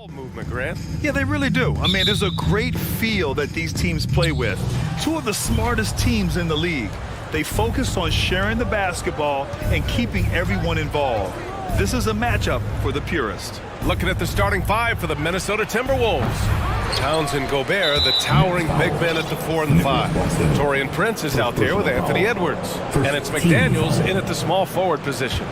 Movement, Grant. Yeah, they really do. I mean, there's a great feel that these teams play with. Two of the smartest teams in the league. They focus on sharing the basketball and keeping everyone involved. This is a matchup for the purist. Looking at the starting five for the Minnesota Timberwolves. Towns and Gobert, the towering big men at the 4 and the 5. Torian Prince is out there with Anthony Edwards. And it's McDaniels in at the small forward position.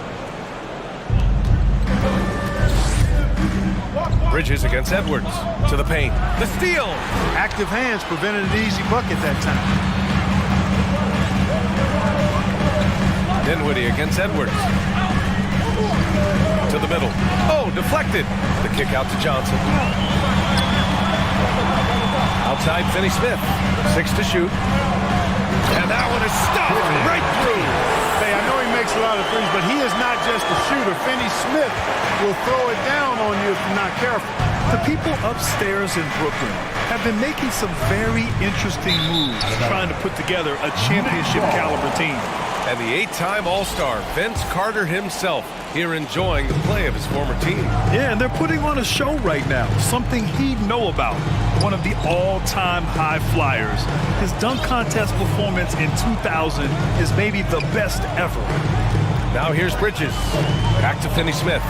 Bridges against Edwards. To the paint. The steal! Active hands prevented an easy bucket that time. Dinwiddie against Edwards. To the middle. Oh, deflected. The kick out to Johnson. Outside, Finney-Smith. 6 to shoot. And that one is stopped right through. Hey, I know he makes a lot of threes, but he is not just a shooter. Finney-Smith will throw it down on you if you're not careful. The people upstairs in Brooklyn have been making some very interesting moves trying to put together a championship caliber team. And the 8-time All-Star, Vince Carter himself, here enjoying the play of his former team. Yeah, and they're putting on a show right now, something he'd know about. One of the all-time high flyers. His dunk contest performance in 2000 is maybe the best ever. Now here's Bridges. Back to Finney-Smith.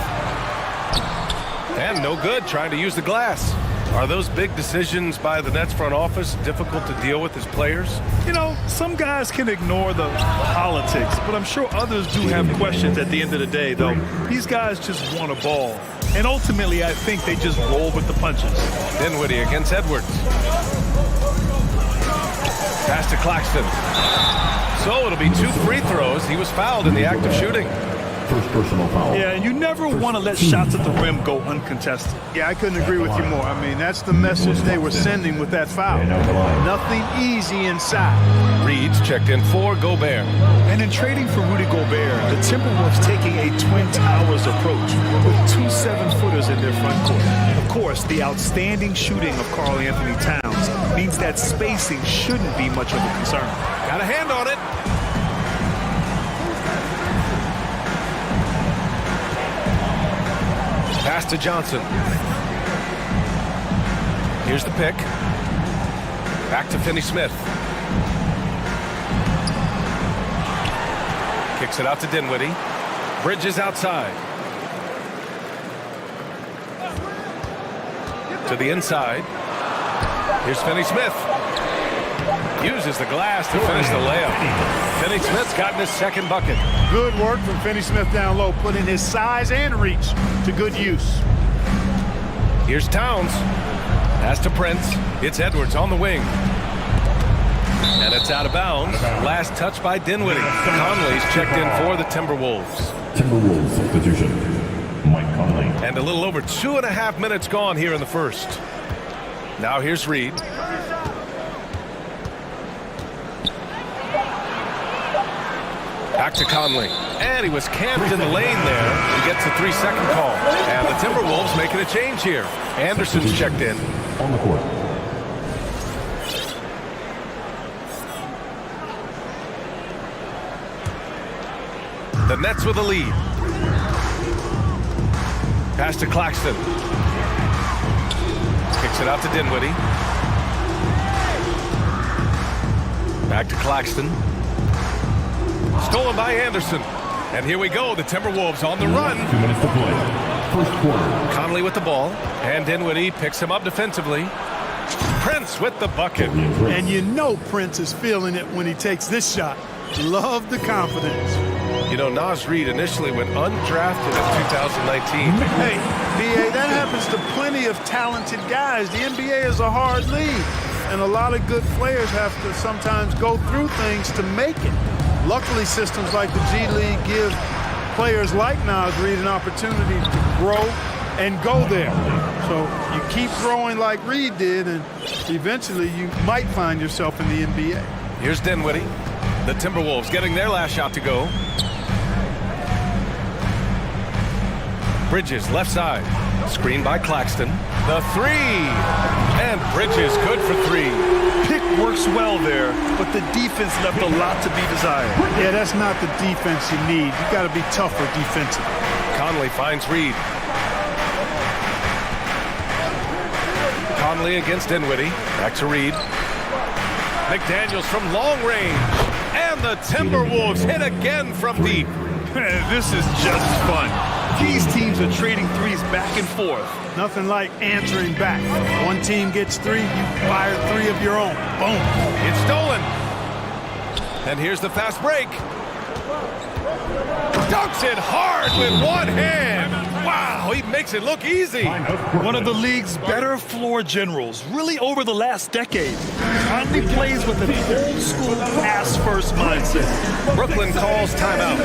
And no good, trying to use the glass. Are those big decisions by the Nets front office difficult to deal with as players? You know, some guys can ignore the politics, but I'm sure others do have questions at the end of the day, though. These guys just want a ball. And ultimately, I think they just roll with the punches. Dinwiddie against Edwards. Pass to Claxton. So it'll be 2 free throws. He was fouled in the act of shooting. First personal foul. Yeah, and you never want to let shots at the rim go uncontested. Yeah, I couldn't agree with you more. I mean, that's the message they were sending with that foul. Nothing easy inside. Reed's checked in for Gobert. And in trading for Rudy Gobert, the Timberwolves taking a Twin Towers approach with 2 7-footers in their front court. Of course, the outstanding shooting of Karl Anthony Towns means that spacing shouldn't be much of a concern. Got a hand on it. Pass to Johnson. Here's the pick. Back to Finney-Smith. Kicks it out to Dinwiddie. Bridges outside. To the inside. Here's Finney-Smith. Uses the glass to finish the layup. Finney-Smith's gotten his second bucket. Good work from Finney-Smith down low, putting his size and reach to good use. Here's Towns. Pass to Prince. It's Edwards on the wing. And it's out of bounds. Last touch by Dinwiddie. Conley's checked in for the Timberwolves. Timberwolves substitution. Mike Conley. And a little over 2.5 minutes gone here in the first. Now here's Reed. Back to Conley. And he was camped in the lane there. He gets a 3-second call. And the Timberwolves making a change here. Anderson's checked in. On the court. The Nets with a lead. Pass to Claxton. Kicks it out to Dinwiddie. Back to Claxton. Stolen by Anderson. And here we go, the Timberwolves on the run. 2 minutes to play. First quarter. Conley with the ball. And Dinwiddie picks him up defensively. Prince with the bucket. And you know Prince is feeling it when he takes this shot. Love the confidence. You know, Naz Reid initially went undrafted in 2019. Hey, B.A., that happens to plenty of talented guys. The NBA is a hard league, and a lot of good players have to sometimes go through things to make it. Luckily, systems like the G League give players like Naz Reid an opportunity to grow and go there. So you keep growing like Reid did, and eventually you might find yourself in the NBA. Here's Dinwiddie. The Timberwolves getting their last shot to go. Bridges, left side. Screen by Claxton. The 3. And Bridges good for 3. Pick works well there, but the defense left a lot to be desired. Yeah, that's not the defense you need. You got to be tougher defensively. Conley finds Reed. Conley against Dinwiddie. Back to Reed. McDaniels from long range. And the Timberwolves hit again from deep. This is just fun. These teams are trading threes back and forth. Nothing like answering back. One team gets three, you fire three of your own. Boom. It's stolen. And here's the fast break. Dunks it hard with one hand. Wow, he makes it look easy. One of the league's better floor generals, really over the last decade. Conley plays with an old-school pass-first mindset. Brooklyn calls timeout.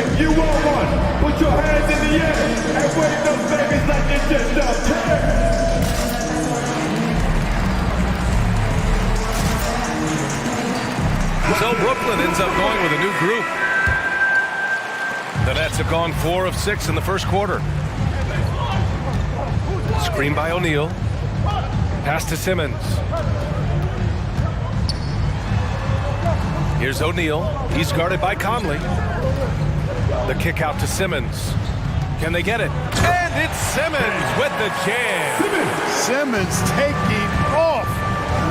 If you want one, put your hands in the air and wave those babies like you just don't care. So Brooklyn ends up going with a new group. The Nets have gone 4 of 6 in the first quarter. Screen by O'Neal. Pass to Simmons. Here's O'Neal. He's guarded by Conley. The kick out to Simmons. Can they get it? And it's Simmons with the jam. Simmons taking off,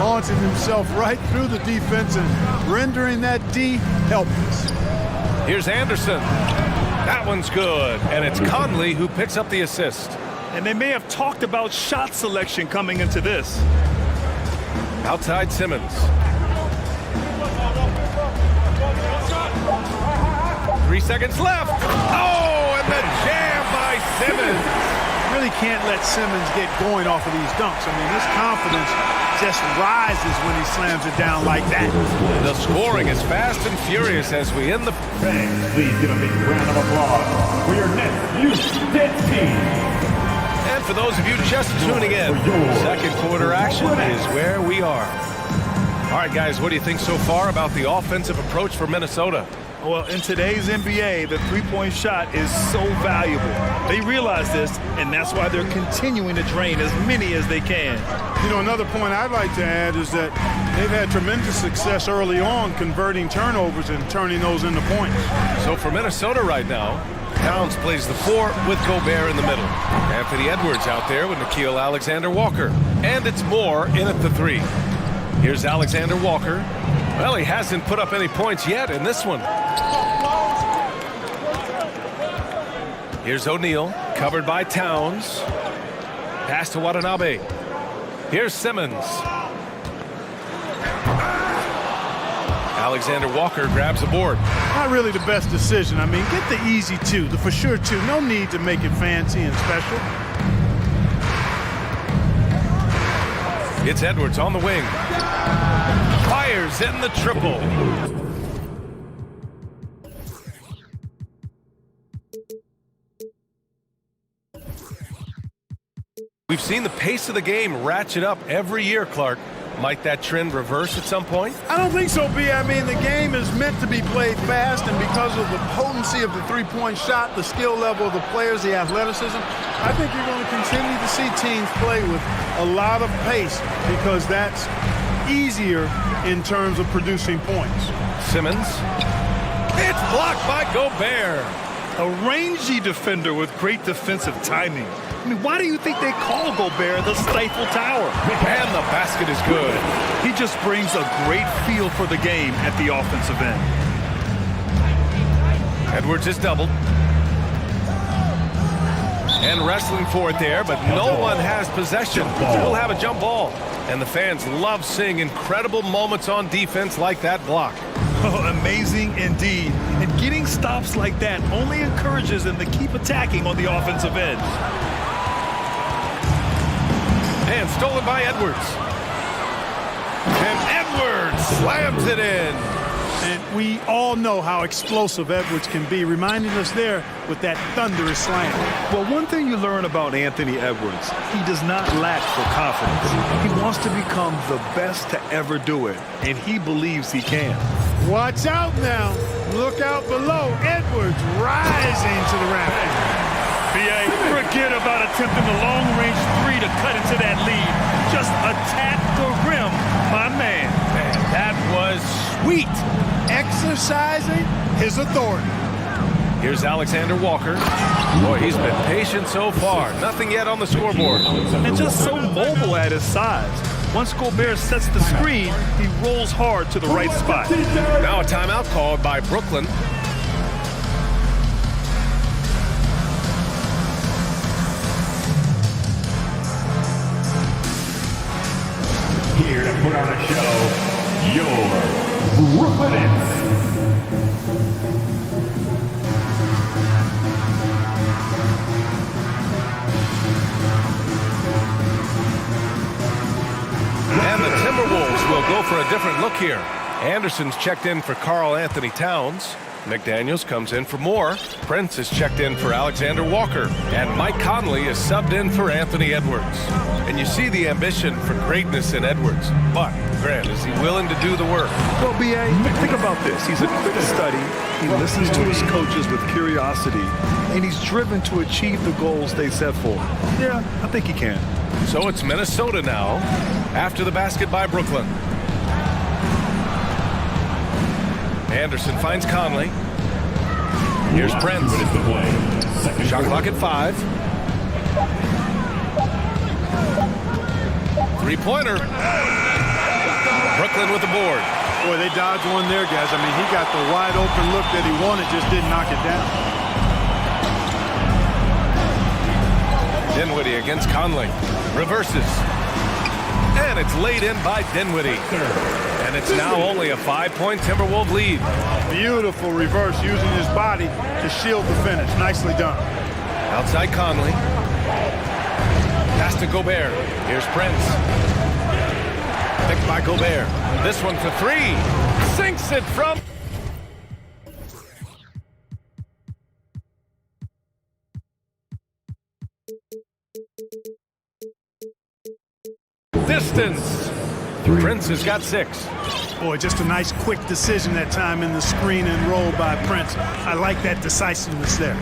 launching himself right through the defense and rendering that D helpless. Here's Anderson. That one's good. And it's Conley who picks up the assist. And they may have talked about shot selection coming into this. Outside Simmons. 3 seconds left. Oh, and the jam by Simmons. Really can't let Simmons get going off of these dunks. I mean, his confidence just rises when he slams it down like that. The scoring is fast and furious as we end the... Fans, please give a big round of applause for your next youth dead team. And for those of you just tuning in, second quarter action is where we are. All right, guys, what do you think so far about the offensive approach for Minnesota? Well, in today's NBA, the three-point shot is so valuable. They realize this, and that's why they're continuing to drain as many as they can. You know, another point I'd like to add is that they've had tremendous success early on converting turnovers and turning those into points. So for Minnesota right now, Towns plays the 4 with Gobert in the middle. Anthony Edwards out there with Nickeil Alexander-Walker. And it's Moore in at the 3. Here's Alexander-Walker. Well, he hasn't put up any points yet in this one. Here's O'Neal, covered by Towns. Pass to Watanabe. Here's Simmons. Alexander Walker grabs a board. Not really the best decision. I mean, get the easy 2, the for sure 2. No need to make it fancy and special. It's Edwards on the wing. Fires in the triple. We've seen the pace of the game ratchet up every year, Clark. Might that trend reverse at some point? I don't think so, B. I mean, the game is meant to be played fast, and because of the potency of the three-point shot, the skill level of the players, the athleticism, I think you're going to continue to see teams play with a lot of pace because that's easier in terms of producing points. Simmons. It's blocked by Gobert. A rangy defender with great defensive timing. I mean, why do you think they call Gobert the Stifle Tower? And the basket is good. He just brings a great feel for the game at the offensive end. Edwards is doubled. And wrestling for it there, but no one has possession. We'll have a jump ball. And the fans love seeing incredible moments on defense like that block. Oh, amazing indeed. And getting stops like that only encourages them to keep attacking on the offensive end. And stolen by Edwards. And Edwards slams it in. And we all know how explosive Edwards can be, reminding us there with that thunderous slam. Well, one thing you learn about Anthony Edwards, he does not lack for confidence. He wants to become the best to ever do it, and he believes he can. Watch out now. Look out below. Edwards rising to the rafters. B.A., forget about attempting the long-range 3 to cut into that lead. Just attack the rim, my man. Man, that was sweet. Exercising his authority. Here's Alexander Walker. Boy, he's been patient so far. Nothing yet on the scoreboard. And just so mobile at his size. Once Gobert sets the screen, he rolls hard to the right spot. Now a timeout called by Brooklyn. Here to put on a show, your Brooklyn Nets. And the Timberwolves will go for a different look here. Anderson's checked in for Karl Anthony Towns. McDaniels comes in for Moore. Prince is checked in for Alexander Walker. And Mike Conley is subbed in for Anthony Edwards. And you see the ambition for greatness in Edwards. But, Grant, is he willing to do the work? Well, B.A., think about this. He's a quick study. He listens to his coaches with curiosity. And he's driven to achieve the goals they set for him. Yeah, I think he can. So it's Minnesota now, after the basket by Brooklyn. Anderson finds Conley. Here's Prince. Shot clock at 5. Three-pointer. Brooklyn with the board. Boy, they dodged one there, guys. I mean, he got the wide open look that he wanted, just didn't knock it down. Dinwiddie against Conley. Reverses. And it's laid in by Dinwiddie. And it's now only a 5-point Timberwolves lead. Beautiful reverse using his body to shield the finish. Nicely done. Outside Conley. Pass to Gobert. Here's Prince. Picked by Gobert. This one for 3. Sinks it from... distance. Prince has got 6. Boy, just a nice quick decision that time in the screen and roll by Prince. I like that decisiveness there.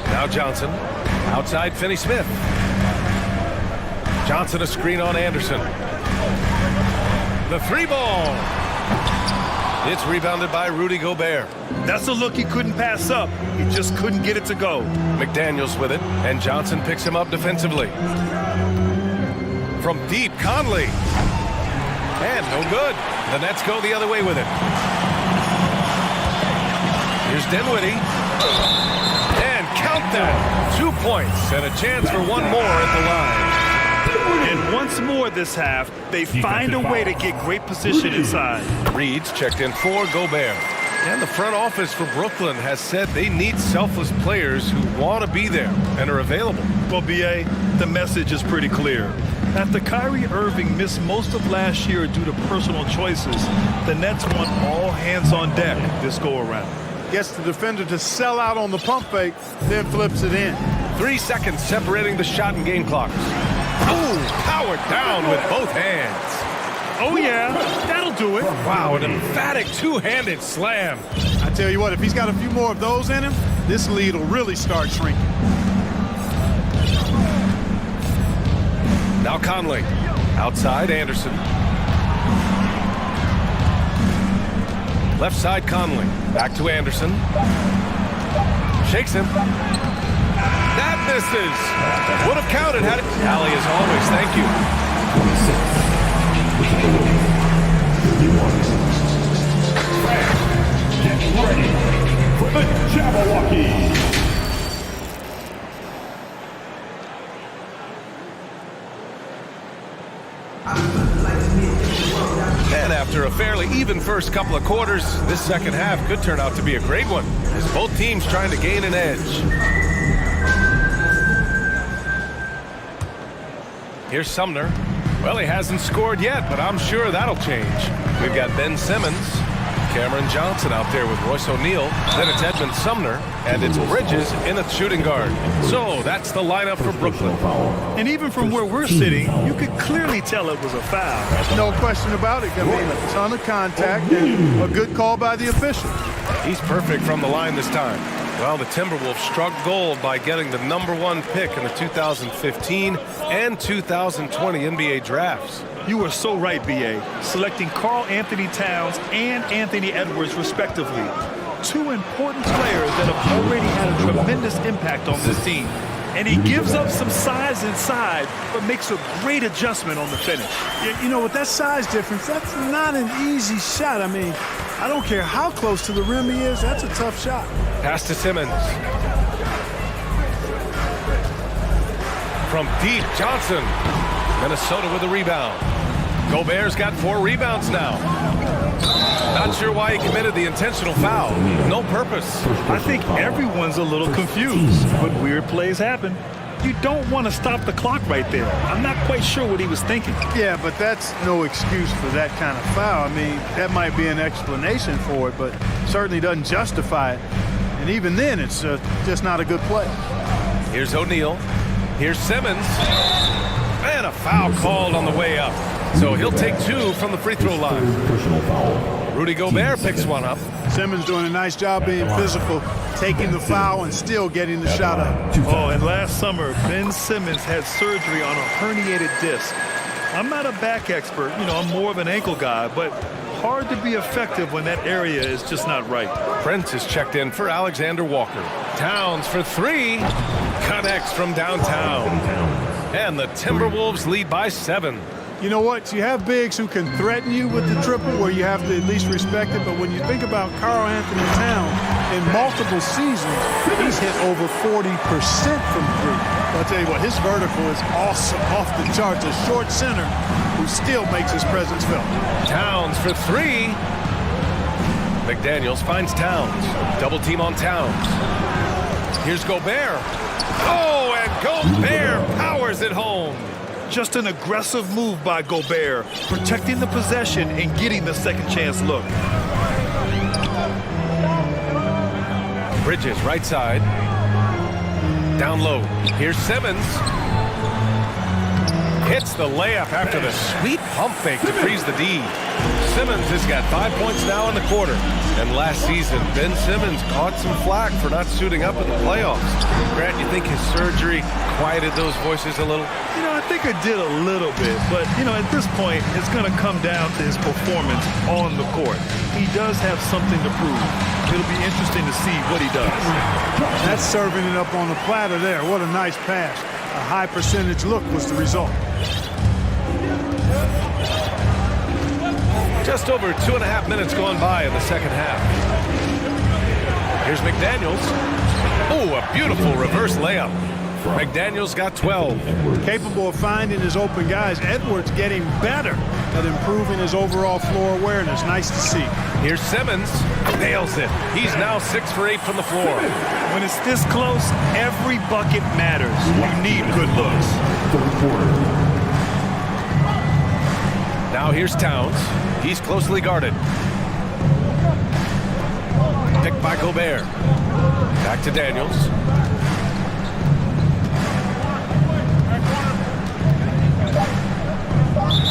Now Johnson. Outside Finney-Smith. Johnson a screen on Anderson. The 3-ball. It's rebounded by Rudy Gobert. That's a look he couldn't pass up. He just couldn't get it to go. McDaniels with it, and Johnson picks him up defensively. From deep, Conley. And no good. The Nets go the other way with it. Here's Dinwiddie. And count that. 2 points and a chance for one more at the line. And once more this half, they find a way to get great position inside. Reed's checked in for Gobert. And the front office for Brooklyn has said they need selfless players who want to be there and are available. Well, B.A., the message is pretty clear. After Kyrie Irving missed most of last year due to personal choices, the Nets want all hands on deck this go-around. Gets the defender to sell out on the pump fake, then flips it in. 3 seconds separating the shot and game clocks. Ooh, powered down with both hands. Oh, yeah, that'll do it. Wow, an emphatic two-handed slam. I tell you what, if he's got a few more of those in him, this lead will really start shrinking. Now Conley. Outside Anderson. Left side Conley. Back to Anderson. Shakes him. That misses. Would have counted had it. Alley as always, thank you. 26. Get ready for the Jabberwocky. And after a fairly even first couple of quarters, this second half could turn out to be a great one, as both teams trying to gain an edge. Here's Sumner. Well, he hasn't scored yet, but I'm sure that'll change. We've got Ben Simmons, Cameron Johnson out there with Royce O'Neal. Then it's Edmund Sumner, and it's Bridges in at shooting guard. So that's the lineup for Brooklyn. And even from where we're sitting, you could clearly tell it was a foul. No question about it. I mean, a ton of contact and a good call by the official. He's perfect from the line this time. Well, the Timberwolves struck gold by getting the #1 pick in the 2015 and 2020 NBA drafts. You were so right, B.A., selecting Karl Anthony Towns and Anthony Edwards, respectively. two important players that have already had a tremendous impact on this team. And he gives up some size inside, but makes a great adjustment on the finish. You know, with that size difference, that's not an easy shot. I mean, I don't care how close to the rim he is, that's a tough shot. Pass to Simmons. From deep, Johnson. Minnesota with a rebound. Gobert's got 4 rebounds now. Not sure why he committed the intentional foul. No purpose. I think everyone's a little confused, but weird plays happen. You don't want to stop the clock right there. I'm not quite sure what he was thinking. Yeah, but that's no excuse for that kind of foul. I mean, that might be an explanation for it, but certainly doesn't justify it. And even then, it's just not a good play. Here's O'Neal. Here's Simmons. And a foul called on the way up. So he'll take 2 from the free throw line. Personal foul. Rudy Gobert picks one up. Simmons doing a nice job being physical, taking the foul and still getting the shot up. Oh, and last summer, Ben Simmons had surgery on a herniated disc. I'm not a back expert, you know, I'm more of an ankle guy, but hard to be effective when that area is just not right. Prince is checked in for Alexander Walker. Towns for 3. Connects from downtown. And the Timberwolves lead by 7. You know what? You have bigs who can threaten you with the triple where you have to at least respect it. But when you think about Karl Anthony Towns, in multiple seasons, he's hit over 40% from 3. I'll tell you what, his vertical is awesome, off the charts. A short center who still makes his presence felt. Towns for 3. McDaniels finds Towns. Double team on Towns. Here's Gobert. Oh, and Gobert powers it home. Just an aggressive move by Gobert, protecting the possession and getting the second chance look. Bridges, right side. Down low. Here's Simmons. Hits the layup after the sweet pump fake to freeze the D. Simmons has got 5 points now in the quarter. And last season, Ben Simmons caught some flack for not suiting up in the playoffs. Grant, you think his surgery quieted those voices a little? You know, I think it did a little bit, but, you know, at this point, it's going to come down to his performance on the court. He does have something to prove. It'll be interesting to see what he does. That's serving it up on the platter there. What a nice pass. A high percentage look was the result. Just over 2.5 minutes gone by in the second half. Here's McDaniels. Oh, a beautiful reverse layup. McDaniels got 12. Capable of finding his open guys. Edwards getting better at improving his overall floor awareness. Nice to see. Here's Simmons. Nails it. He's now 6 for 8 from the floor. When it's this close, every bucket matters. You need good looks. Now here's Towns. He's closely guarded. Picked by Gobert. Back to Daniels.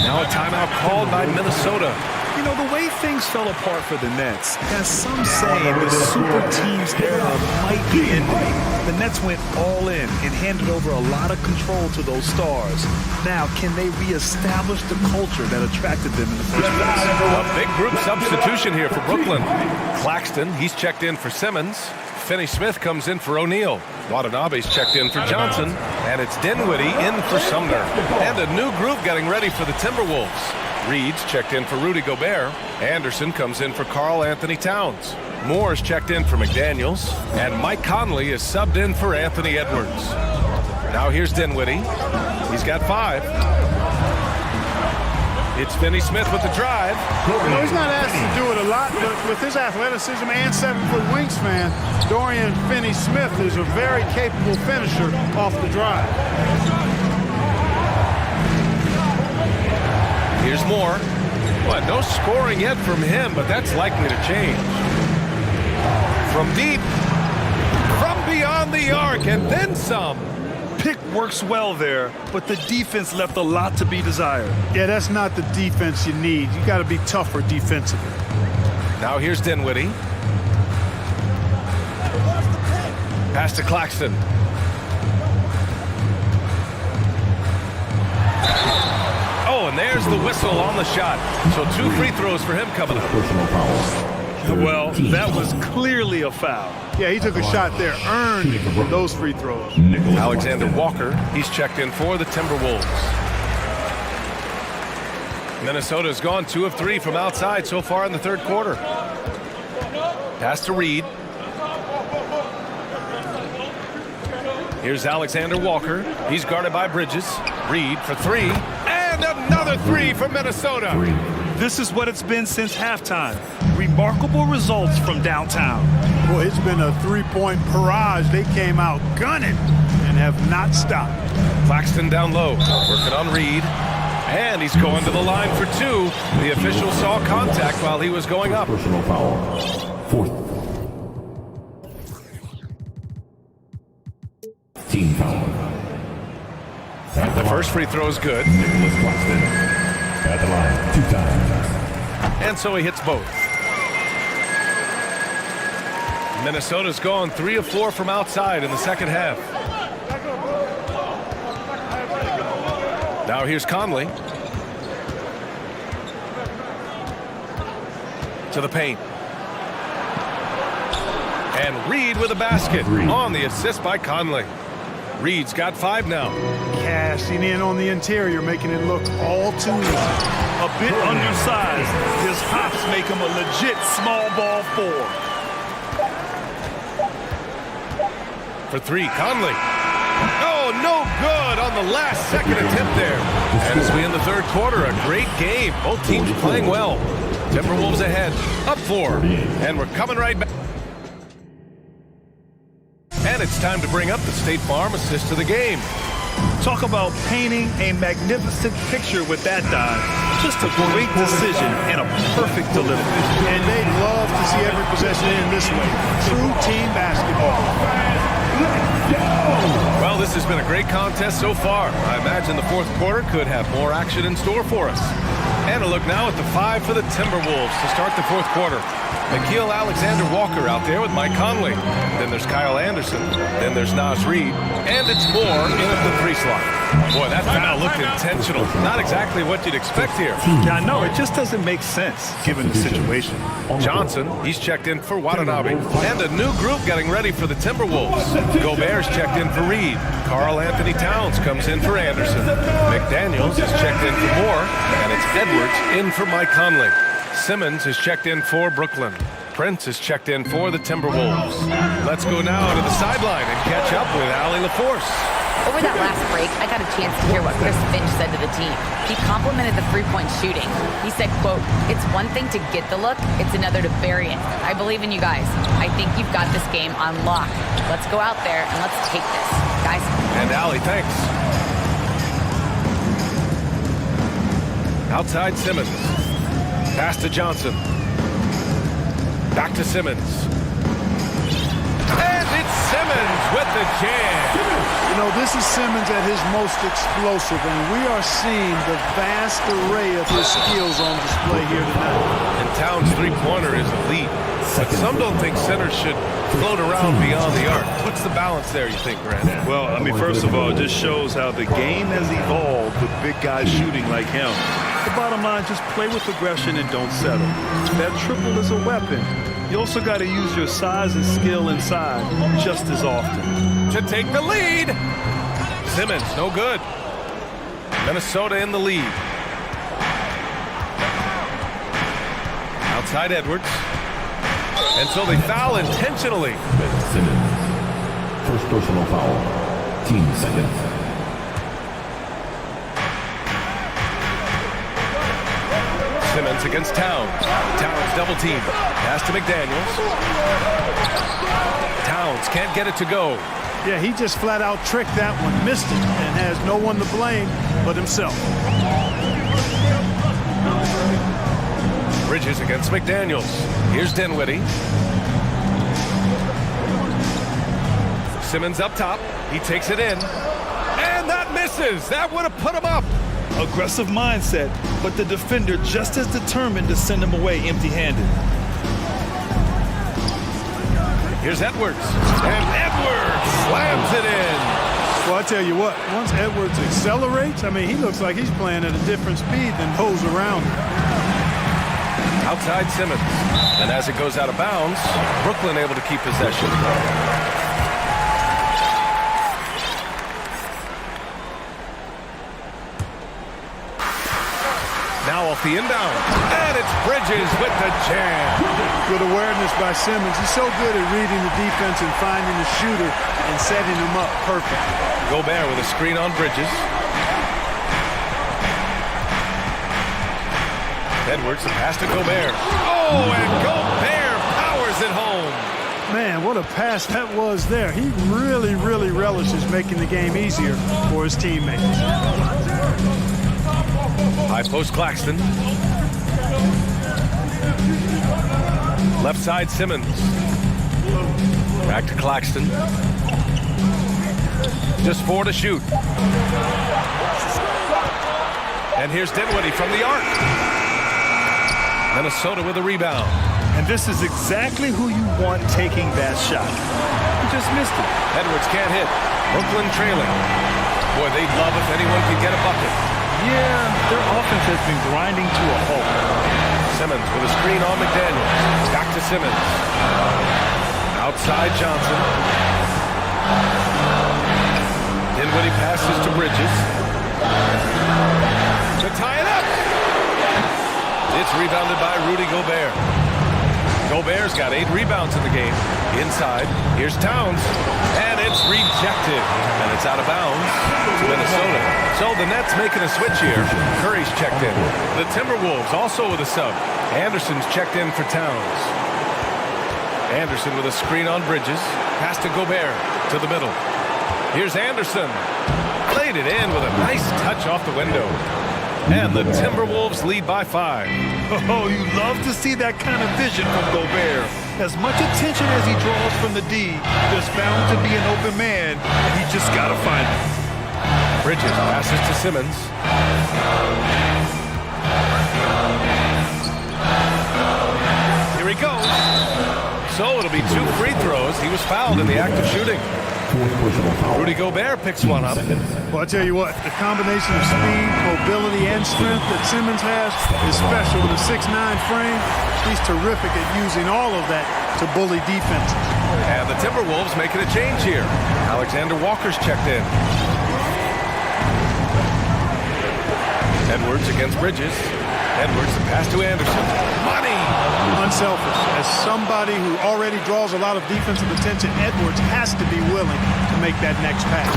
Now a timeout called by Minnesota. You know, the way things fell apart for the Nets has some saying the super teams era might be ending. The Nets went all in and handed over a lot of control to those stars. Now, can they reestablish the culture that attracted them in the first place? A big group substitution here for Brooklyn. Claxton, he's checked in for Simmons. Finney Smith comes in for O'Neal. Watanabe's checked in for Johnson. And it's Dinwiddie in for Sumner. And a new group getting ready for the Timberwolves. Reed's checked in for Rudy Gobert. Anderson comes in for Karl Anthony Towns. Moore's checked in for McDaniels. And Mike Conley is subbed in for Anthony Edwards. Now here's Dinwiddie. He's got 5. It's Finney Smith with the drive. You know, he's not asked to do it a lot, but with his athleticism and 7-foot wingspan, Dorian Finney-Smith is a very capable finisher off the drive. Here's Moore. Well, no scoring yet from him, but that's likely to change. From deep, from beyond the arc, and then some. Pick works well there, but the defense left a lot to be desired. Yeah, that's not the defense you need. You got to be tougher defensively. Now here's Dinwiddie. Pass to Claxton. Oh, and there's the whistle on the shot. So 2 free throws for him coming up. Personal foul. Well, that was clearly a foul. Yeah, he took a shot there, earned those free throws. Alexander Walker, he's checked in for the Timberwolves. Minnesota's gone 2 of 3 from outside so far in the third quarter. Pass to Reed. Here's Alexander Walker. He's guarded by Bridges. Reed for 3. And another 3 for Minnesota. This is what it's been since halftime. Remarkable results from downtown. Boy, it's been a three-point barrage. They came out gunning and have not stopped. Claxton down low, working on Reed. And he's going to the line for 2. The official saw contact while he was going up. Personal foul. Fourth. Team foul. The first free throw is good. Nicholas Claxton at the line 2 times. And so he hits both. Minnesota's gone 3 of 4 from outside in the second half. Now here's Conley. To the paint. And Reed with a basket on the assist by Conley. Reed's got 5 now. Cashing in on the interior, making it look all too easy. A bit undersized. His hops make him a legit small ball 4. For 3, Conley. Oh, no good on the last second attempt there. And as we in the third quarter, a great game. Both teams playing well. Timberwolves ahead, up 4. And we're coming right back. And it's time to bring up the State Farm assist of the game. Talk about painting a magnificent picture with that dive. Just a great decision and a perfect delivery. And they love to see every possession in this way. True team basketball. Well, this has been a great contest so far. I imagine the fourth quarter could have more action in store for us. And a look now at the 5 for the Timberwolves to start the fourth quarter. Nickeil Alexander-Walker out there with Mike Conley. Then there's Kyle Anderson. Then there's Naz Reid. And it's Moore in at the 3 slot. Boy, that foul looked intentional. Not exactly what you'd expect here. Yeah, I know. It just doesn't make sense given the situation. Johnson, he's checked in for Watanabe. And a new group getting ready for the Timberwolves. Gobert's checked in for Reed. Karl Anthony Towns comes in for Anderson. McDaniels is checked in for Moore. And it's Edwards in for Mike Conley. Simmons is checked in for Brooklyn. Prince is checked in for the Timberwolves. Let's go now to the sideline and catch up with Allie LaForce. Over that last break, I got a chance to hear what Chris Finch said to the team. He complimented the three-point shooting. He said, quote, "It's one thing to get the look, it's another to bury it. I believe in you guys. I think you've got this game on lock. Let's go out there and let's take this. Guys." And Allie, thanks. Outside Simmons. Pass to Johnson. Back to Simmons. And it's Simmons with the jam. You know, this is Simmons at his most explosive, and we are seeing the vast array of his skills on display here tonight. And Towns' three-pointer is elite. But some don't think centers should float around beyond the arc. What's the balance there, you think, Grant? Well, I mean, first of all, it just shows how the game has evolved with big guys shooting like him. The bottom line, just play with aggression and don't settle. That triple is a weapon. You also got to use your size and skill inside just as often. To take the lead. Simmons, no good. Minnesota in the lead. Outside Edwards. And so they foul intentionally. Simmons. First personal foul. Team second. Simmons against Towns. Towns double team. Pass to McDaniels. Towns can't get it to go. Yeah, he just flat out tricked that one, missed it, and has no one to blame but himself. Bridges against McDaniels. Here's Dinwiddie. Simmons up top. He takes it in. And that misses. That would have put him up. Aggressive mindset, but the defender just as determined to send him away empty-handed. Here's Edwards. And Edwards slams it in. Well, I tell you what, once Edwards accelerates, I mean, he looks like he's playing at a different speed than those around him. Outside Simmons. And as it goes out of bounds, Brooklyn able to keep possession. Now off the inbound. And it's Bridges with the jam. Good awareness by Simmons. He's so good at reading the defense and finding the shooter and setting him up perfect. Gobert with a screen on Bridges. Edwards, the pass to Gobert. Oh, and Gobert powers it home. Man, what a pass that was there. He really, really relishes making the game easier for his teammates. High post Claxton. Left side Simmons. Back to Claxton. Just 4 to shoot. And here's Dinwiddie from the arc. Minnesota with a rebound. And this is exactly who you want taking that shot. He just missed it. Edwards can't hit. Brooklyn trailing. Boy, they'd love if anyone could get a bucket. Yeah, their offense has been grinding to a halt. Simmons with a screen on McDaniels. Back to Simmons. Outside Johnson. Dinwiddie passes to Bridges. To tie it up. It's rebounded by Rudy Gobert. Gobert's got 8 rebounds in the game. Inside, here's Towns. And it's rejected. And it's out of bounds to Minnesota. So the Nets making a switch here. Curry's checked in. The Timberwolves also with a sub. Anderson's checked in for Towns. Anderson with a screen on Bridges. Pass to Gobert to the middle. Here's Anderson. Played it in with a nice touch off the window. And the Timberwolves lead by 5. Oh, you love to see that kind of vision from Gobert. As much attention as he draws from the D, there's bound to be an open man, and he just got to find it. Bridges passes to Simmons. Here he goes. So it'll be 2 free throws. He was fouled in the act of shooting. Rudy Gobert picks one up. Well, I tell you what, the combination of speed, mobility, and strength that Simmons has is special. With a 6'9" frame, he's terrific at using all of that to bully defenses. And the Timberwolves making a change here. Alexander Walker's checked in. Edwards against Bridges. Edwards, the pass to Anderson. Money! Unselfish. As somebody who already draws a lot of defensive attention, Edwards has to be willing to make that next pass.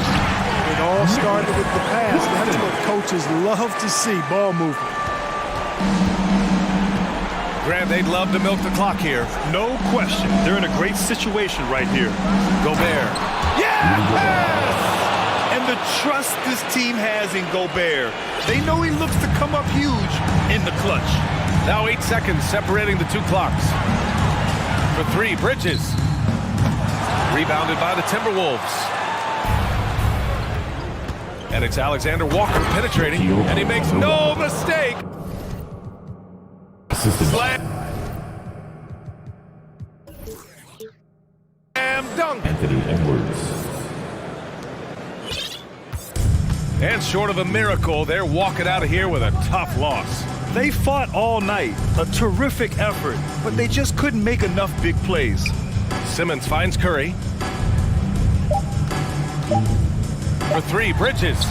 It all started with the pass. That is what coaches love to see, ball movement. Grant, they'd love to milk the clock here. No question. They're in a great situation right here. Gobert. Yes! And the trust this team has in Gobert. They know he looks to come up huge in the clutch. Now 8 seconds separating the 2 clocks. For 3, Bridges. Rebounded by the Timberwolves. And it's Alexander Walker penetrating, and he makes no mistake. Slam dunk. Anthony Edwards. And short of a miracle, they're walking out of here with a tough loss. They fought all night, a terrific effort, but they just couldn't make enough big plays. Simmons finds Curry. For 3, Bridges.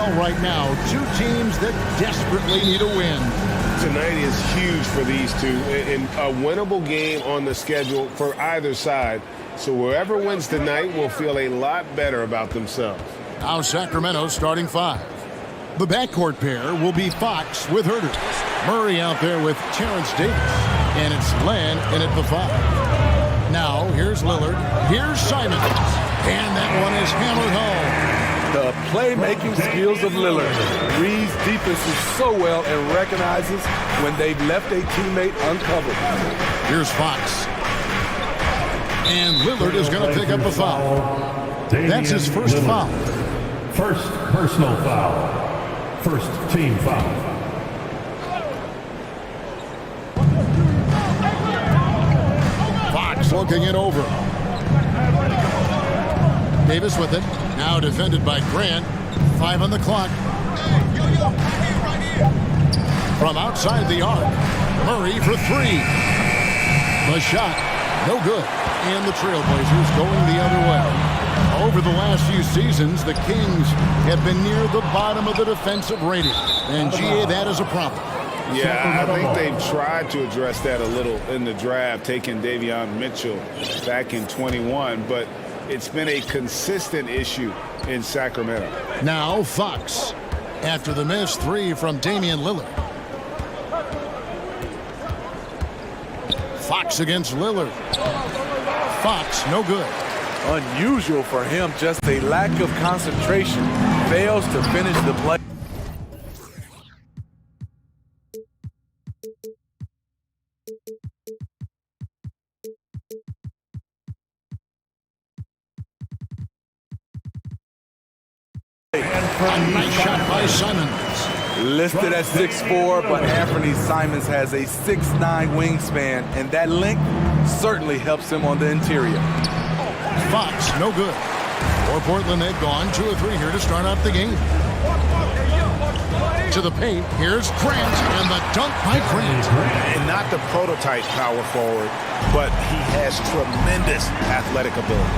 well right now. Two teams that desperately need a win. Tonight is huge for these two, and a winnable game on the schedule for either side. So whoever wins tonight will feel a lot better about themselves. Now Sacramento's starting five. The backcourt pair will be Fox with Herter. Murray out there with Terrence Davis. And it's Len in at the five. Now here's Lillard. Here's Simons. And that one is hammered home. The playmaking skills of Lillard. Reads defenses so well and recognizes when they've left a teammate uncovered. Here's Fox. And Lillard is going to pick up a foul. That's his first foul. First personal foul. First team foul. Fox looking it over. Davis with it. Now defended by Grant. 5 on the clock. From outside the arc. Murray for three. The shot. No good. And the Trailblazers going the other way. Over the last few seasons, the Kings have been near the bottom of the defensive rating. And, GA, that is a problem. Yeah, I think they've tried to address that a little in the draft, taking Davion Mitchell back in 21, but it's been a consistent issue in Sacramento. Now Fox, after the missed three from Damian Lillard. Fox against Lillard. Fox, no good. Unusual for him, just a lack of concentration. Fails to finish the play. A nice shot by Simons. Listed at 6'4", but Anthony Simons has a 6'9" wingspan, and that length certainly helps him on the interior. Fox, no good. For Portland, they've gone 2 of 3 here to start out the game. To the paint, here's Grant, and the dunk by Grant. And not the prototype power forward, but he has tremendous athletic ability.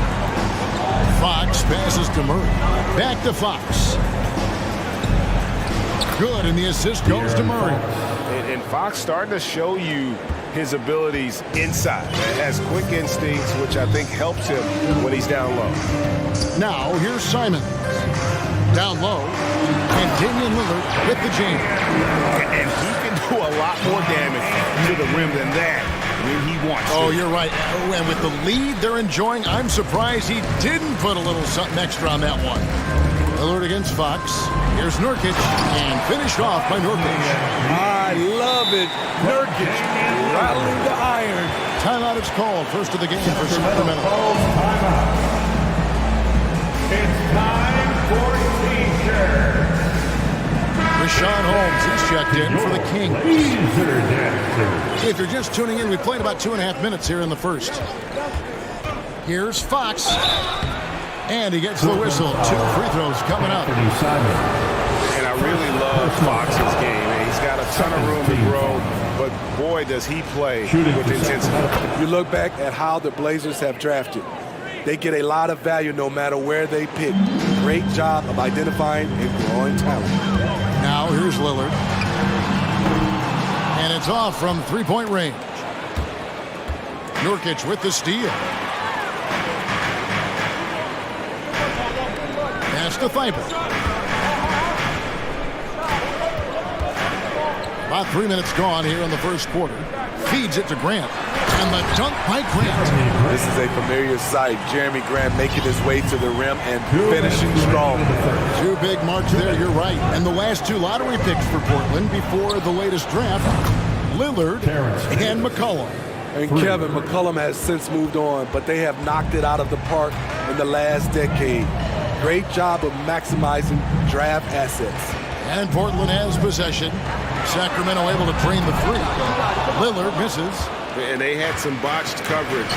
Fox passes to Murray. Back to Fox. Good, and the assist goes to Murray. And Fox starting to show you his abilities inside. He has quick instincts, which I think helps him when he's down low. Now, here's Simons. Down low, and Damian Lillard with the jam. And he can do a lot more damage to the rim than that when he wants to. Oh, you're right. Oh, and with the lead they're enjoying, I'm surprised he didn't put a little something extra on that one. Lillard against Fox. Here's Nurkic, and finished off by Nurkic. I love it. Nurkic rattling the iron. Timeout is called. First of the game for Sacramento. It's time for teacher. Rashawn Holmes, he's checked in for the Kings. If you're just tuning in, we played about 2.5 minutes here in the first. Here's Fox. And he gets the whistle. 2 free throws coming up. And I really love Fox's game. He's got a ton of room to grow, but boy, does he play with intensity. You look back at how the Blazers have drafted. They get a lot of value no matter where they pick. Great job of identifying and growing talent. Now here's Lillard. And it's off from three-point range. Nurkic with the steal. Pass to Thibault. About 3 minutes gone here in the first quarter. Feeds it to Grant. And the dunk by Grant. This is a familiar sight. Jeremy Grant making his way to the rim and finishing strong. 2 big marks there, you're right. And the last 2 lottery picks for Portland before the latest draft. Lillard and McCollum. And Kevin, McCollum has since moved on, but they have knocked it out of the park in the last decade. Great job of maximizing draft assets. And Portland has possession. Sacramento able to drain the 3. Lillard misses. And they had some botched coverage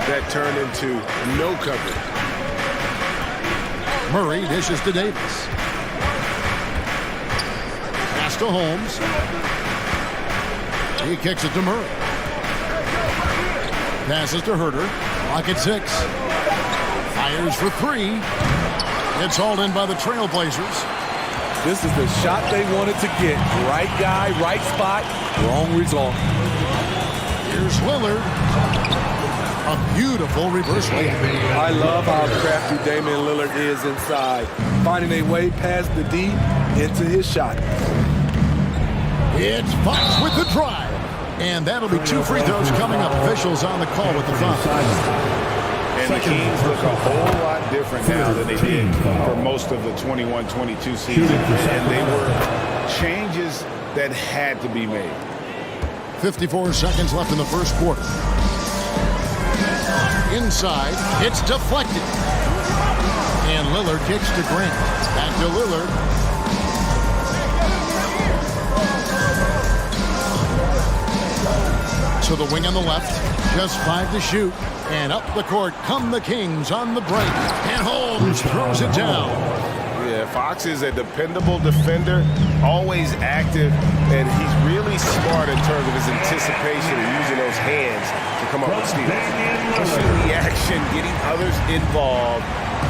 that turned into no coverage. Murray dishes to Davis. Pass to Holmes. He kicks it to Murray. Passes to Herter. Clock at 6. Fires for 3. It's hauled in by the Trailblazers. This is the shot they wanted to get. Right guy, right spot, wrong result. Here's Lillard. A beautiful reverse layup. I love how crafty Damian Lillard is inside, finding a way past the D into his shot. It's Fox with the drive. And that'll be 2 free throws coming up. Officials on the call with the foul. And the Kings look a whole lot different now than they did for most of the 21-22 season. And they were changes that had to be made. 54 seconds left in the first quarter. Inside, it's deflected. And Lillard kicks to Grant. Back to Lillard. To the wing on the left. Just 5 to shoot. And up the court come the Kings on the break. And Holmes throws it down. Yeah, Fox is a dependable defender, always active, and he's really smart in terms of his anticipation and using those hands to come up with steals. Pushing the action, getting others involved.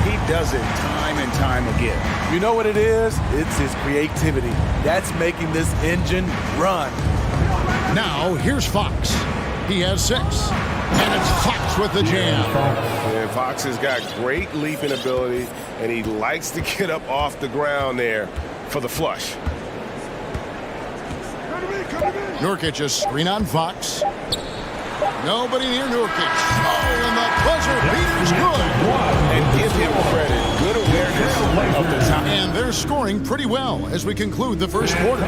He does it time and time again. You know what it is? It's his creativity. That's making this engine run. Now, here's Fox. He has 6. And it's Fox with the jam. Yeah, Fox has got great leaping ability, and he likes to get up off the ground there for the flush. Nurkic, a screen on Fox. Nobody near Nurkic. Oh, and the buzzer beater's good. And give him credit. Good awareness of the time. And they're scoring pretty well as we conclude the first quarter.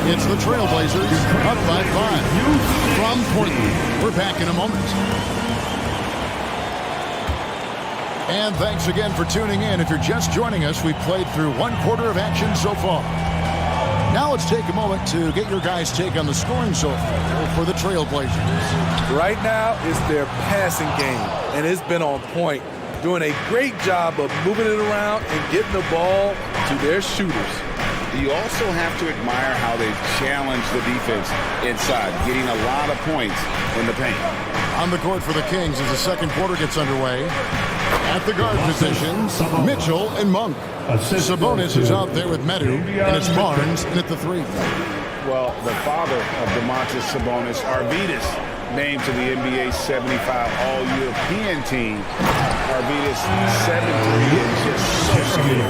It's the Trailblazers up by 5 from Portland. We're back in a moment. And thanks again for tuning in. If you're just joining us, we played through 1 quarter of action so far. Now let's take a moment to get your guys' take on the scoring so far for the Trailblazers. Right now, it's their passing game, and it's been on point. Doing a great job of moving it around and getting the ball to their shooters. You also have to admire how they've challenged the defense inside, getting a lot of points in the paint. On the court for the Kings as the second quarter gets underway. At the guard positions, Mitchell and Monk. Sabonis is out there with Medu, and it's Barnes in at the 3. Well, the father of Domantas Sabonis, Arvydas, named to the NBA 75 All-European team. Arvydas 7-3 and just so skilled.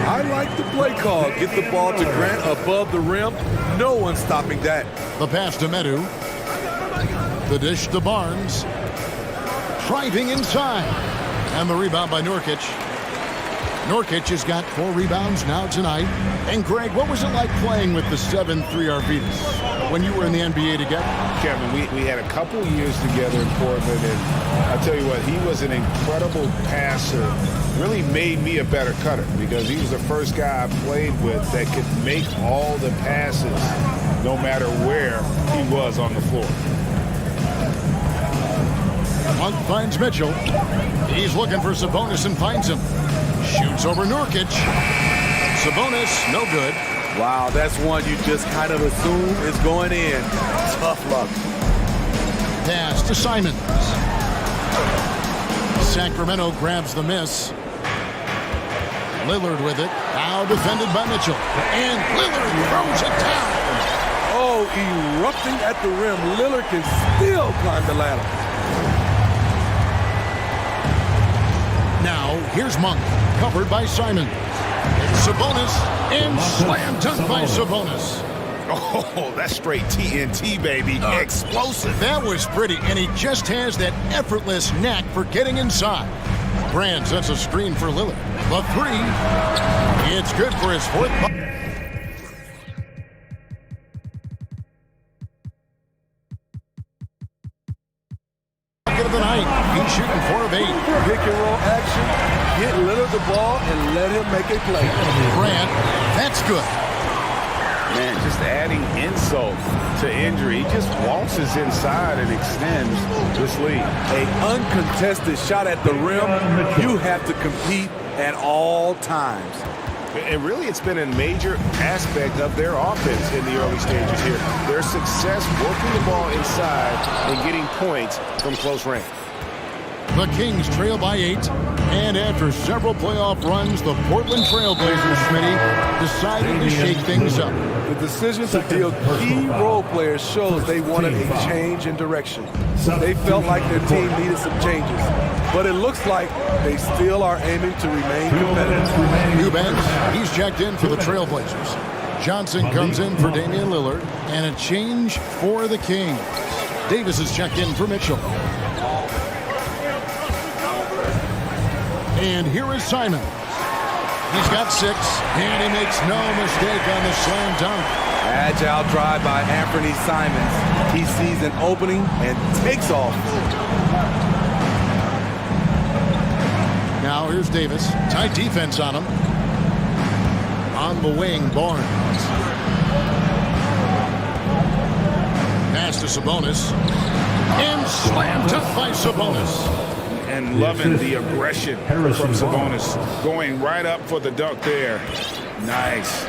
I like the play call. Get the ball to Grant above the rim. No one stopping that. The pass to Medu. The dish to Barnes. Driving inside. And the rebound by Nurkic. Nurkic has got 4 rebounds now tonight. And Greg, what was it like playing with the 7-3 Arvydas when you were in the NBA together? Kevin, we had a couple years together in Portland, and I'll tell you what, he was an incredible passer. Really made me a better cutter because he was the first guy I played with that could make all the passes no matter where he was on the floor. Monk finds Mitchell. He's looking for Sabonis and finds him. Shoots over Nurkic. Sabonis, no good. Wow, that's one you just kind of assume is going in. Tough luck. Pass to Simons. Sacramento grabs the miss. Lillard with it. Now defended by Mitchell. And Lillard throws it down. Oh, erupting at the rim. Lillard can still climb the ladder. Now, here's Monk, covered by Simons. Sabonis, and slam dunk by Sabonis. Oh, that's straight TNT, baby. Explosive. That was pretty, and he just has that effortless knack for getting inside. Brand sets a screen for Lillard. The 3, it's good for his 4th. Of the night. He's shooting 4 of 8. Pick and roll action. Get Lillard the ball and let him make a play. Grant, that's good. Man, just adding insult to injury. He just waltzes inside and extends this lead. An uncontested shot at the rim. You have to compete at all times. And really, it's been a major aspect of their offense in the early stages here. Their success working the ball inside and getting points from close range. The Kings trail by 8. And after several playoff runs, the Portland Trail Blazers, Smitty, decided to shake things up. The decision to deal key role players shows they wanted a change in direction. They felt like their team needed some changes. But it looks like they still are aiming to remain competitive. Eubanks, he's checked in for the Trailblazers. Johnson comes in for Damian Lillard. And a change for the Kings. Davis is checked in for Mitchell. And here is Simon. He's got 6, and he makes no mistake on the slam dunk. Agile drive by Anthony Simons. He sees an opening and takes off. Now here's Davis. Tight defense on him. On the wing, Barnes. Pass to Sabonis. And slammed up by Sabonis. And loving the aggression from Sabonis. Going right up for the dunk there. Nice.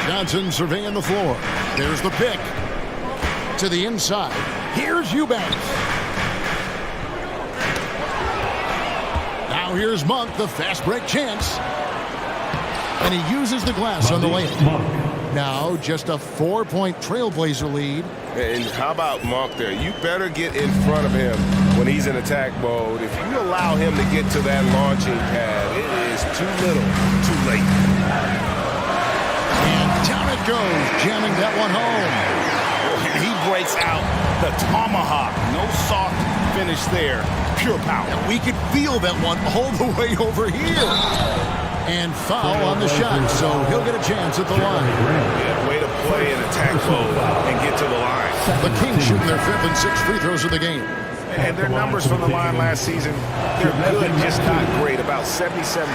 Johnson surveying the floor. There's the pick. To the inside. Here's Eubanks. Now here's Monk, the fast break chance. And he uses the glass on the layup. Now just a 4-point Trailblazer lead. And how about Monk there? You better get in front of him when he's in attack mode. If you allow him to get to that launching pad, it is too little, too late. And down it goes, jamming that one home. And he breaks out the tomahawk. No soft finish there. Pure power. And we could feel that one all the way over here. And foul on the shot, so he'll get a chance at the line. Yeah, way to play in attack mode and get to the line. The Kings shooting their 5th and 6th free throws of the game. And their numbers from the line last season, they're good, just not great. About 77%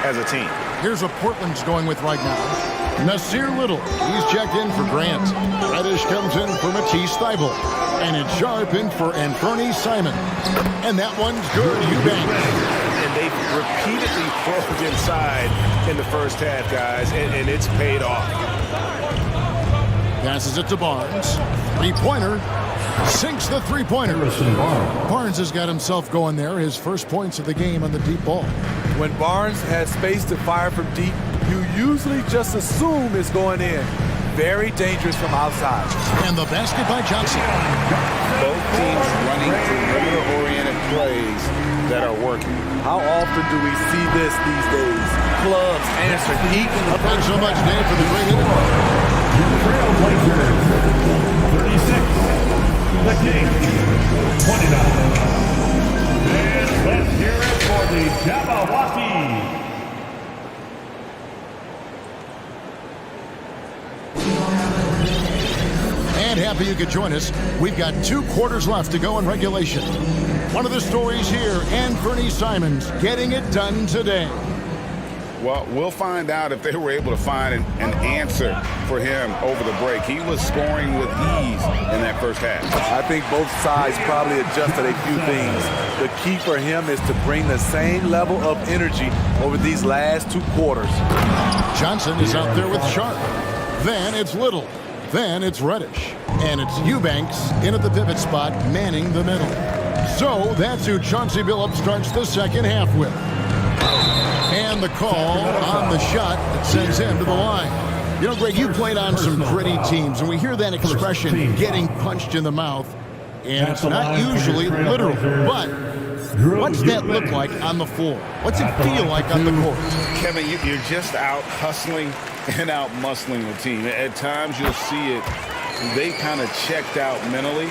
as a team. Here's what Portland's going with right now. Nasir Little, he's checked in for Grant. Reddish comes in for Matisse Thybulle. And it's Sharp in for Anthony Simon. And that one's good, Eubanks. And they've repeatedly broke inside in the first half, guys, and it's paid off. Passes it to Barnes. Three-pointer. Sinks the three-pointer. Barnes has got himself going there. His first points of the game on the deep ball. When Barnes has space to fire from deep, you usually just assume it's going in. Very dangerous from outside. And the basket by Johnson. Both teams running perimeter-oriented plays that are working. How often do we see this these days? Clubs answering even. Thanks so much, Dave, for the great interview. Trailblazers, 36. The Kings, 29. And let's hear it for the Jabberwocky. And happy you could join us. We've got 2 quarters left to go in regulation. One of the stories here, Anthony Simons getting it done today. Well, we'll find out if they were able to find an answer for him over the break. He was scoring with ease in that first half. I think both sides probably adjusted a few things. The key for him is to bring the same level of energy over these last 2 quarters. Johnson is out there with Sharp. Then it's Little. Then it's Reddish. And it's Eubanks in at the pivot spot, manning the middle. So that's who Chauncey Billups starts the second half with. And the call on the shot that sends him to the line. You know, Greg, you played on some gritty teams, and we hear that expression, getting punched in the mouth. And it's not usually literal, but what's that look like on the floor? What's it feel like on the court? Kevin, you're just out hustling and out muscling the team. At times you'll see it, they kind of checked out mentally.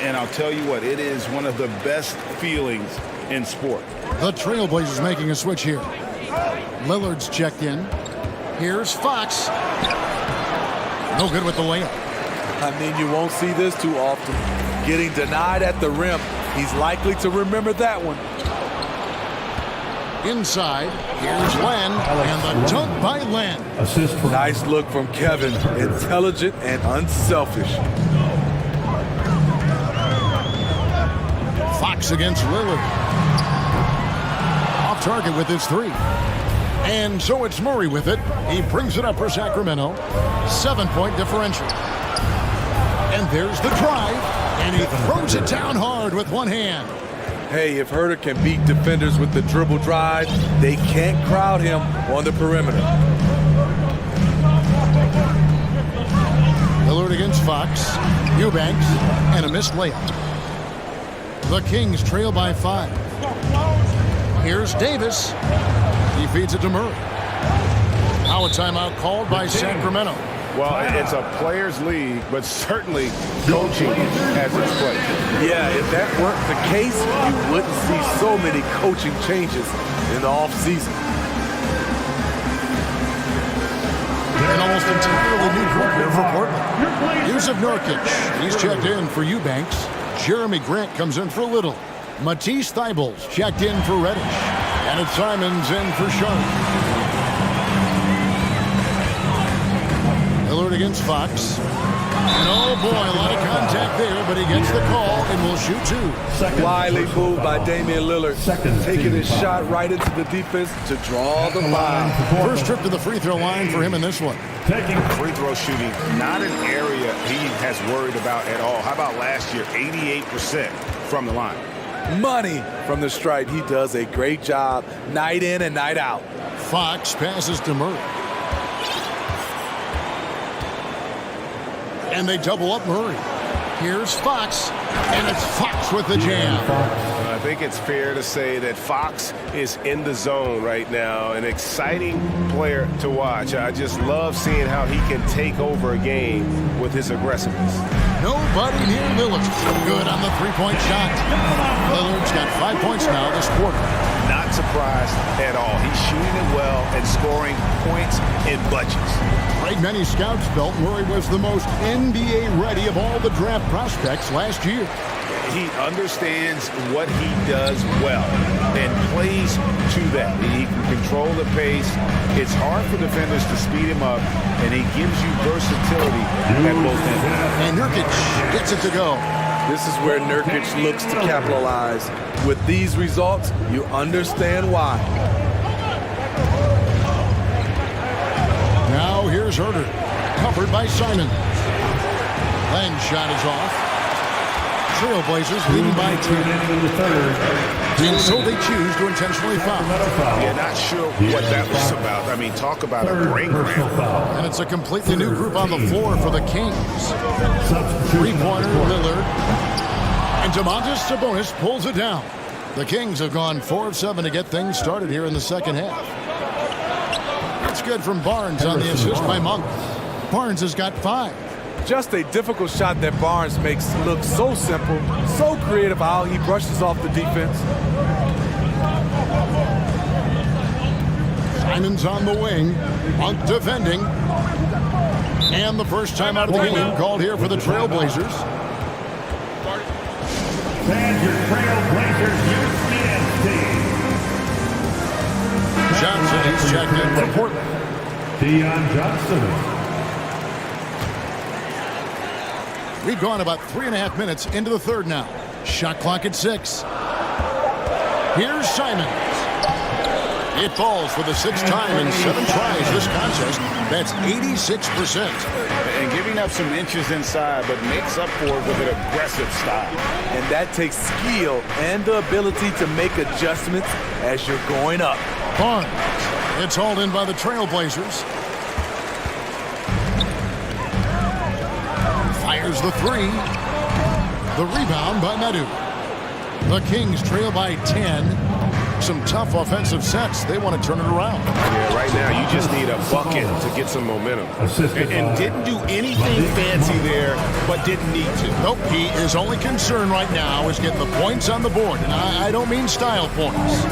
And I'll tell you what, it is one of the best feelings in sport. The Trailblazers making a switch here. Lillard's checked in. Here's Fox. No good with the layup. I mean, you won't see this too often. Getting denied at the rim. He's likely to remember that one. Inside, here's Len, and the dunk by Len. Assist from Nice look from Kevin. Intelligent and unselfish. Fox against Lillard. Off target with his 3. And so it's Murray with it. He brings it up for Sacramento. 7-point differential. And there's the drive, and he throws it down hard with one hand. Hey, if Herder can beat defenders with the dribble drive, they can't crowd him on the perimeter. Lillard against Fox, Eubanks, and a missed layup. The Kings trail by 5. Here's Davis. He feeds it to Murray. Now a timeout called by Sacramento. Well, it's a players' league, but certainly coaching has its place. Yeah, if that weren't the case, you wouldn't see so many coaching changes in the offseason. An almost entirely new group here for Portland. Yusuf Nurkic, he's checked in for Eubanks. Jeremy Grant comes in for Little. Matisse Thybulle's checked in for Reddish. And it's Simons in for Sharp. Lillard against Fox. And oh boy, a lot of contact there, but he gets the call and will shoot 2. Wily move by Damian Lillard, taking his shot right into the defense to draw the foul. First trip to the free throw line for him in this one. Free throw shooting, not an area he has worried about at all. How about last year, 88% from the line? Money from the stripe. He does a great job night in and night out. Fox passes to Murray. And they double up Murray. Here's Fox, and it's Fox with the jam. I think it's fair to say that Fox is in the zone right now, an exciting player to watch. I just love seeing how he can take over a game with his aggressiveness. Nobody near Lillard. Good on the three-point shot. Lillard's got 5 points now this quarter. Not surprised at all. He's shooting it well and scoring points in bunches. Right, many scouts felt Murray was the most NBA-ready of all the draft prospects last year. He understands what he does well and plays to that. He can control the pace. It's hard for defenders to speed him up, and he gives you versatility at both ends. And Nurkic gets it to go. This is where Nurkic looks to capitalize. With these results, you understand why. Now here's Herder, covered by Simons. Lang's shot is off. Trailblazers leading by 10. And so they choose to intentionally foul. Yeah, not sure what that was about. I mean, talk about a brain cramp. And it's a completely new group on the floor for the Kings. Three-pointer, Lillard. And Domantas Sabonis pulls it down. The Kings have gone 4 of 7 to get things started here in the second half. That's good from Barnes on the assist by Monk. Barnes has got 5. Just a difficult shot that Barnes makes look so simple, so creative how he brushes off the defense. Simons on the wing. Monk defending. And the first time out of the game called here for the Trailblazers. And your Trailblazers Johnson is checked in for Portland. Deion Johnson. We've gone about 3.5 minutes into the third now. Shot clock at 6. Here's Simons. It falls for the 6th time in 7 tries this contest. That's 86%. And giving up some inches inside, but makes up for it with an aggressive style. And that takes skill and the ability to make adjustments as you're going up. Barnes. It's hauled in by the Trailblazers. Fires the 3. The rebound by Nadu. The Kings trail by 10. Some tough offensive sets. They want to turn it around. Yeah, right now you just need a bucket to get some momentum. And didn't do anything fancy there, but didn't need to. Nope, he is only concerned right now is getting the points on the board. And I don't mean style points.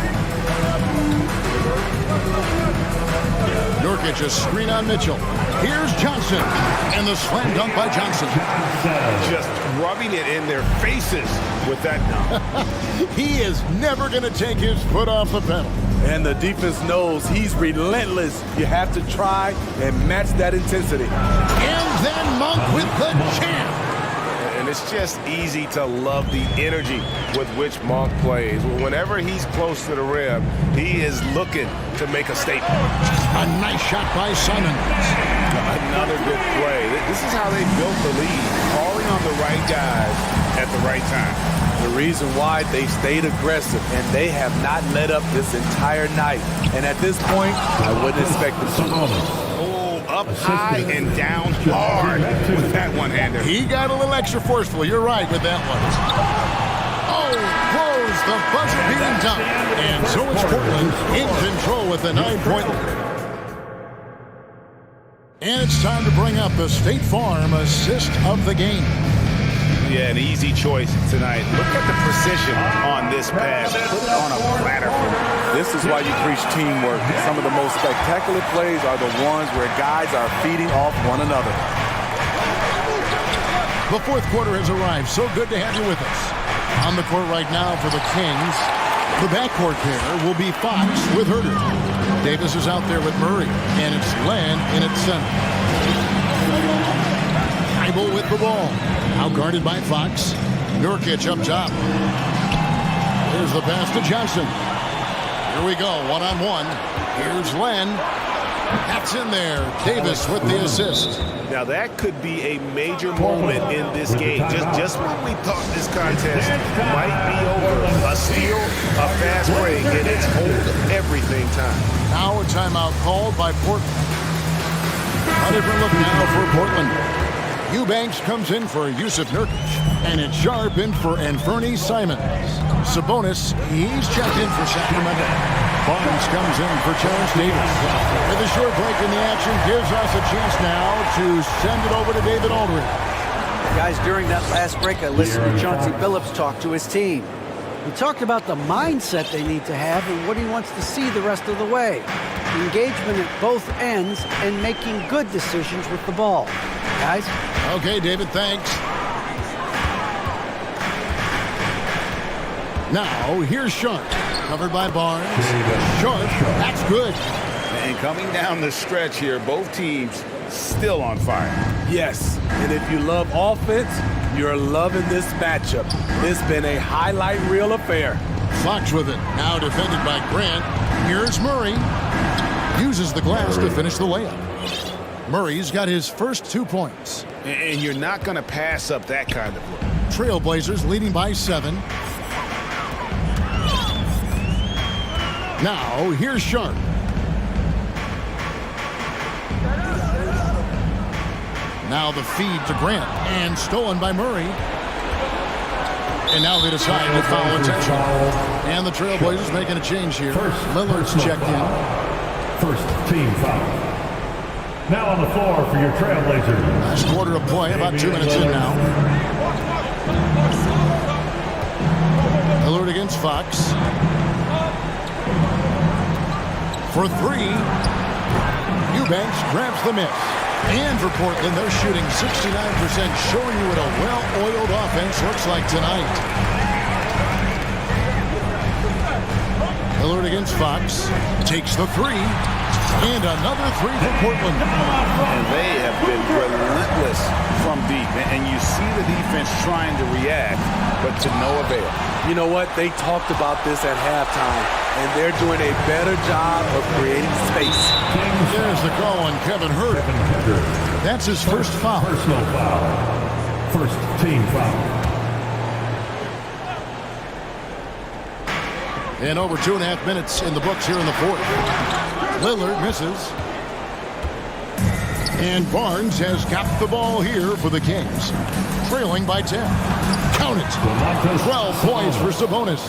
Nurkic a screen on Mitchell. Here's Johnson. And the slam dunk by Johnson. Just rubbing it in their faces with that dunk. He is never going to take his foot off the pedal. And the defense knows he's relentless. You have to try and match that intensity. And then Monk with the jam. And it's just easy to love the energy with which Monk plays. Whenever he's close to the rim, he is looking to make a statement. A nice shot by Simons. Another good play. This is how they built the lead, calling on the the right guys at the right time. The reason why they stayed aggressive, and they have not let up this entire night. And at this point, I wouldn't expect them to. Oh, up high and down hard with that one-hander. He got a little extra forceful. You're right with that one. Oh, close the buzzer-beating dunk. And so it's Portland in control with the 9-point lead. And it's time to bring up the State Farm assist of the game. Yeah, an easy choice tonight. Look at the precision on this pass. Put it on a platter. This is why you preach teamwork. Some of the most spectacular plays are the ones where guys are feeding off one another. The fourth quarter has arrived. So good to have you with us. On the court right now for the Kings, the backcourt pair will be Fox with Herter. Davis is out there with Murray, and it's Land in its center. Eibel with the ball. Out guarded by Fox. Nurkic up top. Here's the pass to Johnson. Here we go, one-on-one. Here's Len. That's in there. Davis with the assist. Now that could be a major moment in this game. Just when we thought this contest might be over. A steal, a fast break, and it's hold everything time. Now a timeout called by Portland. A different look now for Portland. Eubanks comes in for Yusuf Nurkic, and it's Sharp in for Anferny Simons. Sabonis, he's checked in for Sacramento. Barnes comes in for Terrence Davis. With a short break in the action, gives us a chance now to send it over to David Aldridge. Guys, during that last break, I listened to Chauncey Billups talk to his team. He talked about the mindset they need to have and what he wants to see the rest of the way. Engagement at both ends and making good decisions with the ball. Guys? Okay, David, thanks. Now, here's Sharp. Covered by Barnes. Sharp, that's good. And coming down the stretch here, both teams still on fire. Yes, and if you love offense, you're loving this matchup. It's been a highlight reel affair. Fox with it. Now defended by Grant. Here's Murray. Uses the glass to finish the layup. Murray's got his first 2 points. And you're not going to pass up that kind of look. Trailblazers leading by 7. Now, here's Sharp. Now the feed to Grant, and stolen by Murray. And now they decide to foul intentional. And the Trailblazers making a change here. Lillard's checked in. First team foul. Now on the floor for your Trailblazers. Last quarter of play, about 2 minutes in now. Lillard against Fox. For 3. Eubanks grabs the miss. And for Portland, they're shooting 69%, showing you what a well-oiled offense looks like tonight. Lillard against Fox. Takes the 3. And another 3 for Portland. And they have been relentless from deep. And you see the defense trying to react, but to no avail. You know what? They talked about this at halftime, and they're doing a better job of creating space. There's the call on Kevin Herter. That's his first foul. Personal foul. First team foul. And over 2.5 minutes in the books here in the fourth. Lillard misses. And Barnes has got the ball here for the Kings. Trailing by 10. Count it. 12 points for Sabonis.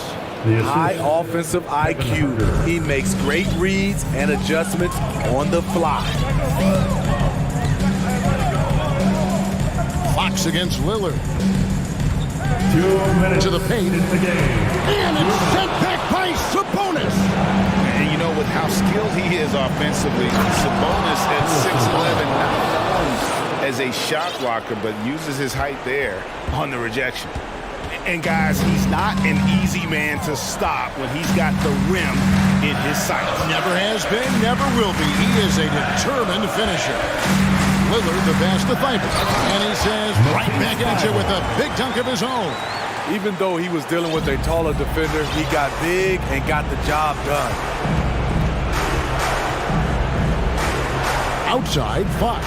High offensive IQ. He makes great reads and adjustments on the fly. Fox against Lillard. 2 minutes to the paint. In the game. And it's sent back by Sabonis. And you know, with how skilled he is offensively, Sabonis at 6'11", not known as a shot blocker, but uses his height there on the rejection. And guys, he's not an easy man to stop when he's got the rim in his sights. Never has been, never will be. He is a determined finisher. Lillard, the pass to Thybulle. And he says right back at you with a big dunk of his own. Even though he was dealing with a taller defender, he got big and got the job done. Outside, Fox.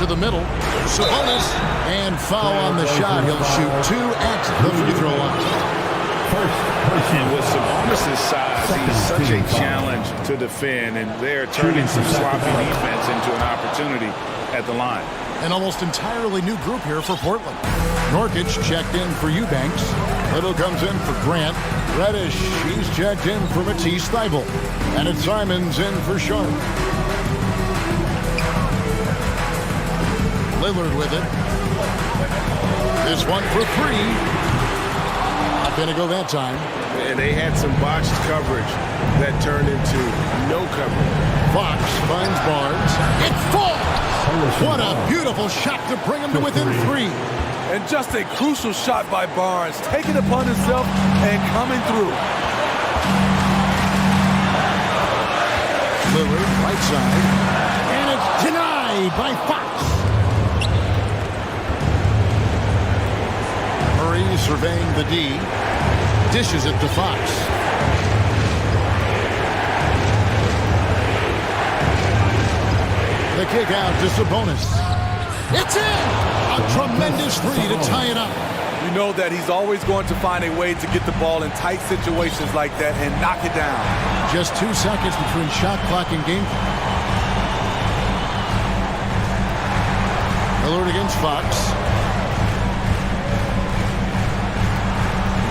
to the middle. Sabonis. And foul on the shot. He'll shoot 2 at the free throw line. And with Sabonis' size, he's such a challenge to defend, and they're turning some sloppy defense into an opportunity at the line. An almost entirely new group here for Portland. Nurkic checked in for Eubanks. Little comes in for Grant. Reddish, he's checked in for Matisse Thybulle. And it's Simons in for Sharp. Lillard with it. This one for 3. Not going to go that time. And they had some botched coverage that turned into no coverage. Fox finds Barnes. It falls! What a beautiful shot to bring him to within 3. And just a crucial shot by Barnes, taking it upon himself and coming through. Lillard, right side. And it's denied by Fox. Murray surveying the D. Dishes it to Fox. The kick out to Sabonis. It's in! A tremendous 3 to tie it up. You know that he's always going to find a way to get the ball in tight situations like that and knock it down. Just 2 seconds between shot clock and game clock. Lillard against Fox.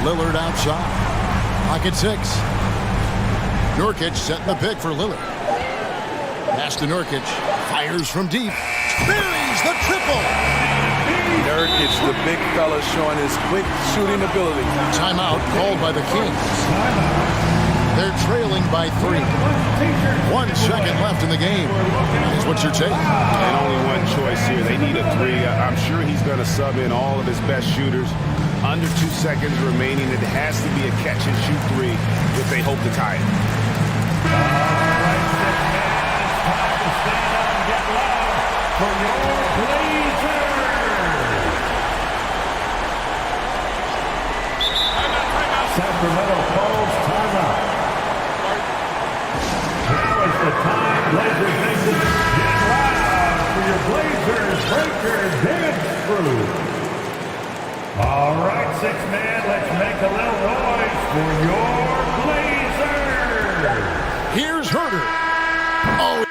Lillard outside. Clock at 6. Nurkic setting the pick for Lillard. Pass to Nurkic. Fires from deep. Buries the triple. Nurkic, the big fella, showing his quick shooting ability. Timeout called by the Kings. They're trailing by 3. 1 second left in the game. Is what you're taking. And only one choice here. They need a 3. I'm sure he's going to sub in all of his best shooters. Under 2 seconds remaining. It has to be a catch-and-shoot 3 if they hope to tie it. For your Blazers. Sacramento calls timeout. Now is the time Blazers Nation get loud for your Blazers breaker dance crew. All right, 6-man, let's make a little noise for your Blazers. Here's Herter. Oh.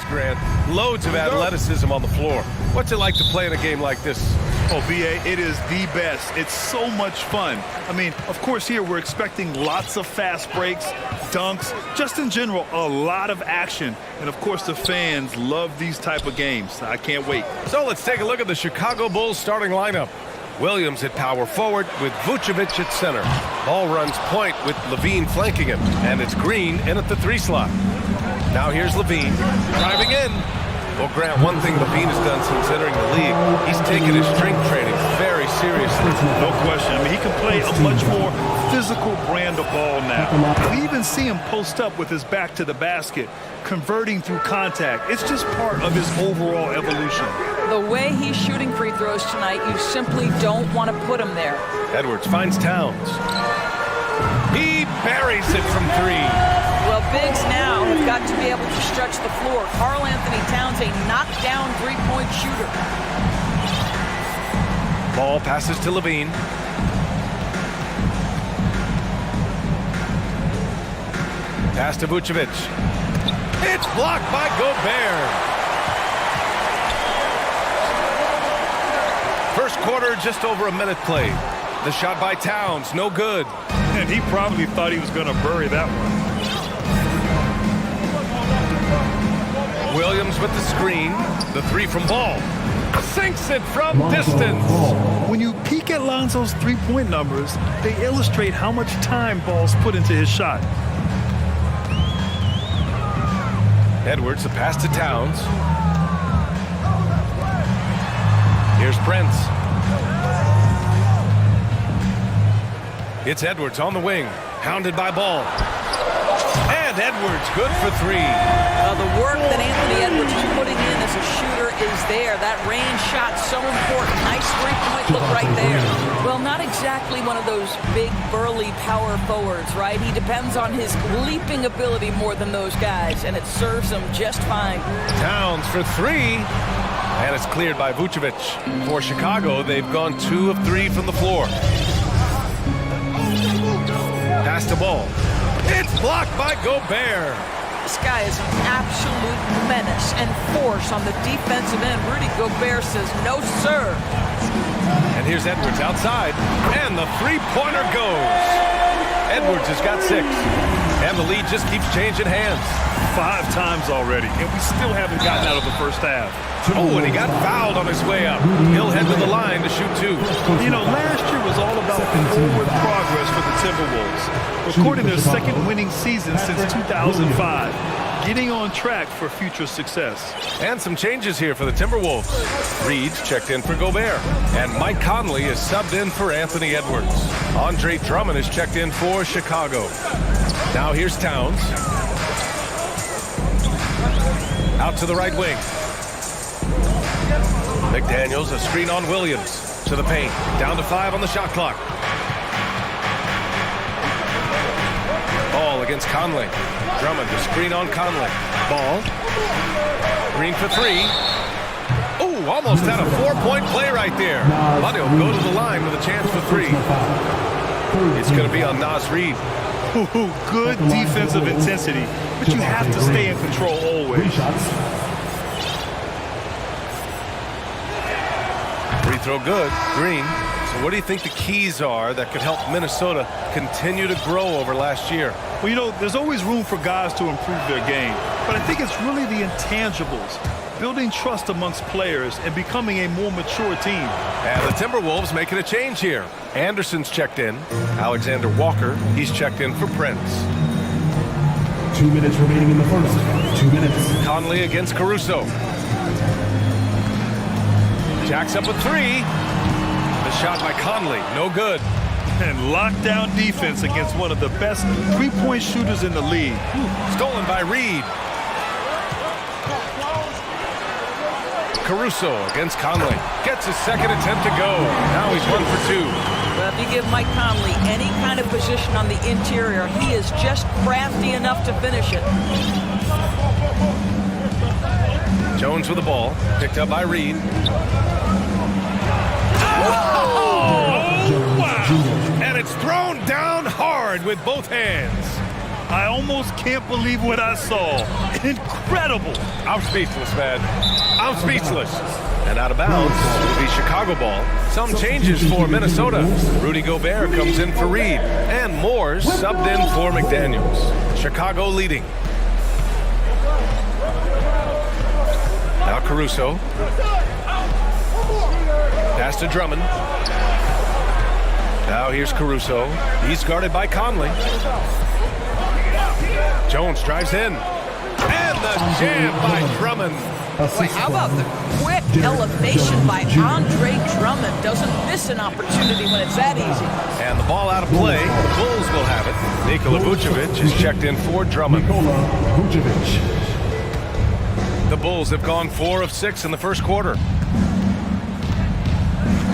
bigs, Grant. Loads of athleticism on the floor. What's it like to play in a game like this? Oh, B.A., it is the best. It's so much fun. I mean, of course, here we're expecting lots of fast breaks, dunks, just in general, a lot of action. And, of course, the fans love these type of games. I can't wait. So let's take a look at the Chicago Bulls starting lineup. Williams at power forward with Vucevic at center. Ball runs point with Levine flanking him, and it's Green in at the 3 slot. Now here's Levine driving in. Well, Grant, one thing Levine has done since entering the league, he's taken his strength training very seriously. No question. I mean, he can play a much more physical brand of ball now. We even see him post up with his back to the basket, converting through contact. It's just part of his overall evolution. The way he's shooting free throws tonight, you simply don't want to put him there. Edwards finds Towns. He buries it from 3. Well, bigs now have got to be able to stretch the floor. Karl Anthony Towns, a knockdown three-point shooter. Ball passes to Levine. Pass to Vucevic. It's blocked by Gobert. First quarter, just over a minute played. The shot by Towns, no good. And he probably thought he was going to bury that one. Williams with the screen. The 3 from Ball. Sinks it from distance. When you peek at Lonzo's three-point numbers, they illustrate how much time Ball's put into his shot. Edwards, the pass to Towns. Here's Prince. It's Edwards on the wing, hounded by Ball. And Edwards, good for 3. The work that Anthony Edwards is putting in as a shooter is there. That range shot so important. Nice three-point look right there. Well, not exactly one of those big, burly power forwards, right? He depends on his leaping ability more than those guys, and it serves him just fine. Towns for 3. And it's cleared by Vucevic. For Chicago, they've gone 2 of 3 from the floor. Pass to Ball. It's blocked by Gobert. This guy is an absolute menace and force on the defensive end. Rudy Gobert says, no, sir. And here's Edwards outside. And the three-pointer goes. Edwards has got 6. And the lead just keeps changing hands. 5 times already, and we still haven't gotten out of the first half. Oh, and he got fouled on his way up. He'll head to the line to shoot 2. You know, last year was all about forward progress for the Timberwolves, recording their second winning season since 2005, getting on track for future success. And some changes here for the Timberwolves. Reed's checked in for Gobert, and Mike Conley is subbed in for Anthony Edwards. Andre Drummond is checked in for Chicago. Now here's Towns. Out to the right wing. McDaniels, a screen on Williams. To the paint. Down to 5 on the shot clock. Ball against Conley. Drummond, a screen on Conley. Ball. Green for 3. Oh, almost had a 4-point play right there. But he'll go to the line with a chance for 3. It's going to be on Naz Reid. Good defensive intensity, but you have to stay in control always. Free throw good. Green. So what do you think the keys are that could help Minnesota continue to grow over last year? Well, you know, there's always room for guys to improve their game, but I think it's really the intangibles. Building trust amongst players and becoming a more mature team. And the Timberwolves making a change here. Anderson's checked in. Alexander Walker, he's checked in for Prince. 2 minutes remaining in the first. 2 minutes. Conley against Caruso. Jacks up with 3. The shot by Conley, no good. And lockdown defense against one of the best three-point shooters in the league. Stolen by Reed. Caruso against Conley. Gets his second attempt to go. Now he's 1 for 2. Well, if you give Mike Conley any kind of position on the interior, he is just crafty enough to finish it. Jones with the ball. Picked up by Reed. Oh, wow. And it's thrown down hard with both hands. I almost can't believe what I saw. Incredible. I'm speechless, man. I'm speechless. And out of bounds will be Chicago ball. Some changes for Minnesota. Rudy Gobert comes in for Reed. And Moore subbed in for McDaniels. Chicago leading. Now Caruso. Pass to Drummond. Now here's Caruso. He's guarded by Conley. Jones drives in. And the jam by Drummond. Boy, how about the quick elevation by Andre Drummond? Doesn't miss an opportunity when it's that easy. And the ball out of play. The Bulls will have it. Nikola Vucevic is checked in for Drummond. The Bulls have gone 4 of 6 in the first quarter.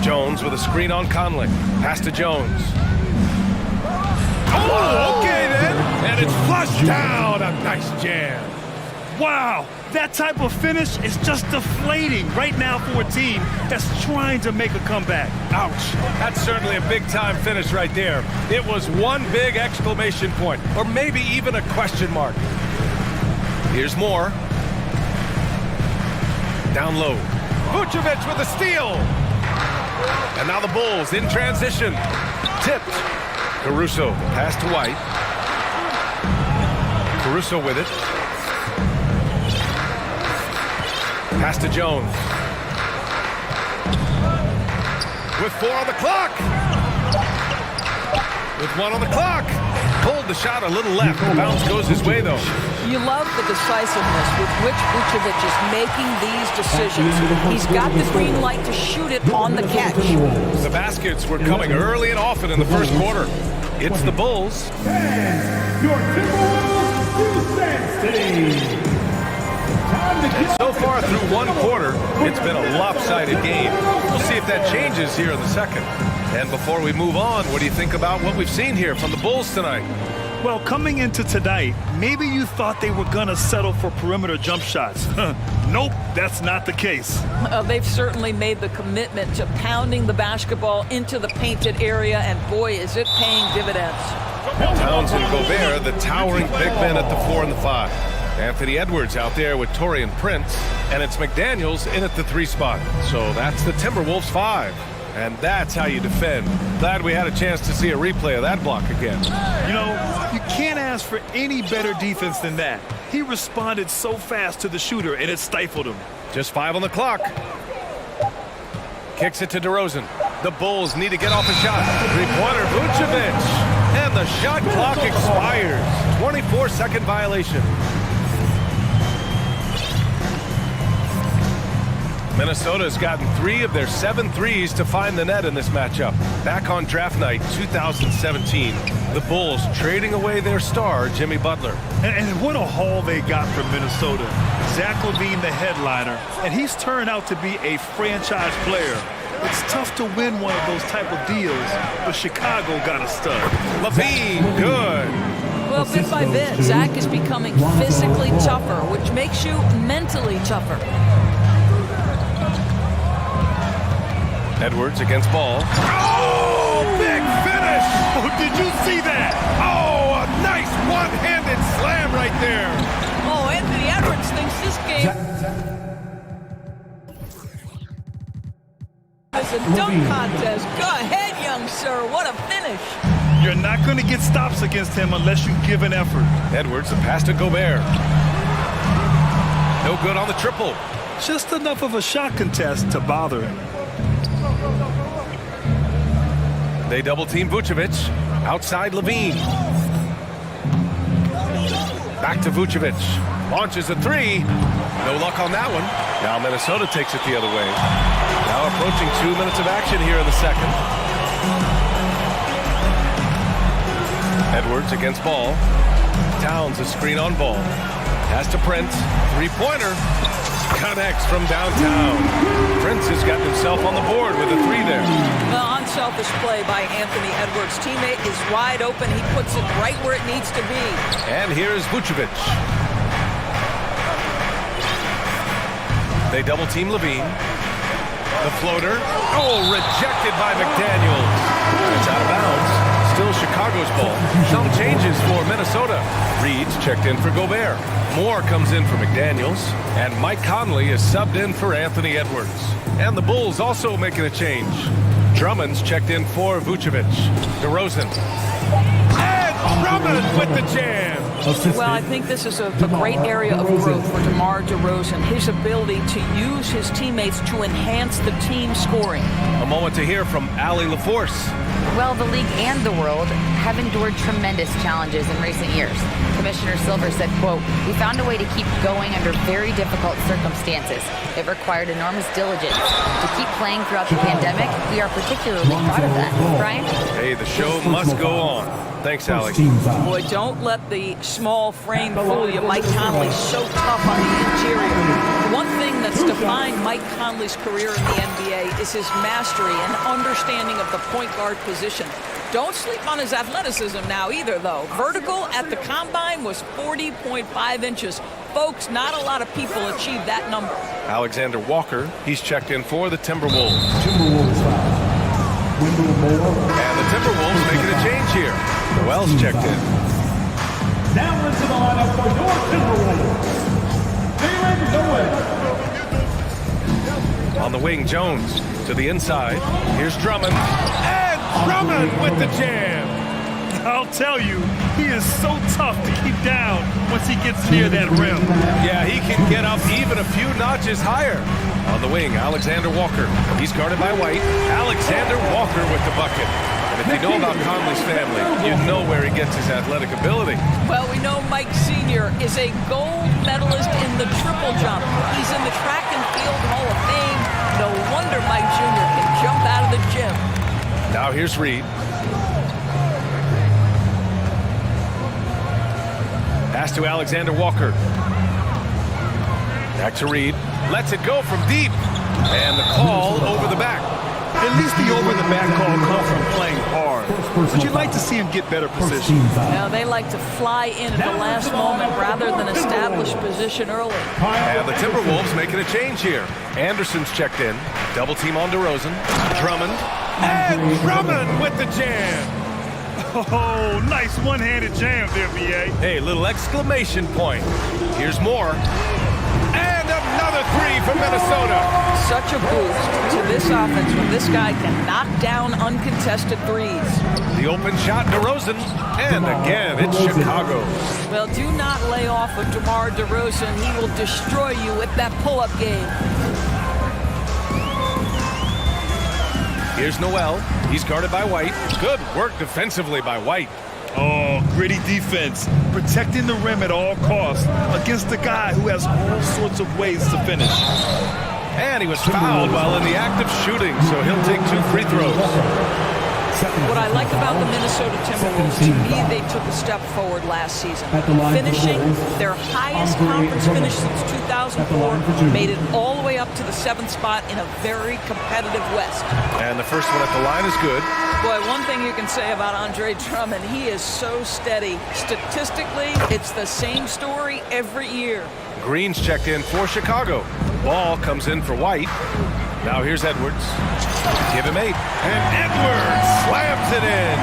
Jones with a screen on Conley. Pass to Jones. Oh, okay then. And it's flushed down. A nice jam. Wow, that type of finish is just deflating right now for a team that's trying to make a comeback. Ouch. That's certainly a big-time finish right there. It was one big exclamation point, or maybe even a question mark. Here's Moore. Down low. Vucevic with a steal. And now the Bulls in transition. Tipped. Caruso, pass to White. Caruso with it. Pass to Jones. With 4 on the clock. With 1 on the clock. Pulled the shot a little left. The bounce goes his way, though. You love the decisiveness with which Vucevic is making these decisions. He's got the green light to shoot it on the catch. The baskets were coming early and often in the first quarter. It's the Bulls. And your Timberwolves to And so far through one quarter, it's been a lopsided game. We'll see if that changes here in the second. And before we move on, what do you think about what we've seen here from the Bulls tonight? Well, coming into tonight, maybe you thought they were going to settle for perimeter jump shots. Nope, that's not the case. They've certainly made the commitment to pounding the basketball into the painted area, and boy, is it paying dividends. Towns and Gobert, the towering big men at the 4 and the 5. Anthony Edwards out there with Taurean Prince, and it's McDaniels in at the 3 spot. So that's the Timberwolves 5. And that's how you defend. Glad we had a chance to see a replay of that block again. You know, you can't ask for any better defense than that. He responded so fast to the shooter, and it stifled him. Just 5 on the clock. Kicks it to DeRozan. The Bulls need to get off a shot. Three-pointer, Vucevic. And the shot clock expires. 24-second violation. Minnesota's gotten 3 of their 7 threes to find the net in this matchup. Back on draft night 2017, the Bulls trading away their star, Jimmy Butler. And what a haul they got from Minnesota. Zach LaVine, the headliner, and he's turned out to be a franchise player. It's tough to win one of those type of deals, but Chicago got a stud. LaVine, good. Well, bit by bit, Zach is becoming physically tougher, which makes you mentally tougher. Edwards against Ball. Oh, big finish! Oh, did you see that? Oh, a nice one-handed slam right there. Oh, Anthony Edwards thinks this game is a dunk contest. Go ahead, young sir. What a finish. You're not going to get stops against him unless you give an effort. Edwards, the pass to Gobert. No good on the triple. Just enough of a shot contest to bother him. They double-team Vucevic. Outside LaVine. Back to Vucevic. Launches a 3. No luck on that one. Now Minnesota takes it the other way. Now approaching 2 minutes of action here in the second. Edwards against Ball. Towns a screen on Ball. Pass to Prince. 3-pointer. Connects from downtown. Prince has gotten himself on the board with a 3 there. Well, unselfish play by Anthony Edwards. Teammate is wide open. He puts it right where it needs to be. And here's Vucevic. They double-team LaVine. The floater. Oh, rejected by McDaniels. It's out of bounds. Still Chicago. Chicago's ball. Some changes for Minnesota. Reed's checked in for Gobert. Moore comes in for McDaniels. And Mike Conley is subbed in for Anthony Edwards. And the Bulls also making a change. Drummond's checked in for Vucevic. DeRozan. And Drummond with the jam. Well, I think this is a great area of growth for DeMar DeRozan. His ability to use his teammates to enhance the team scoring. A moment to hear from Allie LaForce. Well, the league and the world have endured tremendous challenges in recent years. Commissioner Silver said, quote, "We found a way to keep going under very difficult circumstances. It required enormous diligence. To keep playing throughout the pandemic, we are particularly proud of that." Brian? Hey, the show must go on. Thanks, Allie. Boy, don't let the small frame fool you. Mike Conley's so tough on the interior. One thing that's defined Mike Conley's career in the NBA is his mastery and understanding of the point guard position. Don't sleep on his athleticism now either, though. Vertical at the combine was 40.5 inches. Folks, not a lot of people achieve that number. Alexander Walker, he's checked in for the Timberwolves. And the Timberwolves making a change here. Wells checked in. Now into the lineup for your Timberwolves. Jalen Noel. On the wing, Jones to the inside. Here's Drummond. And Drummond with the jam. I'll tell you, he is so tough to keep down once he gets near that rim. Yeah, he can get up even a few notches higher. On the wing, Alexander Walker. He's guarded by White. Alexander Walker with the bucket. And if you know about Conley's family, you know where he gets his athletic ability. Well, we know Mike Sr. is a gold medalist in the triple jump. He's in the track and field Hall of Fame. No wonder Mike Jr. can jump out of the gym. Now here's Reed. Pass to Alexander Walker. Back to Reed. Lets it go from deep. And the call over the back. At least the over-the-back call comes from playing hard. But you'd like to see him get better position. Now, they like to fly in at the last moment rather than establish position early. And the Timberwolves making a change here. Anderson's checked in. Double team on DeRozan. Drummond. And Drummond with the jam. Oh, nice one-handed jam there, B.A. Hey, little exclamation point. Here's more. And another three from Minnesota. Such a boost to this offense when this guy can knock down uncontested threes. The open shot, DeRozan. And again, it's Chicago. Well, do not lay off of DeMar DeRozan. He will destroy you with that pull-up game. Here's Noel. He's guarded by White. Good work defensively by White. Oh, gritty defense. Protecting the rim at all costs against a guy who has all sorts of ways to finish. And he was fouled while in the act of shooting, so he'll take 2 free throws. What I like about the Minnesota Timberwolves, to me, they took a step forward last season. Finishing their highest conference finish since 2004, made it all the way up to the 7th spot in a very competitive West. And the first one at the line is good. Boy, one thing you can say about Andre Drummond, he is so steady. Statistically, it's the same story every year. Green's checked in for Chicago. Ball comes in for White. Now here's Edwards. Give him 8. And Edwards slams it in.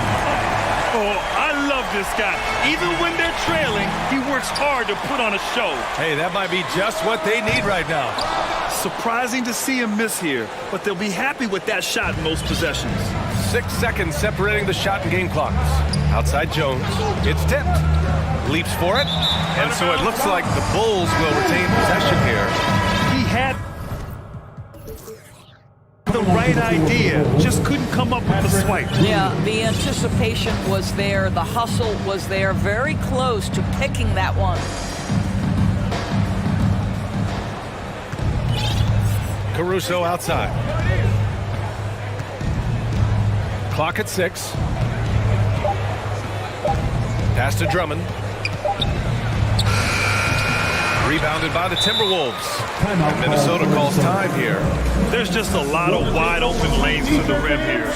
Oh, I love this guy. Even when they're trailing, he works hard to put on a show. Hey, that might be just what they need right now. Surprising to see him miss here, but they'll be happy with that shot in most possessions. 6 seconds separating the shot and game clocks. Outside Jones. It's tipped. Leaps for it. And so it looks like the Bulls will retain possession here. He had the right idea, just couldn't come up with the swipe. Yeah, the anticipation was there, the hustle was there, very close to picking that one. Caruso outside. Clock at 6. Pass to Drummond. Rebounded by the Timberwolves. And Minnesota calls time here. There's just a lot of wide open lanes to the rim here.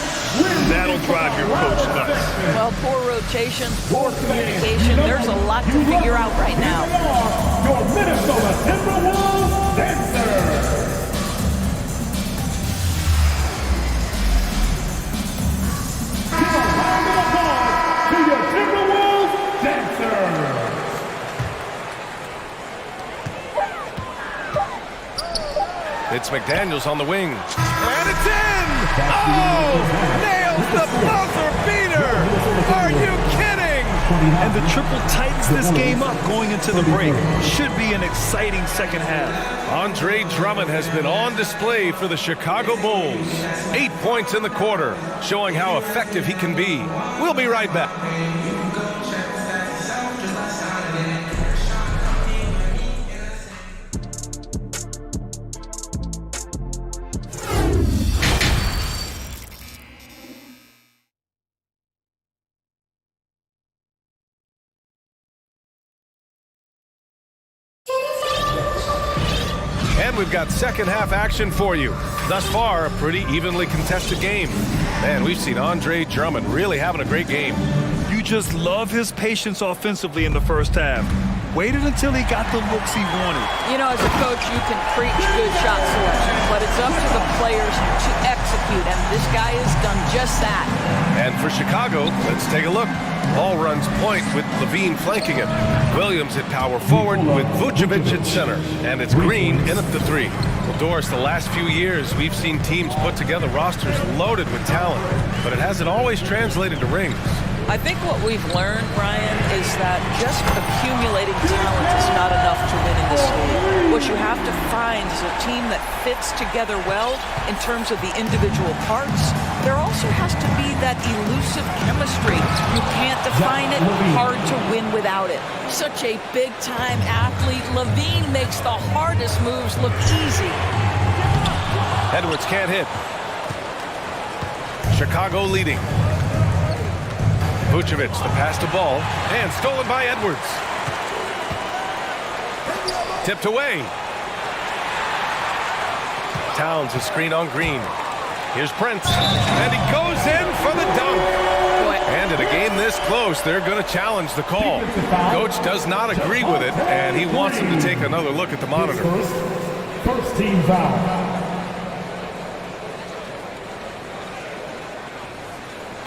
That'll drive your coach nuts. Well, poor rotation, poor communication. There's a lot to figure out right now. Your Minnesota Timberwolves dancer. To It's McDaniels on the wing. And it's in! Oh! Nails the buzzer beater! Are you kidding? And the triple tightens this game up going into the break. Should be an exciting second half. Andre Drummond has been on display for the Chicago Bulls. 8 points in the quarter, showing how effective he can be. We'll be right back. And we've got second half action for you. Thus far, a pretty evenly contested game. Man, we've seen Andre Drummond really having a great game. You just love his patience offensively in the first half. Waited until he got the looks he wanted. You know, as a coach, you can preach good shot selection, but it's up to the players to execute, and this guy has done just that. And for Chicago, let's take a look. Ball runs point with Levine flanking it. Williams at power forward with Vucevic at center. And it's Green in at the three. Well, Doris, the last few years, we've seen teams put together rosters loaded with talent, but it hasn't always translated to rings. I think what we've learned, Brian, is that just accumulating talent is not enough to win in this league. What you have to find is a team that fits together well in terms of the individual parts. There also has to be that elusive chemistry. You can't define it, hard to win without it. Such a big-time athlete. Levine makes the hardest moves look easy. Edwards can't hit. Chicago leading. Vucevic, the pass to Ball, and stolen by Edwards. Tipped away. Towns a screen on Green. Here's Prince, and he goes in for the dunk. And in a game this close, they're going to challenge the call. Coach does not agree with it, and he wants him to take another look at the monitor. First team foul.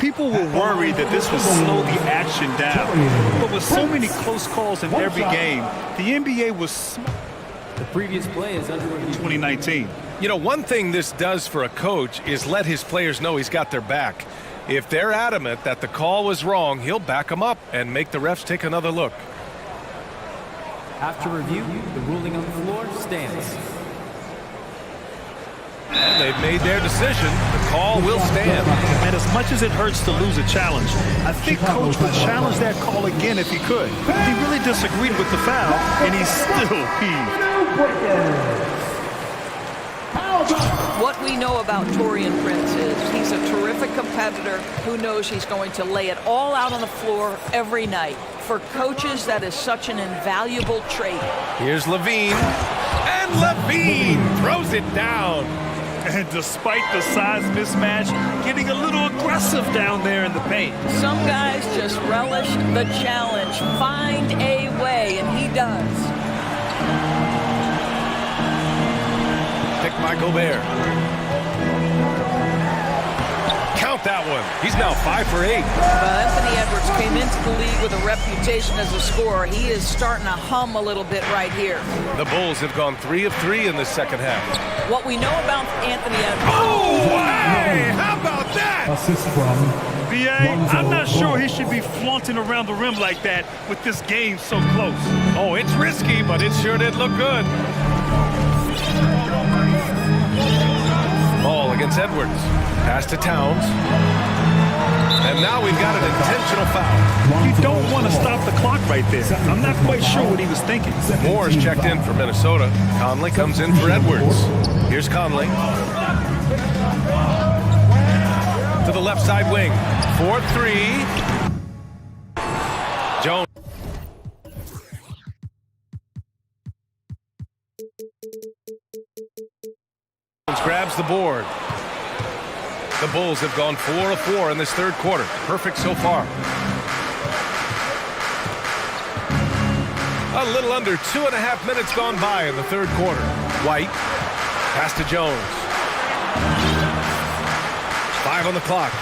People were worried that this would slow the action down. But with so many close calls in every game, the NBA was the previous play is under review. 2019. You know, one thing this does for a coach is let his players know he's got their back. If they're adamant that the call was wrong, he'll back them up and make the refs take another look. After review, the ruling on the floor stands. And they've made their decision. The call will stand. And as much as it hurts to lose a challenge, I think Coach would challenge that call again if he could. He really disagreed with the foul, and he still heaved. What we know about Taurean Prince is he's a terrific competitor who knows he's going to lay it all out on the floor every night. For coaches, that is such an invaluable trait. Here's Levine, and Levine throws it down. And despite the size mismatch, getting a little aggressive down there in the paint. Some guys just relish the challenge, find a way, and he does. Pick by Gobert. Count that one. He's now 5 for 8. Well, Anthony Edwards came into the league with a reputation as a scorer. He is starting to hum a little bit right here. The Bulls have gone 3 of 3 in this second half. What we know about Anthony Edwards... Oh, hey! How about that? Assist from B.A., I'm not sure he should be flaunting around the rim like that with this game so close. Oh, it's risky, but it sure did look good. Ball against Edwards. Pass to Towns. And now we've got an intentional foul. You don't want to stop the clock right there. I'm not quite sure what he was thinking. Moore's checked in for Minnesota. Conley comes in for Edwards. Here's Conley. To the left side wing. 4-3. Jones. Grabs the board. The Bulls have gone 4 of 4 in this third quarter. Perfect so far. A little under 2.5 minutes gone by in the third quarter. White. Pass to Jones. 5 on the clock.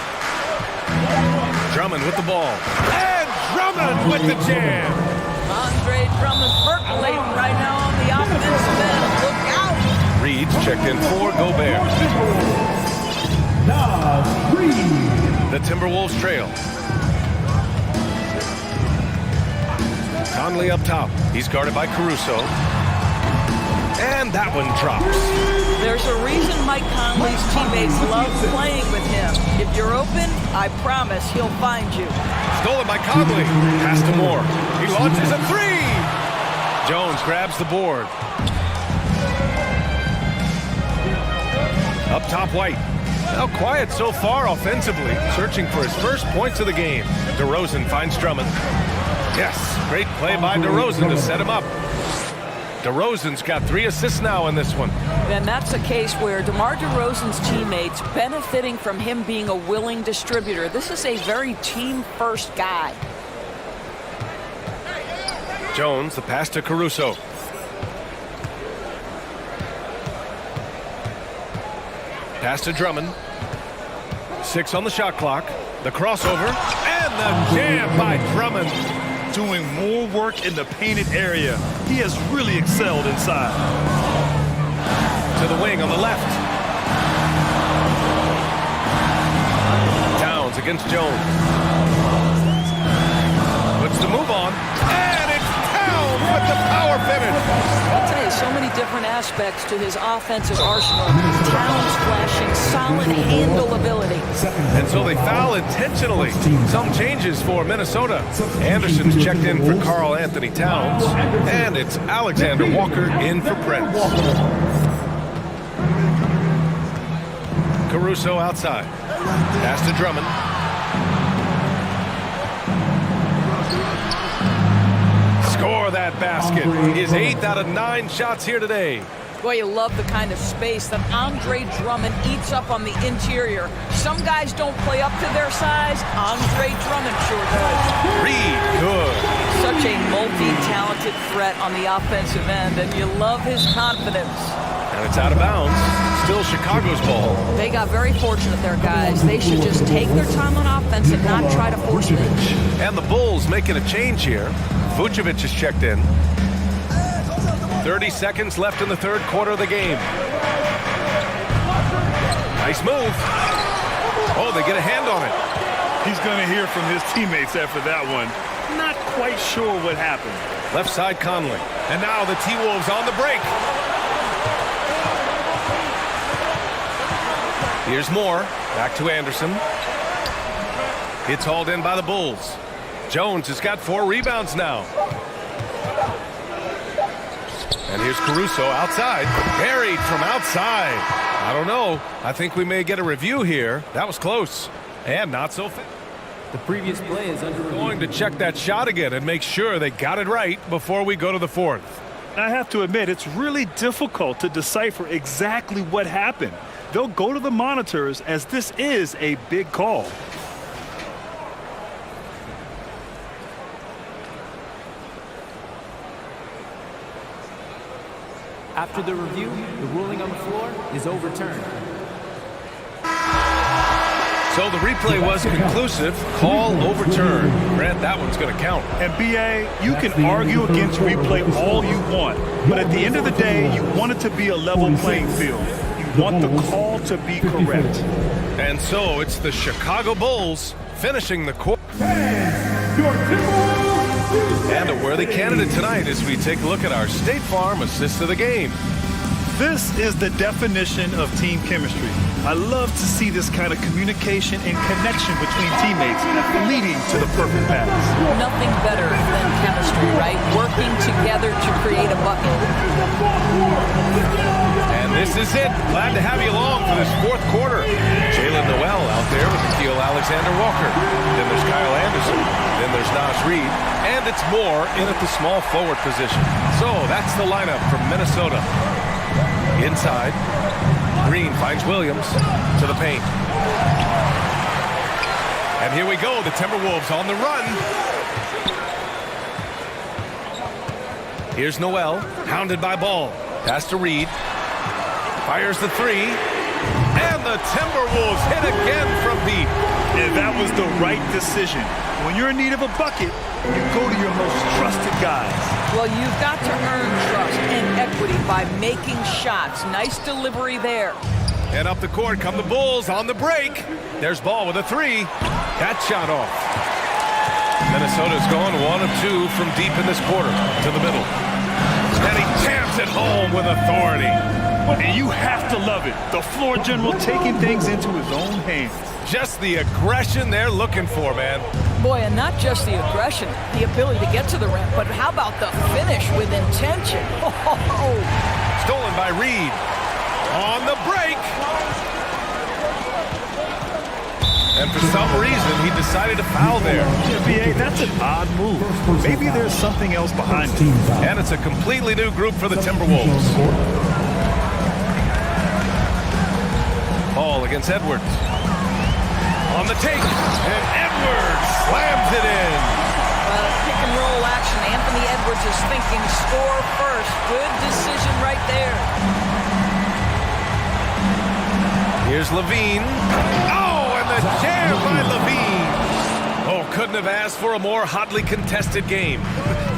Drummond with the ball. And Drummond with the jam. Andre Drummond percolating right now on the offensive end. Look out! Reed's checked in for Gobert. The Timberwolves trail. Conley up top. He's guarded by Caruso. And that one drops. There's a reason Mike Conley's teammates love playing with him. If you're open, I promise he'll find you. Stolen by Conley. Pass to Moore. He launches a three. Jones grabs the board. Up top, White. Now quiet so far offensively, searching for his first points of the game. DeRozan finds Drummond. Yes, great play by DeRozan to set him up. DeRozan's got 3 assists now in this one. And that's a case where DeMar DeRozan's teammates benefiting from him being a willing distributor. This is a very team-first guy. Jones, the pass to Caruso. Pass to Drummond. 6 on the shot clock. The crossover. And the jam by Drummond. Doing more work in the painted area. He has really excelled inside. To the wing on the left. Downs against Jones. Puts the move on. And it's Towns with the power finish. I'll tell you, so many different aspects to his offensive arsenal. Towns flashing solid handle ability. And so they foul intentionally. Some changes for Minnesota. Anderson's checked in for Karl Anthony Towns. And it's Alexander Walker in for Prince. Caruso outside. Pass to Drummond. Score that basket. His 8th out of 9 shots here today. Boy, you love the kind of space that Andre Drummond eats up on the interior. Some guys don't play up to their size. Andre Drummond sure does. Reed, good. Such a multi-talented threat on the offensive end, and you love his confidence. And it's out of bounds. Still Chicago's ball. They got very fortunate there, guys. They should just take their time on offense and not try to force it. And the Bulls making a change here. Vucevic is checked in. 30 seconds left in the third quarter of the game. Nice move. Oh, they get a hand on it. He's going to hear from his teammates after that one. Not quite sure what happened. Left side Conley. And now the T-Wolves on the break. Here's Moore. Back to Anderson. It's hauled in by the Bulls. Jones has got 4 rebounds now. And here's Caruso outside. Buried from outside. I don't know. I think we may get a review here. That was close. And not so fast. The previous play is under review. Going to check that shot again and make sure they got it right before we go to the 4th. I have to admit, it's really difficult to decipher exactly what happened. They'll go to the monitors as this is a big call. After the review, the ruling on the floor is overturned. So the replay was conclusive. Call overturned. Grant, that one's going to count. And BA, you can argue against replay all you want, but at the end of the day, you want it to be a level playing field. You want the call to be correct. And so it's the Chicago Bulls finishing the quarter. And a worthy candidate tonight as we take a look at our State Farm assist of the game. This is the definition of team chemistry. I love to see this kind of communication and connection between teammates leading to the perfect pass. Nothing better than chemistry, right? Working together to create a bucket. And this is it. Glad to have you along for this 4th quarter. Jalen Noel out there with Nikhil Alexander Walker. Then there's Kyle Anderson. Then there's Naz Reid. And it's Moore in at the small forward position. So that's the lineup from Minnesota. Inside, Green finds Williams to the paint. And here we go, the Timberwolves on the run. Here's Noel, hounded by Ball. Pass to Reed. Fires the 3. And the Timberwolves hit again from deep. And that was the right decision. When you're in need of a bucket, you go to your most trusted guys. Well, you've got to earn trust and equity by making shots. Nice delivery there. And up the court come the Bulls on the break. There's Ball with a three. That shot off. Minnesota's gone 1 of 2 from deep in this quarter to the middle. And he jams it home with authority. And you have to love it. The floor general taking things into his own hands. Just the aggression they're looking for, man. Boy, and not just the aggression, the ability to get to the rim, but how about the finish with intention? Oh. Stolen by Reed. On the break. And for some reason, he decided to foul there. NBA, that's an odd move. Maybe there's something else behind it. And it's a completely new group for the Timberwolves. Ball against Edwards. On the take. And Edwards slams it in. Pick and roll action. Anthony Edwards is thinking score first. Good decision right there. Here's Levine. Oh, and the jam by Levine. Oh, couldn't have asked for a more hotly contested game.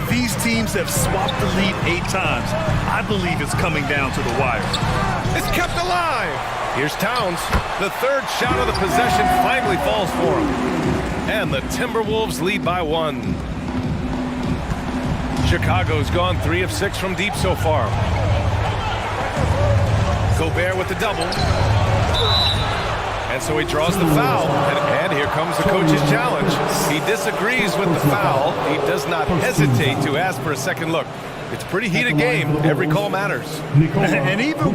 These teams have swapped the lead 8 times. I believe it's coming down to the wire. It's kept alive. Here's Towns. The third shot of the possession finally falls for him. And the Timberwolves lead by 1. Chicago's gone 3 of 6 from deep so far. Gobert with the double. And so he draws the foul. And here comes the coach's challenge. He disagrees with the foul. He does not hesitate to ask for a second look. It's a pretty heated game. Every call matters. And even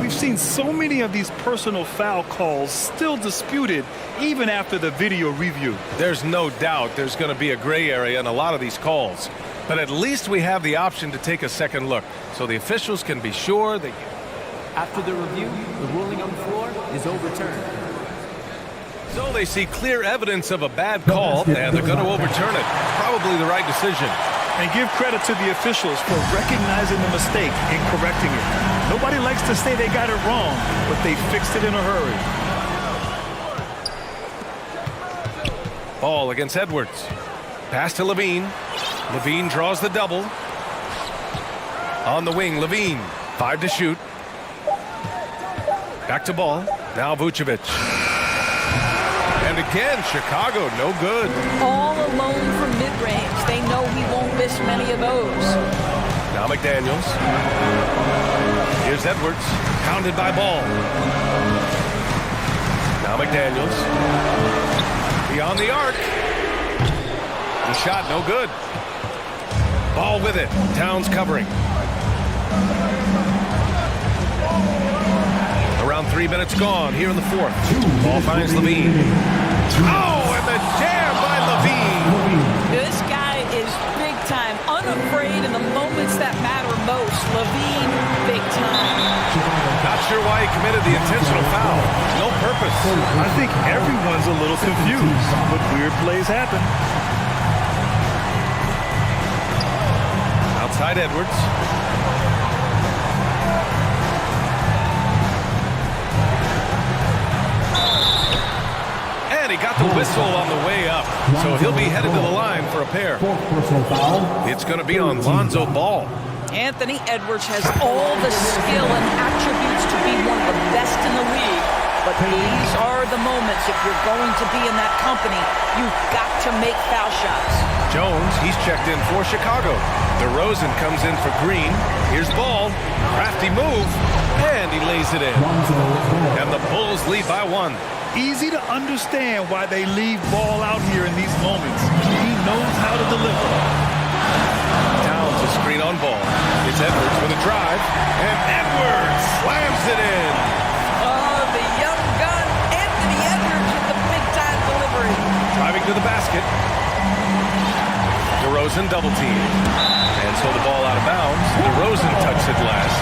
we've seen so many of these personal foul calls still disputed even after the video review. There's no doubt there's going to be a gray area in a lot of these calls. But at least we have the option to take a second look, so the officials can be sure that... After the review, the ruling on the floor is overturned. So they see clear evidence of a bad call, and they're going to overturn it. Probably the right decision. And give credit to the officials for recognizing the mistake and correcting it. Nobody likes to say they got it wrong, but they fixed it in a hurry. Ball against Edwards. Pass to Levine. Levine draws the double. On the wing, Levine. 5 to shoot. Back to Ball. Now Vucevic. And again, Chicago, no good. All alone from mid-range. They know he won't miss many of those. Now McDaniels. Here's Edwards. Pounded by Ball. Now McDaniels. Beyond the arc. The shot, no good. Ball with it. Towns covering. Around 3 minutes gone here in the fourth. Ball finds Levine. Oh, and the jam by Levine. This guy is big time, unafraid in the moments that matter most. Levine, big time. Not sure why he committed the intentional foul. No purpose. I think everyone's a little confused, but weird plays happen. Outside Edwards. And he got the whistle on the way up, so he'll be headed to the line for a pair. It's going to be on Lonzo Ball. Anthony Edwards has all the skill and attributes to be one of the best in the league. But these are the moments, if you're going to be in that company, you've got to make foul shots. Jones, he's checked in for Chicago. DeRozan comes in for Green. Here's Ball. Crafty move. And he lays it in. And the Bulls lead by 1. Easy to understand why they leave Ball out here in these moments. He knows how to deliver. Towns a screen on Ball. It's Edwards with a drive. And Edwards slams it in. Oh, the young gun, Anthony Edwards with the big-time delivery. Driving to the basket. DeRozan double team. And so the ball out of bounds. DeRozan touched it last.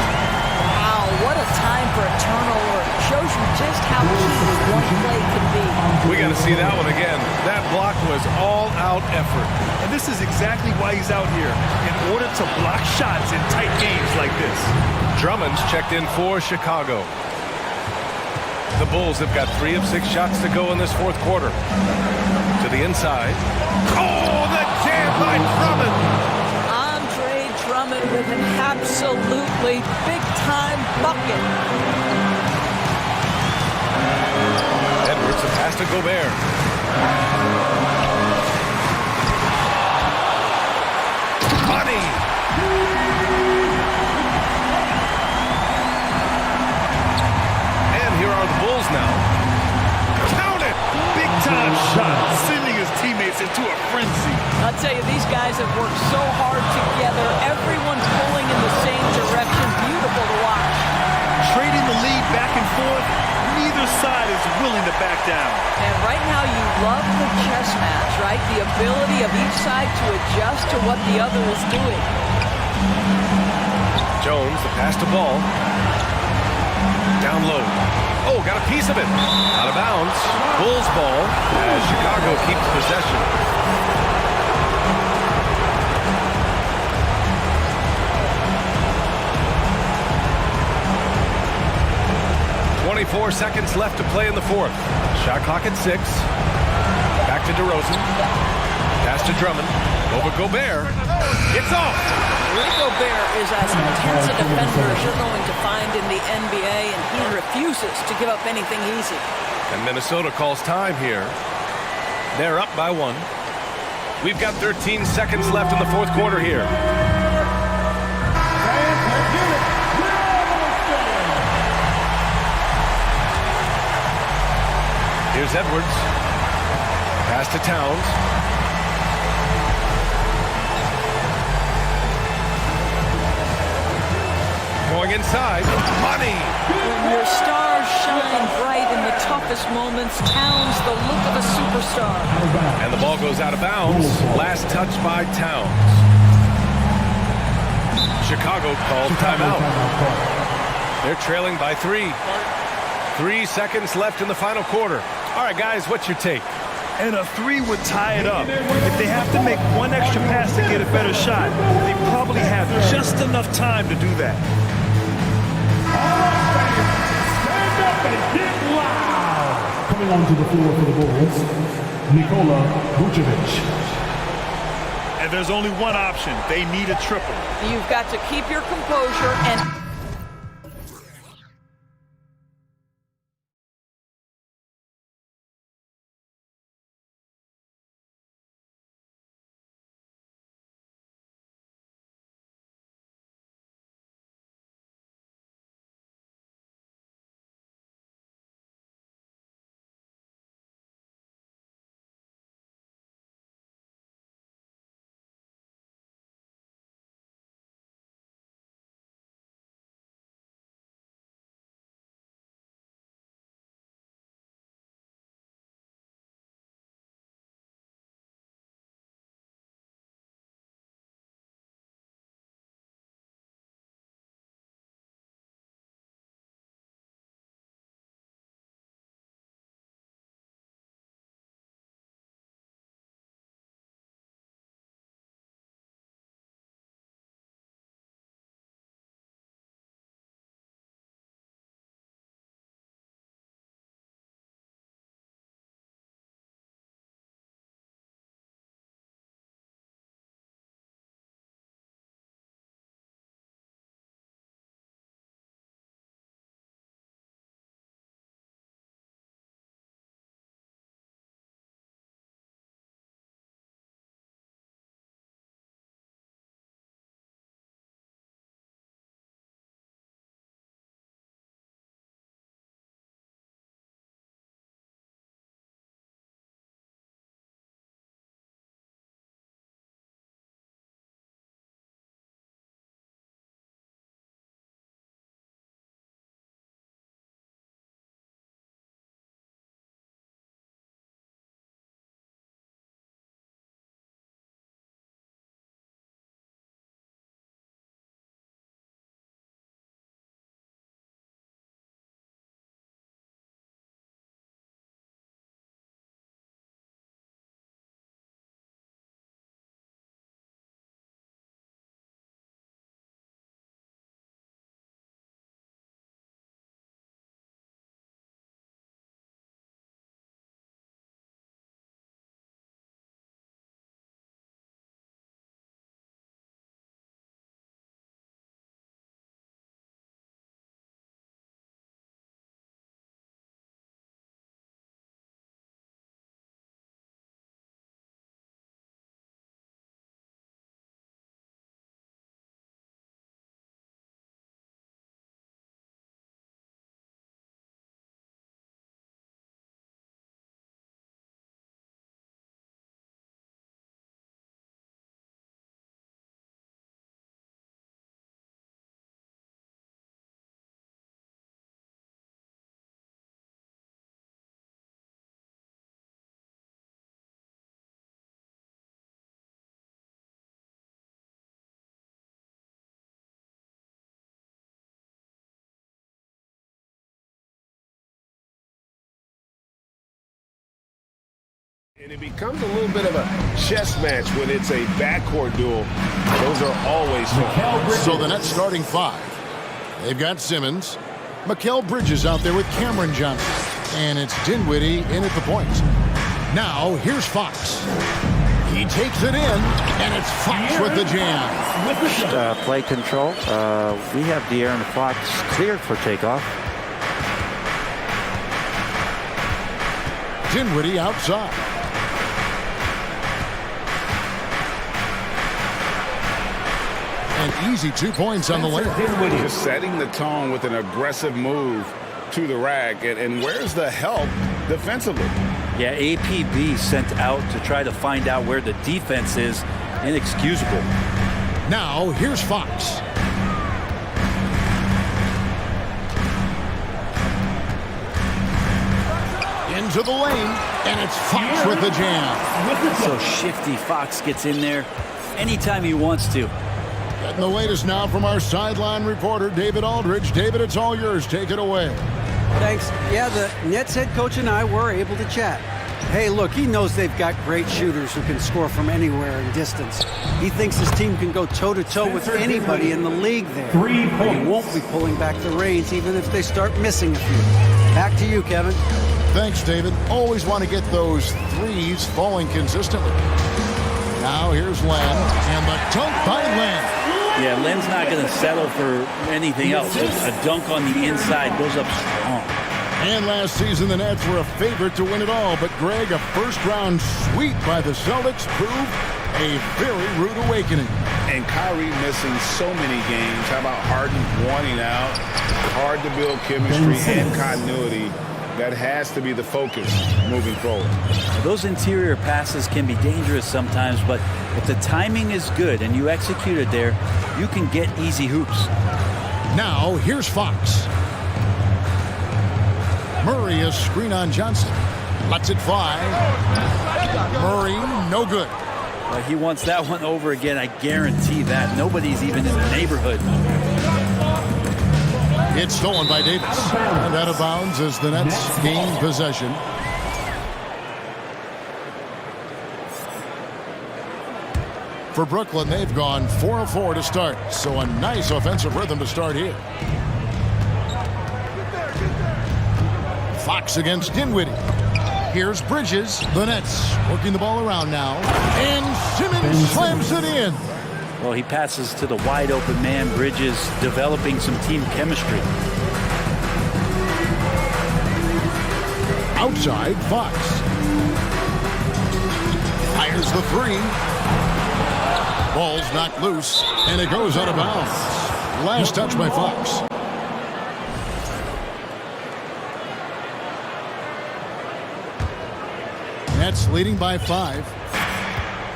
Wow, what a time for a turnover. Shows you just how key one play can be. We got to see that one again. That block was all-out effort. And this is exactly why he's out here, in order to block shots in tight games like this. Drummond's checked in for Chicago. The Bulls have got 3 of 6 shots to go in this fourth quarter. To the inside. Oh, the jam by Drummond. Andre Drummond with an absolutely big-time bucket. Edwards, the pass to Gobert. Money. And here are the Bulls now. Count it! Big-time shot, sending his teammates into a frenzy. I'll tell you, these guys have worked so hard together. Everyone's pulling in the same direction. Beautiful to watch. Trading the lead back and forth, neither side is willing to back down. And right now you love the chess match, right? The ability of each side to adjust to what the other is doing. Jones, the pass to Ball. Down low. Oh, got a piece of it. Out of bounds. Bulls ball as Chicago keeps possession. .24 seconds left to play in the fourth. Shot clock at 6. Back to DeRozan. Pass to Drummond. Over Gobert. It's off. Rudy Gobert is as intense a defender as you're going to find in the NBA, and he refuses to give up anything easy. And Minnesota calls time here. They're up by 1. We've got 13 seconds left in the fourth quarter here. Here's Edwards. Pass to Towns. Going inside. Money. When your stars shine bright in the toughest moments, Towns the look of a superstar. And the ball goes out of bounds. Last touch by Towns. Chicago calls timeout. They're trailing by 3. 3 seconds left in the final quarter. All right, guys, what's your take? And a 3 would tie it up. If they have to make one extra pass to get a better shot, they probably have just enough time to do that. Stand up and get loud. Coming onto the floor for the Bulls, Nikola Vucevic. And there's only one option. They need a triple. You've got to keep your composure and And it becomes a little bit of a chess match when it's a backcourt duel. Those are always fun. So the Nets starting five. They've got Simmons. Mikal Bridges out there with Cameron Johnson. And it's Dinwiddie in at the point. Now, here's Fox. He takes it in, and it's Fox with the jam. Play control. We have De'Aaron Fox cleared for takeoff. Dinwiddie outside. An easy 2 points on the lane. Just setting the tone with an aggressive move to the rack. And where's the help defensively? Yeah, APB sent out to try to find out where the defense is. Inexcusable. Now, here's Fox. Into the lane, and it's Fox with the jam. So shifty. Fox gets in there anytime he wants to. Getting the latest now from our sideline reporter, David Aldridge. David, it's all yours. Take it away. Thanks. Yeah, the Nets head coach and I were able to chat. Hey, look, he knows they've got great shooters who can score from anywhere in distance. He thinks his team can go toe-to-toe with anybody in the league there. He won't be pulling back the reins even if they start missing a few. Back to you, Kevin. Thanks, David. Always want to get those threes falling consistently. Now here's Len, and the dunk by Len. Yeah, Len's not going to settle for anything else. A dunk on the inside goes up strong. And last season, the Nets were a favorite to win it all. But, Greg, a first-round sweep by the Celtics proved a very rude awakening. And Kyrie missing so many games. How about Harden wanting out? Hard to build chemistry and continuity. That has to be the focus moving forward. Those interior passes can be dangerous sometimes, but if the timing is good and you execute it there, you can get easy hoops. Now, here's Fox. Murray, a screen on Johnson. Lets it fly. Murray, no good. Well, he wants that one over again, I guarantee that. Nobody's even in the neighborhood. It's stolen by Davis. And out of bounds as the Nets gain possession. For Brooklyn, they've gone 4 of 4 to start. So a nice offensive rhythm to start here. Fox against Dinwiddie. Here's Bridges. The Nets working the ball around now. And Simmons slams it in. Well, he passes to the wide open man. Bridges developing some team chemistry. Outside, Fox. Fires the three. Ball's knocked loose, and it goes out of bounds. Last touch by Fox. Nets leading by 5.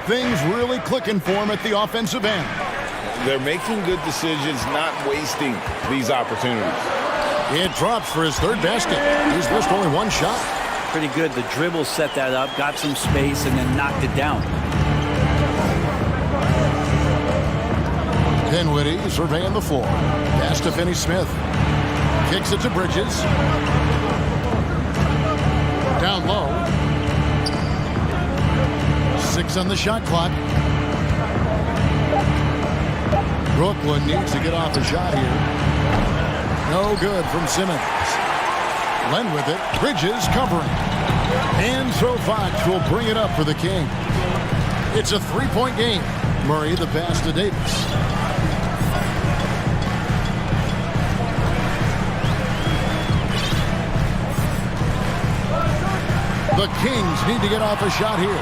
Things really clicking for him at the offensive end. They're making good decisions, not wasting these opportunities. It drops for his third basket. He's missed only one shot. Pretty good. The dribble set that up, got some space, and then knocked it down. Dinwiddie surveying the floor. Pass to Finney-Smith. Kicks it to Bridges. Down low. 6 on the shot clock. Brooklyn needs to get off a shot here. No good from Simmons. Len with it. Bridges covering. And so Fox will bring it up for the King. It's a 3-point game. Murray the pass to Davis. The Kings need to get off a shot here.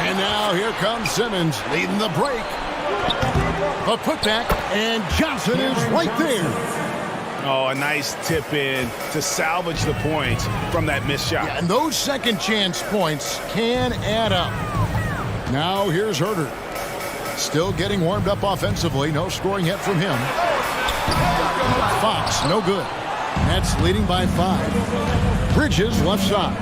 And now here comes Simmons leading the break. A putback, and Johnson is right there. Oh, a nice tip in to salvage the points from that missed shot. Yeah, and those second chance points can add up. Now here's Herter. Still getting warmed up offensively. No scoring yet from him. Fox, no good. Nets leading by 5. Bridges left side.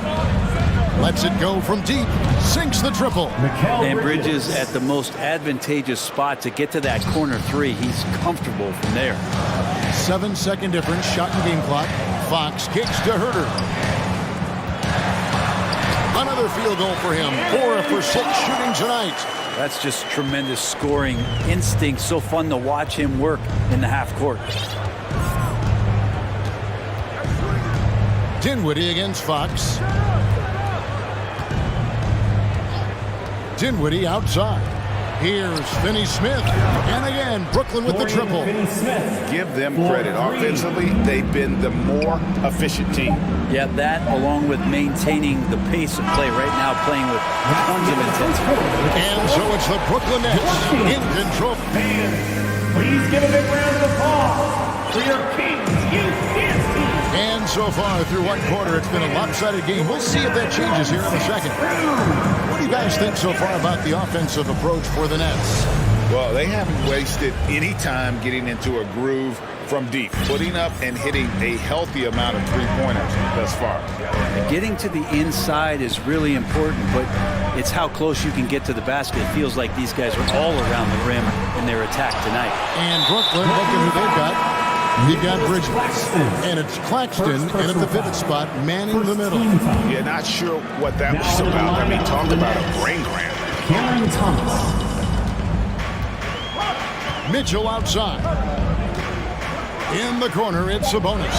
Lets it go from deep. Sinks the triple. And Bridges at the most advantageous spot to get to that corner 3. He's comfortable from there. 7-second difference. Shot and game clock. Fox kicks to Herter. Another field goal for him. 4 for 6 shooting tonight. That's just tremendous scoring instinct. So fun to watch him work in the half court. Dinwiddie against Fox. Dinwiddie outside. Here's Finney Smith. And again, Brooklyn with the triple. Give them credit. Offensively, they've been the more efficient team. Yeah, that along with maintaining the pace of play right now, playing with tons of intensity. And so it's the Brooklyn Nets in control. Please give a big round of applause for your Kings Youth Dance Team. And so far through one quarter, it's been a lopsided game. We'll see if that changes here in a second. What do you guys think so far about the offensive approach for the Nets? Well, they haven't wasted any time getting into a groove from deep, putting up and hitting a healthy amount of three-pointers thus far. Getting to the inside is really important, but it's how close you can get to the basket. It feels like these guys are all around the rim in their attack tonight. And Brooklyn, look at who they've got. You've got Bridges, and it's Claxton, and at the pivot spot, manning the middle. Yeah, not sure what that was about. I mean, talk about a brain cramp. Cameron Thomas. Mitchell outside. In the corner, it's Sabonis.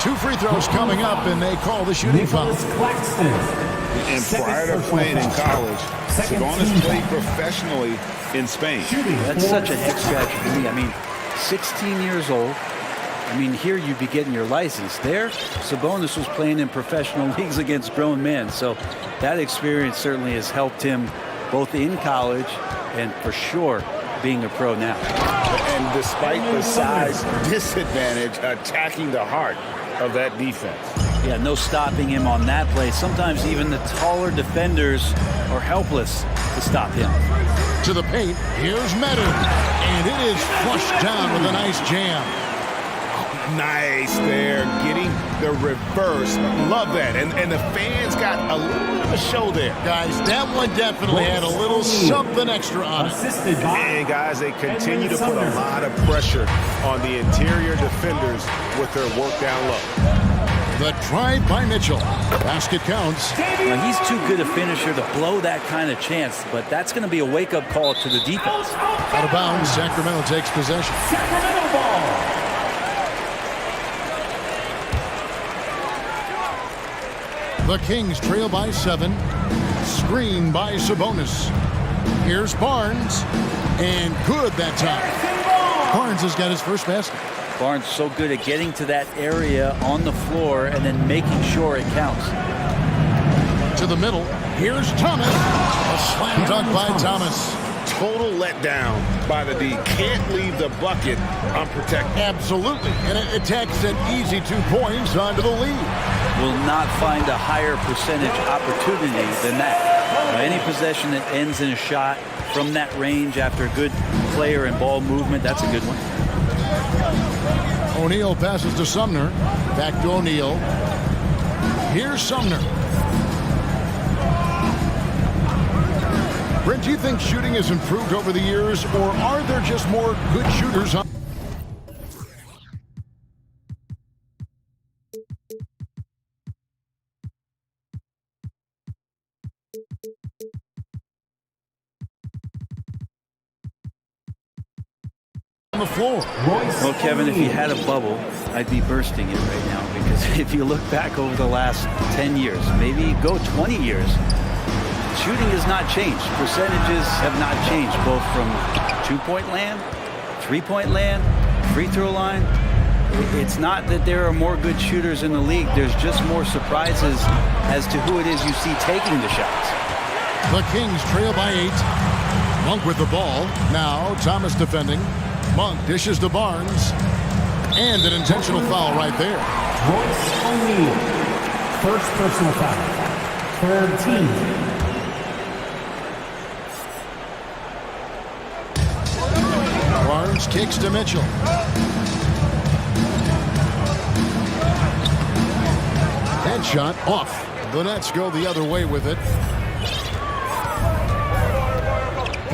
2 free throws coming up, and they call the shooting foul. And prior to playing in college, Sabonis played professionally in Spain. That's such a head scratcher for me. I mean, 16 years old. I mean, here you'd be getting your license. There, Sabonis was playing in professional leagues against grown men. So that experience certainly has helped him both in college and for sure being a pro now. And despite the size disadvantage, attacking the heart of that defense. Yeah, no stopping him on that play. Sometimes even the taller defenders are helpless to stop him. To the paint, here's Meadow, and it is flushed down with a nice jam. Nice there, getting the reverse. Love that. And the fans got a little bit of a show there. Guys, that one definitely had a little something extra on it. And guys, they continue to put a lot of pressure on the interior defenders with their work down low. The drive by Mitchell. Basket counts. Now, he's too good a finisher to blow that kind of chance, but that's going to be a wake-up call to the defense. Out of bounds, Sacramento takes possession. Sacramento ball. The Kings trail by 7. Screen by Sabonis. Here's Barnes. And good that time. Barnes has got his first basket. Barnes so good at getting to that area on the floor and then making sure it counts. To the middle. Here's Thomas. A slam dunk by Thomas. Total letdown by the D. Can't leave the bucket unprotected. Absolutely. And it takes an easy 2 points onto the lead. Will not find a higher percentage opportunity than that. Now, any possession that ends in a shot from that range after a good player and ball movement, that's a good one. O'Neal passes to Sumner. Back to O'Neal. Here's Sumner. Brent, do you think shooting has improved over the years, or are there just more good shooters on the floor? Well, Kevin, if you had a bubble, I'd be bursting it right now, because if you look back over the last 10 years, maybe go 20 years, shooting has not changed. Percentages have not changed, both from 2-point land, 3-point land, free throw line. It's not that there are more good shooters in the league. There's just more surprises as to who it is you see taking the shots. The Kings trail by 8. Monk with the ball. Now Thomas defending. Monk dishes to Barnes. And an intentional foul right there. Royce O'Neal. First personal foul. Third team. Barnes kicks to Mitchell. Headshot off. The Nets go the other way with it.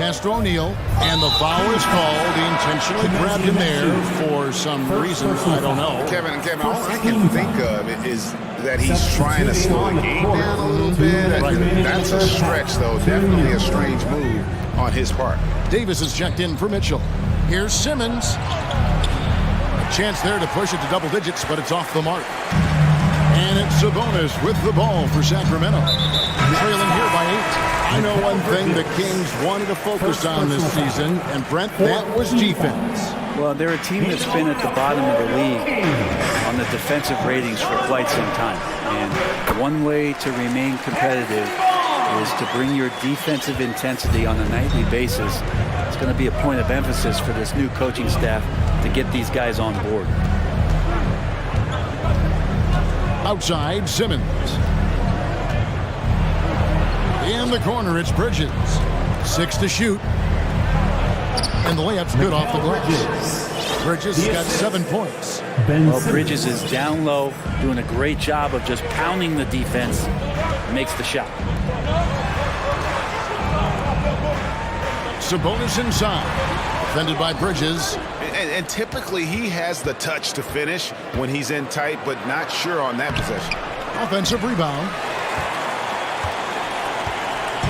pass to O'Neal, and the foul is called. He intentionally grabbed him there for some reason, I don't know. Kevin, all I can think of is that he's trying to slow the game down a little bit. Right. That's a stretch, though. Definitely a strange move on his part. Davis is checked in for Mitchell. Here's Simmons. A chance there to push it to double digits, but it's off the mark. And it's Sabonis with the ball for Sacramento. Trailing here by 8. I know one thing the Kings wanted to focus on this season, and Brent, that was defense. Well, they're a team that's been at the bottom of the league on the defensive ratings for quite some time. And one way to remain competitive is to bring your defensive intensity on a nightly basis. It's going to be a point of emphasis for this new coaching staff to get these guys on board. Outside, Simmons. In the corner, it's Bridges. 6 to shoot. And the layup's good off the glass. Bridges has got 7 points. Well, Bridges is down low, doing a great job of just pounding the defense. Makes the shot. Sabonis inside. Defended by Bridges. And typically he has the touch to finish when he's in tight, but not sure on that possession. Offensive rebound.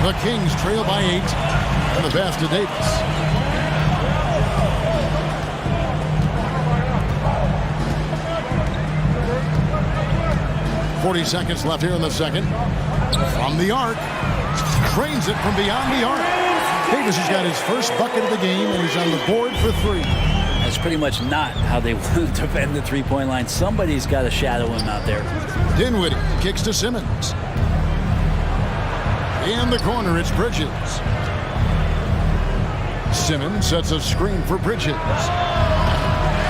The Kings trail by 8. And the pass to Davis. .40 seconds left here in the second. From the arc. Drains it from beyond the arc. Davis has got his first bucket of the game, and he's on the board for 3. That's pretty much not how they want to defend the three-point line. Somebody's got to shadow him out there. Dinwiddie kicks to Simmons. In the corner, it's Bridges. Simmons sets a screen for Bridges.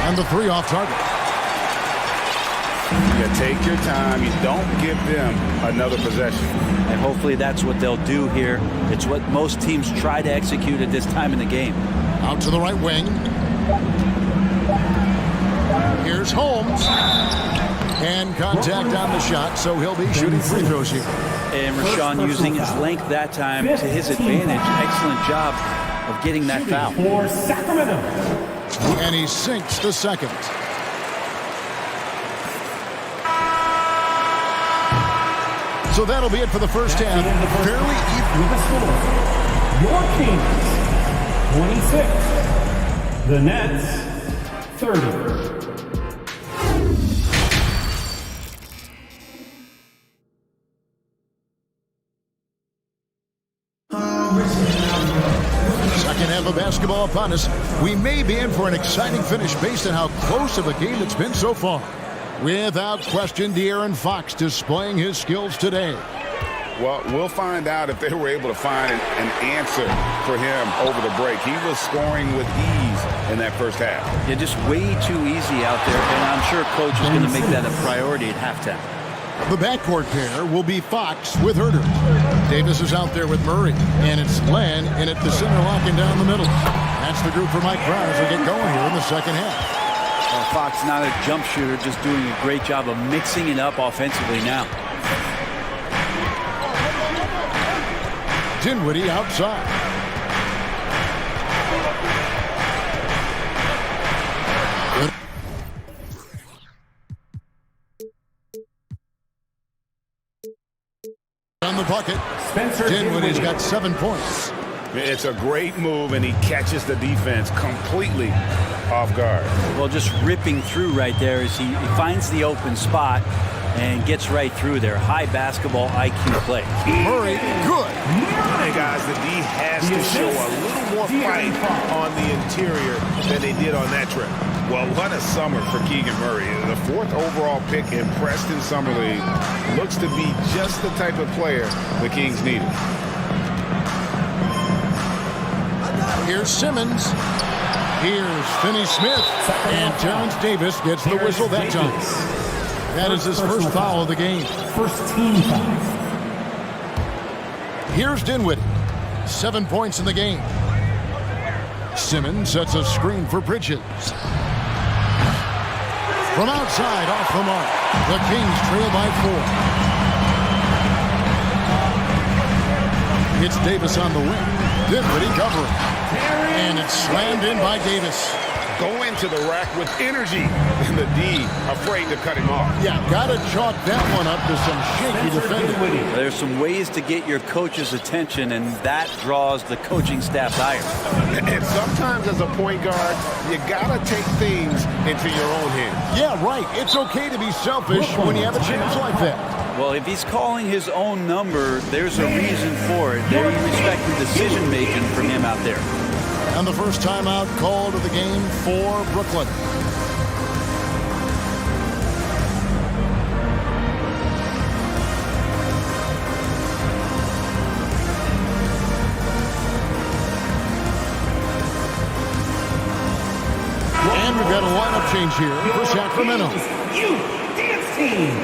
And the 3 off target. You take your time. You don't give them another possession. And hopefully that's what they'll do here. It's what most teams try to execute at this time in the game. Out to the right wing. Here's Holmes. And contact on the shot, so he'll be shooting free throws here. And Rashawn using his length that time to his advantage. Excellent job of getting that foul. For Sacramento. And he sinks the second. So that'll be it for the first half. Fairly even. Your Kings, 26. The Nets, 30. Second half of basketball upon us. We may be in for an exciting finish based on how close of a game it's been so far. Without question, De'Aaron Fox displaying his skills today. Well, we'll find out if they were able to find an answer for him over the break. He was scoring with ease in that first half. Yeah, just way too easy out there, and I'm sure Coach is going to make that a priority at halftime. The backcourt pair will be Fox with Herter. Davis is out there with Murray, and it's Len in at the center, locking down the middle. That's the group for Mike Brown as they get going here in the second half. Fox not a jump shooter, just doing a great job of mixing it up offensively now. Dinwiddie outside. On the bucket, Dinwiddie's got 7 points. It's a great move, and he catches the defense completely off guard. Well, just ripping through right there as he finds the open spot and gets right through there. High basketball IQ play. Murray, good. Hey, guys, the D has to show a little more fight on the interior than they did on that trip. Well, what a summer for Keegan Murray. The 4th overall pick impressed in Summer League. Looks to be just the type of player the Kings needed. Here's Simmons. Here's Finney-Smith. And Terrence Davis gets the whistle that time. That is his first foul of the game. First team foul. Here's Dinwiddie. 7 points in the game. Simmons sets a screen for Bridges. From outside, off the mark. The Kings trail by 4. It's Davis on the wing. Dinwiddie covering. And it's slammed in by Davis. Go into the rack with energy, and the D afraid to cut him off. Yeah, gotta chalk that one up to some shaky defending. There's some ways to get your coach's attention, and that draws the coaching staff's ire. And sometimes as a point guard, you gotta take things into your own hands. Yeah, right. It's okay to be selfish when you have a chance like that. Well, if he's calling his own number, there's a reason for it. Very respected decision-making from him out there. And the first timeout called of the game for Brooklyn. And we've got a lineup change here for Sacramento. Dance team.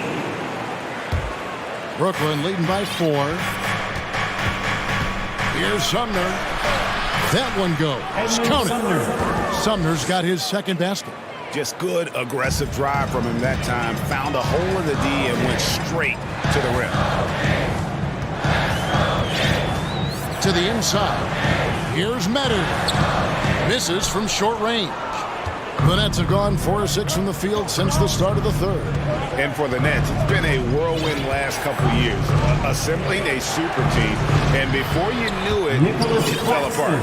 Brooklyn leading by 4. Here's Sumner. That one goes. Count it. Sumner's got his second basket. Just good, aggressive drive from him that time. Found a hole in the D and went straight to the rim. To the inside. Here's Metter. Misses from short range. The Nets have gone 4 of 6 from the field since the start of the third. And for the Nets, it's been a whirlwind last couple years, assembling a super team, and before you knew it, it fell apart.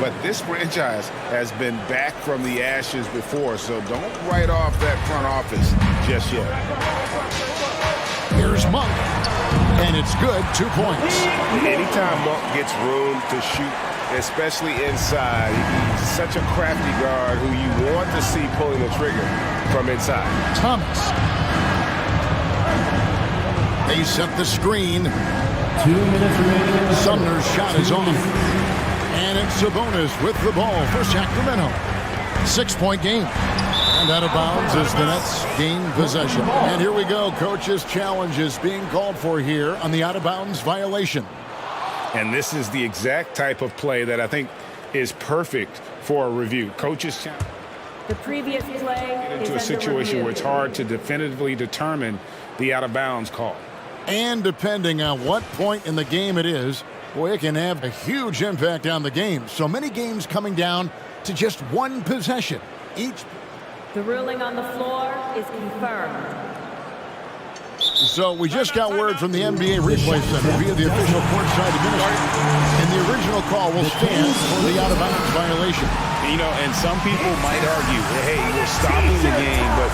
But this franchise has been back from the ashes before, so don't write off that front office just yet. Here's Monk, and it's good, 2 points. Anytime Monk gets room to shoot, especially inside, he's such a crafty guard who you want to see pulling the trigger from inside. Thomas. They set the screen. 2 minutes remaining. Sumner's shot is on. And it's Sabonis with the ball for Sacramento. 6-point game. And out of bounds as the Nets gain possession. And here we go. Coach's challenge is being called for here on the out-of-bounds violation. And this is the exact type of play that I think is perfect for a review. Coach's challenge. The previous play into a situation where it's hard to definitively determine the out-of-bounds call. And depending on what point in the game it is, boy, it can have a huge impact on the game. So many games coming down to just one possession each. The ruling on the floor is confirmed. So we just got word from the NBA Replay Center via the official courtside administrator, and the original call will stand for the out-of-bounds violation. You know, and some people might argue, hey, we're stopping the game, but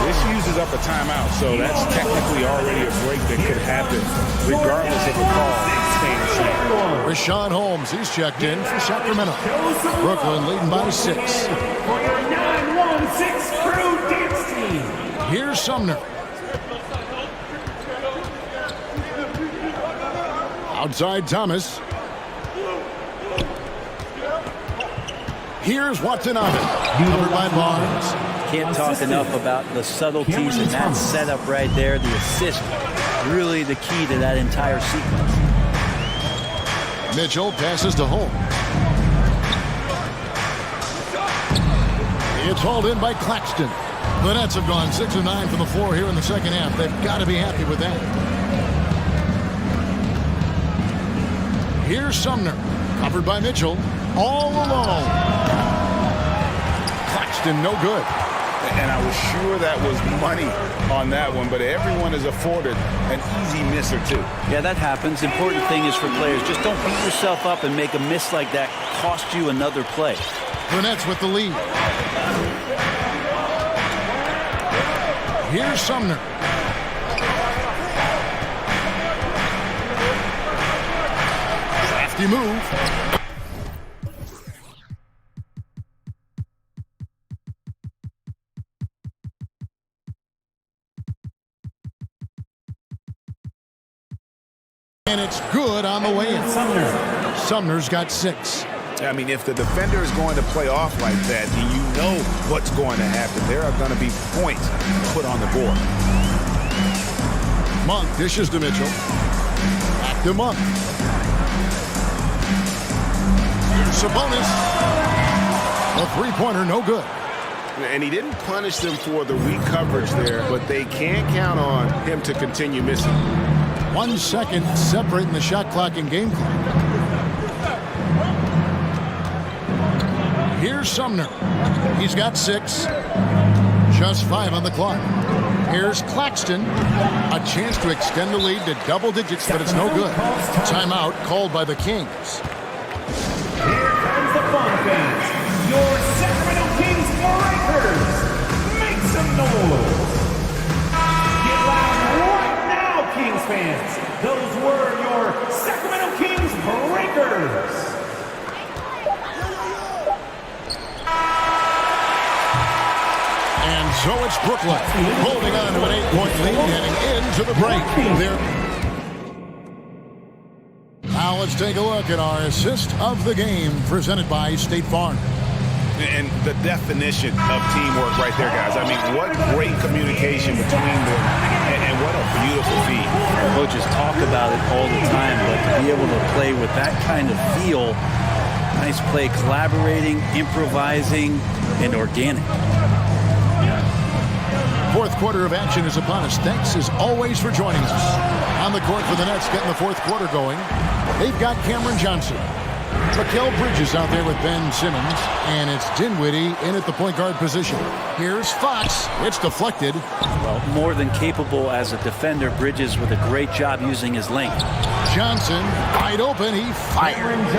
this uses up a timeout, so that's technically already a break that could happen, regardless of the call staying the same. Rashawn Holmes, he's checked in for Sacramento. Brooklyn leading by 6. For your 9-1-6 crew dance team. Here's Sumner. Outside Thomas. Here's Watanabe. Covered by Barnes. Can't talk enough about the subtleties in that setup right there. The assist, really the key to that entire sequence. Mitchell passes to Holmes. It's hauled in by Claxton. The Nets have gone 6 of 9 from the floor here in the second half. They've got to be happy with that. Here's Sumner, covered by Mitchell, all alone. Claxton, no good. And I was sure that was money on that one, but everyone is afforded an easy miss or two. Yeah, that happens. Important thing is for players, just don't beat yourself up and make a miss like that cost you another play. The Nets with the lead. Here's Sumner. Move. And it's good on the way in. Sumner's got 6. I mean, if the defender is going to play off like that, then you know what's going to happen. There are going to be points put on the board. Monk dishes to Mitchell. Back to Monk. Sabonis. A three-pointer, no good. And he didn't punish them for the weak coverage there, but they can't count on him to continue missing. 1 second separating the shot clock and game clock. Here's Sumner. He's got 6. Just 5 on the clock. Here's Claxton. A chance to extend the lead to double digits, but it's no good. Timeout called by the Kings. Here comes the fun fans. Your Sacramento Kings Breakers. Make some noise. Get loud right now, Kings fans. Those were your Sacramento Kings Breakers. And so it's Brooklyn holding on to an 8-point lead heading into the break. Now let's take a look at our assist of the game presented by State Farm. And the definition of teamwork right there, guys. I mean, what great communication between them, and what a beautiful feat. Coaches talk about it all the time, but to be able to play with that kind of feel, nice play, collaborating, improvising, and organic. Fourth quarter of action is upon us. Thanks as always for joining us. On the court for the Nets, getting the fourth quarter going. They've got Cameron Johnson. Mikal Bridges out there with Ben Simmons. And it's Dinwiddie in at the point guard position. Here's Fox. It's deflected. Well, more than capable as a defender. Bridges with a great job using his length. Johnson, wide open. He fires.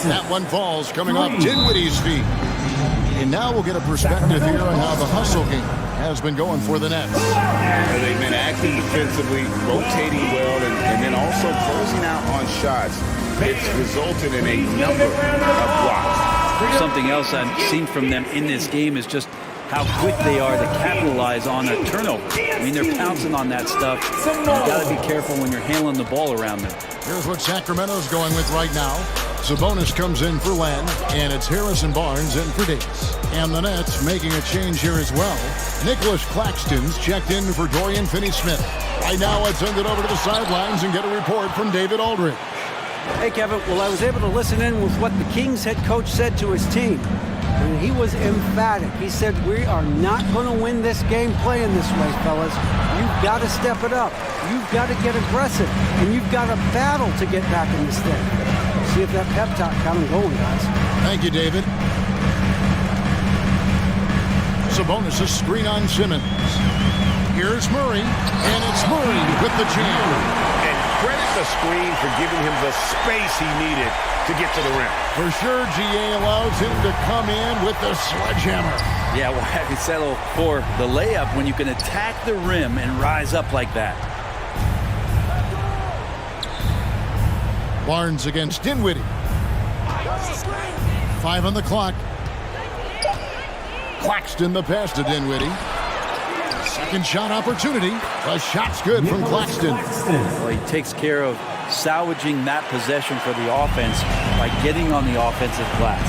That one falls coming off Dinwiddie's feet. And now we'll get a perspective here on how the hustle game has been going for the Nets. They've been active defensively, rotating well, and then also closing out on shots. It's resulted in a number of blocks. Something else I've seen from them in this game is just how quick they are to capitalize on a turnover. I mean, they're pouncing on that stuff. You've got to be careful when you're handling the ball around them. Here's what Sacramento's going with right now. Sabonis comes in for Len, and it's Harrison Barnes in for Davis. And the Nets making a change here as well. Nicholas Claxton's checked in for Dorian Finney-Smith. Right now, let's send it over to the sidelines and get a report from David Aldridge. Hey, Kevin. Well, I was able to listen in with what the Kings head coach said to his team. And he was emphatic. He said, we are not going to win this game playing this way, fellas. You've got to step it up. You've got to get aggressive. And you've got to battle to get back in this thing. See if that pep talk got him going, guys. Thank you, David. Sabonis' screen on Simmons. Here's Murray, and it's Murray with the jam. And credit the screen for giving him the space he needed to get to the rim. For sure, GA allows him to come in with the sledgehammer. Yeah, well, have you settle for the layup when you can attack the rim and rise up like that? Barnes against Dinwiddie. 5 on the clock. Claxton the pass to Dinwiddie. Second shot opportunity. The shot's good from Claxton. Well, he takes care of salvaging that possession for the offense by getting on the offensive glass.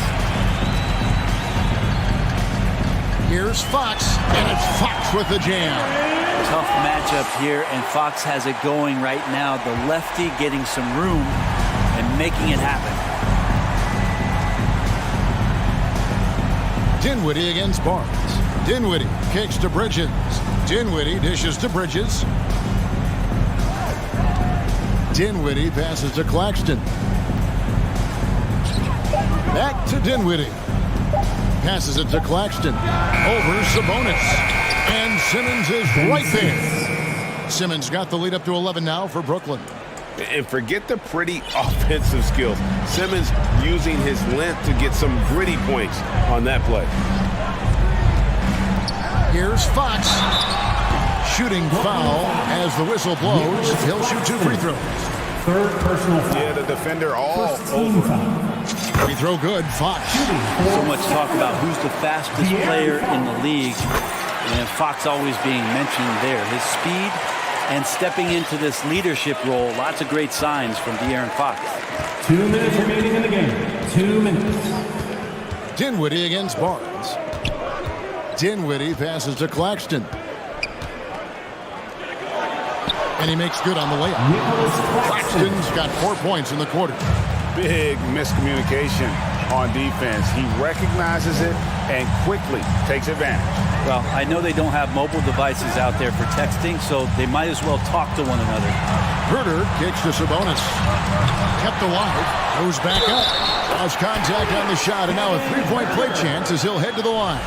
Here's Fox, and it's Fox with the jam. Tough matchup here, and Fox has it going right now. The lefty getting some room and making it happen. Dinwiddie against Barnes. Dinwiddie kicks to Bridges. Dinwiddie dishes to Bridges. Dinwiddie passes to Claxton. Back to Dinwiddie. Passes it to Claxton. Over Sabonis. And Simmons is right there. Simmons got the lead up to 11 now for Brooklyn. And forget the pretty offensive skills. Simmons using his length to get some gritty points on that play. Here's Fox. Shooting foul as the whistle blows. He'll shoot 2 free throws. Third personal foul. Yeah, the defender all team over. foul. Free throw good. Fox. So much talk about who's the fastest player in the league. And Fox always being mentioned there. His speed and stepping into this leadership role. Lots of great signs from De'Aaron Fox. 2 minutes remaining in the game. 2 minutes. Dinwiddie against Barnes. Dinwiddie passes to Claxton. And he makes good on the layup. Claxton's got 4 points in the quarter. Big miscommunication on defense. He recognizes it and quickly takes advantage. Well, I know they don't have mobile devices out there for texting, so they might as well talk to one another. Herder kicks to Sabonis. Kept alive. Goes back up. Lost contact on the shot, and now a three-point play chance as he'll head to the line.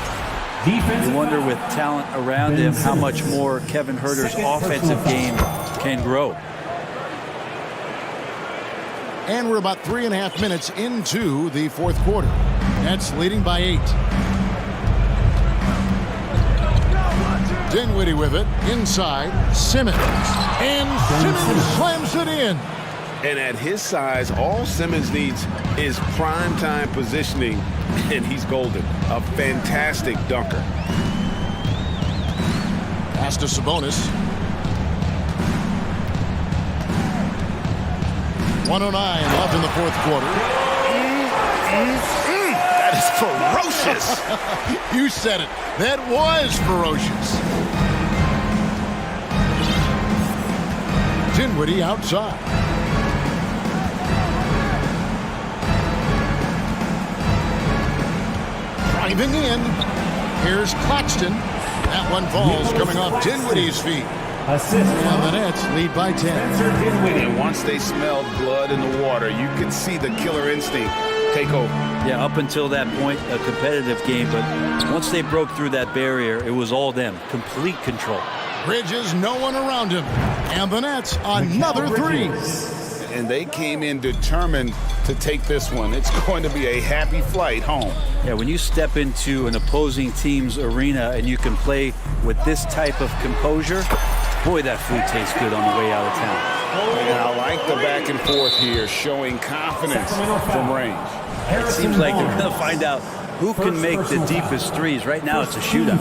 You wonder with talent around him how much more Kevin Herder's offensive game can grow. And we're about 3.5 minutes into the fourth quarter. Nets leading by 8. Dinwiddie with it. Inside. Simmons. And Simmons slams it in. And at his size, all Simmons needs is prime-time positioning, and he's golden. A fantastic dunker. Pass to Sabonis. 1:09 left in the fourth quarter. That is ferocious. You said it. That was ferocious. Dinwiddie outside. Driving in. Here's Claxton. That one falls coming off Dinwiddie's feet. And the Nets lead by 10. And once they smelled blood in the water, you could see the killer instinct take over. Yeah, up until that point, a competitive game, but once they broke through that barrier, it was all them. Complete control. Bridges, no one around him. And the Nets, another three. And they came in determined to take this one. It's going to be a happy flight home. Yeah, when you step into an opposing team's arena and you can play with this type of composure, boy, that food tastes good on the way out of town. And I like the back and forth here, showing confidence from range. It seems like they're going to find out who can make the deepest threes. Right now, it's a shootout.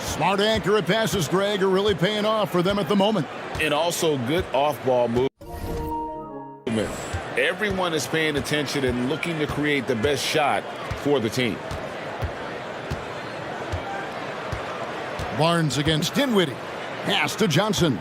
Smart accurate passes, Greg, are really paying off for them at the moment. And also good off-ball movement. Everyone is paying attention and looking to create the best shot for the team. Barnes against Dinwiddie. Pass to Johnson.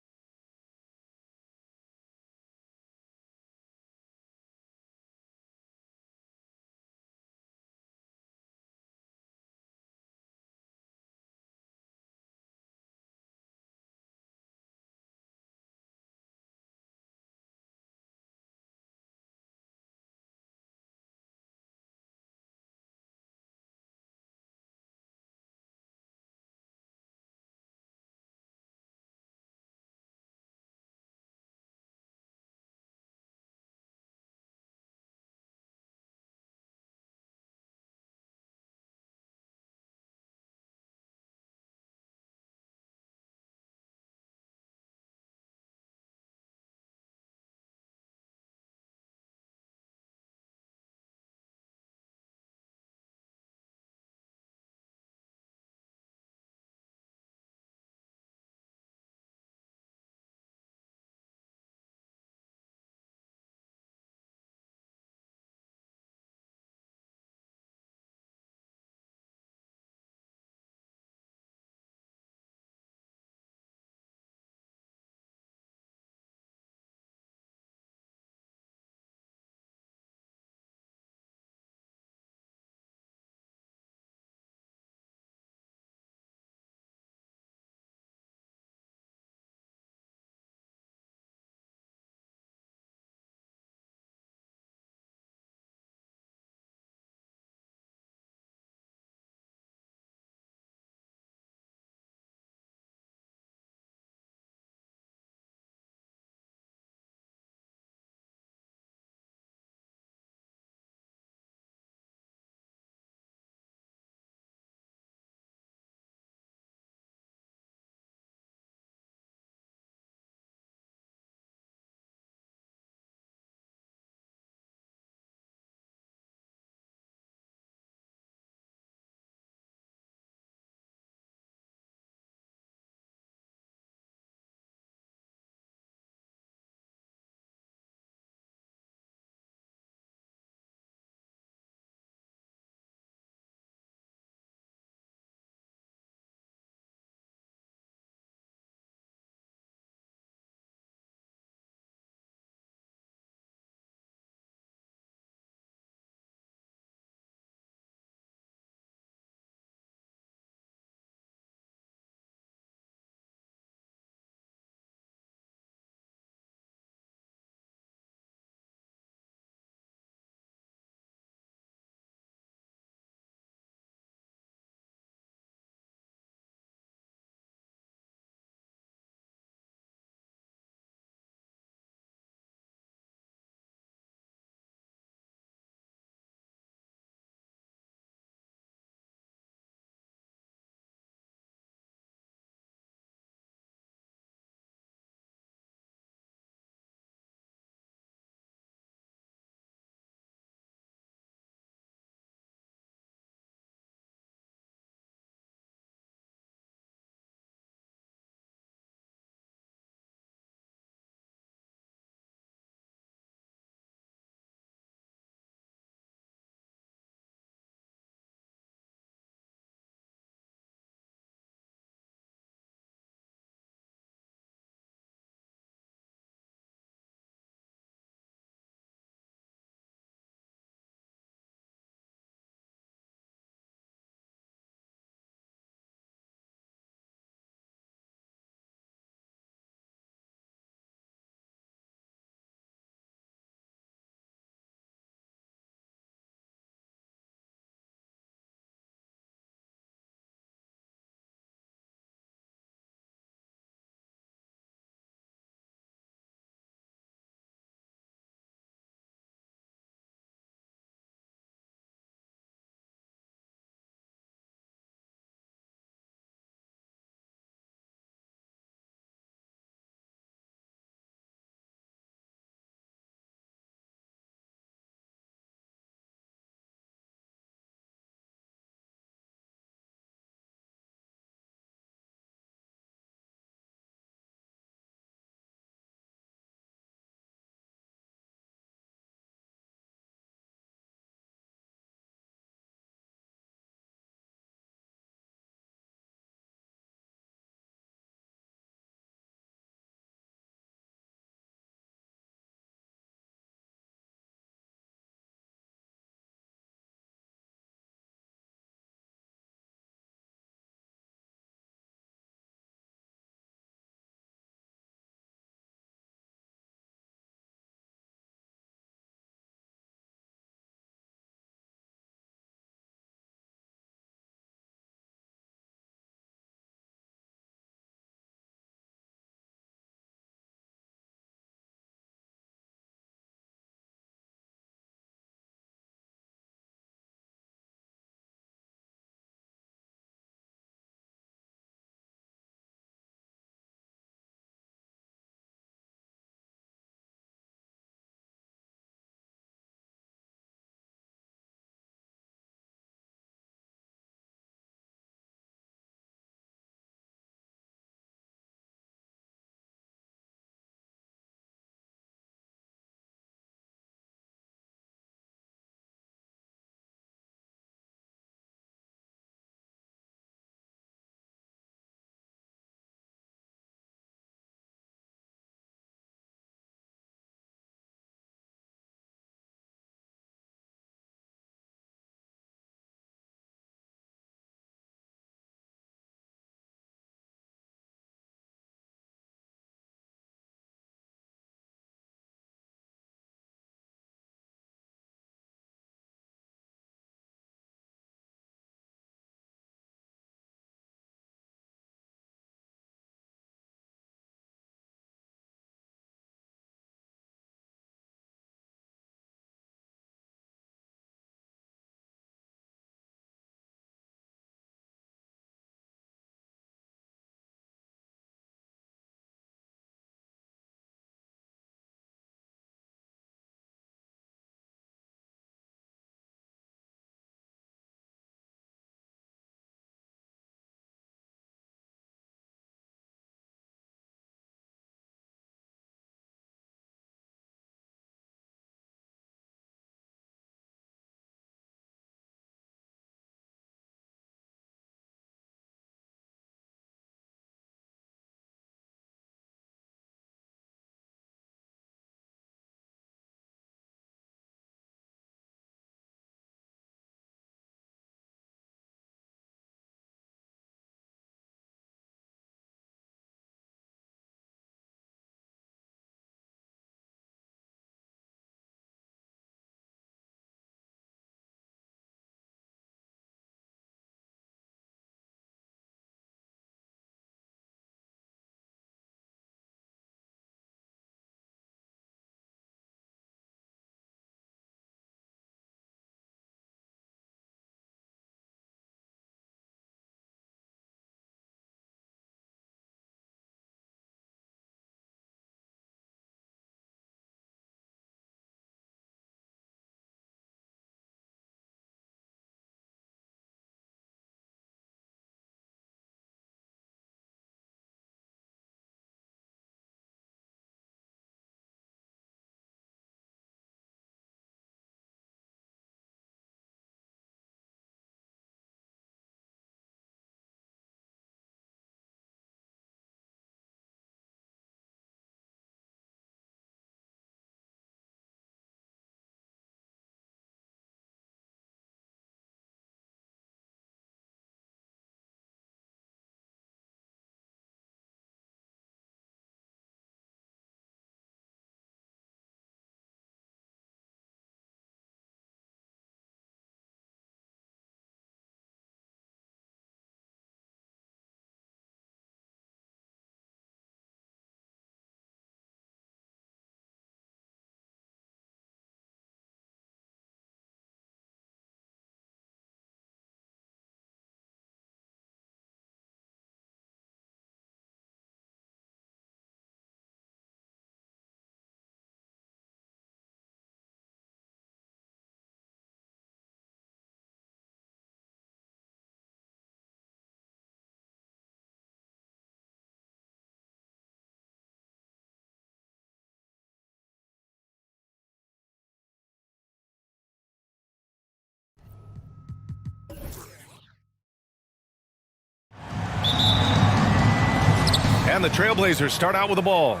And the Trailblazers start out with the ball.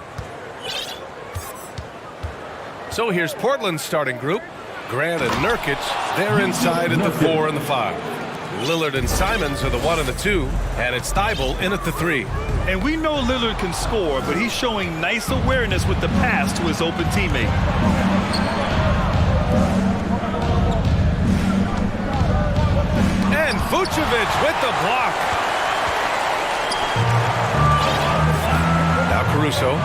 So here's Portland's starting group. Grant and Nurkic, they're inside at the 4 and the 5. Lillard and Simons are the 1 and the 2, and it's Thibault in at the 3. And we know Lillard can score, but he's showing nice awareness with the pass to his open teammate. And Vucevic with the block. Now Caruso.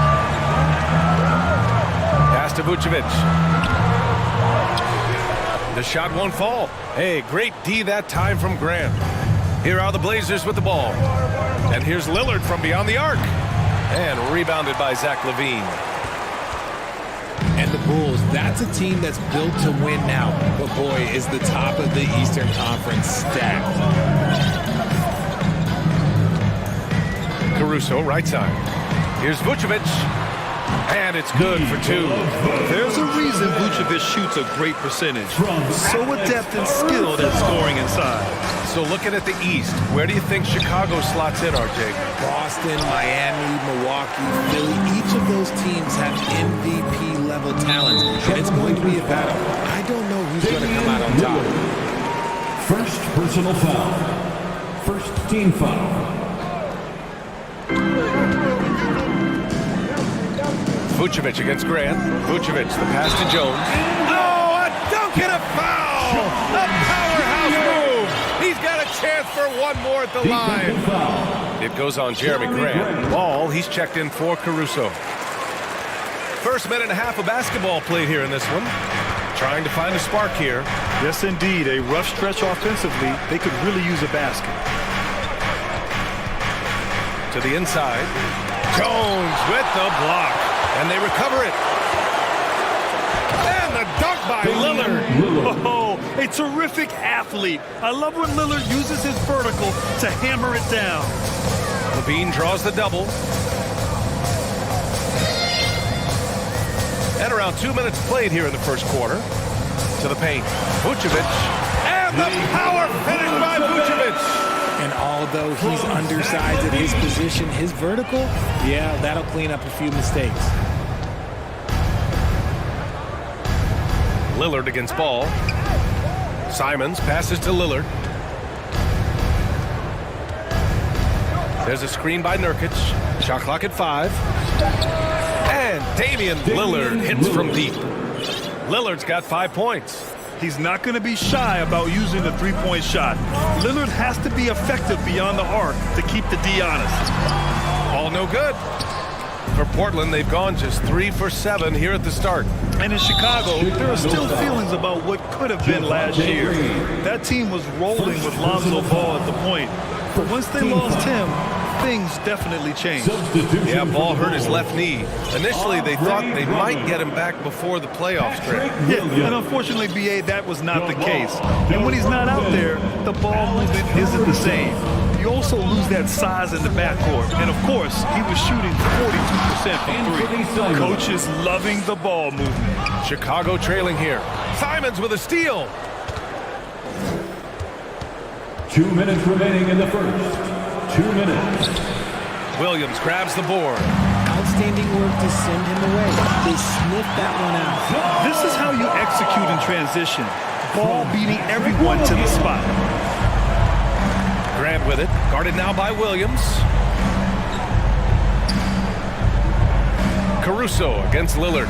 Pass to Vucevic. The shot won't fall. Hey, great D that time from Grant. Here are the Blazers with the ball. And here's Lillard from beyond the arc. And rebounded by Zach LaVine. And the Bulls, that's a team that's built to win now. But boy, is the top of the Eastern Conference stacked. Caruso, right side. Here's Vucevic. And it's good for 2. There's a reason Vucevic shoots a great percentage. So adept and skilled at scoring inside. So looking at the East, where do you think Chicago slots in, RJ? Boston, Miami, Milwaukee, Philly, each of those teams have MVP-level talent, and it's going to be a battle. I don't know who's going to come out on top. First personal foul. First team foul. Vucevic against Grant. Vucevic, the pass to Jones. Oh, a dunk and a foul! A powerhouse move! He's got a chance for one more at the line. It goes on Jeremy Grant. Ball, he's checked in for Caruso. First minute and a half of basketball played here in this one. Trying to find a spark here. Yes, indeed. A rough stretch offensively. They could really use a basket. To the inside. Jones with the block. And they recover it. And the dunk by Lillard. Oh, a terrific athlete. I love when Lillard uses his vertical to hammer it down. LaVine draws the double. And around 2 minutes played here in the first quarter. To the paint. Vucevic. And the power finish by Vucevic. And although he's undersized at his position, his vertical, yeah, that'll clean up a few mistakes. Lillard against ball. Simons passes to Lillard. There's a screen by Nurkic. Shot clock at 5. And Damian Lillard hits from deep. Lillard's got 5 points. He's not going to be shy about using the three-point shot. Lillard has to be effective beyond the arc to keep the D honest. All no good. For Portland, they've gone just 3 for 7 here at the start. And in Chicago, there are still feelings about what could have been last year. That team was rolling with Lonzo Ball at the point. But once they lost him, things definitely changed. Yeah, Ball hurt his left knee. Initially, they thought they might get him back before the playoff stretch. Yeah, and unfortunately, BA, that was not the case. And when he's not out there, the ball movement isn't the same. You also lose that size in the backcourt. And of course, he was shooting 42% from 3. Coach is loving the ball movement. Chicago trailing here. Simons with a steal. 2 minutes remaining in the first. 2 minutes. Williams grabs the board. Outstanding work to send him away. They sniffed that one out. This is how you execute in transition. Ball beating everyone to the spot. Grant with it. Guarded now by Williams. Caruso against Lillard.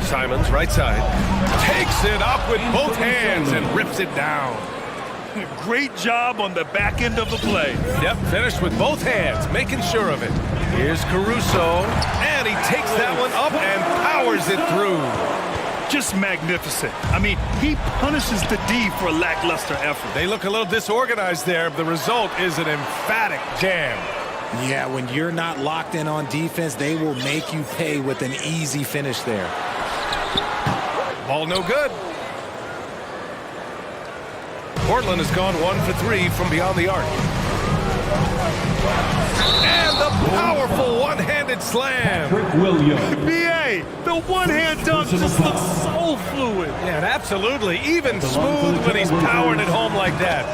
Simons, right side. Takes it up with both hands and rips it down. Great job on the back end of the play. Yep, finished with both hands, making sure of it. Here's Caruso, and he takes that one up and powers it through. Just magnificent. I mean, he punishes the D for lackluster effort. They look a little disorganized there, but the result is an emphatic jam. Yeah, when you're not locked in on defense, they will make you pay with an easy finish there. Ball no good. Portland has gone 1 for 3 from beyond the arc. And the powerful one-handed slam. BA, the one-hand dunk just looks so fluid. Yeah, absolutely. Even smooth when he's powering it home like that.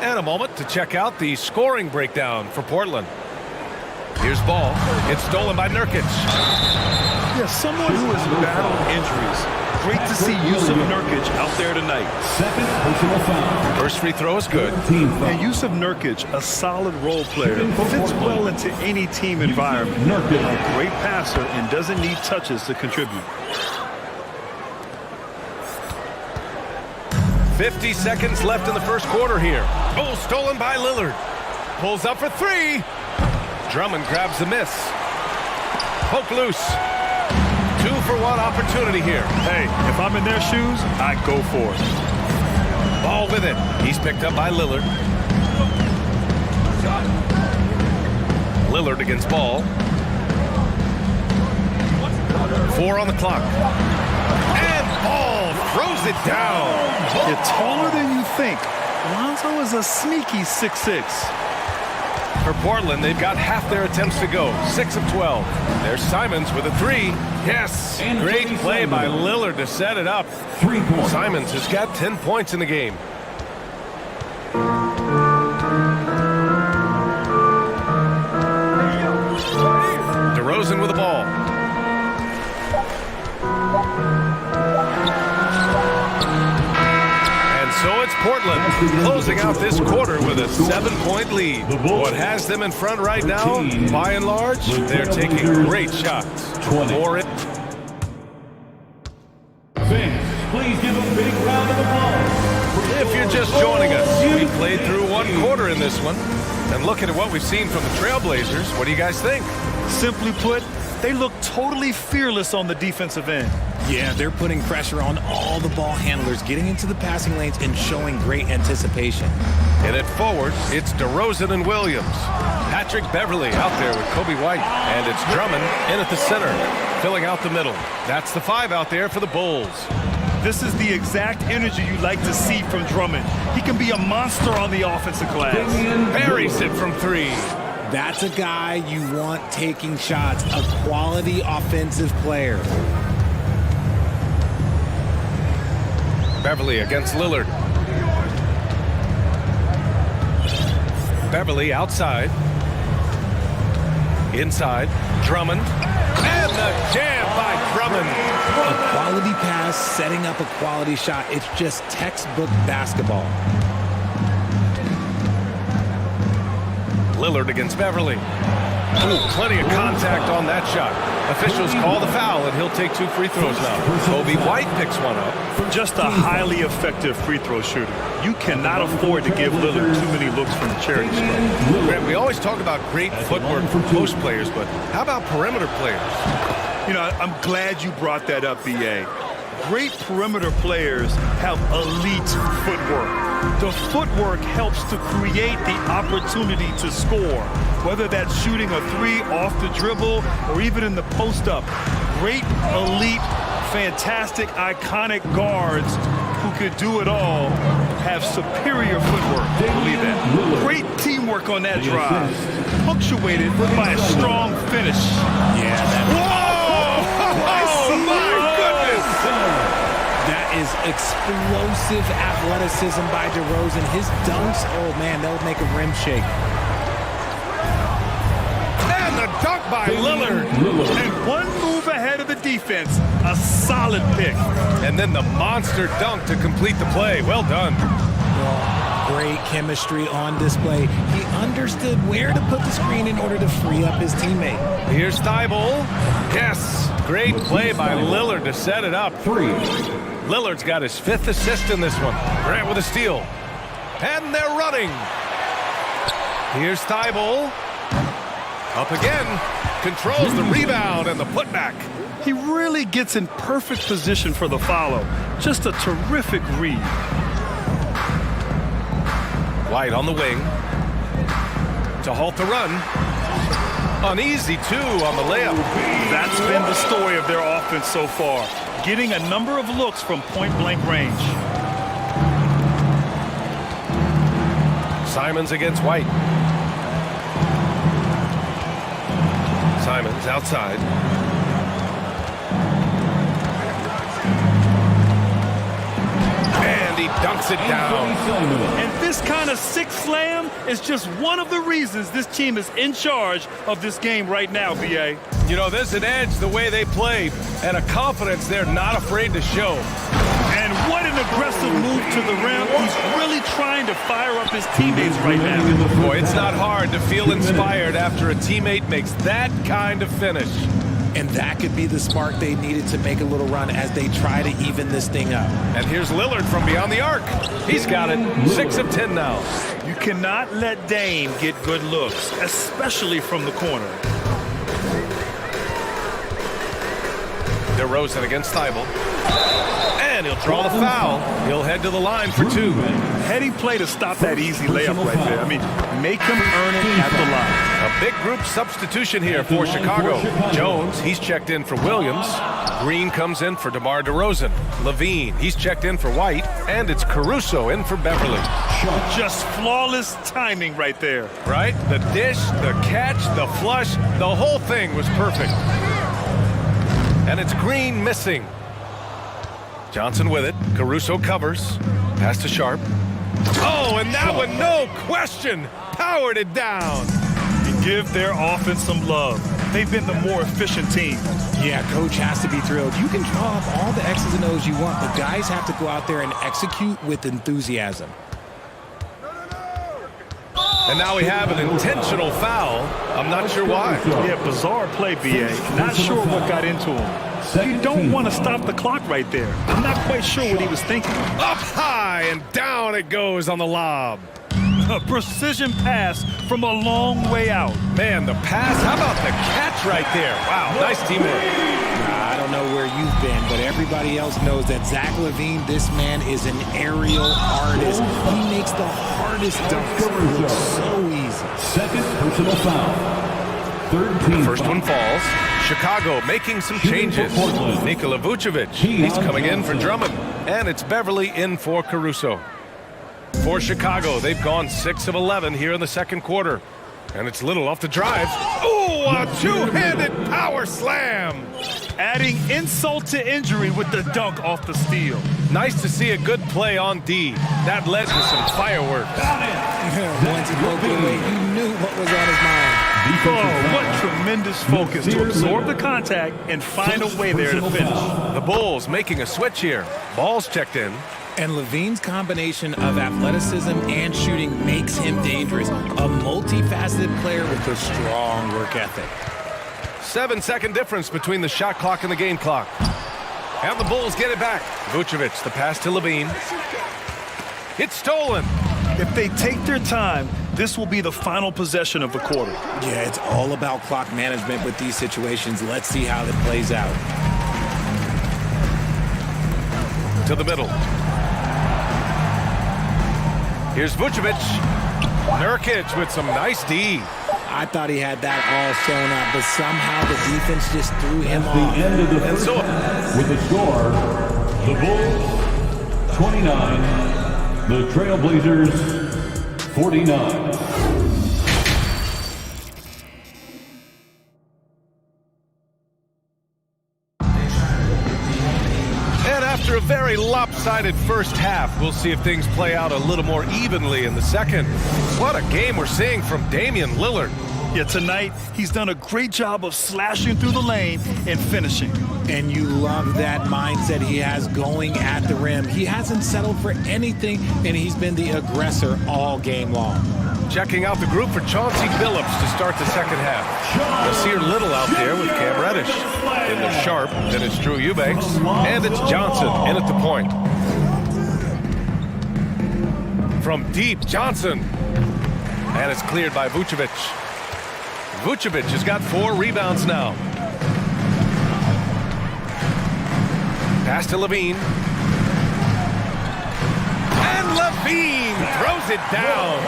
And a moment to check out the scoring breakdown for Portland. Here's ball. It's stolen by Nurkic. Yeah, someone who has battled injuries. Great to see Yusuf Nurkic out there tonight. Second personal foul. First free throw is good. And Yusuf Nurkic, a solid role player, fits well into any team environment. Nurkic. A great passer and doesn't need touches to contribute. 50 seconds left in the first quarter here. Oh, stolen by Lillard. Pulls up for three. Drummond grabs the miss. Poke loose. 2-for-1 opportunity here. Hey, if I'm in their shoes, I'd go for it. Ball with it. He's picked up by Lillard. Lillard against ball. 4 on the clock. And ball throws it down. You're taller than you think. Lonzo is a sneaky 6'6". For Portland, they've got half their attempts to go. 6 of 12. There's Simons with a three. Yes, great play by Lillard to set it up. 3 points. Simons has got 10 points in the game. DeRozan with the ball. So it's Portland closing out this quarter with a 7-point lead. What has them in front right now, by and large, they're taking great shots. More it. Fans, please give a big round of applause. If you're just joining us, we played through one quarter in this one. And looking at what we've seen from the Trailblazers, what do you guys think? Simply put, they look totally fearless on the defensive end. Yeah, they're putting pressure on all the ball handlers, getting into the passing lanes and showing great anticipation. And at forward, it's DeRozan and Williams. Patrick Beverly out there with Kobe White. And it's Drummond in at the center, filling out the middle. That's the 5 out there for the Bulls. This is the exact energy you like to see from Drummond. He can be a monster on the offensive glass. Buries it from 3. That's a guy you want taking shots, a quality offensive player. Beverly against Lillard. Beverly outside. Inside. Drummond. And the jam by Drummond. A quality pass, setting up a quality shot. It's just textbook basketball. Lillard against Beverly. Ooh, plenty of contact on that shot. Officials call the foul, and he'll take 2 free throws now. Kobe White picks one up. Just a highly effective free throw shooter. You cannot afford to give Lillard too many looks from the charity stripe. Grant, we always talk about great footwork from post players, but how about perimeter players? You know, I'm glad you brought that up, B.A. Great perimeter players have elite footwork. The footwork helps to create the opportunity to score, whether that's shooting a 3 off the dribble or even in the post-up. Great, elite, fantastic, iconic guards who could do it all have superior footwork. Believe that. Great teamwork on that drive, punctuated by a strong finish. Yeah, that. Whoa! Oh, my goodness! That is explosive athleticism by DeRozan. His dunks, oh man, they'll make a rim shake. And the dunk by Lillard. And one move ahead of the defense. A solid pick. And then the monster dunk to complete the play. Well done. Well, great chemistry on display. He understood where to put the screen in order to free up his teammate. Here's Thibault. Yes, great play by Lillard to set it up. 3. Lillard's got his 5th assist in this one. Grant with a steal. And they're running. Here's Thibault. Up again. Controls the rebound and the putback. He really gets in perfect position for the follow. Just a terrific read. White on the wing. To halt the run. Uneasy, too, on the layup. That's been the story of their offense so far. Getting a number of looks from point-blank range. Simons against White. Simons outside. And And he dunks it down. And this kind of sixth slam is just one of the reasons this team is in charge of this game right now, B.A. You know, there's an edge the way they play and a confidence they're not afraid to show. And what an aggressive move to the rim. He's really trying to fire up his teammates right now. Boy, it's not hard to feel inspired after a teammate makes that kind of finish. And that could be the spark they needed to make a little run as they try to even this thing up. And here's Lillard from beyond the arc. He's got it. 6 of 10 now. You cannot let Dame get good looks, especially from the corner. DeRozan against Thibault. And he'll draw the foul. He'll head to the line for 2. Heading play to stop that easy layup right there. I mean, make him earn it at the line. A big group substitution here for Chicago. Jones, he's checked in for Williams. Green comes in for DeMar DeRozan. Levine, he's checked in for White. And it's Caruso in for Beverly. Just flawless timing right there. Right? The dish, the catch, the flush, the whole thing was perfect. And it's Green missing. Johnson with it. Caruso covers. Pass to Sharp. Oh, and that one, no question, powered it down. And give their offense some love. They've been the more efficient team. Yeah, coach has to be thrilled. You can draw up all the X's and O's you want, but guys have to go out there and execute with enthusiasm. And now we have an intentional foul. I'm not sure why. Yeah, bizarre play, B.A. Not sure what got into him. You don't want to stop the clock right there. I'm not quite sure what he was thinking. Up high and down it goes on the lob. A precision pass from a long way out. Man, the pass, how about the catch right there? Wow, nice teamwork. I don't know where you've been, but everybody else knows that Zach LaVine, this man is an aerial artist. He makes the hardest dunks look so easy. Second personal foul. Third team First foul. one falls. Chicago making some changes. Nikola Vucevic, he's coming in for Drummond. And it's Beverly in for Caruso. For Chicago, they've gone 6 of 11 here in the second quarter. And it's Little off the drive. Oh, a two-handed power slam. Adding insult to injury with the dunk off the steal. Nice to see a good play on D. That led to some fireworks. Once he broke it away, you knew what was on his mind. Oh, what tremendous focus to absorb the contact and find a way there to finish. The Bulls making a switch here. Ball's checked in. And LaVine's combination of athleticism and shooting makes him dangerous. A multifaceted player with a strong work ethic. 7-second difference between the shot clock and the game clock. And the Bulls get it back. Vucevic, the pass to Levine. It's stolen. If they take their time, this will be the final possession of the quarter. Yeah, it's all about clock management with these situations. Let's see how it plays out. To the middle. Here's Vucevic. Nurkic with some nice D. I thought he had that all sewn up, but somehow the defense just threw him off. The end of the first half, with the score, the Bulls 29, the Trailblazers 49. After a very lopsided first half, we'll see if things play out a little more evenly in the second. What a game we're seeing from Damian Lillard. Yeah, tonight, he's done a great job of slashing through the lane and finishing. And you love that mindset he has going at the rim. He hasn't settled for anything, and he's been the aggressor all game long. Checking out the group for Chauncey Billups to start the second half. You'll see her Little out there with Cam Reddish. In the Sharp, then it's Drew Eubanks, and it's Johnson in at the point. From deep, Johnson. And it's cleared by Vucevic. Vucevic has got 4 rebounds now. Pass to Levine. And Levine throws it down.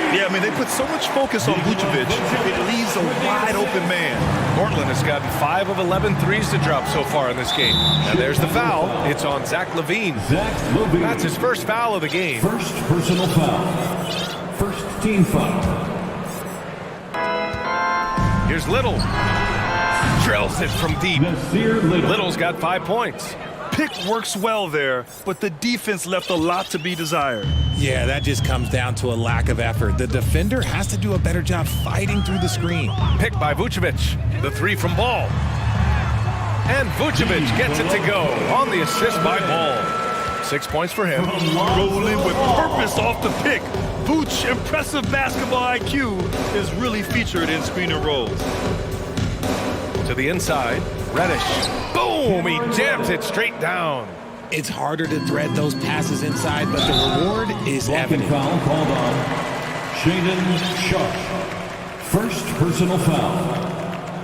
Yeah, I mean, they put so much focus on Vucevic, it leaves a wide-open man. Portland has gotten 5 of 11 threes to drop so far in this game. And there's the foul. It's on Zach LaVine. That's his first foul of the game. First personal foul. First team foul. Here's Little. Drills it from deep. Little's got 5 points. pick works well there, but the defense left a lot to be desired. Yeah, that just comes down to a lack of effort. The defender has to do a better job fighting through the screen. Pick by Vucevic. The three from Ball. And Vucevic gets it to go on the assist by Ball. 6 points for him. Rolling with purpose off the pick. Vooch, impressive basketball IQ, is really featured in screen and rolls. To the inside, Reddish. Boom! He jams it straight down. It's harder to thread those passes inside, but the reward is evident. Foul called on Shaden Sharp. First personal foul.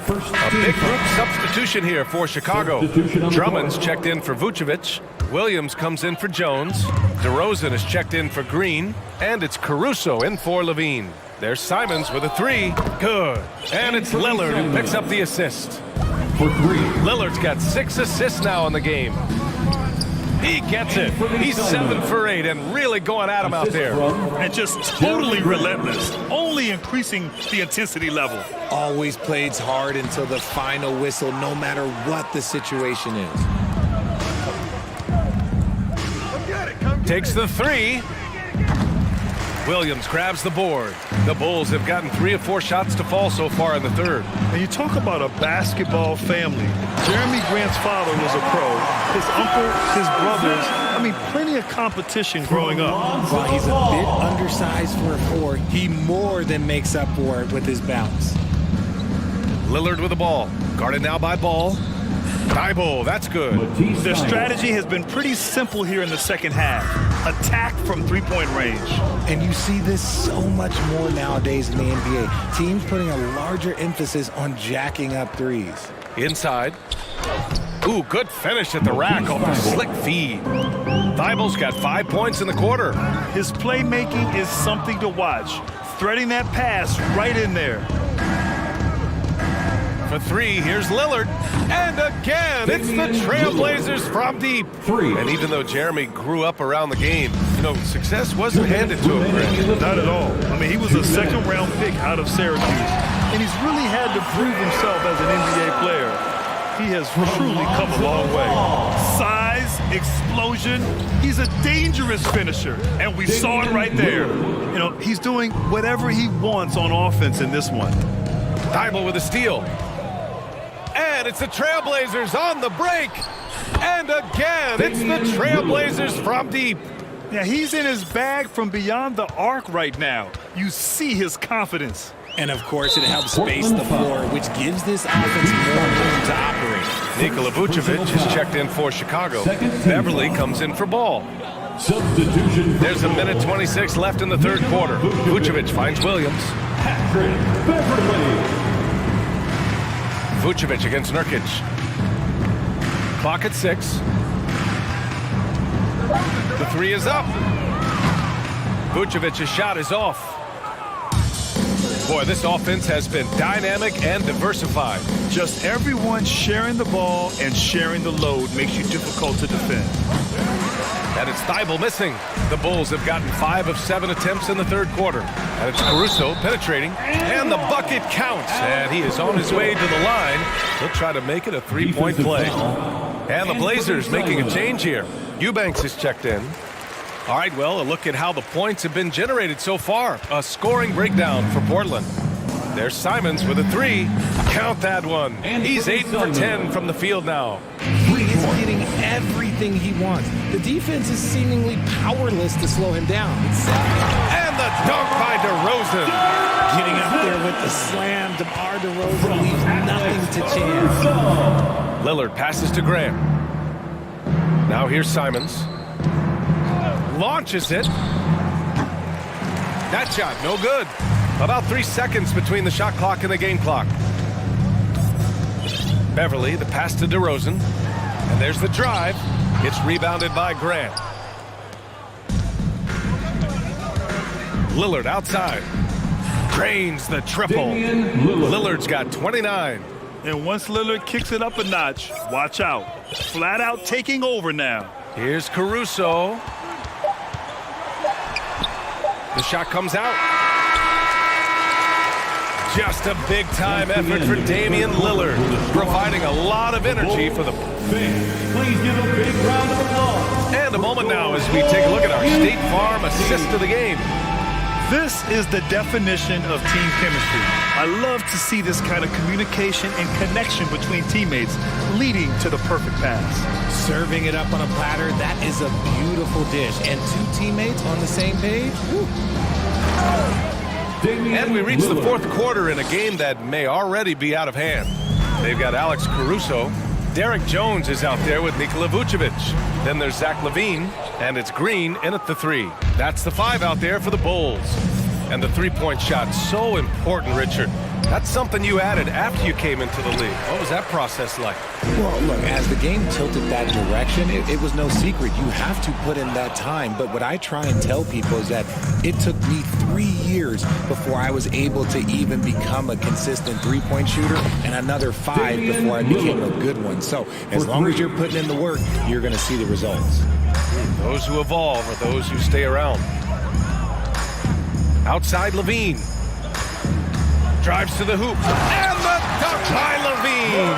A big group substitution here for Chicago. Drummond's checked in for Vucevic. Williams comes in for Jones. DeRozan is checked in for Green. And it's Caruso in for Levine. There's Simons with a three. Good. And it's Lillard who picks up the assist. For three. Lillard's got 6 assists now in the game. He gets it. He's 7 for 8 and really going at him out there. And just totally relentless, only increasing the intensity level. Always plays hard until the final whistle, no matter what the situation is. Takes the three. Williams grabs the board. The Bulls have gotten 3 of 4 shots to fall so far in the third. And you talk about a basketball family. Jeremy Grant's father was a pro. His uncle, his brothers, I mean, plenty of competition growing up. While he's a bit undersized for a 4, he more than makes up for it with his bounce. Lillard with the ball. Guarded now by Ball. Thibault, that's good. Their strategy has been pretty simple here in the second half. Attack from three-point range. And you see this so much more nowadays in the NBA. Teams putting a larger emphasis on jacking up threes. Inside. Ooh, good finish at the rack off a slick feed. Thibault's got 5 points in the quarter. His playmaking is something to watch. Threading that pass right in there. For three, here's Lillard. And again, it's the Trailblazers from deep. And even though Jeremy grew up around the game, you know, success wasn't handed to him, Grant. Not at all. I mean, he was a second-round pick out of Syracuse. And he's really had to prove himself as an NBA player. He has truly come a long way. Size, explosion, he's a dangerous finisher. And we saw it right there. You know, he's doing whatever he wants on offense in this one. Thibault with a steal. And it's the Trailblazers on the break. And again, it's the Trailblazers from deep. Yeah, he's in his bag from beyond the arc right now. You see his confidence. And of course, it helps space the floor, which gives this offense more room to operate. Nikola Vucevic is checked in for Chicago. Beverly comes in for Ball. Substitution. There's a minute 26 left in the third quarter. Vucevic finds Williams. Patrick Beverly. Vucevic against Nurkic. Clock at 6. The three is up. Vucevic's shot is off. Boy, this offense has been dynamic and diversified. Just everyone sharing the ball and sharing the load makes you difficult to defend. And it's Thibault missing. The Bulls have gotten 5 of 7 attempts in the third quarter. And it's Caruso penetrating. And the bucket counts. And he is on his way to the line. He'll try to make it a three-point play. And the Blazers making a change here. Eubanks is checked in. All right, well, a look at how the points have been generated so far. A scoring breakdown for Portland. There's Simons with a three. Count that one. He's 8 for 10 from the field now. He is getting everything he wants. The defense is seemingly powerless to slow him down. And the dunk by DeRozan. Getting up there with the slam. DeMar DeRozan leaves nothing to chance. Lillard passes to Grant. Now here's Simons. Launches it. That shot, no good. About 3 seconds between the shot clock and the game clock. Beverly, the pass to DeRozan. And there's the drive. It's rebounded by Grant. Lillard outside. Drains the triple. Lillard's got 29. And once Lillard kicks it up a notch, watch out. Flat out taking over now. Here's Caruso. The shot comes out. Just a big-time effort for Damian Lillard, providing a lot of energy for the... Please give a big round of applause. And a moment now as we take a look at our State Farm assist of the game. This is the definition of team chemistry. I love to see this kind of communication and connection between teammates leading to the perfect pass. Serving it up on a platter, that is a beautiful dish. And two teammates on the same page? Woo. And we reach the fourth quarter in a game that may already be out of hand. They've got Alex Caruso. Derek Jones is out there with Nikola Vucevic. Then there's Zach LaVine, and it's Green in at the 3. That's the 5 out there for the Bulls. And the three-point shot, so important, Richard. That's something you added after you came into the league. What was that process like? Well, look, as the game tilted that direction, it was no secret. You have to put in that time. But what I try and tell people is that it took me 3 years before I was able to even become a consistent three-point shooter, and another 5 before I became a good one. So as long as you're putting in the work, you're going to see the results. Those who evolve are those who stay around. Outside LaVine. Drives to the hoop. And the dunk by LaVine.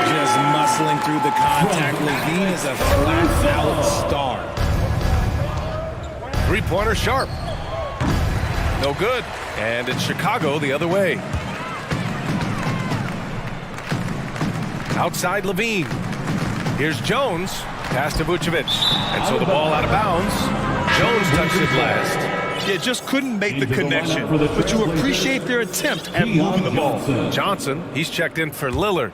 Just muscling through the contact. LaVine is a flat-out star. Three-pointer sharp. No good. And it's Chicago the other way. Outside LaVine. Here's Jones. Pass to Vucevic. And so the ball out of bounds. Jones touched it last. Yeah, just couldn't make the connection, but you appreciate their attempt at moving the ball. Johnson, he's checked in for Lillard.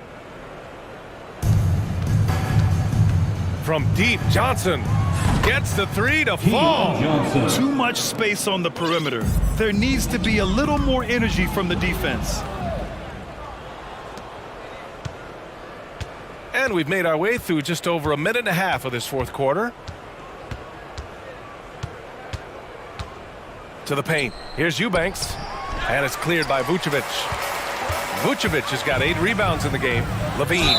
From deep, Johnson gets the 3 to fall. Too much space on the perimeter. There needs to be a little more energy from the defense. And we've made our way through just over a minute and a half of this fourth quarter. To the paint. Here's Eubanks. And it's cleared by Vucevic. Vucevic has got 8 rebounds in the game. LaVine.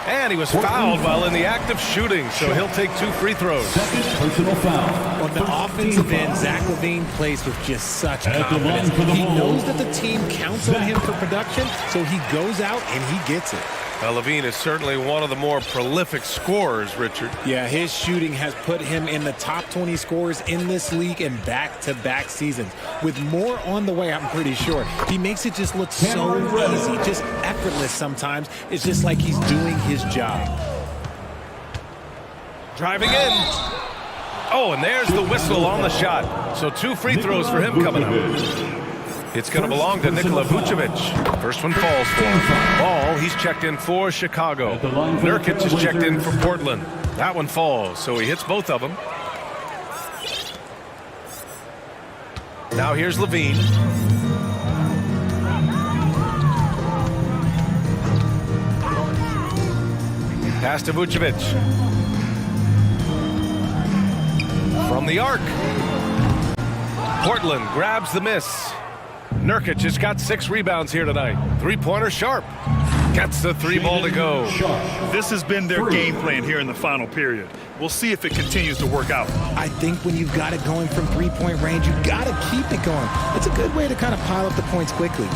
And he was fouled while in the act of shooting, so he'll take 2 free throws. Second personal foul. On the offensive end, Zach LaVine plays with just such confidence. He knows that the team counts on him for production, so he goes out and he gets it. Now, LaVine is certainly one of the more prolific scorers, Richard. Yeah, his shooting has put him in the top 20 scorers in this league in back-to-back seasons. With more on the way, I'm pretty sure. He makes it just look so easy, just effortless sometimes. It's just like he's doing his job. Driving in. Oh, and there's the whistle on the shot. So 2 free throws for him coming up. It's going to belong to Nikola Vucevic. First one falls for him. Ball, he's checked in for Chicago. Nurkic is checked in for Portland. That one falls, so he hits both of them. Now here's LaVine. Pass to Vucevic. From the arc. Portland grabs the miss. Nurkic has got 6 rebounds here tonight. Three-pointer sharp. Gets the 3 ball to go. This has been their game plan here in the final period. We'll see if it continues to work out. I think when you've got it going from 3-point range, you've got to keep it going. It's a good way to kind of pile up the points quickly.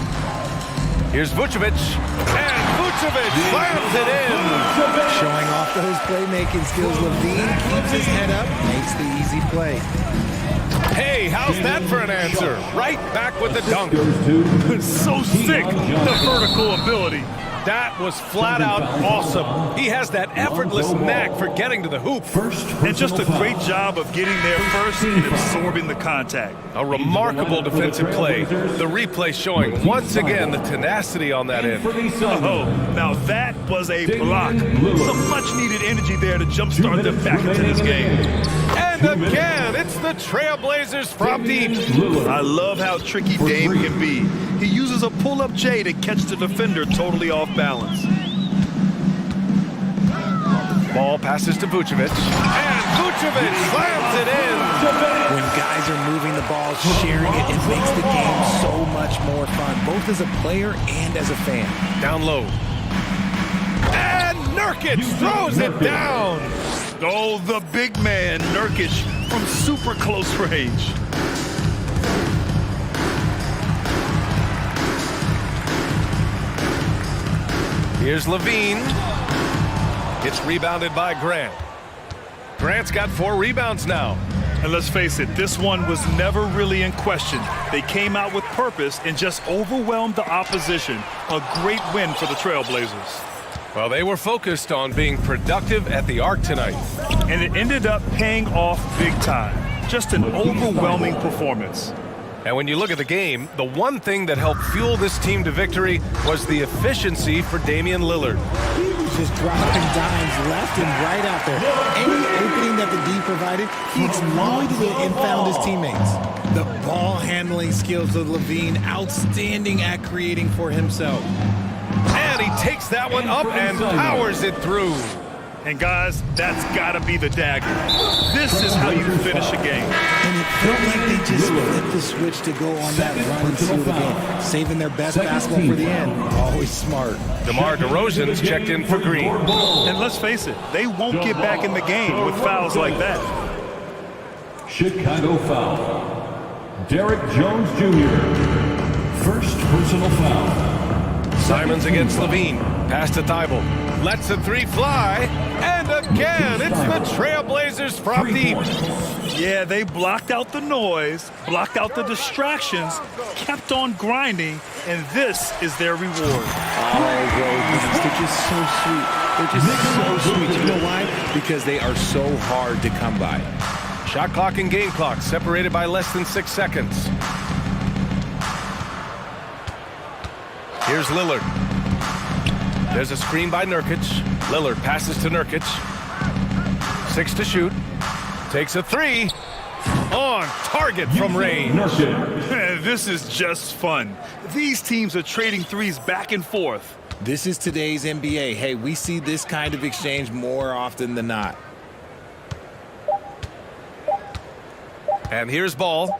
Here's Vucevic. And Vucevic slams it in. Showing off those playmaking skills. LaVine keeps his head up, makes the easy play. Hey, how's that for an answer? Right back with the dunk. So sick, the vertical ability. That was flat out awesome. He has that effortless knack for getting to the hoop. And just a great job of getting there first and absorbing the contact. A remarkable defensive play. The replay showing once again the tenacity on that end. Oh, now that was a block. Some much needed energy there to jumpstart them back into this game. And again, it's the Trailblazers from deep. I love how tricky Dame can be. He uses a pull-up J to catch the defender totally off balance. Ball passes to Vucevic. And Vucevic slams it in. When guys are moving the ball, sharing it, it makes the game so much more fun, both as a player and as a fan. Down low. And Nurkic throws it down. Oh, the big man, Nurkic, from super close range. Here's Levine. It's rebounded by Grant. Grant's got 4 rebounds now. And let's face it, this one was never really in question. They came out with purpose and just overwhelmed the opposition. A great win for the Trailblazers. Well, they were focused on being productive at the arc tonight. And it ended up paying off big time. Just an overwhelming performance. And when you look at the game, the one thing that helped fuel this team to victory was the efficiency for Damian Lillard. He was just dropping dimes left and right out there. Any opening that the D provided, he exploited it and found his teammates. The ball handling skills of Levine, outstanding at creating for himself. And he takes that one up and powers it through. And guys, that's gotta be the dagger. This is how you finish a game. And it felt like they just flipped the switch to go on that run and seal the game, saving their best basketball for the end. Always smart. DeMar DeRozan's checked in for Green. And let's face it, they won't get back in the game with fouls like that. Chicago foul. Derek Jones Jr. First personal foul. Simons against Levine. Pass to Thibault. Lets the 3 fly. And again, it's the Trailblazers from deep. Yeah, they blocked out the noise, blocked out the distractions, kept on grinding, and this is their reward. Oh, Rose, they're just so sweet. They're just so sweet. You know why? Because they are so hard to come by. Shot clock and game clock separated by less than 6 seconds. Here's Lillard. There's a screen by Nurkic. Lillard passes to Nurkic. 6 to shoot. Takes a 3. On target from range. This is just fun. These teams are trading threes back and forth. This is today's NBA. Hey, we see this kind of exchange more often than not. And here's Ball.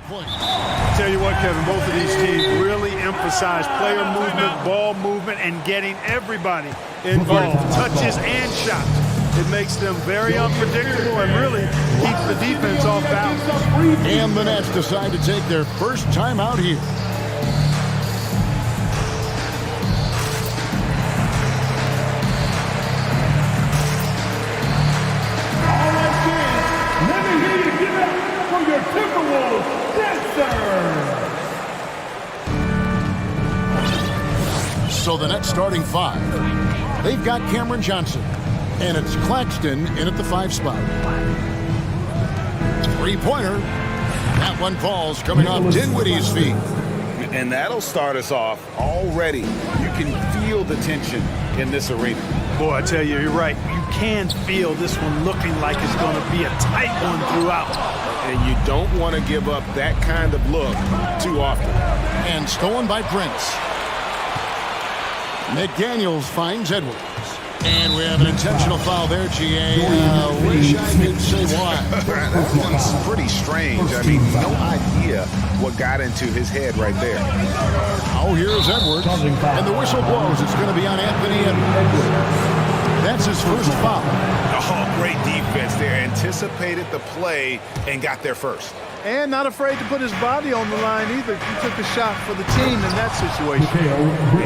point. Tell you what, Kevin, both of these teams really emphasize player movement, ball movement, and getting everybody involved, touches and shots. It makes them very unpredictable and really keeps the defense off balance. And the Nets decide to take their first time out here. All right, kids, let me hear you give it up for your Timberwolves dancers. So the Nets starting five. They've got Cameron Johnson. And it's Claxton in at the 5 spot. Three-pointer. That one falls coming off Dinwiddie's feet. And that'll start us off already. You can feel the tension in this arena. Boy, I tell you, you're right. You can feel this one looking like it's going to be a tight one throughout. And you don't want to give up that kind of look too often. And stolen by Prince. McDaniels finds Edwards. And we have an intentional foul there, GA. Wish I could say why. That one's pretty strange. I mean, no idea what got into his head right there. Oh, here's Edwards. And the whistle blows. It's going to be on Anthony Edwards. That's his first foul. Oh, great defense there. Anticipated the play and got there first. And not afraid to put his body on the line either. He took a shot for the team in that situation.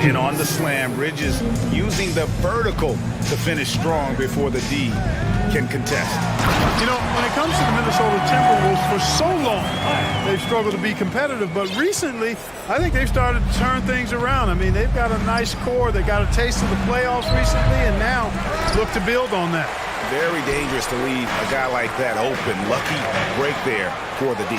And on the slam, Bridges using the vertical to finish strong before the D can contest. You know, when it comes to the Minnesota Timberwolves, for so long, they've struggled to be competitive. But recently, I think they've started to turn things around. I mean, they've got a nice core. They got a taste of the playoffs recently, and now look to build on that. Very dangerous to leave a guy like that open. Lucky break there for the D.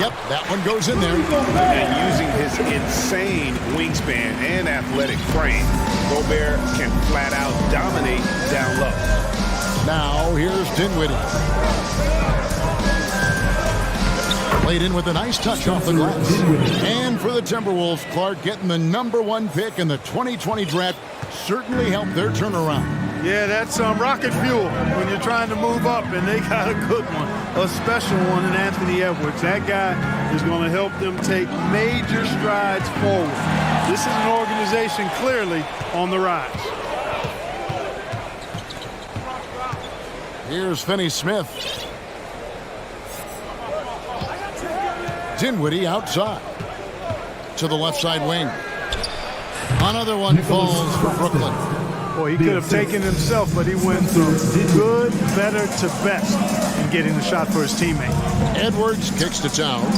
Yep, that one goes in there. And using his insane wingspan and athletic frame, Gobert can flat out dominate down low. Now here's Dinwiddie. Played in with a nice touch off the glass. And for the Timberwolves, Clark getting the #1 pick in the 2020 draft certainly helped their turnaround. Yeah, that's rocket fuel when you're trying to move up, and they got a good one, a special one in Anthony Edwards. That guy is going to help them take major strides forward. This is an organization clearly on the rise. Here's Finney-Smith. Dinwiddie outside to the left side wing. Another one falls for Brooklyn. Boy, he could have taken himself, but he went from good, better to best in getting the shot for his teammate. Edwards kicks to Towns.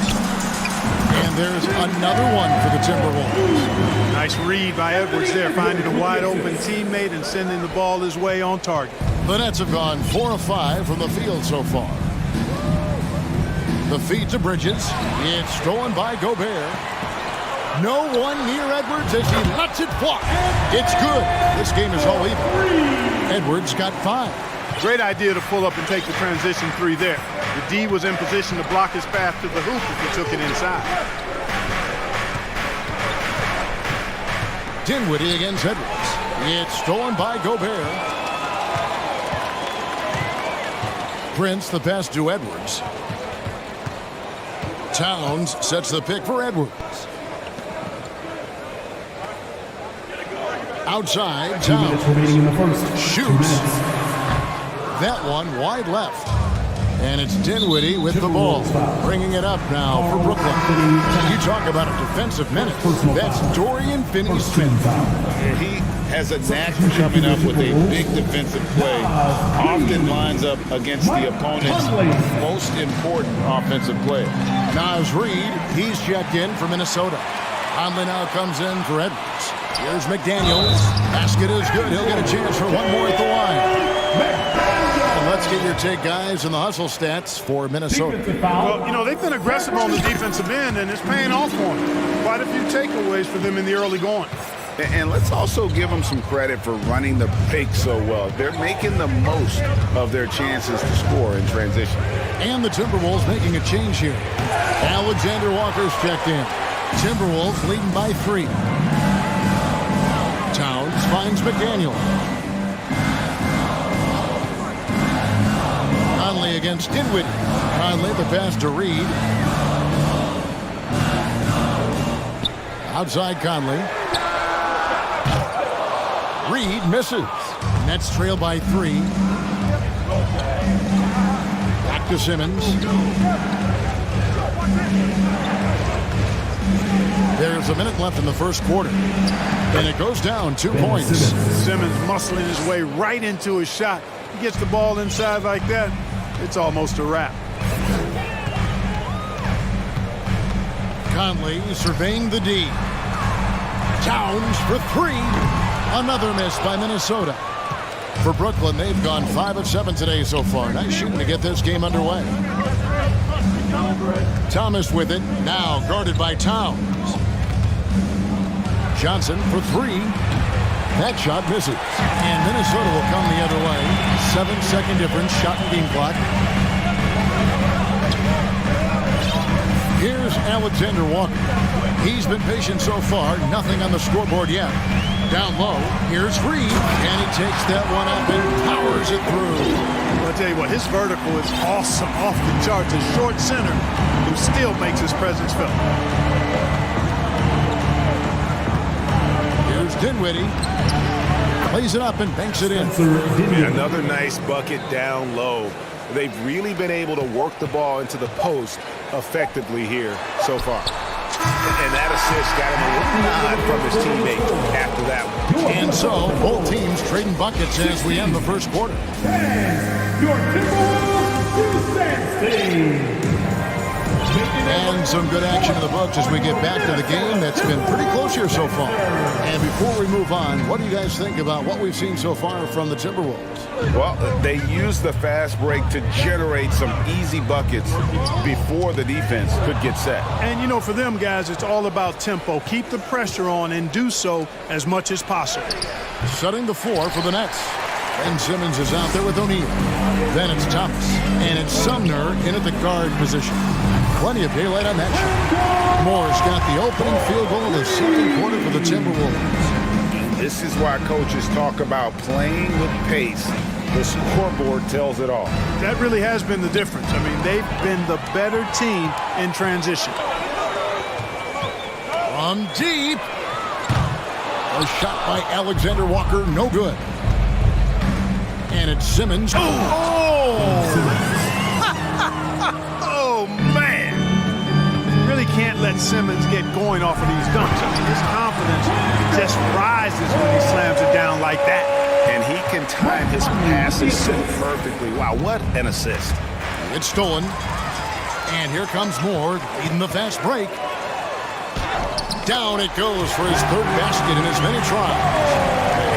And there's another one for the Timberwolves. Nice read by Edwards there, finding a wide open teammate and sending the ball his way on target. The Nets have gone 4 of 5 from the field so far. The feed to Bridges. It's stolen by Gobert. No one near Edwards as he lets it fly. It's good. This game is all even. Edwards got 5. Great idea to pull up and take the transition 3 there. The D was in position to block his path to the hoop if he took it inside. Dinwiddie against Edwards. It's stolen by Gobert. Prince the pass to Edwards. Towns sets the pick for Edwards. Outside, Towns shoots. That one wide left. And it's Dinwiddie with the ball. Bringing it up now for Brooklyn. You talk about a defensive menace. That's Dorian Finney-Smith. He has a knack for coming up with a big defensive play. Often lines up against the opponent's most important offensive play. Naz Reid, he's checked in for Minnesota. Conley now comes in for Edwards. Here's McDaniels. Basket is good. He'll get a chance for one more at the line. And let's get your take, guys, in the hustle stats for Minnesota. Well, you know, they've been aggressive on the defensive end, and it's paying off for them. Quite a few takeaways for them in the early going. And let's also give them some credit for running the pick so well. They're making the most of their chances to score in transition. And the Timberwolves making a change here. Alexander Walker's checked in. Timberwolves leading by 3. Towns finds McDaniel. Conley against Dinwiddie. Conley the pass to Reid. Outside Conley. Reed misses. Nets trail by 3. Back to Simmons. There's a minute left in the first quarter. And it goes down 2 points. Simmons muscling his way right into his shot. He gets the ball inside like that, it's almost a wrap. Conley surveying the D. Towns for 3. Another miss by Minnesota. For Brooklyn, they've gone 5 of 7 today so far. Nice shooting to get this game underway. Thomas with it, now guarded by Towns. Johnson for 3. That shot misses. And Minnesota will come the other way. 7-second difference, shot and game clock. Here's Alexander Walker. He's been patient so far. Nothing on the scoreboard yet. Down low, here's Reed, and he takes that one up and powers it through. I'll tell you what, his vertical is awesome, off the charts. A short center who still makes his presence felt. Here's Dinwiddie. Plays it up and banks it in. Another nice bucket down low. They've really been able to work the ball into the post effectively here so far. And that assist got him a little nod from his teammate after that one. And so, both teams trading buckets as we end the first quarter. Your Timberwolves And some good action in the books as we get back to the game that's been pretty close here so far. And before we move on, what do you guys think about what we've seen so far from the Timberwolves? Well, they used the fast break to generate some easy buckets before the defense could get set. And, you know, for them guys, it's all about tempo. Keep the pressure on and do so as much as possible. Setting the floor for the Nets. Ben Simmons is out there with O'Neal. Then it's Thomas. And it's Sumner in at the guard position. Plenty of daylight on that shot. Moore's got the opening field goal of the second quarter for the Timberwolves. This is why coaches talk about playing with pace. The scoreboard tells it all. That really has been the difference. I mean, they've been the better team in transition. From deep. A shot by Alexander Walker, no good. And it's Simmons. Oh, man. Really can't let Simmons get going off of these dunks. I mean, his confidence just rises when he slams it down like that. And he can time his passes so perfectly. Wow, what an assist. It's stolen. And here comes Moore leading the fast break. Down it goes for his third basket in as many tries.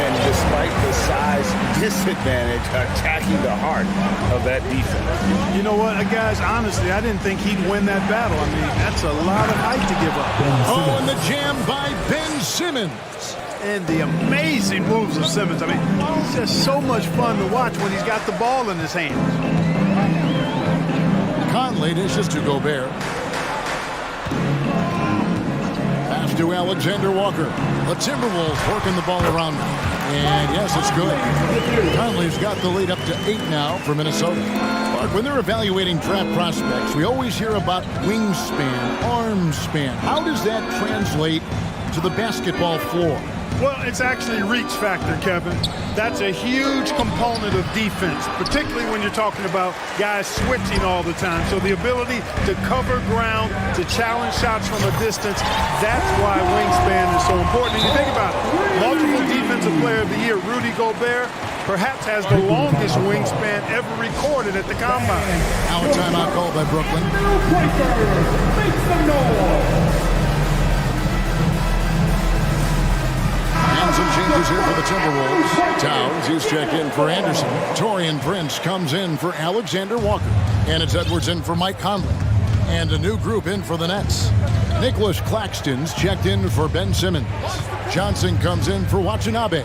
And despite the size disadvantage, attacking the heart of that defense. You know what, guys, honestly, I didn't think he'd win that battle. I mean, that's a lot of height to give up. Oh, and the jam by Ben Simmons. And the amazing moves of Simmons. I mean, it's just so much fun to watch when he's got the ball in his hands. Conley dishes to Gobert. Pass to Alexander Walker. The Timberwolves working the ball around him. And yes, it's good. Conley's got the lead up to 8 now for Minnesota. But when they're evaluating draft prospects, we always hear about wingspan, arm span. How does that translate to the basketball floor? Well, it's actually reach factor, Kevin. That's a huge component of defense, particularly when you're talking about guys switching all the time. So the ability to cover ground, to challenge shots from a distance, that's why wingspan is so important. And you think about it, multiple defensive player of the year, Rudy Gobert, perhaps has the longest wingspan ever recorded at the Combine. Now a timeout called by Brooklyn. Make some noise. And some changes here for the Timberwolves. Towns, he's checked in for Anderson. Taurean Prince comes in for Alexander Walker. And it's Edwards in for Mike Conley. And a new group in for the Nets. Nicholas Claxton's checked in for Ben Simmons. Johnson comes in for Watanabe.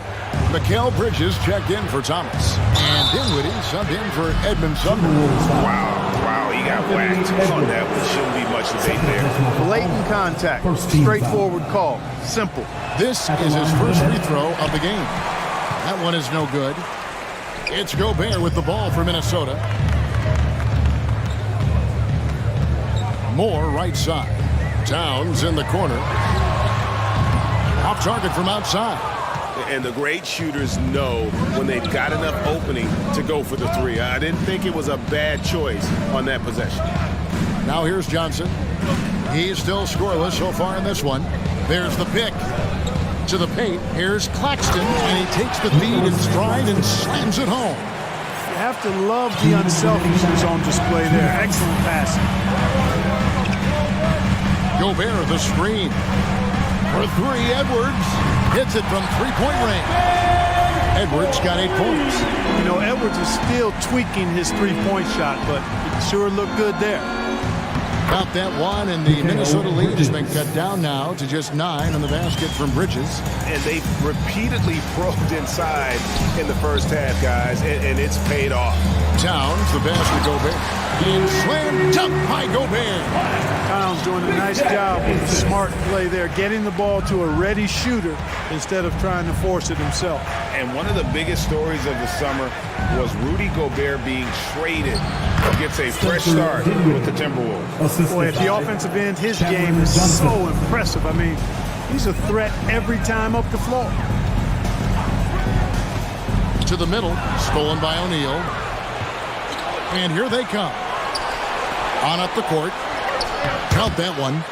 Mikal Bridges checked in for Thomas. And Dinwiddie subbed in for Edmund Sumner. Wow, he got whacked on that one. Shouldn't be much debate there. Blatant contact, straightforward call, simple. This is his first free throw of the game. That one is no good. It's Gobert with the ball for Minnesota. Moore right side. Towns in the corner. Off target from outside. And the great shooters know when they've got enough opening to go for the three. I didn't think it was a bad choice on that possession. Now here's Johnson. He's still scoreless so far in this one. There's the pick. To the paint. Here's Claxton, and he takes the feed in stride and slams it home. You have to love the unselfishness on display there. Excellent passing. Gobert, the screen. For three, Edwards hits it from three-point range. Edwards got 8 points. You know, Edwards is still tweaking his three-point shot, but it sure looked good there. About that one, and the Minnesota lead has been cut down now to just 9 on the basket from Bridges. And they've repeatedly probed inside in the first half, guys, and it's paid off. Towns, the basket, Gobert. And slam dunk by Gobert. Towns doing a nice job with a smart play there, getting the ball to a ready shooter instead of trying to force it himself. And one of the biggest stories of the summer was Rudy Gobert being traded. Gets a fresh start with the Timberwolves. Boy, at the offensive end, his game is so impressive. I mean, he's a threat every time up the floor. To the middle, stolen by O'Neal. And here they come. On up the court. Count that one.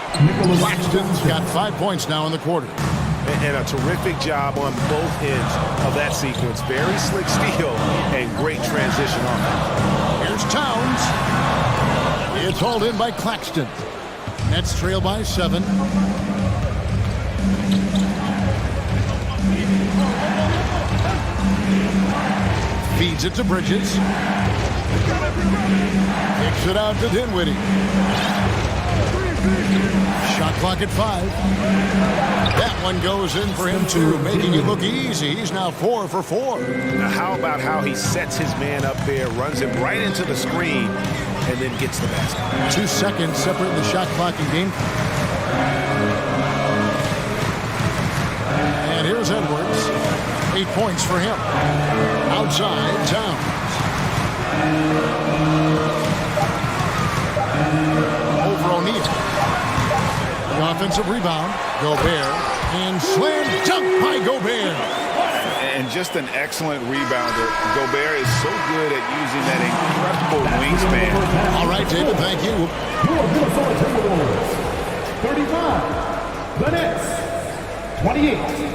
Claxton's got 5 points now in the quarter. And a terrific job on both ends of that sequence. Very slick steal and great transition offense. Here's Towns. It's hauled in by Claxton. Nets trail by 7. Feeds it to Bridges. Kicks it out to Dinwiddie. Shot clock at 5. That one goes in for him too, making it look easy. He's now 4 for 4. Now how about how he sets his man up there, runs him right into the screen, and then gets the basket. 2 seconds separating the shot clock and game. And here's Edwards. 8 points for him. Outside, Towns. Over O'Neal. The offensive rebound. Gobert. And slam dunk by Gobert. And just an excellent rebounder. Gobert is so good at using that incredible wingspan. All right, David, thank you. Your Minnesota Timberwolves, 35. The Nets, 28.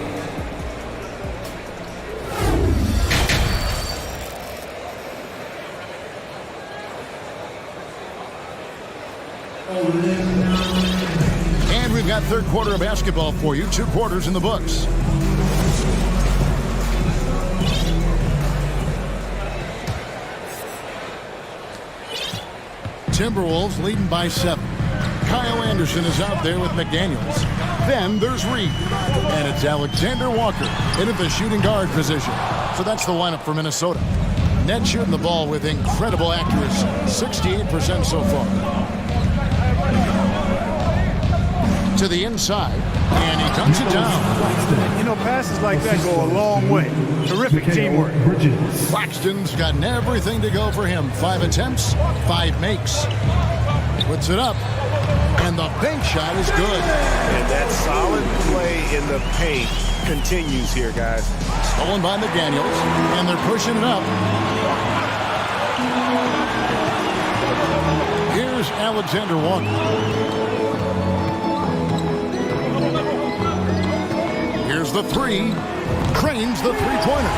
And we've got third quarter of basketball for you. 2 quarters in the books. Timberwolves leading by 7. Kyle Anderson is out there with McDaniels. Then there's Reed. And it's Alexander Walker in at the shooting guard position. So that's the lineup for Minnesota. Nets shooting the ball with incredible accuracy. 68% so far. To the inside, and he dunks it down. You know, passes like that go a long way. Terrific teamwork. Claxton's got everything to go for him. 5 attempts, 5 makes. Puts it up, and the bank shot is good. And that solid play in the paint continues here, guys. Stolen by McDaniels, and they're pushing it up. Here's Alexander Walker. Here's the 3. Cranes the three-pointer.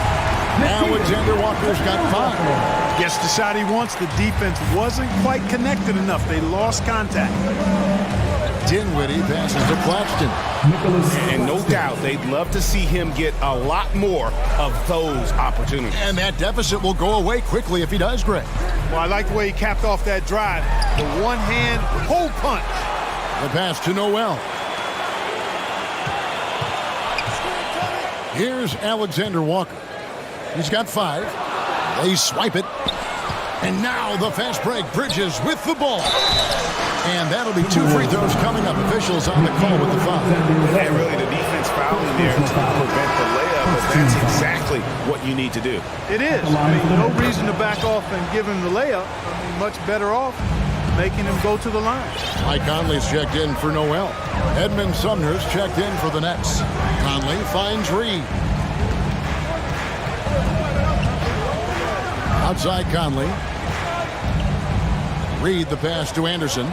Alexander Walker's got 5. Gets the shot he wants. The defense wasn't quite connected enough. They lost contact. Dinwiddie passes to Claxton. And no doubt they'd love to see him get a lot more of those opportunities. And that deficit will go away quickly if he does, Greg. Well, I like the way he capped off that drive. The one-hand hole punch. The pass to Noel. Here's Alexander Walker. He's got 5. They swipe it. And now the fast break. Bridges with the ball. And that'll be 2 free throws coming up. Officials on the call with the foul. And really the defense fouling there to prevent the layup, but that's exactly what you need to do. It is. I mean, no reason to back off and give him the layup. I mean, much better off making him go to the line. Mike Conley's checked in for Noel. Edmund Sumner's checked in for the Nets. Conley finds Reed. Outside Conley. Reed the pass to Anderson.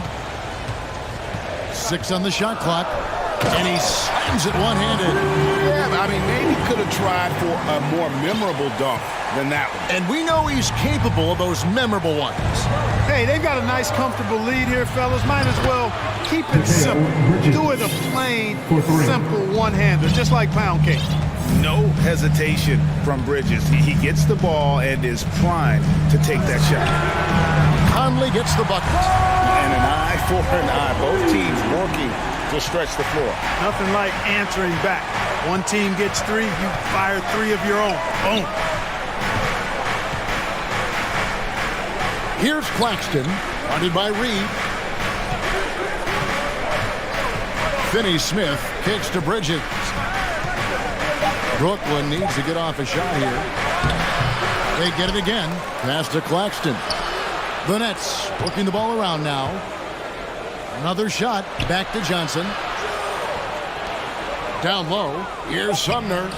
6 on the shot clock. And he slams it one-handed. Yeah, I mean, maybe could have tried for a more memorable dunk than that one. And we know he's capable of those memorable ones. Hey, they've got a nice, comfortable lead here, fellas. Might as well keep it simple. Do it a plain, simple one-hander, just like pound cake. No hesitation from Bridges. He gets the ball and is primed to take that shot. Conley gets the bucket. And an eye for an eye. Both teams working to stretch the floor. Nothing like answering back. One team gets 3, you fire 3 of your own. Boom. Here's Claxton, guarded by Reed. Finney-Smith kicks to Bridges. Brooklyn needs to get off a shot here. They get it again. Pass to Claxton. The Nets working the ball around now. Another shot. Back to Johnson. Down low. Here's Sumner.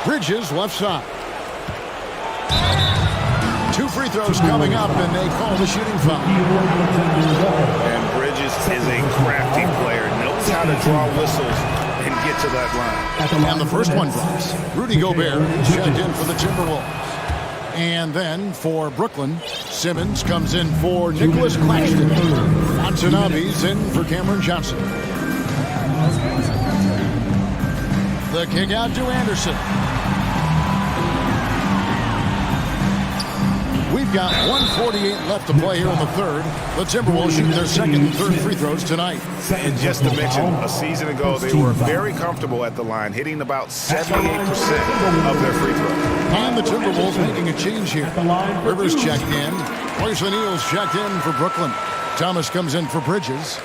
Bridges left side. 2 free throws coming up, and they call the shooting foul. And Bridges is a crafty player. Knows how to draw whistles and get to that line. And the first one drops. Rudy Gobert checked in for the Timberwolves. And then for Brooklyn, Simmons comes in for Nicholas Claxton. Watanabe's in for Cameron Johnson. The kick out to Anderson. We've got 1:48 left to play here in the third. The Timberwolves shoot their second and third free throws tonight. And just to mention, a season ago, they were very comfortable at the line, hitting about 78% of their free throws. And the Timberwolves making a change here. Rivers checked in. Royce O'Neal's checked in for Brooklyn. Thomas comes in for Bridges.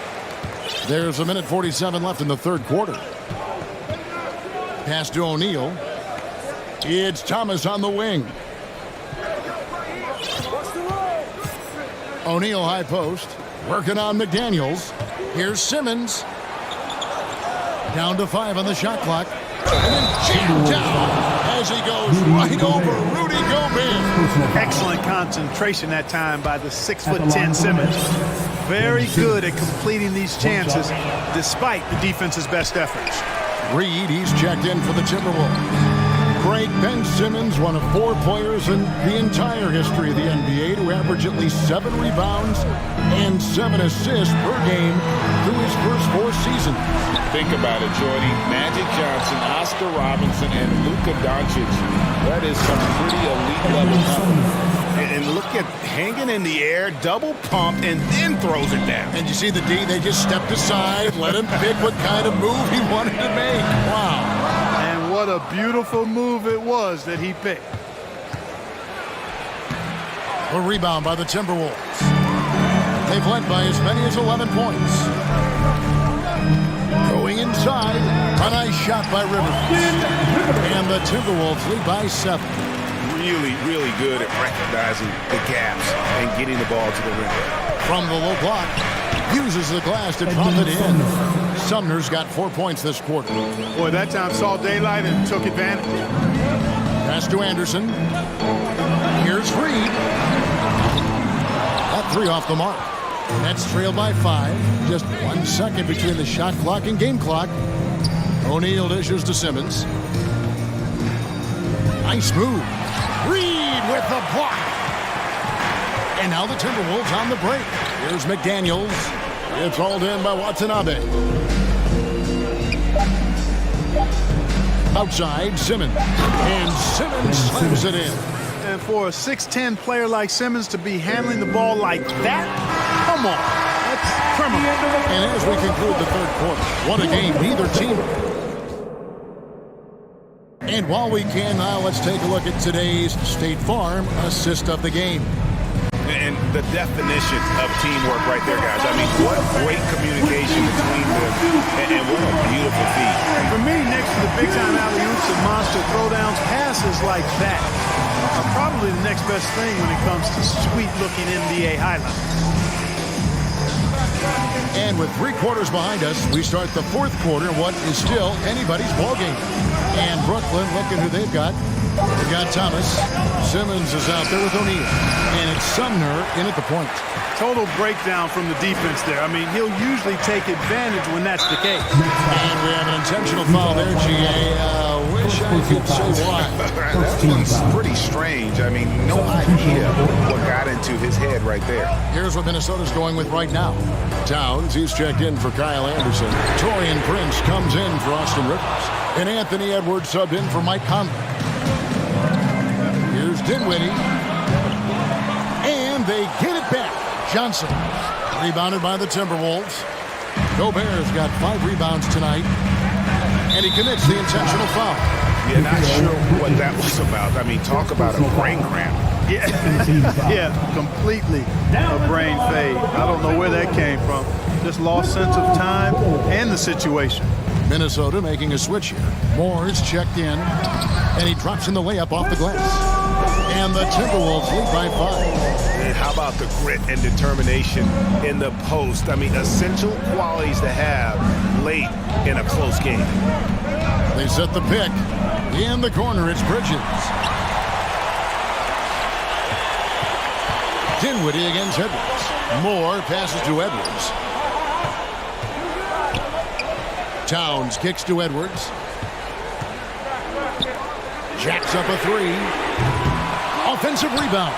There's 1:47 left in the third quarter. Pass to O'Neal. It's Thomas on the wing. O'Neal high post. Working on McDaniels. Here's Simmons. Down to 5 on the shot clock. And then jammed down as he goes right over Rudy Gobert. Excellent concentration that time by the 6'10" Simmons. Very good at completing these chances despite the defense's best efforts. Reed, he's checked in for the Timberwolves. Craig Ben Simmons, one of 4 players in the entire history of the NBA to average at least 7 rebounds and 7 assists per game through his first 4 seasons. Think about it, Jordy. Magic Johnson, Oscar Robinson, and Luka Doncic. That is some pretty elite level company. And look at hanging in the air, double pump, and then throws it down. And you see the D, they just stepped aside, let him pick what kind of move he wanted to make. Wow. And what a beautiful move it was that he picked. A rebound by the Timberwolves. They've led by as many as 11 points. Going inside, a nice shot by Rivers. And the Timberwolves lead by 7. Really, really good at recognizing the gaps and getting the ball to the rim. From the low block, uses the glass to drop it in. Sumner's got 4 points this quarter. Boy, that time saw daylight and took advantage. Pass to Anderson. Here's Reed. That 3 off the mark. Nets trailed by 5. Just 1 second between the shot clock and game clock. O'Neal dishes to Simmons. Nice move. Reed with the block. And now the Timberwolves on the break. Here's McDaniels. It's hauled in by Watanabe. Outside, Simmons. And Simmons slams it in. And for a 6'10" player like Simmons to be handling the ball like that, come on. That's criminal. And as we conclude the third quarter, what a game, neither team. And while we can now, let's take a look at today's State Farm assist of the game. And the definition of teamwork right there, guys. I mean, what great communication between them, and what a beautiful feat. And for me, next to the big-time alley-oops and monster throwdowns, passes like that Probably the next best thing when it comes to sweet-looking NBA highlights. And with 3 quarters behind us, we start the 4th quarter, what is still anybody's ballgame. And Brooklyn, look at who they've got. They've got Thomas. Simmons is out there with O'Neal. And it's Sumner in at the point. Total breakdown from the defense there. I mean, he'll usually take advantage when that's the case. And we have an intentional foul there, GA. Wish I could say why. That one's pretty strange. I mean, no idea what got into his head right there. Here's what Minnesota's going with right now. Towns, he's checked in for Kyle Anderson. Torian Prince comes in for Austin Rivers. And Anthony Edwards subbed in for Mike Conley. Here's Dinwiddie. And they get it back. Johnson, rebounded by the Timberwolves. Gobert's got 5 rebounds tonight. And he commits the intentional foul. Yeah, not sure what that was about. I mean, talk about a brain cramp. Yeah, completely a brain fade. I don't know where that came from. Just lost sense of time and the situation. Minnesota making a switch here. Moore is checked in, and he drops in the layup off the glass. And the Timberwolves lead by 5. And how about the grit and determination in the post? I mean, essential qualities to have late in a close game. They set the pick. In the corner, it's Bridges. Dinwiddie against Edwards. Moore passes to Edwards. Towns kicks to Edwards. Jacks up a 3. Offensive rebound.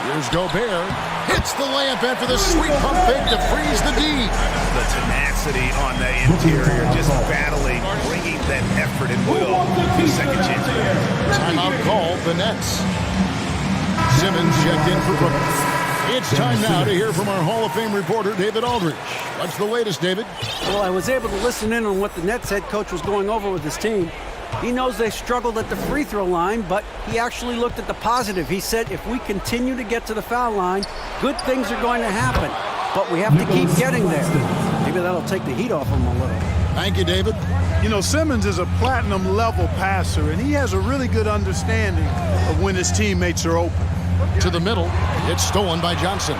Here's Gobert. Hits the layup after the sweet pump fake to freeze the D. The tenacity on the interior, just battling, bringing that effort and will to second chance. Timeout called, the Nets. Simmons checked in for Brooklyn. It's time now to hear from our Hall of Fame reporter, David Aldridge. What's the latest, David? Well, I was able to listen in on what the Nets head coach was going over with his team. He knows they struggled at the free throw line, but he actually looked at the positive. He said, if we continue to get to the foul line, good things are going to happen. But we have to keep getting there. Maybe that'll take the heat off him a little. Thank you, David. You know, Simmons is a platinum-level passer, and he has a really good understanding of when his teammates are open. To the middle, it's stolen by Johnson.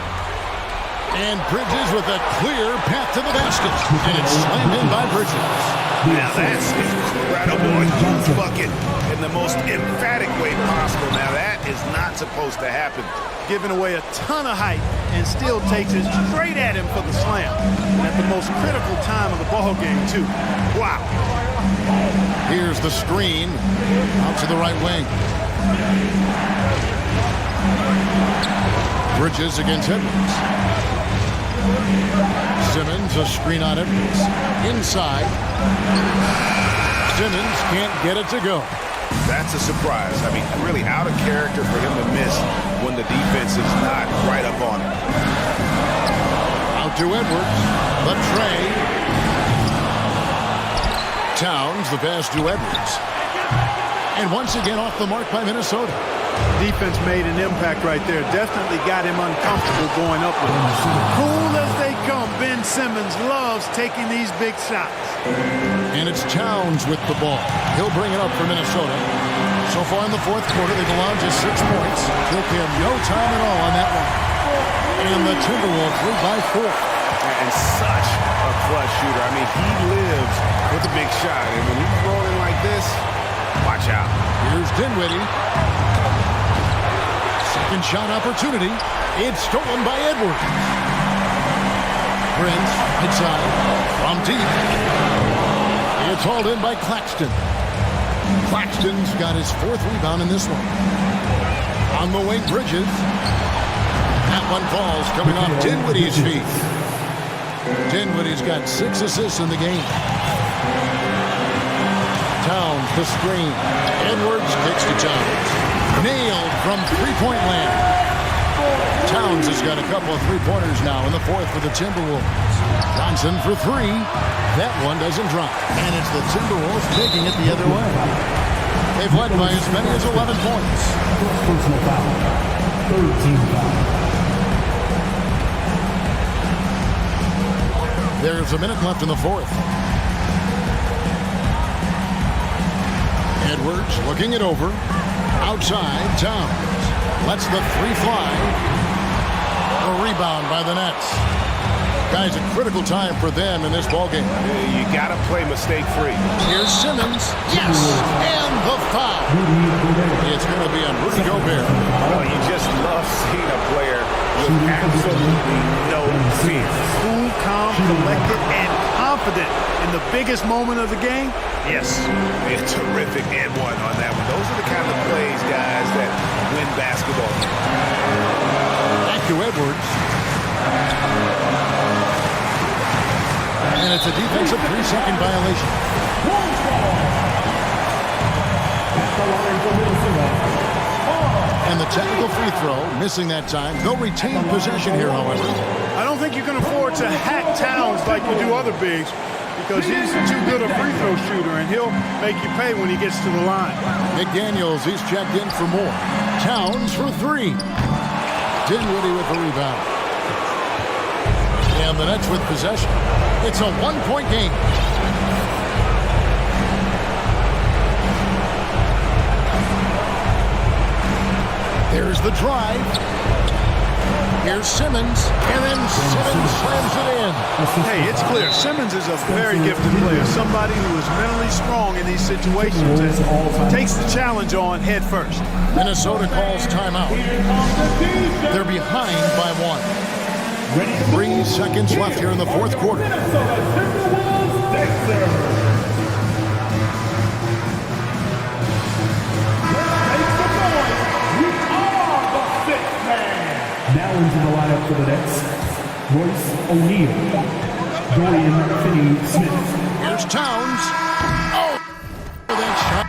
And Bridges with a clear path to the basket. And it's slammed in by Bridges. Now that's incredible. A huge bucket in the most emphatic way possible. Now that is not supposed to happen. Giving away a ton of height and still takes it straight at him for the slam. At the most critical time of the ball game, too. Wow. Here's the screen out to the right wing. Bridges against Edwards. Simmons, a screen on Edwards. Inside. Simmons can't get it to go. That's a surprise. I mean, really out of character for him to miss when the defense is not right up on him. Out to Edwards. The tray. Towns, the pass to Edwards. And once again off the mark by Minnesota. Defense made an impact right there. Definitely got him uncomfortable going up with him. Cool as they come, Ben Simmons loves taking these big shots. And it's Towns with the ball. He'll bring it up for Minnesota. So far in the 4th quarter, they've allowed just 6 points. Took him no time at all on that one. And the Timberwolves lead by 4. And such a clutch shooter. I mean, he lives with a big shot. And when he's rolling like this, watch out. Here's Dinwiddie. Second shot opportunity. It's stolen by Edwards. Prince inside from deep. It's hauled in by Claxton. Claxton's got his 4th rebound in this one. On the wing, Bridges. That one falls coming off Dinwiddie's feet. Dinwiddie's got 6 assists in the game. Towns the screen. Edwards kicks to Towns. Nailed from three-point land. Towns has got a couple of three-pointers now in the 4th for the Timberwolves. Johnson for 3. That one doesn't drop. And it's the Timberwolves taking it the other way. They've led by as many as 11 points. Personal foul. 13 foul. There's a minute left in the 4th. Edwards looking it over. Outside, Towns lets the three fly. A rebound by the Nets. Guys, a critical time for them in this ballgame. You got to play mistake-free. Here's Simmons. Yes! And the foul. It's going to be on Rudy Gobert. Oh, you just love seeing a player with absolutely no fear. Cool, calm, collected, and confident in the biggest moment of the game. Yes. A terrific and one on that one. Those are the kind of plays, guys, that win basketball. Back to Edwards. And it's a defensive 3-second violation. And the technical free throw, missing that time. They'll retain possession here, however. I don't think you can afford to hack Towns like you do other bigs because he's too good a free throw shooter, and he'll make you pay when he gets to the line. McDaniels, he's checked in for more. Towns for three. Dinwiddie with the rebound. And the Nets with possession. It's a one-point game. There's the drive. Here's Simmons, and then Simmons slams it in. Hey, it's clear. Simmons is a very gifted player, somebody who is mentally strong in these situations and takes the challenge on head first. Minnesota calls timeout. They're behind by one. 3 seconds left here in the fourth quarter. Now into the lineup for the Nets, Royce O'Neal, Dorian Finney-Smith. Here's Towns. Oh, that shot.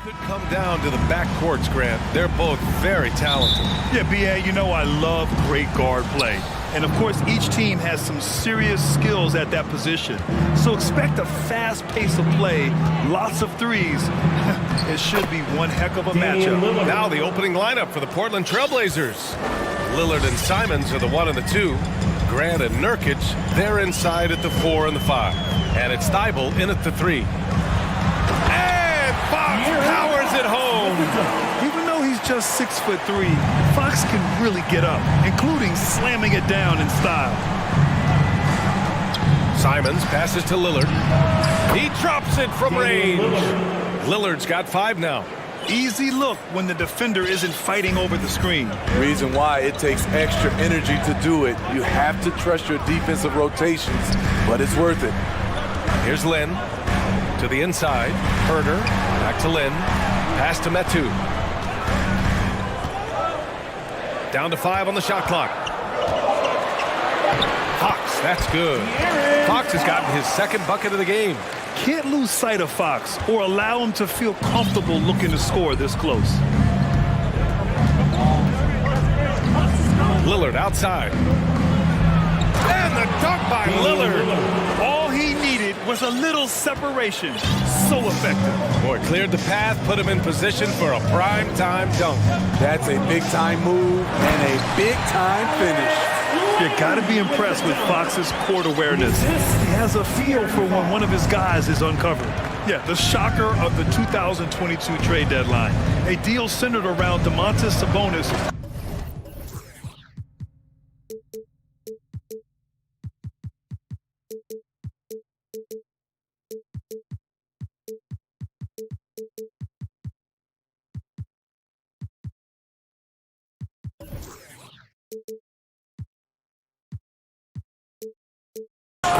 could come down to the backcourts, Grant. They're both very talented. Yeah, B.A., you know I love great guard play. And, of course, each team has some serious skills at that position. So expect a fast pace of play, lots of threes. It should be one heck of a matchup. Now the opening lineup for the Portland Trailblazers. Lillard and Simons are the 1 and the 2. Grant and Nurkic, they're inside at the 4 and the 5. And it's Thibault in at the 3. And Fox powers it home. Even though he's just 6'3", Fox can really get up, including slamming it down in style. Simons passes to Lillard. He drops it from range. Lillard's got 5 now. Easy look when the defender isn't fighting over the screen. Reason why it takes extra energy to do it. You have to trust your defensive rotations, but it's worth it. Here's Lin to the inside. Herder back to Lin. Pass to Metu. Down to 5 on the shot clock. Fox, that's good. Fox has gotten his second bucket of the game. Can't lose sight of Fox or allow him to feel comfortable looking to score this close. Lillard outside. And the dunk by Lillard. All he needed was a little separation. So effective. Boy, cleared the path, put him in position for a prime-time dunk. That's a big-time move and a big-time finish. You gotta be impressed with Fox's court awareness. He has a feel for when one of his guys is uncovered. Yeah, the shocker of the 2022 trade deadline. A deal centered around Domantas Sabonis.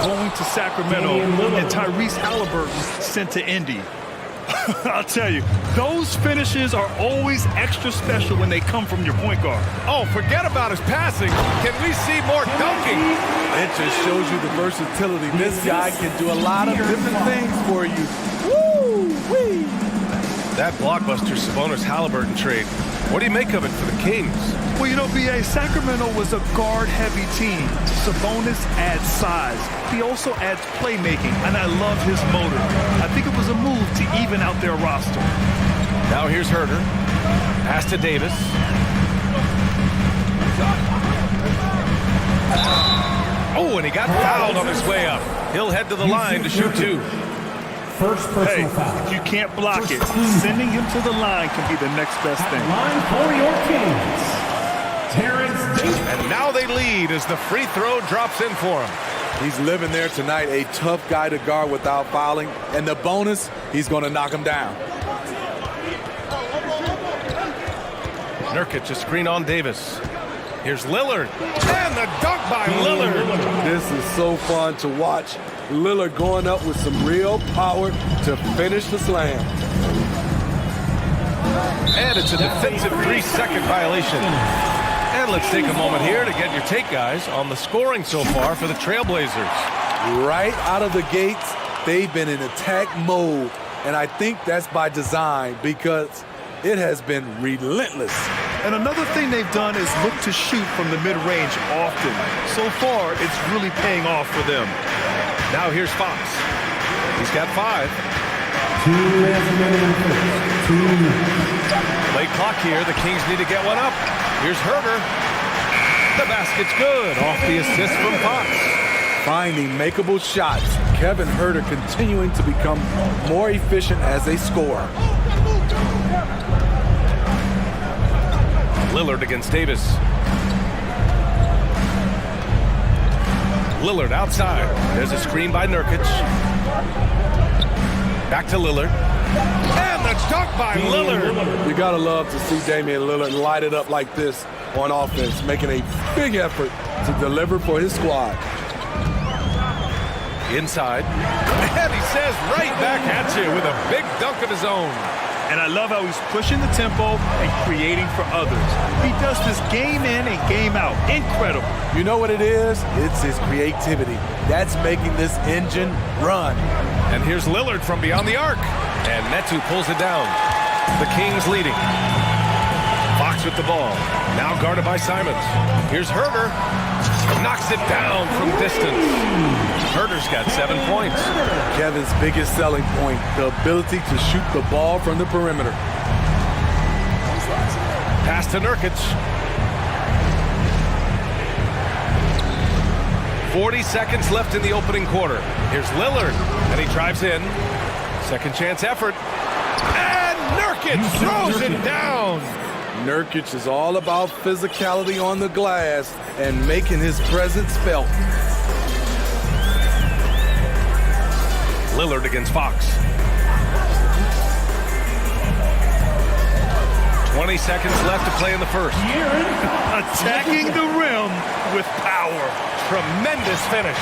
Going to Sacramento and Tyrese Halliburton sent to Indy. I'll tell you, those finishes are always extra special when they come from your point guard. Oh, forget about his passing. Can we see more dunking? It just shows you the versatility. This guy can do a lot of different things for you. Woo-wee! That blockbuster Sabonis-Halliburton trade, what do you make of it for the Kings? Well, you know, B.A., Sacramento was a guard-heavy team. Sabonis adds size. He also adds playmaking, and I love his motor. I think it was a move to even out their roster. Now here's Herder. Pass to Davis. Oh, and he got fouled on his way up. He'll head to the line to shoot 2. First personal foul. If you can't block it, sending him to the line can be the next best thing. Line for your Kings, Terrence Davis. And now they lead as the free throw drops in for him. He's living there tonight, a tough guy to guard without fouling. And the bonus, he's going to knock him down. Nurkic, a screen on Davis. Here's Lillard. And the dunk by Lillard. This is so fun to watch. Lillard going up with some real power to finish the slam. And it's a defensive 3-second violation. And let's take a moment here to get your take, guys, on the scoring so far for the Trailblazers. Right out of the gates, they've been in attack mode. And I think that's by design because it has been relentless. And another thing they've done is look to shoot from the mid-range often. So far, it's really paying off for them. Now here's Fox. He's got 5. Late clock here. The Kings need to get one up. Here's Herder. The basket's good off the assist from Fox. Finding makeable shots. Kevin Herder continuing to become more efficient as a scorer. Lillard against Davis. Lillard outside. There's a screen by Nurkic. Back to Lillard. And the dunk by Lillard. You gotta love to see Damian Lillard light it up like this on offense, making a big effort to deliver for his squad. Inside. And he says right back at you with a big dunk of his own. And I love how he's pushing the tempo and creating for others. He does this game in and game out. Incredible. You know what it is? It's his creativity. That's making this engine run. And here's Lillard from beyond the arc. And Metu pulls it down. The Kings leading. Fox with the ball. Now guarded by Simons. Here's Herder. Knocks it down from distance. Herder's got 7 points. Kevin's biggest selling point, the ability to shoot the ball from the perimeter. Pass to Nurkic. 40 seconds left in the opening quarter. Here's Lillard, and he drives in. Second chance effort. And Nurkic throws it down. Nurkic is all about physicality on the glass and making his presence felt. Lillard against Fox. 20 seconds left to play in the first. Attacking the rim with power. Tremendous finish.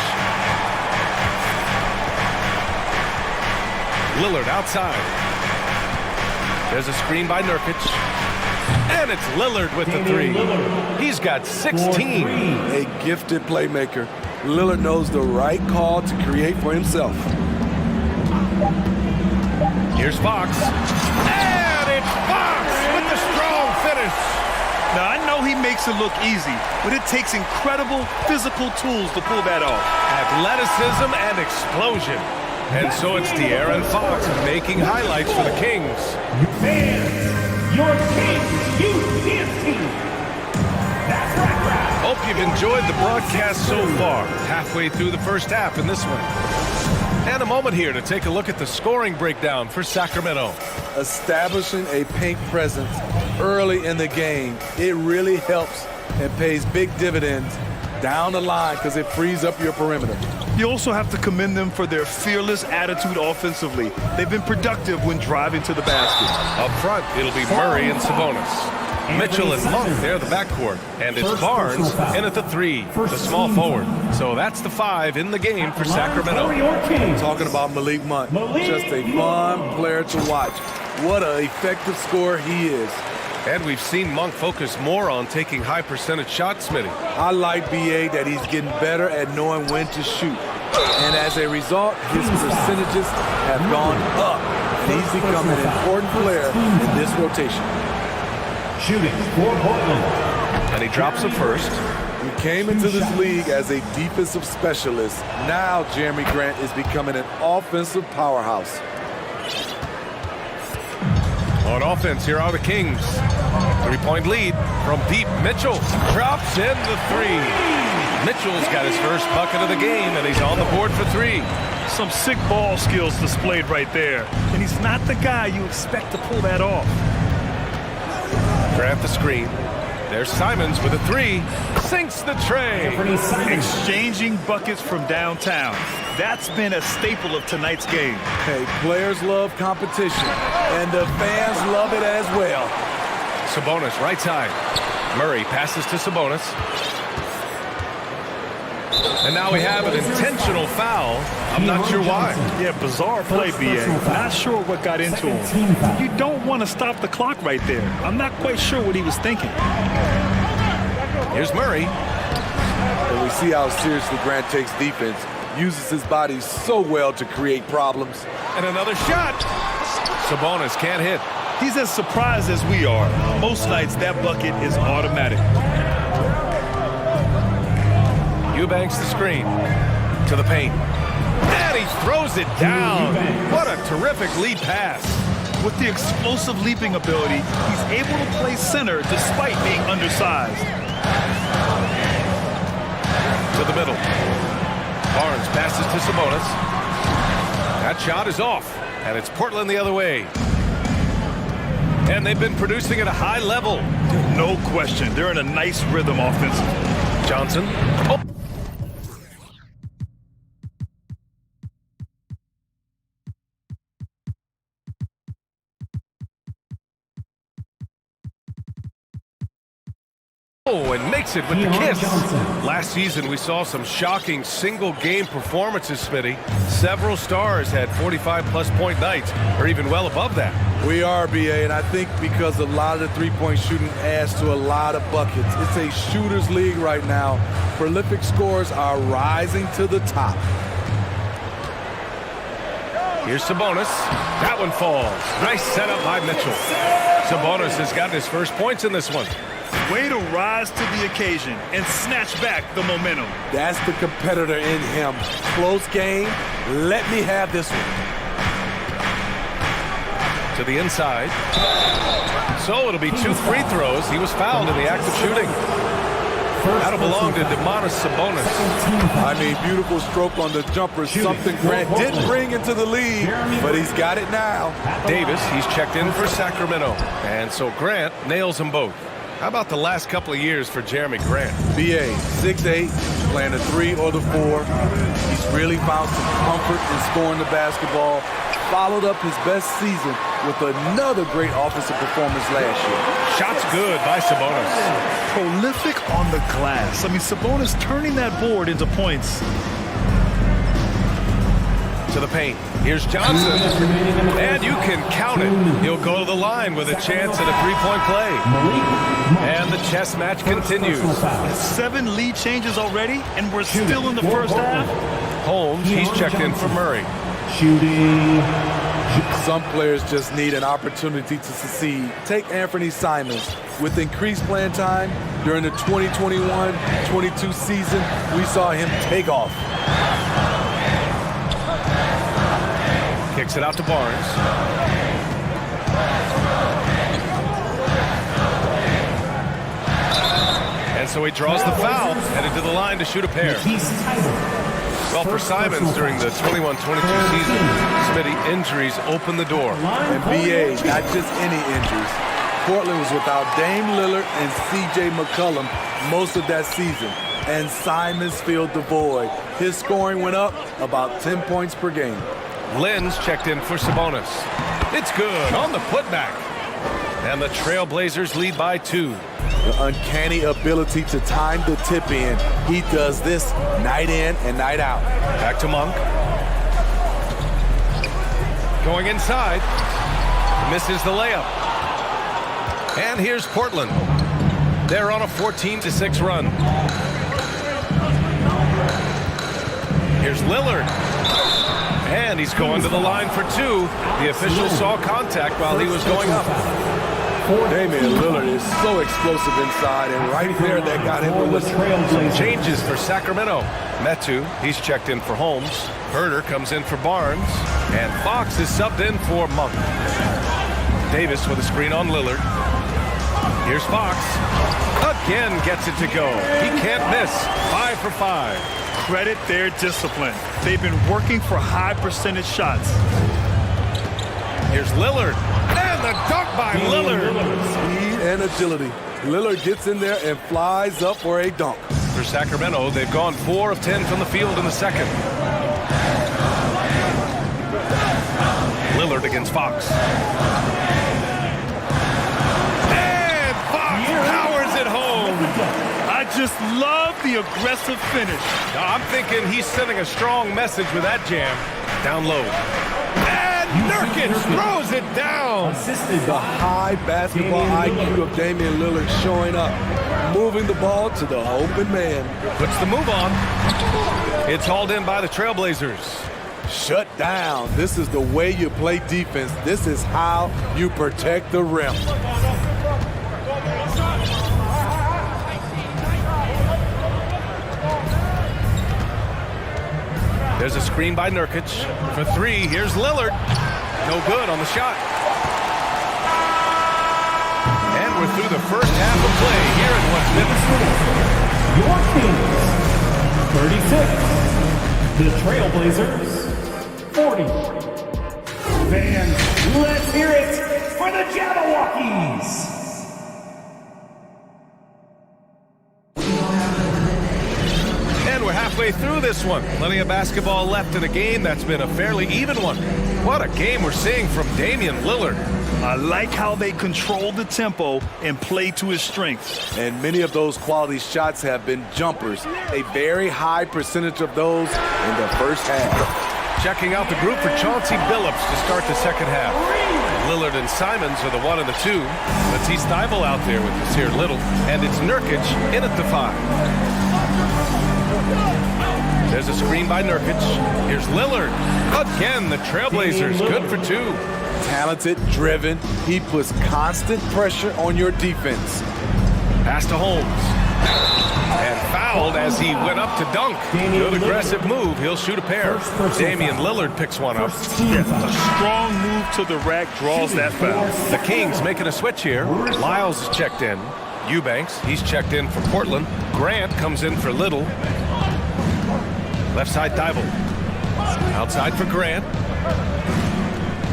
Lillard outside. There's a screen by Nurkic. And it's Lillard with the three. He's got 16. A gifted playmaker. Lillard knows the right call to create for himself. Here's Fox. And it's Fox with the strong finish. Now, I know he makes it look easy, but it takes incredible physical tools to pull that off. Athleticism and explosion. And so it's De'Aaron Fox making highlights for the Kings. Your Kings Youth Dance Team. That's right. Hope you've enjoyed the broadcast so far. Halfway through the first half in this one. And a moment here to take a look at the scoring breakdown for Sacramento. Establishing a paint presence early in the game, it really helps and pays big dividends down the line because it frees up your perimeter. You also have to commend them for their fearless attitude offensively. They've been productive when driving to the basket. Up front, it'll be Murray and Sabonis. Mitchell and Monk, they're the backcourt. And it's Barnes in at the three, the small forward. So that's the 5 in the game for Sacramento. Talking about Malik Monk, just a fun player to watch. What an effective scorer he is. And we've seen Monk focus more on taking high percentage shots, Smitty. I like BA that he's getting better at knowing when to shoot. And as a result, his percentages have gone up. And he's become an important player in this rotation. Shooting for Portland. And he drops it first. He came into this league as a defensive specialist. Now Jeremy Grant is becoming an offensive powerhouse. On offense, here are the Kings. 3-point lead from deep. Mitchell drops in the three. Mitchell's got his first bucket of the game, and he's on the board for 3. Some sick ball skills displayed right there. And he's not the guy you expect to pull that off. Grant the screen. There's Simons with a 3. Sinks the tray. Exchanging buckets from downtown. That's been a staple of tonight's game. Hey, players love competition, and the fans love it as well. Sabonis, right side. Murray passes to Sabonis. And now we have an intentional foul. I'm not sure why. Yeah, bizarre play, BA. Not sure what got into him. You don't want to stop the clock right there. I'm not quite sure what he was thinking. Here's Murray. And we see how seriously Grant takes defense. Uses his body so well to create problems. And another shot. Sabonis can't hit. He's as surprised as we are. Most nights, that bucket is automatic. Eubanks the screen to the paint. And he throws it down. What a terrific lead pass. With the explosive leaping ability, he's able to play center despite being undersized. To the middle. Barnes passes to Sabonis. That shot is off, and it's Portland the other way. And they've been producing at a high level. No question. They're in a nice rhythm offensively. Johnson. Oh. Oh, and makes it with the kiss. Last season, we saw some shocking single-game performances, Smitty. Several stars had 45-plus point nights, or even well above that. We are, BA, and I think because a lot of the three-point shooting adds to a lot of buckets. It's a shooter's league right now. Prolific scorers are rising to the top. Here's Sabonis. That one falls. Nice setup by Mitchell. Sabonis has gotten his first points in this one. Way to rise to the occasion and snatch back the momentum. That's the competitor in him. Close game. Let me have this one. To the inside. So it'll be 2 free throws. He was fouled in the act of shooting. That'll belong to Domantas Sabonis. I mean, beautiful stroke on the jumper. Something Grant didn't bring into the lead, but he's got it now. Davis, he's checked in for Sacramento. And so Grant nails them both. How about the last couple of years for Jeremy Grant? BA, 6'8", playing the 3 or the 4. He's really found some comfort in scoring the basketball. Followed up his best season with another great offensive performance last year. Shots good by Sabonis. Prolific on the glass. I mean, Sabonis turning that board into points. To the paint. Here's Johnson. And you can count it. He'll go to the line with a chance at a three-point play. And the chess match continues. 7 lead changes already, and we're still in the first half. Holmes, he's checked in for Murray. Shooting. Some players just need an opportunity to succeed. Take Anthony Simons. With increased playing time during the 2021-22 season, we saw him take off. Kicks it out to Barnes. And so he draws the foul, headed to the line to shoot a pair. Well, for Simons during the 21-22 season, Smitty, injuries opened the door. And BA, not just any injuries. Portland was without Dame Lillard and C.J. McCollum most of that season. And Simons filled the void. His scoring went up about 10 points per game. Lynn's checked in for Sabonis. It's good on the putback. And the Trailblazers lead by 2. The uncanny ability to time the tip in. He does this night in and night out. Back to Monk. Going inside. Misses the layup. And here's Portland. They're on a 14-6 run. Here's Lillard. And he's going to the line for 2. The official saw contact while he was going up. Damian Lillard is so explosive inside, and right there that got him to listen. Some changes for Sacramento. Metu, he's checked in for Holmes. Herter comes in for Barnes. And Fox is subbed in for Monk. Davis with a screen on Lillard. Here's Fox. Again gets it to go. He can't miss. 5 for 5. Credit their discipline. They've been working for high percentage shots. Here's Lillard. And the dunk by Lillard. Speed and agility. Lillard gets in there and flies up for a dunk. For Sacramento, they've gone 4 of 10 from the field in the second. Lillard against Fox. And Fox powers it home. I just love the aggressive finish. I'm thinking he's sending a strong message with that jam. Down low. And Nurkic throws it down. The high basketball IQ of Damian Lillard showing up, moving the ball to the open man. Puts the move on. It's hauled in by the Trailblazers. Shut down. This is the way you play defense. This is how you protect the rim. There's a screen by Nurkic. For 3, here's Lillard. No good on the shot. And we're through the first half of play here at West Your Kings, 36. The Trailblazers, 40. Fans, let's hear it for the Jabberwockies. And we're halfway through this one. Plenty of basketball left in a game that's been a fairly even one. What a game we're seeing from Damian Lillard. I like how they control the tempo and play to his strengths. And many of those quality shots have been jumpers. A very high percentage of those in the first half. Checking out the group for Chauncey Billups to start the second half. Lillard and Simons are the 1 and the 2. Matisse Thybulle out there with Nasir Little. And it's Nurkic in at the 5. There's a screen by Nurkic. Here's Lillard. Again, the Trailblazers, good for two. Talented, driven. He puts constant pressure on your defense. Pass to Holmes. And fouled as he went up to dunk. Good aggressive move. He'll shoot a pair. Damian Lillard picks one up. A strong move to the rack draws that foul. The Kings making a switch here. Lyles is checked in. Eubanks, he's checked in for Portland. Grant comes in for Little. Left side Dybul. Outside for Grant.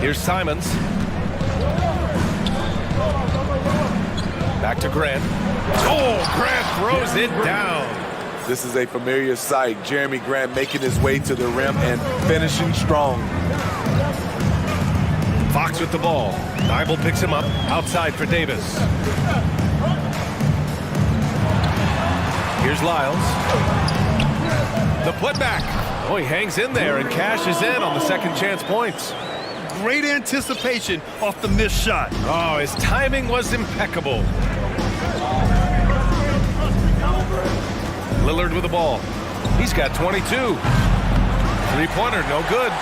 Here's Simons. Back to Grant. Oh, Grant throws it down. This is a familiar sight. Jeremy Grant making his way to the rim and finishing strong. Fox with the ball. Dybul picks him up. Outside for Davis. Here's Lyles. The putback. Oh, he hangs in there and cashes in on the second chance points. Great anticipation off the missed shot. Oh, his timing was impeccable. Lillard with the ball. He's got 22. Three-pointer, no good.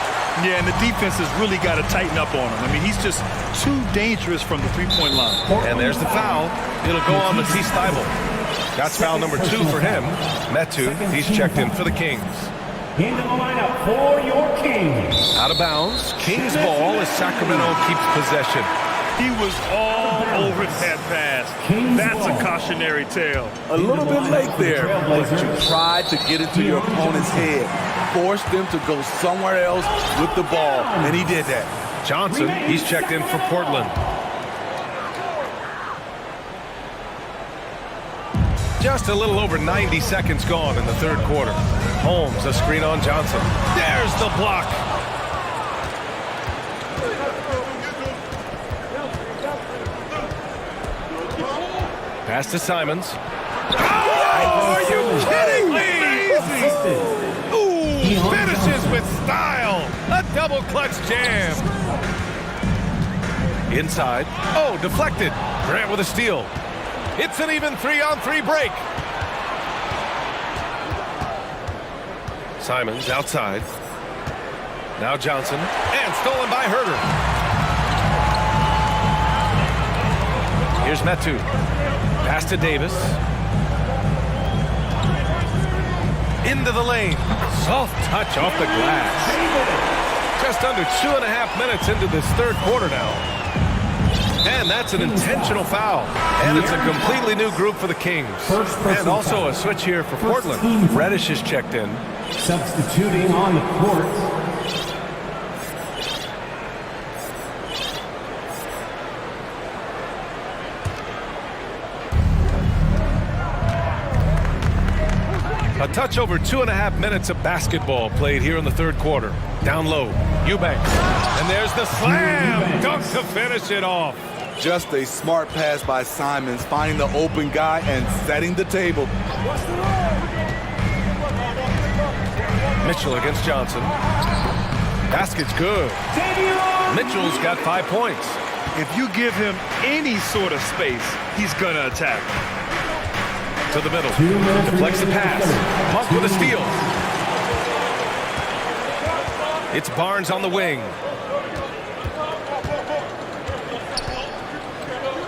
Yeah, and the defense has really got to tighten up on him. I mean, he's just too dangerous from the three-point line. And there's the foul. It'll go on Matisse Thybulle. That's foul number 2 for him. Metu, he's checked in for the Kings. Into the lineup for your Kings. Out of bounds. Kings ball as Sacramento keeps possession. He was all over that pass. That's a cautionary tale. A little bit late there, but you tried to get into your opponent's head. Forced them to go somewhere else with the ball, and he did that. Johnson, he's checked in for Portland. Just a little over 90 seconds gone in the third quarter. Holmes, a screen on Johnson. There's the block. Pass to Simons. Oh, are you kidding me? Ooh, finishes with style. A double clutch jam. Inside. Oh, deflected. Grant with a steal. It's an even 3-on-3 break. Simons outside. Now Johnson. And stolen by Herter. Here's Metu. Pass to Davis. Into the lane. Soft touch off the glass. Just under 2.5 minutes into this third quarter now. And that's an intentional foul. And it's a completely new group for the Kings. And also a switch here for Portland. Reddish is checked in. Substituting on the court. A touch over 2.5 minutes of basketball played here in the third quarter. Down low, Eubanks. And there's the slam dunk to finish it off. Just a smart pass by Simons, finding the open guy and setting the table. Mitchell against Johnson. Basket's good. Mitchell's got 5 points. If you give him any sort of space, he's going to attack. To the middle. Deflects the pass. Monk with a steal. It's Barnes on the wing.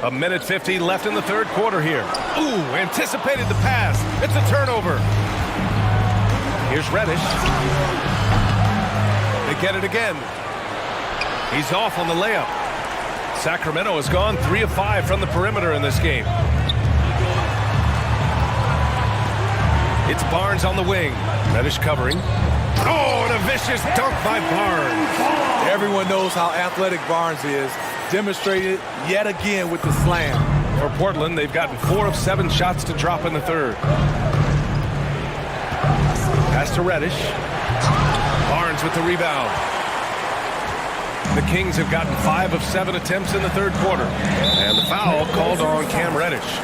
A minute 50 left in the third quarter here. Ooh, anticipated the pass. It's a turnover. Here's Reddish. They get it again. He's off on the layup. Sacramento has gone 3 of 5 from the perimeter in this game. It's Barnes on the wing. Reddish covering. Oh, and a vicious dunk by Barnes. Everyone knows how athletic Barnes is. Demonstrated yet again with the slam. For Portland, they've gotten 4 of 7 shots to drop in the third. Pass to Reddish. Barnes with the rebound. The Kings have gotten 5 of 7 attempts in the third quarter. And the foul called on Cam Reddish.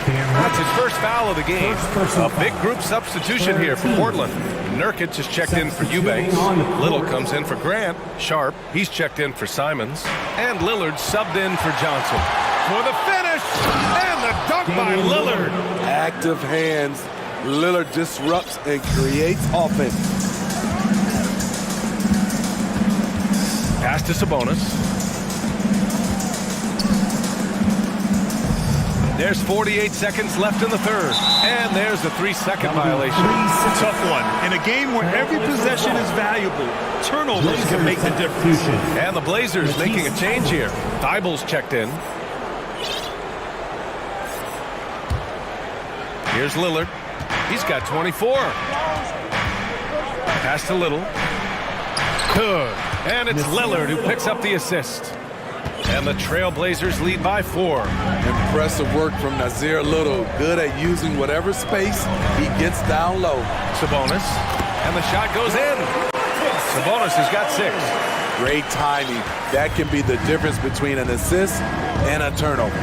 That's his first foul of the game. A big group substitution here for Portland. Nurkic is checked in for Eubanks. Little comes in for Grant. Sharp, he's checked in for Simons. And Lillard subbed in for Johnson. For the finish! And the dunk by Lillard! Active hands Lillard disrupts and creates offense. Pass to Sabonis. There's 48 seconds left in the third. And there's a 3-second violation. Tough one. In a game where every possession is valuable, turnovers can make the difference. And the Blazers making a change here. Thybulle's checked in. Here's Lillard. He's got 24. Pass to Little. Good. And it's Lillard who picks up the assist. And the Trailblazers lead by 4. Impressive work from Nasir Little. Good at using whatever space he gets down low. Sabonis. And the shot goes in. Sabonis has got 6. Great timing. That can be the difference between an assist and a turnover.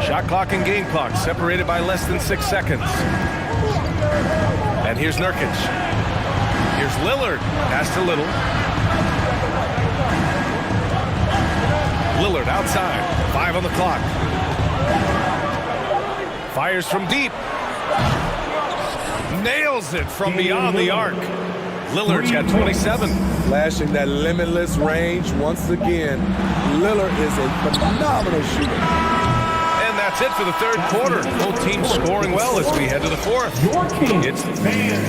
Shot clock and game clock separated by less than 6 seconds. And here's Nurkic. Here's Lillard. Pass to Little. Lillard outside. 5 on the clock. Fires from deep. Nails it from beyond the arc. Lillard's got 27. Flashing that limitless range once again. Lillard is a phenomenal shooter. And that's it for the third quarter. Both teams scoring well as we head to the fourth. It's fans.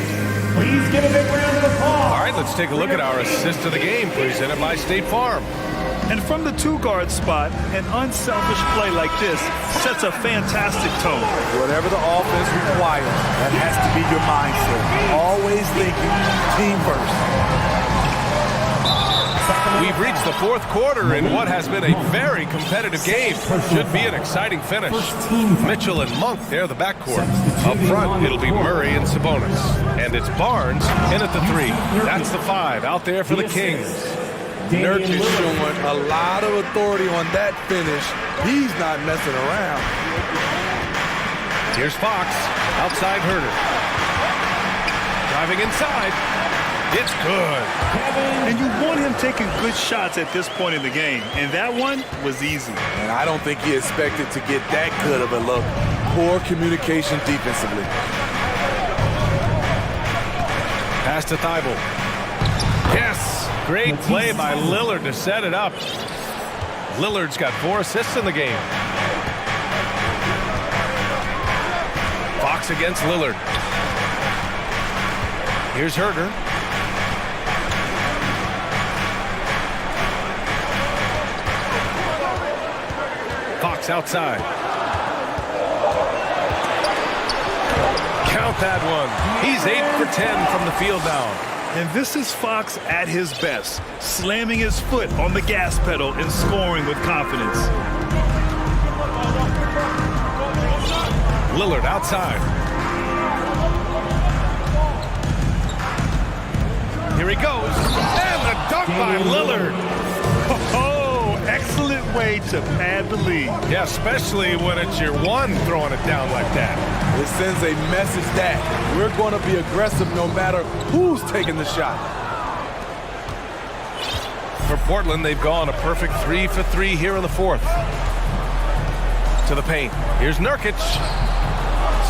Please give a big round of applause. All right, let's take a look at our assist of the game presented by State Farm. And from the two-guard spot, an unselfish play like this sets a fantastic tone. Whatever the offense requires, that has to be your mindset. Always thinking team first. We've reached the fourth quarter in what has been a very competitive game. Should be an exciting finish. Mitchell and Monk, they're the backcourt. Up front, it'll be Murray and Sabonis. And it's Barnes in at the 3. That's the 5 out there for the Kings. Nurkic is showing a lot of authority on that finish. He's not messing around. Here's Fox, outside Herter. Driving inside. It's good. And you want him taking good shots at this point in the game. And that one was easy. And I don't think he expected to get that good of a look. Poor communication defensively. Pass to Thibault. Yes. Great play by Lillard to set it up. Lillard's got 4 assists in the game. Fox against Lillard. Here's Herter. Fox outside. Count that one. He's 8 for 10 from the field down. And this is Fox at his best, slamming his foot on the gas pedal and scoring with confidence. Lillard outside. Here he goes. And the dunk by Lillard. Oh, excellent way to pad the lead. Yeah, especially when it's your one throwing it down like that. It sends a message that we're going to be aggressive no matter who's taking the shot. For Portland, they've gone a perfect 3 for 3 here in the fourth. To the paint. Here's Nurkic.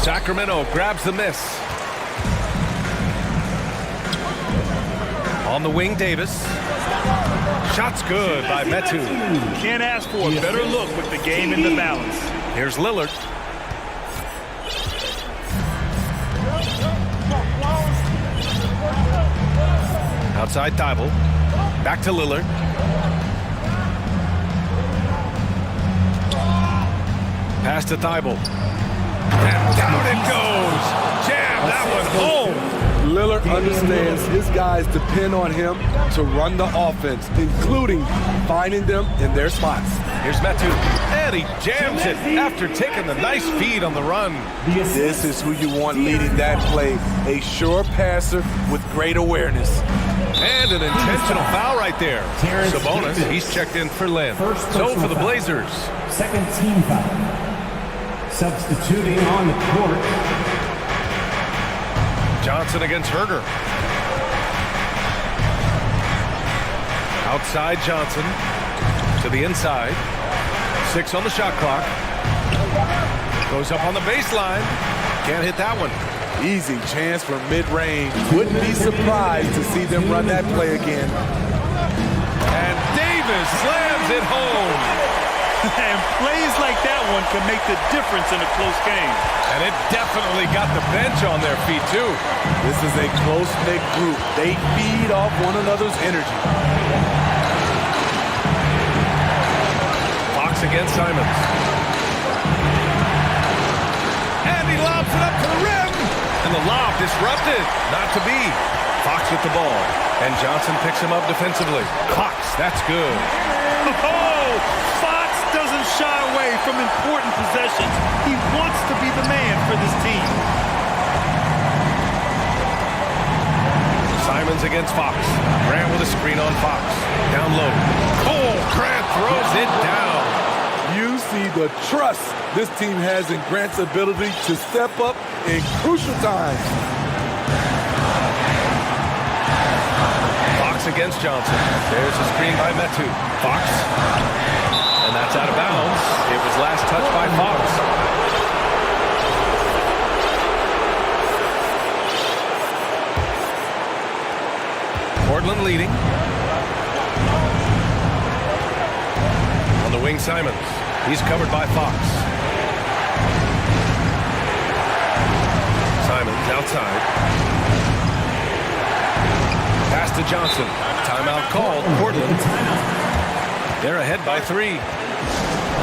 Sacramento grabs the miss. On the wing, Davis. Shot's good by Metu. Can't ask for a better look with the game in the balance. Here's Lillard. Outside Thibault. Back to Lillard. Pass to Thibault. And down it goes. Jam that one home. Lillard understands his guys depend on him to run the offense, including finding them in their spots. Here's Metu. And he jams it after taking the nice feed on the run. This is who you want leading that play. A sure passer with great awareness. And an intentional foul right there. Sabonis, he's checked in for Lynn. So for the Blazers. Second team foul. Substituting on the court. Johnson against Herter. Outside Johnson. To the inside. 6 on the shot clock. Goes up on the baseline. Can't hit that one. Easy chance for mid-range. Wouldn't be surprised to see them run that play again. And Davis slams it home. And plays like that one can make the difference in a close game. And it definitely got the bench on their feet, too. This is a close-knit group. They feed off one another's energy. Fox against Simons. And he lobs it up to the rim. And the lob disrupted. Not to be. Fox with the ball. And Johnson picks him up defensively. Fox, that's good. Oh, Fox doesn't shy away from important possessions. He wants to be the man for this team. Simons against Fox. Grant with a screen on Fox. Down low. Oh, Grant throws it down. You see the trust this team has in Grant's ability to step up in crucial times. Fox against Johnson. There's a screen by Metu. Fox. And that's out of bounds. It was last touched by Fox. Portland leading. On the wing, Simons. He's covered by Fox. Simons outside. Pass to Johnson. Timeout called. Portland. They're ahead by 3.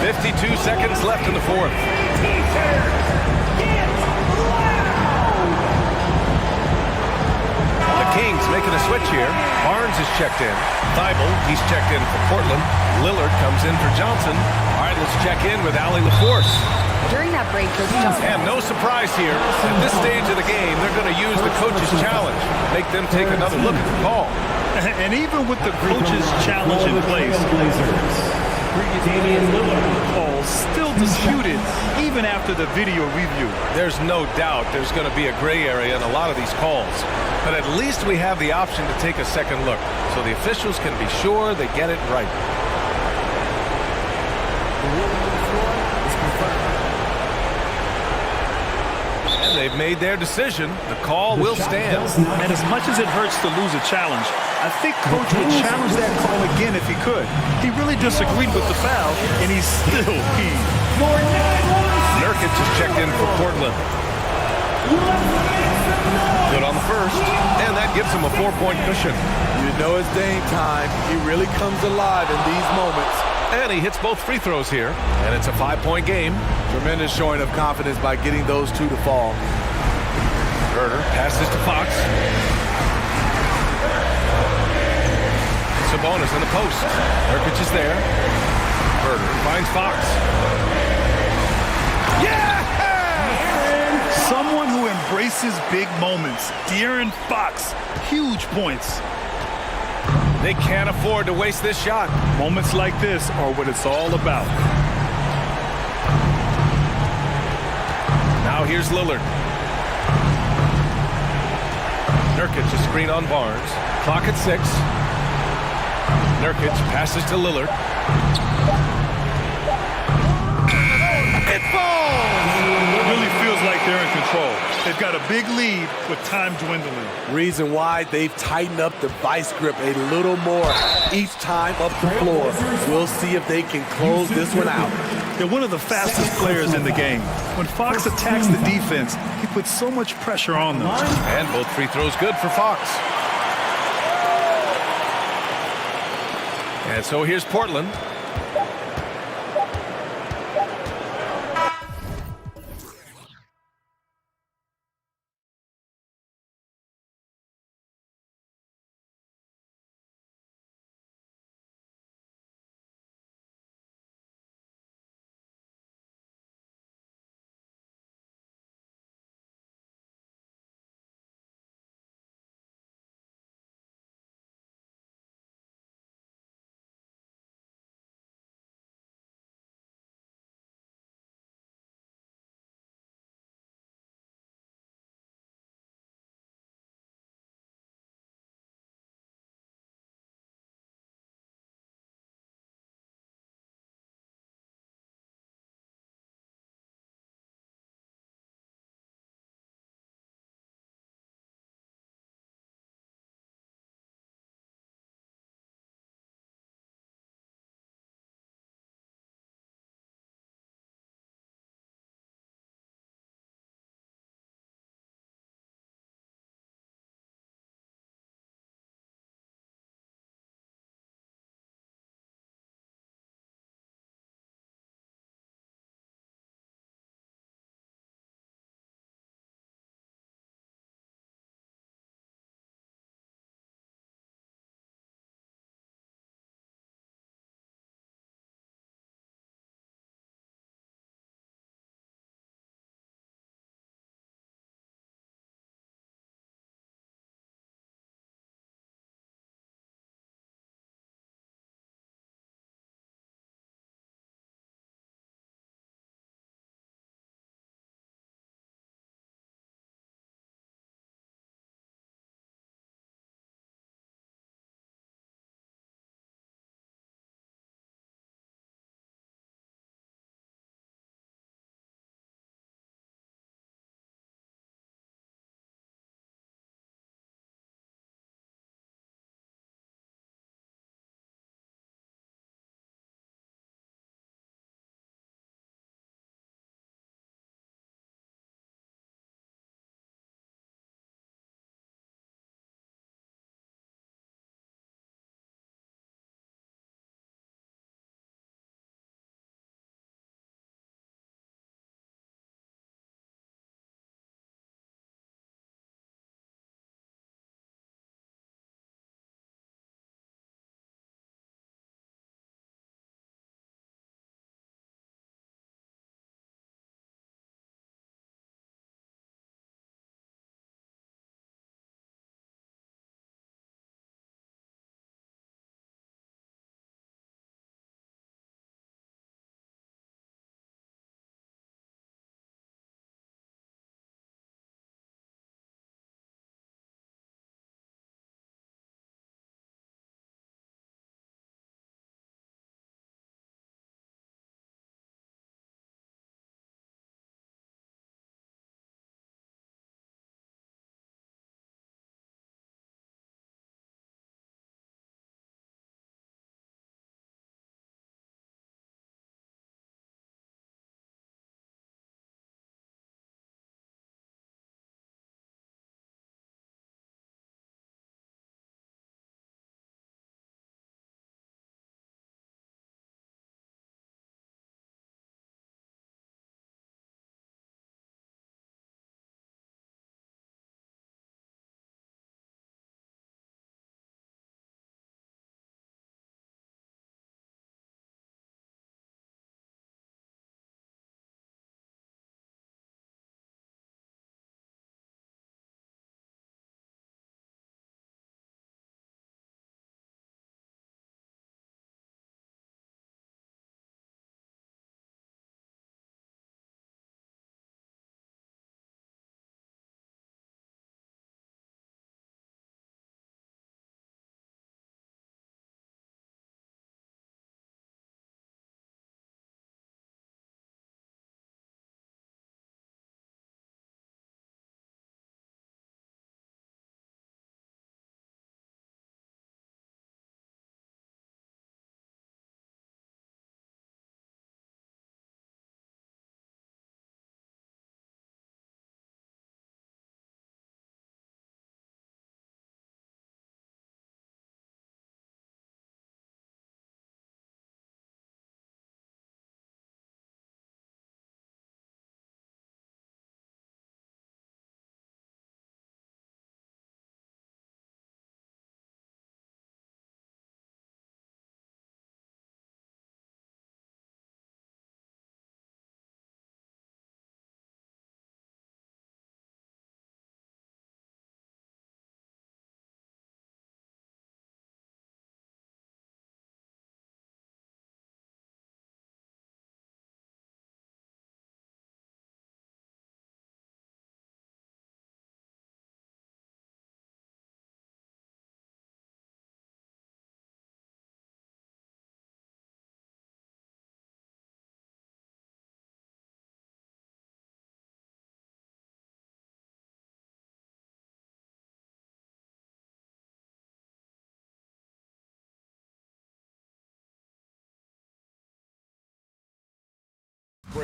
52 seconds left in the fourth. The Kings making a switch here. Barnes is checked in. Thibault, he's checked in for Portland. Lillard comes in for Johnson. All right, let's check in with Allie LaForce. During that break, Coach Johnson. And no surprise here. At this stage of the game, they're going to use the coach's challenge. Make them take another look at the call. And even with the coach's challenge in place, call still disputed even after the video review. There's no doubt there's going to be a gray area in a lot of these calls. But at least we have the option to take a second look, so the officials can be sure they get it right. And they've made their decision. The call will stand. And as much as it hurts to lose a challenge, I think Coach would challenge that call again if he could. He really disagreed with the foul, and he's still key. Nurkic is checked in for Portland. Good on the first, and that gives him a 4-point cushion. You know it's Dame time. He really comes alive in these moments. And he hits both free throws here, and it's a 5-point game. Tremendous showing of confidence by getting those two to fall. Herter passes to Fox. Sabonis in the post. Nurkic is there. Herter finds Fox. Yeah! Someone who embraces big moments. De'Aaron Fox, huge points. They can't afford to waste this shot. Moments like this are what it's all about. Now here's Lillard. Nurkic a screen on Barnes. Clock at 6. Nurkic passes to Lillard. It falls! It really feels like they're in control. They've got a big lead with time dwindling. Reason why they've tightened up the vice grip a little more each time up the floor. We'll see if they can close this one out. They're one of the fastest players in the game. When Fox attacks the defense, he puts so much pressure on them. And both free throws good for Fox. And so here's Portland.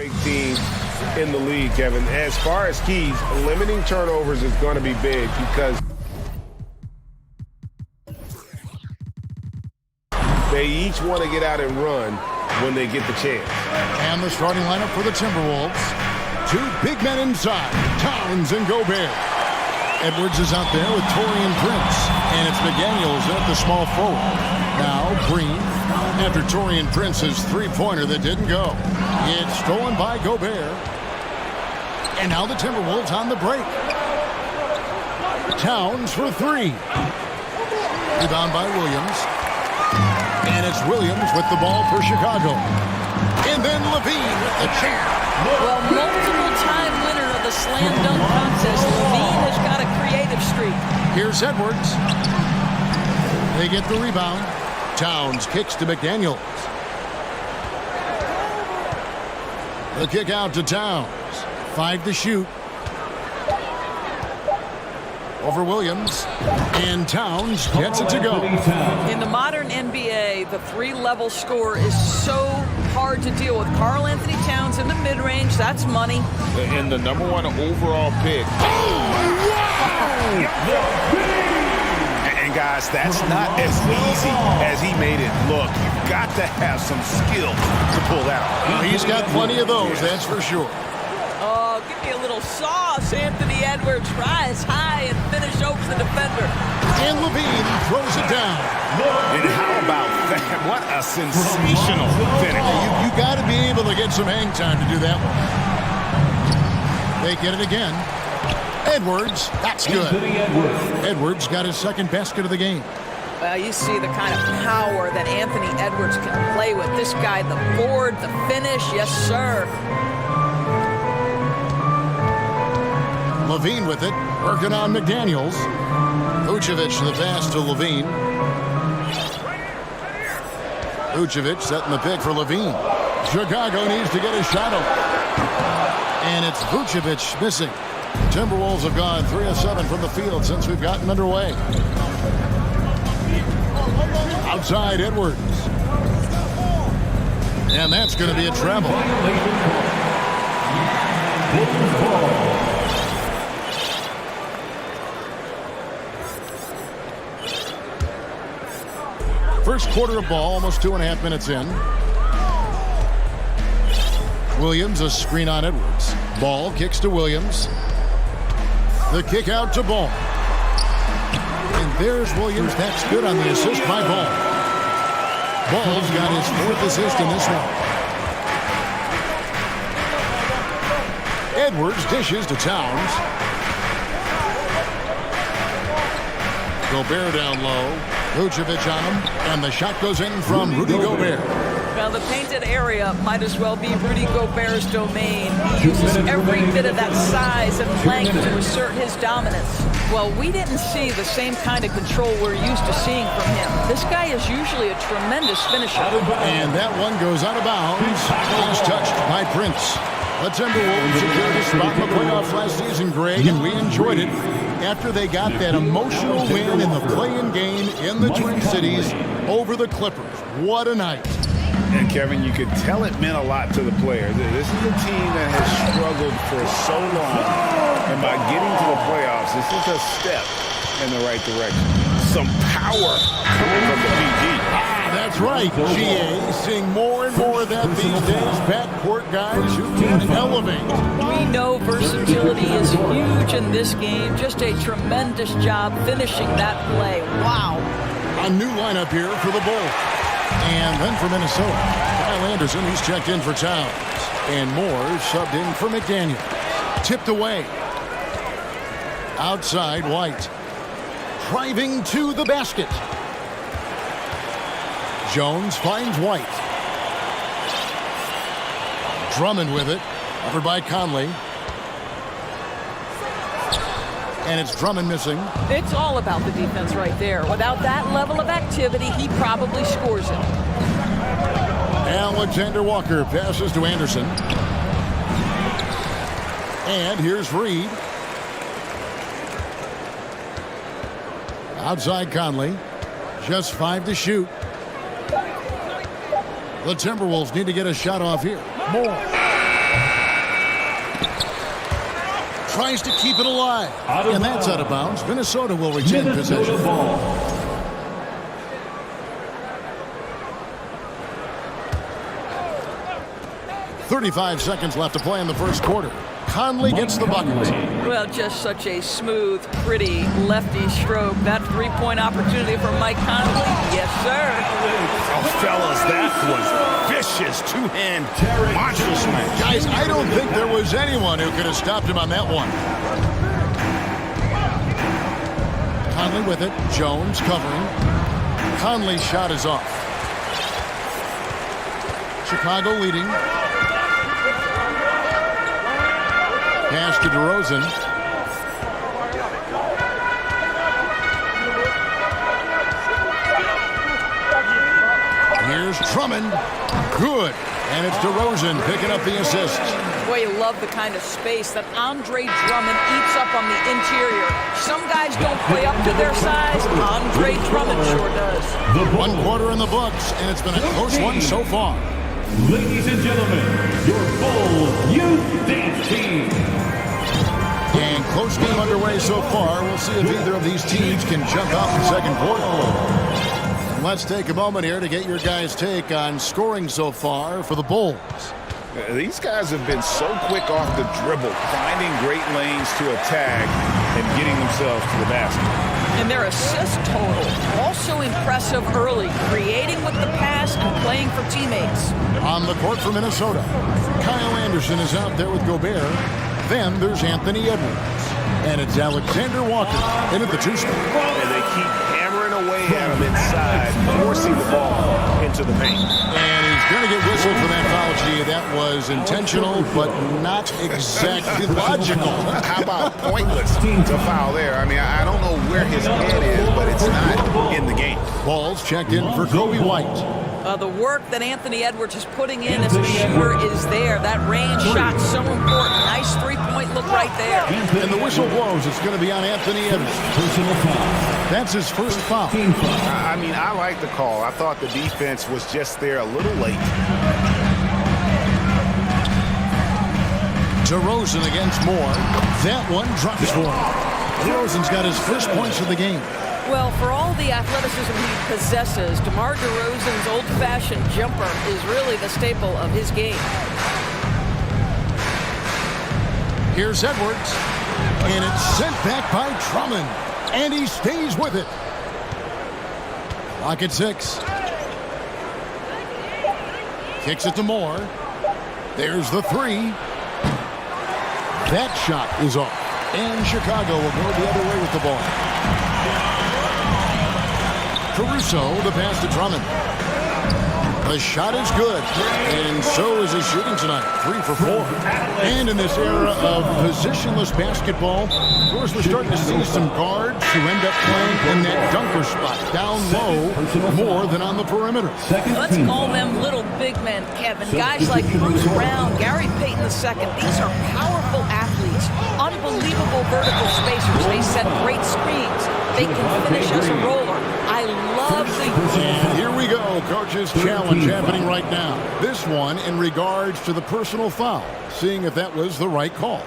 Great team in the league, Kevin. As far as keys, limiting turnovers is going to be big because they each want to get out and run when they get the chance. And the starting lineup for the Timberwolves. Two big men inside, Towns and Gobert. Edwards is out there with Taurean Prince, and it's McDaniels at the small forward. Now Green, after Taurean Prince's three-pointer that didn't go. It's stolen by Gobert. And now the Timberwolves on the break. Towns for three. Rebound by Williams. And it's Williams with the ball for Chicago. And then Levine with the chair. Well, multiple-time winner of the slam dunk contest, Levine has got a creative streak. Here's Edwards. They get the rebound. Towns kicks to McDaniels. The kick out to Towns. 5 to shoot. Over Williams. And Towns gets it to go. In the modern NBA, the three-level score is so hard to deal with. Karl Anthony Towns in the mid-range, that's money. And the number one overall pick. And guys, that's not as easy as he made it look. You've got to have some skill to pull that off. Well, he's got plenty of those, that's for sure. Oh, give me a little sauce, Anthony Edwards. Rise high and finish over the defender. And Levine throws it down. And how about that? What a sensational finish. You got to be able to get some hang time to do that one. They get it again. Edwards, that's good. Edwards got his second basket of the game. Well, you see the kind of power that Anthony Edwards can play with. This guy, the board, the finish, yes, sir. Levine with it, working on McDaniels. Vucevic the pass to Levine. Vucevic setting the pick for Levine. Chicago needs to get a shot up. And it's Vucevic missing. Timberwolves have gone 3 of 7 from the field since we've gotten underway. Outside Edwards. And that's going to be a travel. First quarter of ball, almost 2.5 minutes in. Williams, a screen on Edwards. Ball kicks to Williams. The kick out to Ball. And there's Williams. That's good on the assist by Ball. Ball's got his 4th assist in this one. Edwards dishes to Towns. Gobert down low. Vucevic on him, and the shot goes in from Rudy Gobert. Now, the painted area might as well be Rudy Gobert's domain. He uses every bit of that size and length to assert his dominance. Well, we didn't see the same kind of control we're used to seeing from him. This guy is usually a tremendous finisher. And that one goes out of bounds. Last touched by Prince. The Timberwolves secured a spot in the playoffs last season, Greg, and we enjoyed it after they got that emotional win in the play-in game in the Twin Cities over the Clippers. What a night. And Kevin, you could tell it meant a lot to the players. This is a team that has struggled for so long, and by getting to the playoffs, this is a step in the right direction. Some power coming from the PG. That's right, GA. Seeing more and more of that these days. Backcourt guys who can elevate. We know versatility is huge in this game. Just a tremendous job finishing that play. Wow. A new lineup here for the Bulls. And then for Minnesota, Kyle Anderson, he's checked in for Towns. And Moore subbed in for McDaniels. Tipped away. Outside White. Driving to the basket. Jones finds White. Drummond with it. Covered by Conley. And it's Drummond missing. It's all about the defense right there. Without that level of activity, he probably scores it. Alexander Walker passes to Anderson. And here's Reed. Outside Conley. Just 5 to shoot. The Timberwolves need to get a shot off here. Moore. Tries to keep it alive. And that's out of bounds. Minnesota will retain possession. 35 seconds left to play in the first quarter. Conley gets the bucket. Well, just such a smooth, pretty lefty stroke. That three-point opportunity for Mike Conley. Yes, sir. Oh, fellas, that was vicious two-hand monster smash. Guys, I don't think there was anyone who could have stopped him on that one. Conley with it. Jones covering. Conley's shot is off. Chicago leading. Pass to DeRozan. Here's Drummond. Good. And it's DeRozan picking up the assist. Boy, you love the kind of space that Andre Drummond eats up on the interior. Some guys don't play up to their size. Andre Drummond sure does. One quarter in the books, and it's been a close one so far. Ladies and gentlemen, your Bull Youth Dance Team. And close game underway so far. We'll see if either of these teams can jump out in the second quarter. Let's take a moment here to get your guys' take on scoring so far for the Bulls. These guys have been so quick off the dribble, finding great lanes to attack and getting themselves to the basket. And their assist total, also impressive early, creating with the pass and playing for teammates. On the court for Minnesota, Kyle Anderson is out there with Gobert. Then there's Anthony Edwards. And it's Alexander Walker in at the two-spot. And they keep hammering away at him inside, forcing the ball into the paint. And he's going to get whistled for that foul, G. That was intentional, but not exactly logical. How about pointless to foul there? I mean, I don't know where his head is, but it's not in the game. Ball's checked in for Kobe White. The work that Anthony Edwards is putting in as a shooter is there. That range shot so important. Nice three-point look right there. And the whistle blows. It's going to be on Anthony Edwards. That's his first foul. I mean, I like the call. I thought the defense was just there a little late. DeRozan against Moore. That one drops for him. DeRozan's got his first points of the game. Well, for all the athleticism he possesses, DeMar DeRozan's old-fashioned jumper is really the staple of his game. Here's Edwards, and it's sent back by Drummond, and he stays with it. Clock at 6. Kicks it to Moore. There's the three. That shot is off, and Chicago will go the other way with the ball. Caruso, the pass to Drummond. The shot is good, and so is his shooting tonight. 3 for 4. And in this era of positionless basketball, of course, we're starting to see some guards who end up playing in that dunker spot, down low, more than on the perimeter. Let's call them little big men, Kevin. Guys like Bruce Brown, Gary Payton II. These are powerful athletes, unbelievable vertical spacers. They set great screens. They can finish as a roller. I love the... And here we go, coach's challenge happening right now. This one in regards to the personal foul, seeing if that was the right call.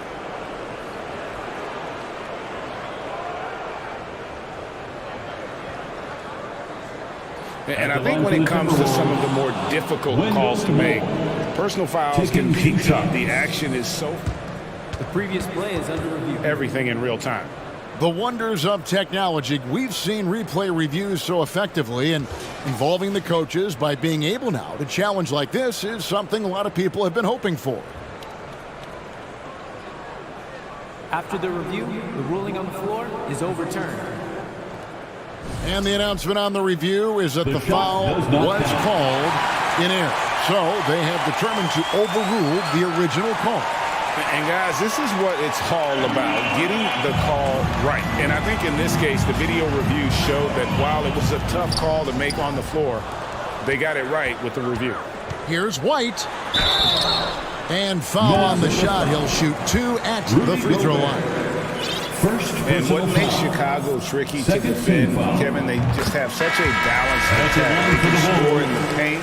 And I think when it comes to some of the more difficult calls to make, personal fouls can be tough. The action is so... The previous play is under review. Everything in real time. The wonders of technology. We've seen replay reviews so effectively, and involving the coaches by being able now to challenge like this is something a lot of people have been hoping for. After the review, the ruling on the floor is overturned. And the announcement on the review is that the foul was called in error. So they have determined to overrule the original call. And guys, this is what it's all about, getting the call right. And I think in this case, the video review showed that while it was a tough call to make on the floor, they got it right with the review. Here's White. And foul on the shot. He'll shoot 2 at the free throw line. And what makes Chicago tricky to defend, Kevin, they just have such a balanced attack. They can score in the paint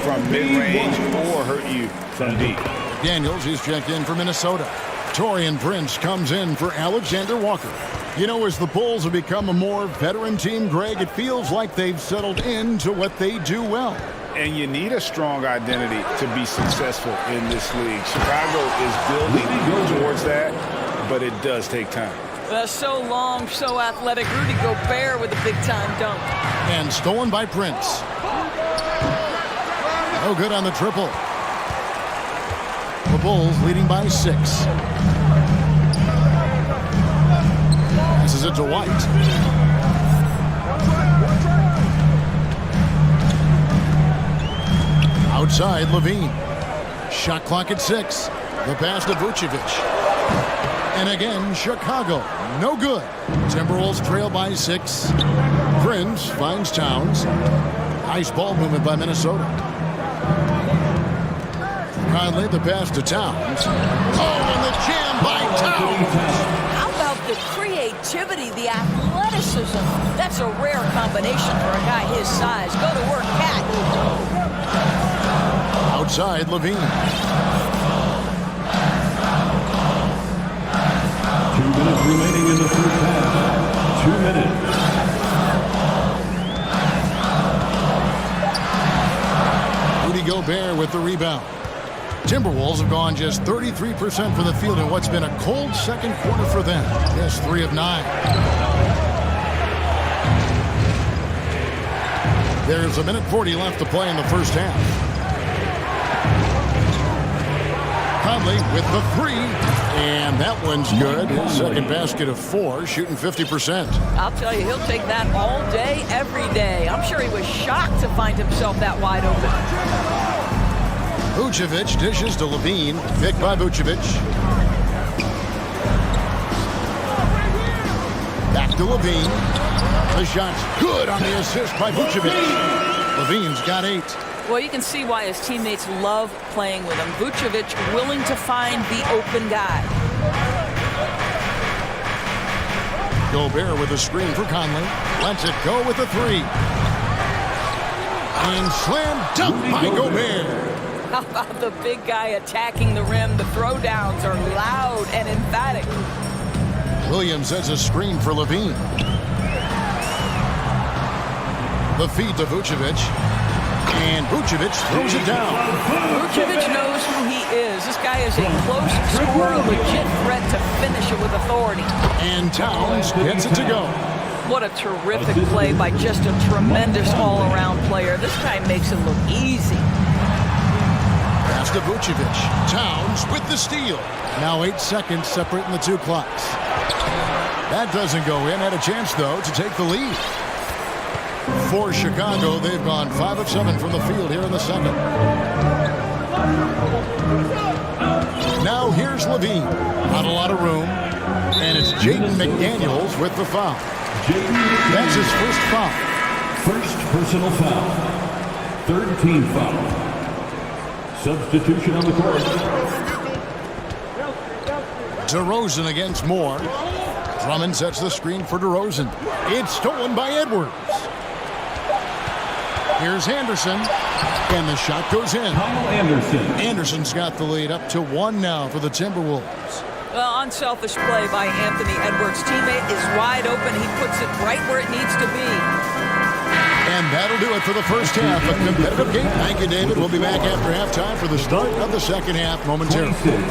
from mid-range or hurt you from deep. Daniels is checked in for Minnesota. Taurean Prince comes in for Alexander Walker. You know, as the Bulls have become a more veteran team, Greg, it feels like they've settled into what they do well. And you need a strong identity to be successful in this league. Chicago is building towards that, but it does take time. So long, so athletic. Rudy Gobert with a big-time dunk. And stolen by Prince. No good on the triple. The Bulls leading by 6. Passes it to White. Outside, Levine. Shot clock at 6. The pass to Vucevic. And again, Chicago. No good. Timberwolves trail by 6. Prince finds Towns. Nice ball movement by Minnesota. Conley, the pass to Towns. Oh, and the jam by Towns. How about the creativity, the athleticism? That's a rare combination for a guy his size. Go to work, Cat. Outside, Levine. 2 minutes remaining in the first half. 2 minutes. Rudy Gobert with the rebound. Timberwolves have gone just 33% from the field in what's been a cold second quarter for them. Just 3 of 9. There's 1:40 left to play in the first half. Conley with the 3, and that one's good. His second basket of 4, shooting 50%. I'll tell you, he'll take that all day, every day. I'm sure he was shocked to find himself that wide open. Vucevic dishes to Levine. Picked by Vucevic. Back to Levine. The shot's good on the assist by Vucevic. Levine's got 8. Well, you can see why his teammates love playing with him. Vucevic willing to find the open guy. Gobert with a screen for Conley. Lets it go with a 3. And slam dunk by Gobert. How about the big guy attacking the rim? The throwdowns are loud and emphatic. Williams has a screen for Levine. The feed to Vucevic. And Vucevic throws it down. Vucevic knows who he is. This guy is a close scorer, legit threat to finish it with authority. And Towns gets it to go. What a terrific play by just a tremendous all-around player. This guy makes it look easy. Pass to Vucevic. Towns with the steal. Now 8 seconds separating the 2 clocks. That doesn't go in. Had a chance, though, to take the lead. For Chicago, they've gone 5 of 7 from the field here in the second. Now here's Levine. Not a lot of room. And it's Jaden McDaniels with the foul. That's his first foul. First personal foul. 3rd team foul. Substitution on the court. DeRozan against Moore. Drummond sets the screen for DeRozan. It's stolen by Edwards. Here's Anderson, and the shot goes in. Anderson's got the lead up to 1 now for the Timberwolves. Well, unselfish play by Anthony Edwards. Teammate is wide open. He puts it right where it needs to be. And that'll do it for the first half. A competitive game. Thank you, David. We'll be back after halftime for the start of the second half momentarily. 26.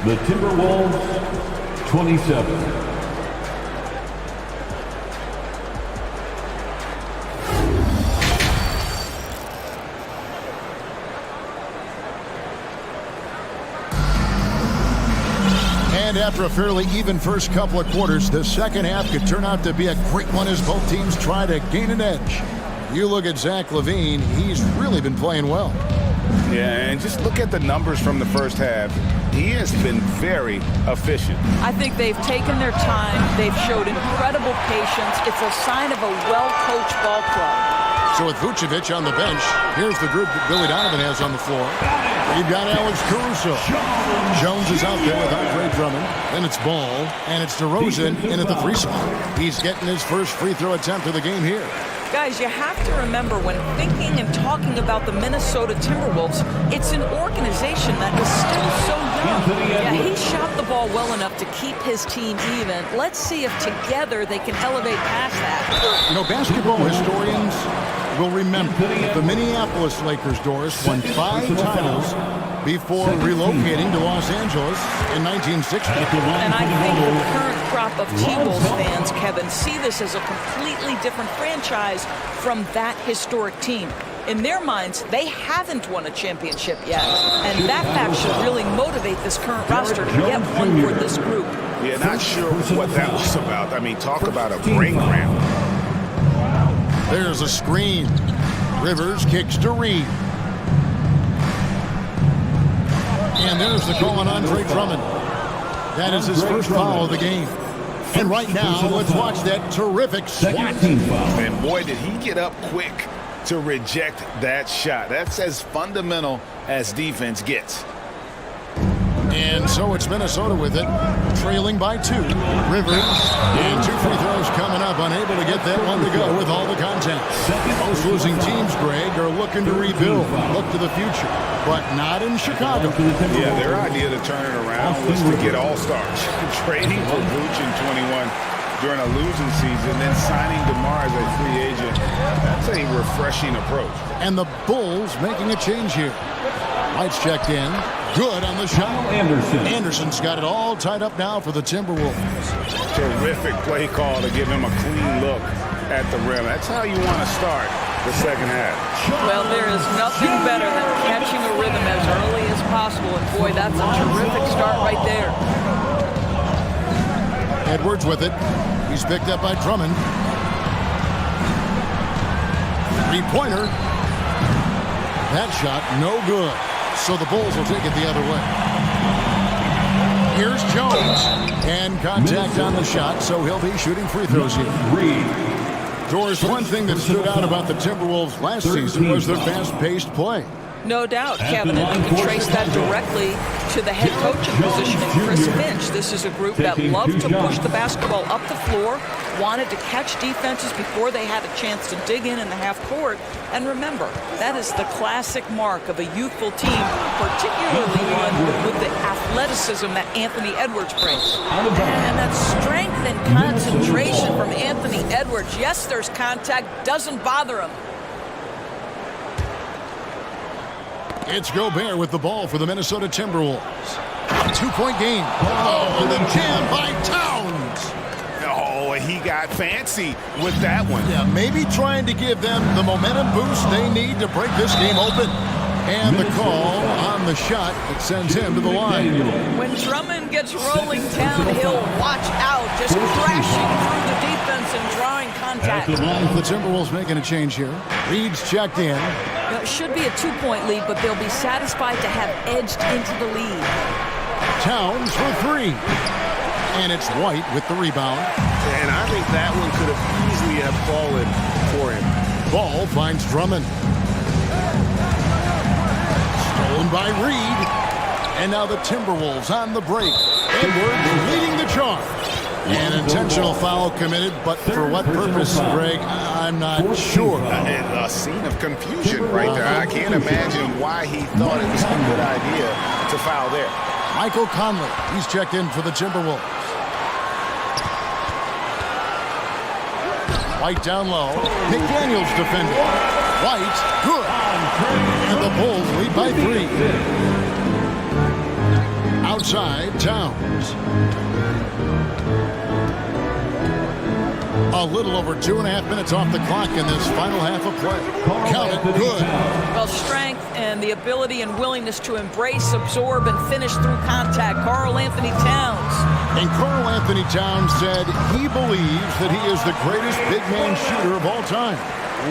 The Timberwolves, 27. And after a fairly even first couple of quarters, the second half could turn out to be a great one as both teams try to gain an edge. You look at Zach LaVine, he's really been playing well. Yeah, and just look at the numbers from the first half. He has been very efficient. I think they've taken their time. They've showed incredible patience. It's a sign of a well-coached ball club. So with Vucevic on the bench, here's the group that Billy Donovan has on the floor. You've got Alex Caruso. Jones is out there with Andre Drummond. Then it's Ball, and it's DeRozan in at the 3 spot. He's getting his first free throw attempt of the game here. Guys, you have to remember when thinking and talking about the Minnesota Timberwolves, it's an organization that is still so young. Yeah, he shot the ball well enough to keep his team even. Let's see if together they can elevate past that. You know, basketball historians will remember that the Minneapolis Lakers, Doris, won 5 titles before relocating to Los Angeles in 1960. And I think the current crop of T-Wolves fans, Kevin, see this as a completely different franchise from that historic team. In their minds, they haven't won a championship yet. And that fact should really motivate this current roster to get one for this group. Yeah, not sure what that was about. I mean, talk about a brain cramp. There's a screen. Rivers kicks to Reed. And there's the call on Andre Drummond. That is his first foul of the game. And right now, let's watch that terrific swat. And boy, did he get up quick to reject that shot. That's as fundamental as defense gets. And so it's Minnesota with it, trailing by 2. Rivers, and 2 free throws coming up, unable to get that one to go with all the contact. Most losing teams, Greg, are looking to rebuild, look to the future, but not in Chicago. Yeah, their idea to turn it around was to get all-stars. Trading for Vooch in 21 during a losing season, then signing DeMar as a free agent. That's a refreshing approach. And the Bulls making a change here. White's checked in. Good on the shot. Anderson's got it all tied up now for the Timberwolves. Terrific play call to give him a clean look at the rim. That's how you want to start the second half. Well, there is nothing better than catching a rhythm as early as possible. And boy, that's a terrific start right there. Edwards with it. He's picked up by Drummond. 3-pointer. That shot, no good. So the Bulls will take it the other way. Here's Jones. And contact on the shot, so he'll be shooting free throws here. Doris, one thing that stood out about the Timberwolves last season was their fast-paced play. No doubt, Kevin, and you can trace that directly to the head coaching position in Chris Finch. This is a group that loved to push the basketball up the floor, wanted to catch defenses before they had a chance to dig in the half court. And remember, that is the classic mark of a youthful team, particularly one with the athleticism that Anthony Edwards brings. And that strength and concentration from Anthony Edwards. Yes, there's contact, doesn't bother him. It's Gobert with the ball for the Minnesota Timberwolves. 2-point game. Oh, and the jam by Towns. Oh, he got fancy with that one. Yeah, maybe trying to give them the momentum boost they need to break this game open. And the call on the shot that sends him to the line. When Drummond gets rolling downhill, watch out, just crashing through the defense and drawing contact. The Timberwolves making a change here. Reed's checked in. It should be a 2-point lead, but they'll be satisfied to have edged into the lead. Towns for 3. And it's White with the rebound. And I think that one could have easily have fallen for him. Ball finds Drummond. Stolen by Reed. And now the Timberwolves on the break. Edwards leading the charge. An intentional foul committed, but for what purpose, Greg, I'm not sure. A scene of confusion right there. I can't imagine why he thought it was a good idea to foul there. Michael Conley, he's checked in for the Timberwolves. White down low. McDaniels defending. White, good. And the Bulls lead by 3. Outside, Towns. A little over 2.5 minutes off the clock in this final half of play. Count it, good. Well, strength and the ability and willingness to embrace, absorb, and finish through contact. Karl Anthony Towns. And Karl Anthony Towns said he believes that he is the greatest big man shooter of all time.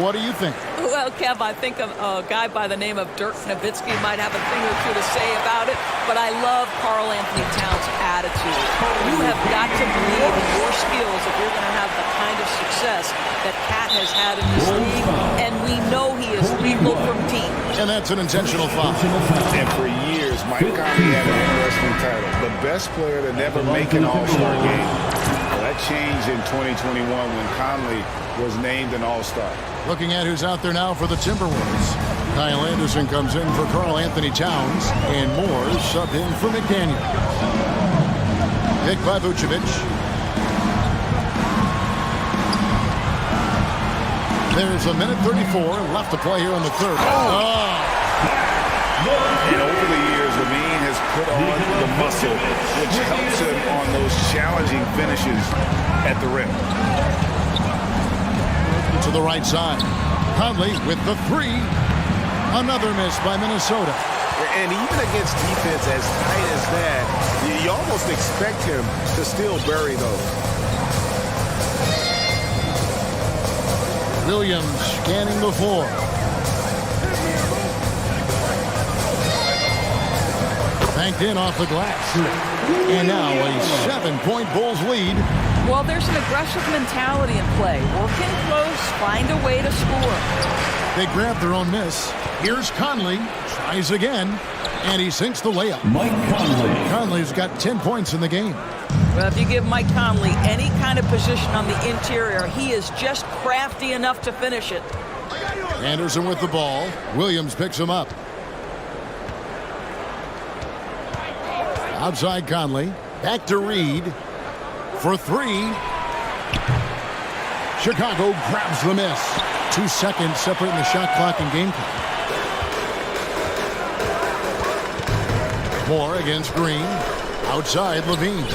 What do you think? Well, Kev, I think a guy by the name of Dirk Nowitzki might have a thing or two to say about it, but I love Karl Anthony Towns' attitude. You have got to believe in your skills if you're going to have the kind of success that Cat has had in this league, and we know he is lethal from deep. And that's an intentional foul. And for years, Mike Conley had an interesting title. The best player to never make an All-Star game. Well, that changed in 2021 when Conley was named an All-Star. Looking at who's out there now for the Timberwolves. Kyle Anderson comes in for Karl Anthony Towns, and Moore subbed in for McDaniel. Picked by Vucevic. There's a minute 34 left to play here in the third. And over the years, Levine has put on the muscle, which helps him on those challenging finishes at the rim. To the right side. Conley with the three. Another miss by Minnesota. And even against defense as tight as that, you almost expect him to still bury those. Williams scanning the floor. Banked in off the glass. And now a 7-point Bulls lead. Well, there's an aggressive mentality in play. Working close, find a way to score. They grab their own miss. Here's Conley. Tries again. And he sinks the layup. Mike Conley. Conley's got 10 points in the game. Well, if you give Mike Conley any kind of position on the interior, he is just crafty enough to finish it. Anderson with the ball. Williams picks him up. Outside Conley. Back to Reed. For three. Chicago grabs the miss. 2 seconds separating the shot clock and game clock. Moore against Green. Outside Levine.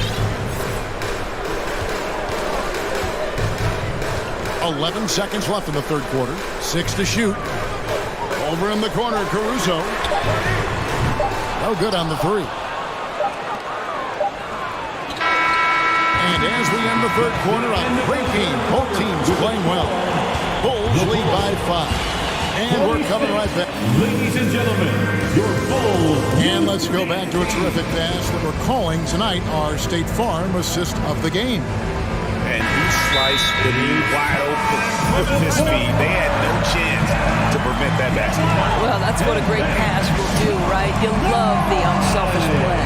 11 seconds left in the third quarter. 6 to shoot. Over in the corner, Caruso. No good on the three. And as we end the third quarter, a great game. Both teams playing well. Bulls lead by 5. And we're coming right back. Ladies and gentlemen, your Bulls. And let's go back to a terrific pass that we're calling tonight our State Farm assist of the game. And he sliced the knee wide open with his feet. They had no chance to prevent that basket. Well, that's what a great pass will do, right? You love the unselfish play.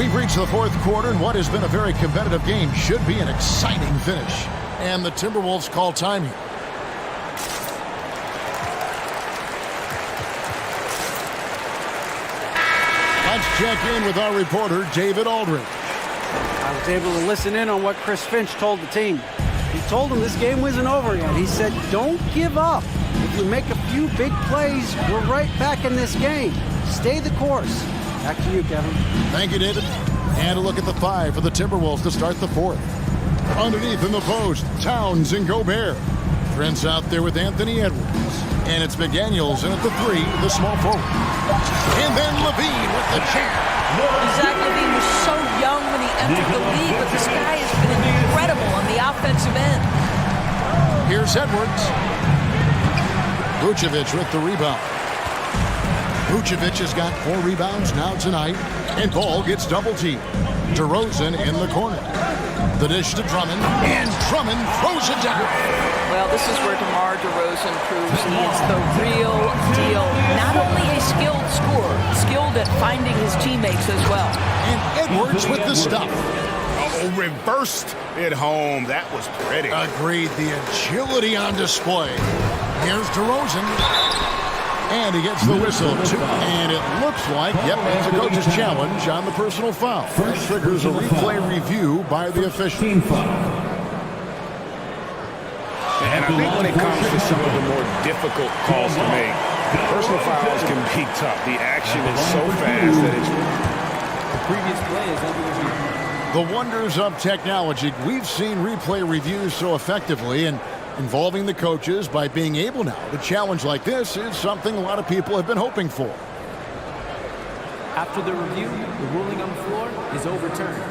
We've reached the fourth quarter, and what has been a very competitive game should be an exciting finish. And the Timberwolves call time here. Let's check in with our reporter, David Aldridge. I was able to listen in on what Chris Finch told the team. He told them this game wasn't over yet. He said, don't give up. If you make a few big plays, we're right back in this game. Stay the course. Back to you, Kevin. Thank you, David. And a look at the 5 for the Timberwolves to start the fourth. Underneath in the post, Towns and Gobert. Trent's out there with Anthony Edwards. And it's McDaniels in at the 3, the small forward. And then Levine with the jam. Zach Levine was so young when he entered the league, but this guy has been incredible on the offensive end. Here's Edwards. Vucevic with the rebound. Vucevic has got 4 rebounds now tonight, and Ball gets double-teamed. DeRozan in the corner. The dish to Drummond, and Drummond throws it down. Well, this is where DeMar DeRozan proves he is the real deal. Not only a skilled scorer, skilled at finding his teammates as well. And Edwards with the stuff. Oh, reversed it home. That was pretty. Agreed. The agility on display. Here's DeRozan. And he gets the whistle, too. And it looks like, yep, it's a coach's challenge on the personal foul. First triggers a replay review by the official. And I think when it comes to some of the more difficult calls to make, personal fouls can be tough. The action is so fast that it's... The previous play is under review. The wonders of technology. We've seen replay reviews so effectively, and involving the coaches by being able now to challenge like this is something a lot of people have been hoping for. After the review, the ruling on the floor is overturned.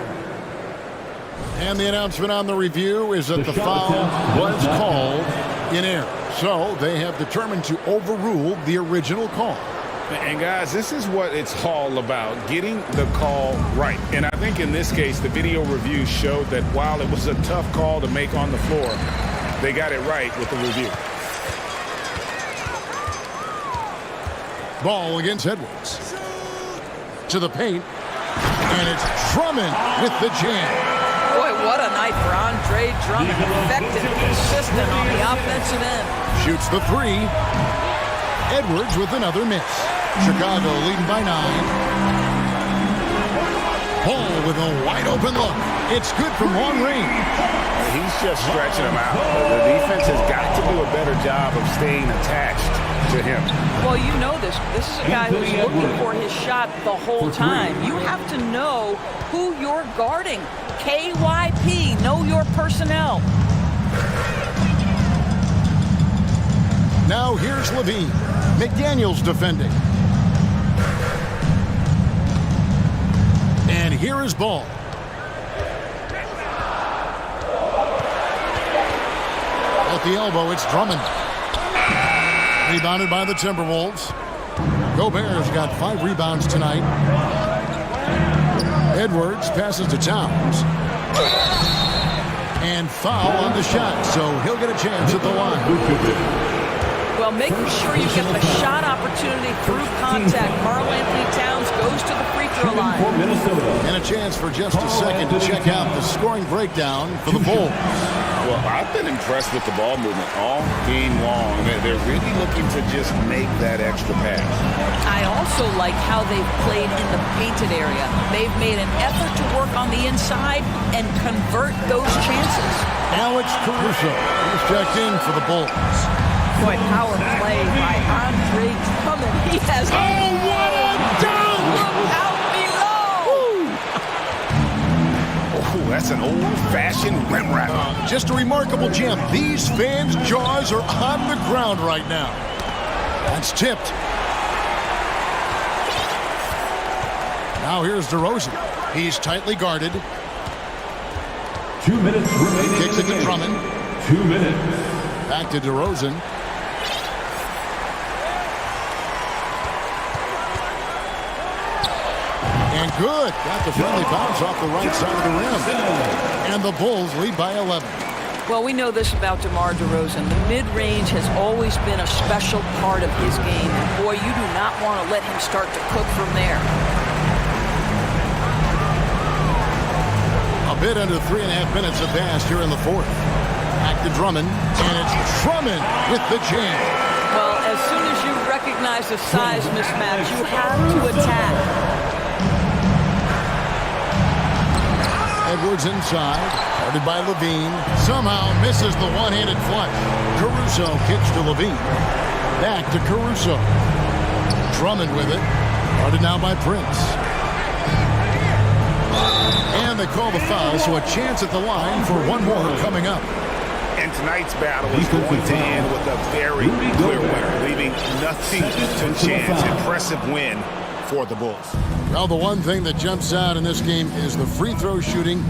And the announcement on the review is that the foul was called in error. So they have determined to overrule the original call. And guys, this is what it's all about, getting the call right. And I think in this case, the video review showed that while it was a tough call to make on the floor, they got it right with the review. Ball against Edwards. To the paint. And it's Drummond with the jam. Boy, what a night for Andre Drummond. Effective, consistent on the offensive end. Shoots the 3. Edwards with another miss. Chicago leading by 9. Ball with a wide open look. It's good from long range. He's just stretching him out. The defense has got to do a better job of staying attached to him. Well, you know this. This is a guy who's looking for his shot the whole time. You have to know who you're guarding. KYP, know your personnel. Now here's Levine. McDaniels defending. And here is Ball. At the elbow, it's Drummond. Rebounded by the Timberwolves. Gobert's got 5 rebounds tonight. Edwards passes to Towns. And foul on the shot, so he'll get a chance at the line. Well, making sure you get the shot opportunity through contact. Karl Anthony Towns goes to the free throw line. And a chance for just a second to check out the scoring breakdown for the Bulls. Well, I've been impressed with the ball movement all game long. They're really looking to just make that extra pass. I also like how they've played in the painted area. They've made an effort to work on the inside and convert those chances. Alex Caruso is checked in for the Bulls. Boy, power play by Andre Drummond. He has... Oh, what a dunk! Look out below! Oh, that's an old-fashioned rim wrap. Just a remarkable gem. These fans' jaws are on the ground right now. That's tipped. Now here's DeRozan. He's tightly guarded. 2 minutes remaining. Kicks it to Drummond. 2 minutes. Back to DeRozan. And good. Got the friendly bounce off the right side of the rim. And the Bulls lead by 11. Well, we know this about DeMar DeRozan. The mid-range has always been a special part of his game. And boy, you do not want to let him start to cook from there. A bit under 3.5 minutes have passed here in the fourth. Back to Drummond. And it's Drummond with the jam. Well, as soon as you recognize the size mismatch, you have to attack. Edwards inside, guarded by Levine. Somehow misses the one-handed flush. Caruso kicks to Levine. Back to Caruso. Drummond with it. Guarded now by Prince. And they call the foul, so a chance at the line for one more coming up. And tonight's battle is going to end with a very clear winner, leaving nothing to chance. Impressive win for the Bulls. Well, the one thing that jumps out in this game is the free throw shooting,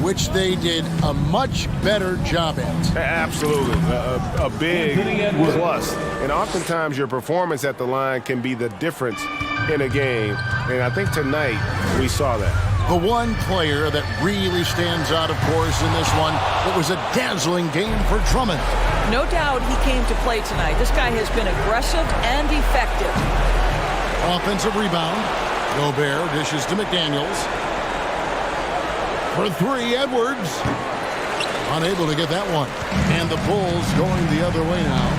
which they did a much better job at. Absolutely. A big plus. And oftentimes your performance at the line can be the difference in a game. And I think tonight we saw that. The one player that really stands out, of course, in this one, it was a dazzling game for Drummond. No doubt he came to play tonight. This guy has been aggressive and effective. Offensive rebound. Gobert dishes to McDaniels. For 3, Edwards. Unable to get that one. And the Bulls going the other way now.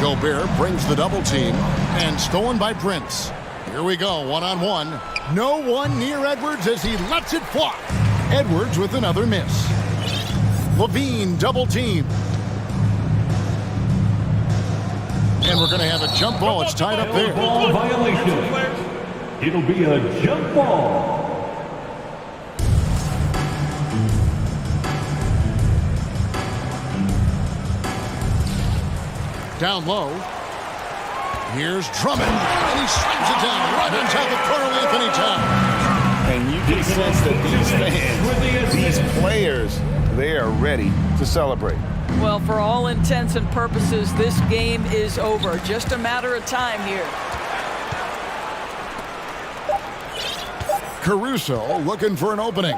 Gobert brings the double team. And stolen by Prince. Here we go, one-on-one. No one near Edwards as he lets it fly. Edwards with another miss. Levine double team. And we're going to have a jump ball. It's tied up there. Ball violation. It'll be a jump ball. Down low. Here's Drummond, and he slams it down right on top of Karl Anthony Towns. And you can sense that these fans, these players, they are ready to celebrate. Well, for all intents and purposes, this game is over. Just a matter of time here. Caruso looking for an opening.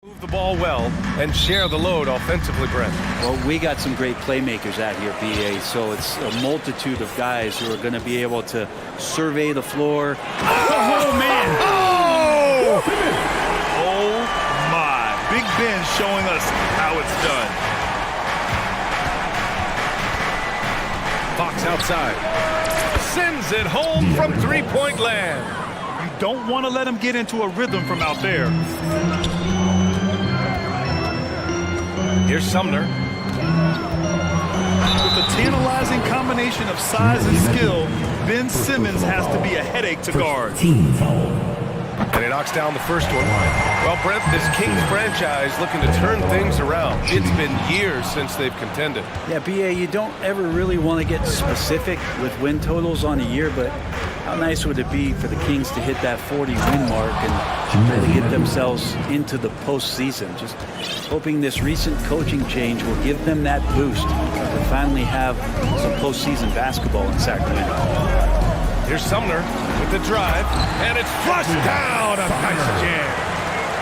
Move the ball well and share the load offensively, Brent. Well, we got some great playmakers out here, BA, so it's a multitude of guys who are going to be able to survey the floor. Oh, man! Oh! Oh, my. Big Ben showing us how it's done. Fox outside. Sends it home from three-point land. You don't want to let him get into a rhythm from out there. Here's Sumner. With a tantalizing combination of size and skill, Ben Simmons has to be a headache to guard. And he knocks down the first one. Well, Brent, this Kings franchise looking to turn things around. It's been years since they've contended. Yeah, BA, you don't ever really want to get specific with win totals on a year, but how nice would it be for the Kings to hit that 40-win mark and really get themselves into the postseason? Just hoping this recent coaching change will give them that boost to finally have some postseason basketball in Sacramento. Here's Sumner with the drive, and it's flushed down. A nice jam.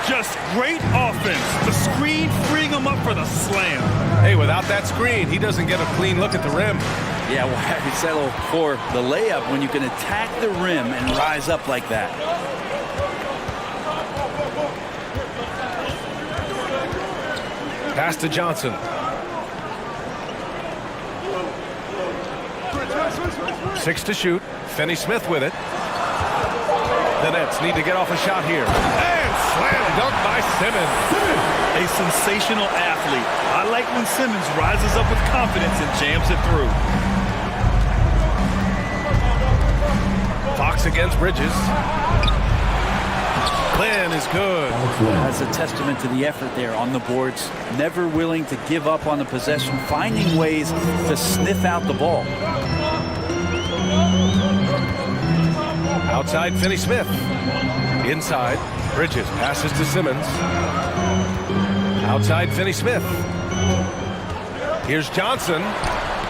Just great offense. The screen freeing him up for the slam. Hey, without that screen, he doesn't get a clean look at the rim. Yeah, why well, settle for the layup when you can attack the rim and rise up like that? Pass to Johnson. Six to shoot. Finney-Smith with it. The Nets need to get off a shot here. And slam dunk by Simmons. A sensational athlete. I like when Simmons rises up with confidence and jams it through. Fox against Bridges. Glenn is good. That's a testament to the effort there on the boards. Never willing to give up on the possession, finding ways to sniff out the ball. Outside, Finney-Smith. Inside, Bridges passes to Simmons. Outside, Finney-Smith. Here's Johnson.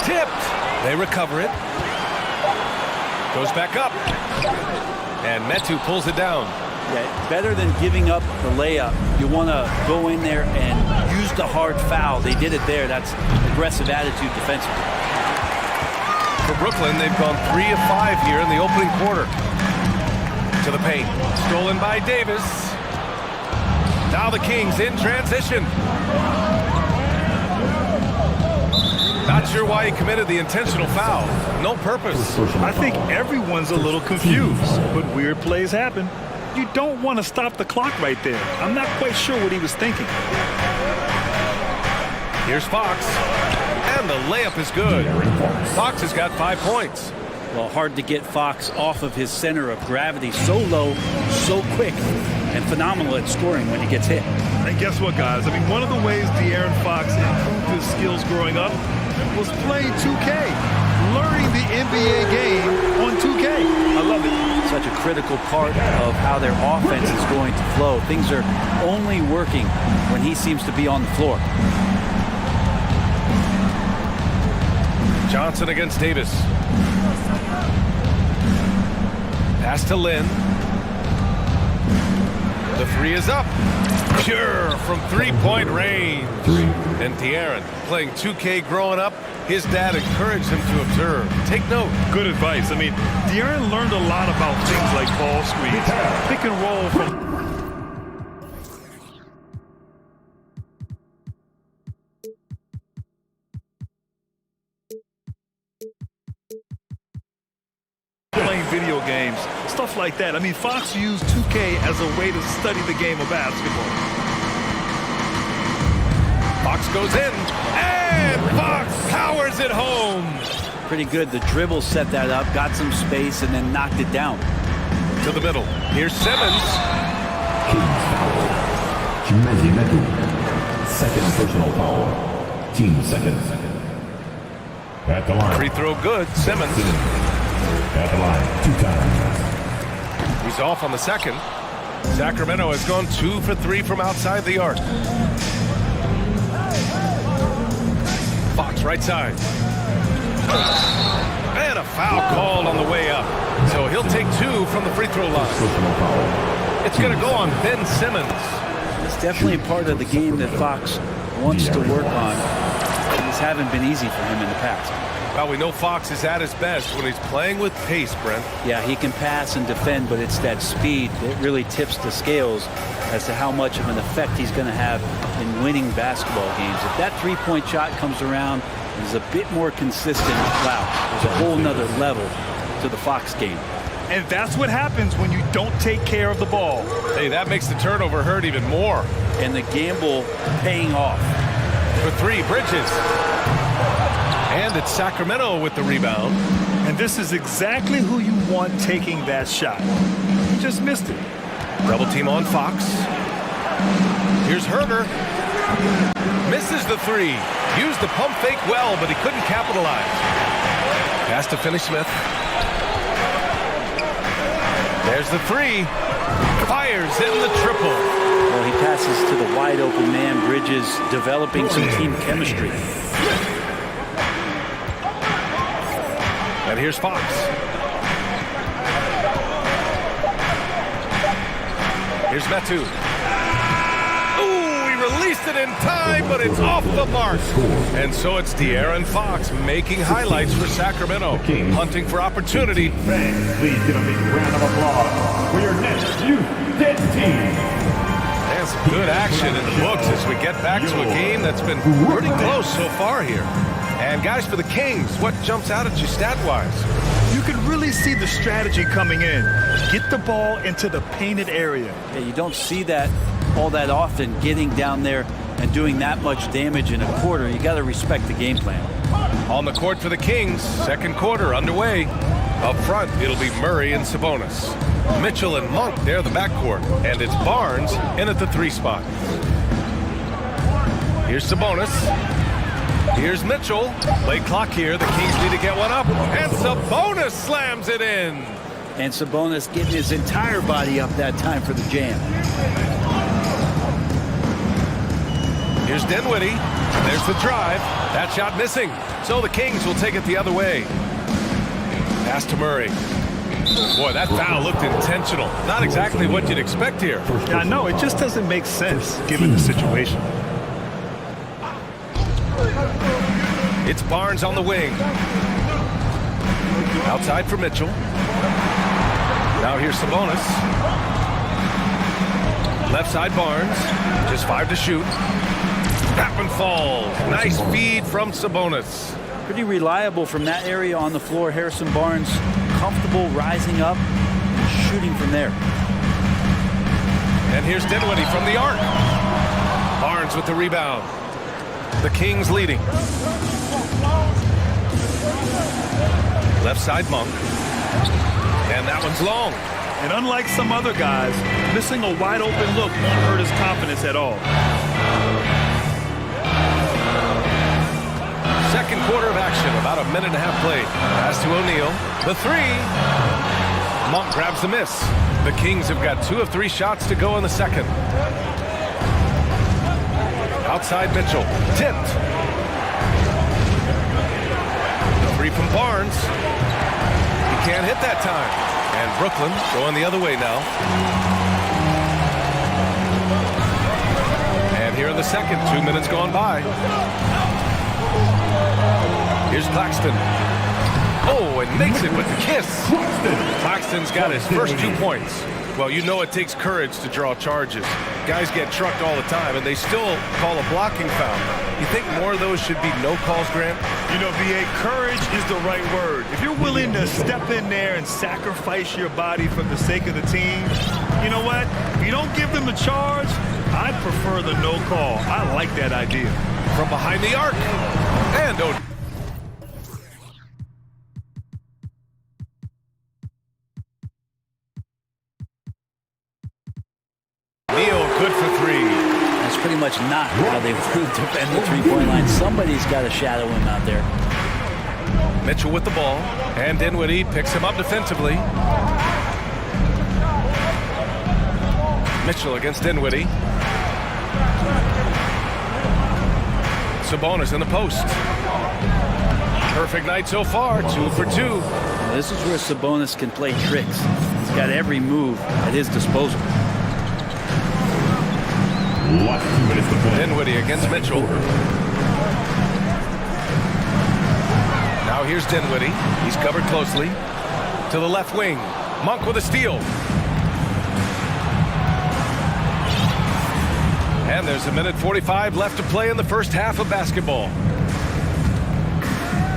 Tipped. They recover it. Goes back up. And Metu pulls it down. Yeah, better than giving up the layup. You want to go in there and use the hard foul. They did it there. That's aggressive attitude defensively. For Brooklyn, they've gone 3 of 5 here in the opening quarter. To the paint. Stolen by Davis. Now the Kings in transition. Not sure why he committed the intentional foul. No purpose. I think everyone's a little confused, but weird plays happen. You don't want to stop the clock right there. I'm not quite sure what he was thinking. Here's Fox. And the layup is good. Fox has got 5 points. Well, hard to get Fox off of his center of gravity. So low, so quick, and phenomenal at scoring when he gets hit. And guess what, guys? I mean, one of the ways De'Aaron Fox improved his skills growing up was playing 2K, learning the NBA game on 2K. I love it. Such a critical part of how their offense is going to flow. Things are only working when he seems to be on the floor. Johnson against Davis. Pass to Lynn. The three is up. Pure from three-point range. And De'Aaron, playing 2K growing up, his dad encouraged him to observe. Take note. Good advice. I mean, De'Aaron learned a lot about things like ball screens, pick and roll from... playing video games, stuff like that. I mean, Fox used 2K as a way to study the game of basketball. Fox goes in, and Fox powers it home. Pretty good. The dribble set that up, got some space, and then knocked it down. To the middle. Here's Simmons. Second personal foul. Team second. At the line. Free throw good. Simmons. At the line, 2 times. He's off on the second. Sacramento has gone 2 for 3 from outside the arc. Fox right side. And a foul called on the way up. So he'll take 2 from the free throw line. It's going to go on Ben Simmons. It's definitely a part of the game that Fox wants to work on. These haven't been easy for him in the past. Well, we know Fox is at his best when he's playing with pace, Brent. Yeah, he can pass and defend, but it's that speed that really tips the scales as to how much of an effect he's going to have in winning basketball games. If that three-point shot comes around and is a bit more consistent, wow, there's a whole nother level to the Fox game. And that's what happens when you don't take care of the ball. Hey, that makes the turnover hurt even more. And the gamble paying off. For three, Bridges. And it's Sacramento with the rebound. And this is exactly who you want taking that shot. You just missed it. Double team on Fox. Here's Herter. Misses the three. Used the pump fake well, but he couldn't capitalize. Pass to Finney-Smith. There's the three. Fires in the triple. Well, he passes to the wide open man. Bridges developing some team chemistry. And here's Fox. Here's Metu. Ooh, he released it in time, but it's off the mark. And so it's De'Aaron Fox making highlights for Sacramento, hunting for opportunity. Fans, please give a big round of applause for your next youth team. And some good action in the books as we get back to a game that's been pretty close so far here. And guys, for the Kings, what jumps out at you stat-wise? You can really see the strategy coming in. Get the ball into the painted area. Yeah, you don't see that all that often, getting down there and doing that much damage in a quarter. You got to respect the game plan. On the court for the Kings, second quarter underway. Up front, it'll be Murray and Sabonis. Mitchell and Monk, they're the backcourt. And it's Barnes in at the three spot. Here's Sabonis. Here's Mitchell. Late clock here. The Kings need to get one up. And Sabonis slams it in. And Sabonis getting his entire body up that time for the jam. Here's Dinwiddie. There's the drive. That shot missing. So the Kings will take it the other way. Pass to Murray. Boy, that foul looked intentional. Not exactly what you'd expect here. Yeah, I know. It just doesn't make sense given the situation. It's Barnes on the wing. Outside for Mitchell. Now here's Sabonis. Left side Barnes. Just 5 to shoot. That one falls. Nice feed from Sabonis. Pretty reliable from that area on the floor. Harrison Barnes comfortable rising up and shooting from there. And here's Dinwiddie from the arc. Barnes with the rebound. The Kings leading. Left side Monk. And that one's long. And unlike some other guys, missing a wide open look won't hurt his confidence at all. Second quarter of action, about a minute and a half played. Pass to O'Neal. The three. Monk grabs the miss. The Kings have got 2 of 3 shots to go in the second. Outside Mitchell. Tipped. The three from Barnes. He can't hit that time. And Brooklyn going the other way now. And here in the second, 2 minutes gone by. Here's Claxton. Oh, and makes it with the kiss. Claxton's got his first 2 points. Well, you know it takes courage to draw charges. Guys get trucked all the time, and they still call a blocking foul. You think more of those should be no calls, Grant? You know, B.A., courage is the right word. If you're willing to step in there and sacrifice your body for the sake of the team, you know what? If you don't give them the charge, I prefer the no call. I like that idea. From behind the arc. And good for 3. That's pretty much not how they want to defend the three-point line. Somebody's got to shadow him out there. Mitchell with the ball. And Dinwiddie picks him up defensively. Mitchell against Dinwiddie. Sabonis in the post. Perfect night so far. 2 for 2. Now, this is where Sabonis can play tricks. He's got every move at his disposal. Last 2 minutes to play. Dinwiddie against Mitchell. Now here's Dinwiddie. He's covered closely. To the left wing. Monk with a steal. And there's 1:45 left to play in the first half of basketball.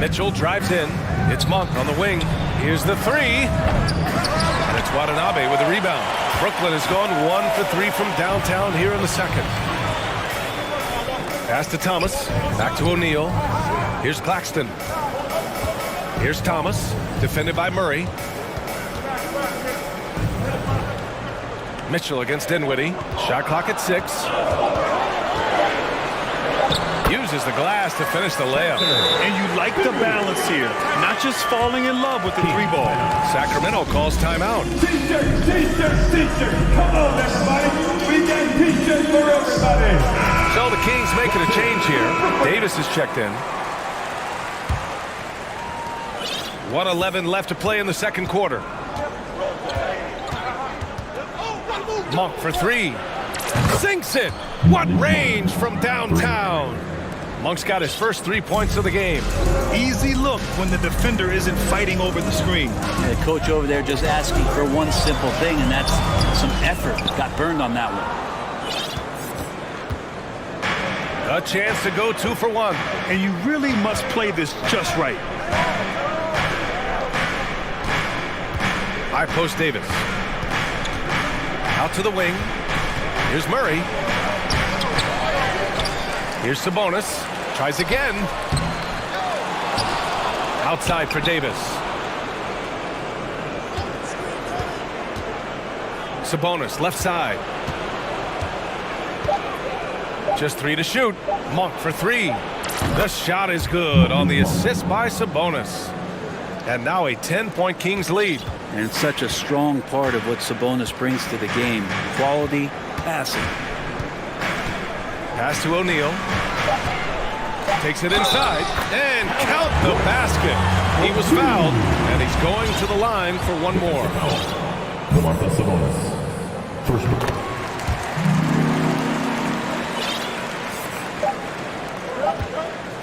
Mitchell drives in. It's Monk on the wing. Here's the three. And it's Watanabe with the rebound. Brooklyn has gone 1 for 3 from downtown here in the second. Pass to Thomas. Back to O'Neal. Here's Claxton. Here's Thomas. Defended by Murray. Mitchell against Dinwiddie. Shot clock at 6. Uses the glass to finish the layup. And you like the balance here. Not just falling in love with the three ball. Sacramento calls timeout. T-shirts, t-shirts, t-shirts. Come on, everybody. We got t-shirts for everybody. So the Kings making a change here. Davis is checked in. 1:11 left to play in the second quarter. Monk for three. Sinks it. What range from downtown. Monk's got his first 3 points of the game. Easy look when the defender isn't fighting over the screen. And the coach over there just asking for one simple thing, and that's some effort. Got burned on that one. A chance to go 2 for 1. And you really must play this just right. High post Davis. Out to the wing. Here's Murray. Here's Sabonis. Tries again. Outside for Davis. Sabonis, left side. Just 3 to shoot. Monk for 3. The shot is good on the assist by Sabonis. And now a 10-point Kings lead. And it's such a strong part of what Sabonis brings to the game. Quality passing. Pass to O'Neal. Takes it inside. And count the basket. He was fouled. And he's going to the line for one more. Marta Sabonis. First.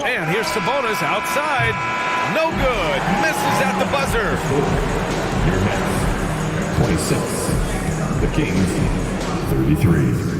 And here's Sabonis outside. No good. Misses at the buzzer. Your Nets, 26. The Kings, 33.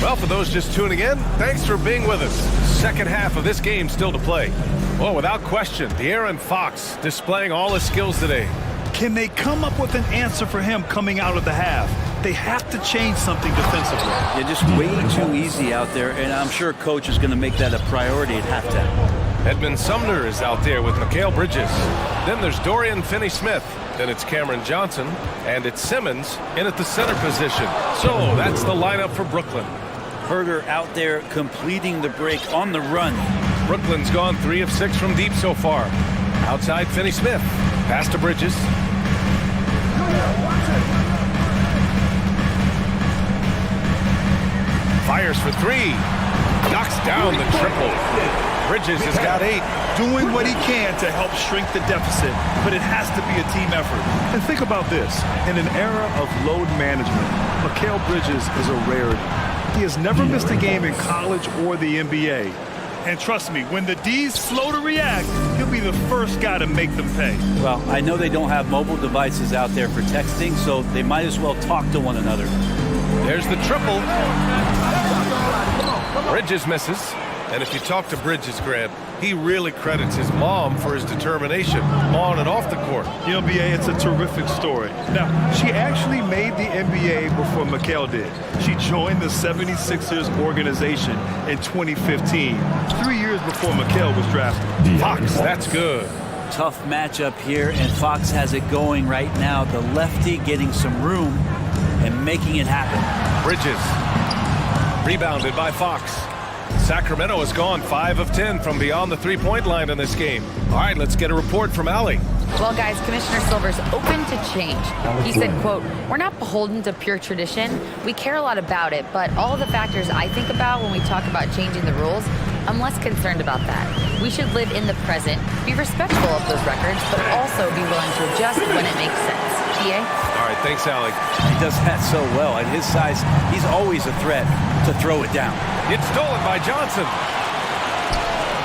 Well, for those just tuning in, thanks for being with us. Second half of this game still to play. Well, without question, De'Aaron Fox displaying all his skills today. Can they come up with an answer for him coming out of the half? They have to change something defensively. They're just way too easy out there, and I'm sure coach is going to make that a priority at halftime. Edmund Sumner is out there with Mikal Bridges. Then there's Dorian Finney-Smith. Then it's Cameron Johnson, and it's Simmons in at the center position. So that's the lineup for Brooklyn. Herter out there completing the break on the run. Brooklyn's gone 3 of 6 from deep so far. Outside Finney-Smith. Pass to Bridges. Fires for 3. Knocks down the triple. Bridges has got 8. Doing what he can to help shrink the deficit, but it has to be a team effort. And think about this. In an era of load management, Mikal Bridges is a rarity. He has never missed a game in college or the NBA. And trust me, when the D's slow to react, he'll be the first guy to make them pay. Well, I know they don't have mobile devices out there for texting, so they might as well talk to one another. There's the triple. Bridges misses. And if you talk to Bridges, Grant, he really credits his mom for his determination on and off the court. You know, BA, it's a terrific story. Now, she actually made the NBA before Mikal did. She joined the 76ers organization in 2015, 3 years before Mikal was drafted. Fox, that's good. Tough matchup here, and Fox has it going right now. The lefty getting some room and making it happen. Bridges, rebounded by Fox. Sacramento has gone 5 of 10 from beyond the three-point line in this game. All right, let's get a report from Allie. Well, guys, Commissioner Silver's open to change. He said, quote, "We're not beholden to pure tradition. We care a lot about it, but all the factors I think about when we talk about changing the rules I'm less concerned about that. We should live in the present, be respectful of those records, but also be willing to adjust when it makes sense. PA? All right, thanks, Alec. He does that so well. At his size, he's always a threat to throw it down. It's stolen by Johnson.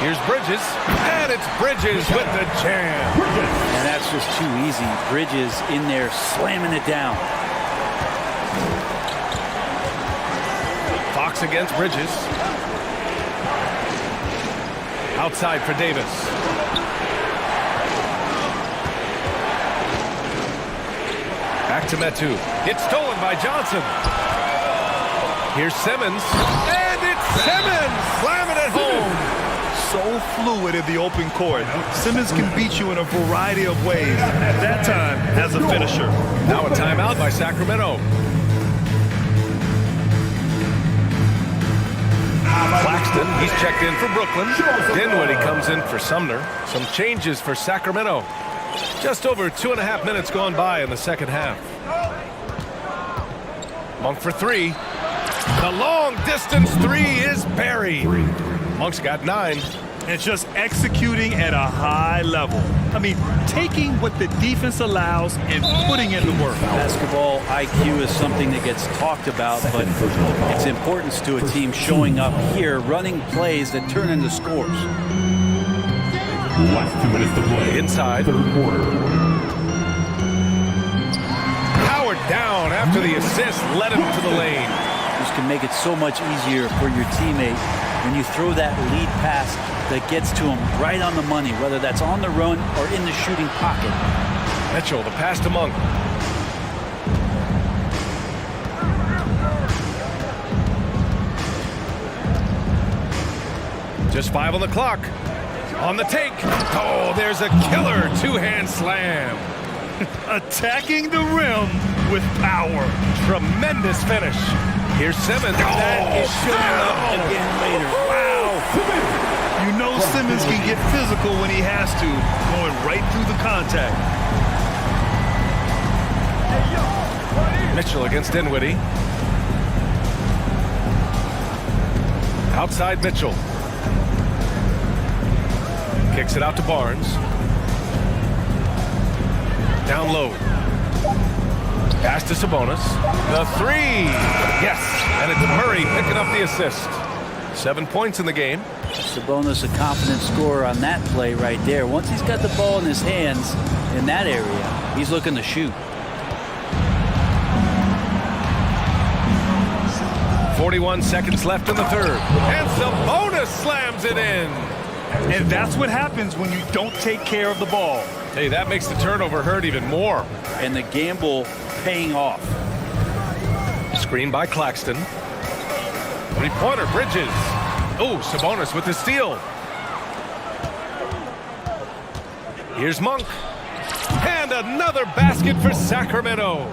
Here's Bridges, and it's Bridges with the jam. And that's just too easy. Bridges in there slamming it down. Fox against Bridges. Outside for Davis. Back to Metu. It's stolen by Johnson. Here's Simmons. And it's Simmons! Slamming it home. So fluid in the open court. Simmons can beat you in a variety of ways. That time as a finisher. Now a timeout by Sacramento. Claxton, he's checked in for Brooklyn. Dinwiddie comes in for Sumner. Some changes for Sacramento. Just over 2.5 minutes gone by in the second half. Monk for three. The long distance three is buried. Monk's got 9. And just executing at a high level. I mean, taking what the defense allows and putting in the work. Basketball IQ is something that gets talked about, but its importance to a team showing up here, running plays that turn into scores. Last 2 minutes to play. Inside. Third quarter. Howard down after the assist led him to the lane. This can make it so much easier for your teammate when you throw that lead pass that gets to him right on the money, whether that's on the run or in the shooting pocket. Mitchell, the pass to Monk. Just 5 on the clock. On the take. Oh, there's a killer two-hand slam. Attacking the rim with power. Tremendous finish. Here's Simmons. That is shooting up again later. Wow. You know Simmons can get physical when he has to, going right through the contact. Mitchell against Dinwiddie. Outside Mitchell. Kicks it out to Barnes. Down low. Pass to Sabonis. The three. Yes. And it's Murray picking up the assist. 7 points in the game. Sabonis, a confident scorer on that play right there. Once he's got the ball in his hands in that area, he's looking to shoot. 41 seconds left in the third. And Sabonis slams it in. And that's what happens when you don't take care of the ball. Hey, that makes the turnover hurt even more. And the gamble paying off. Screen by Claxton. Three-pointer, Bridges. Oh, Sabonis with the steal. Here's Monk. And another basket for Sacramento.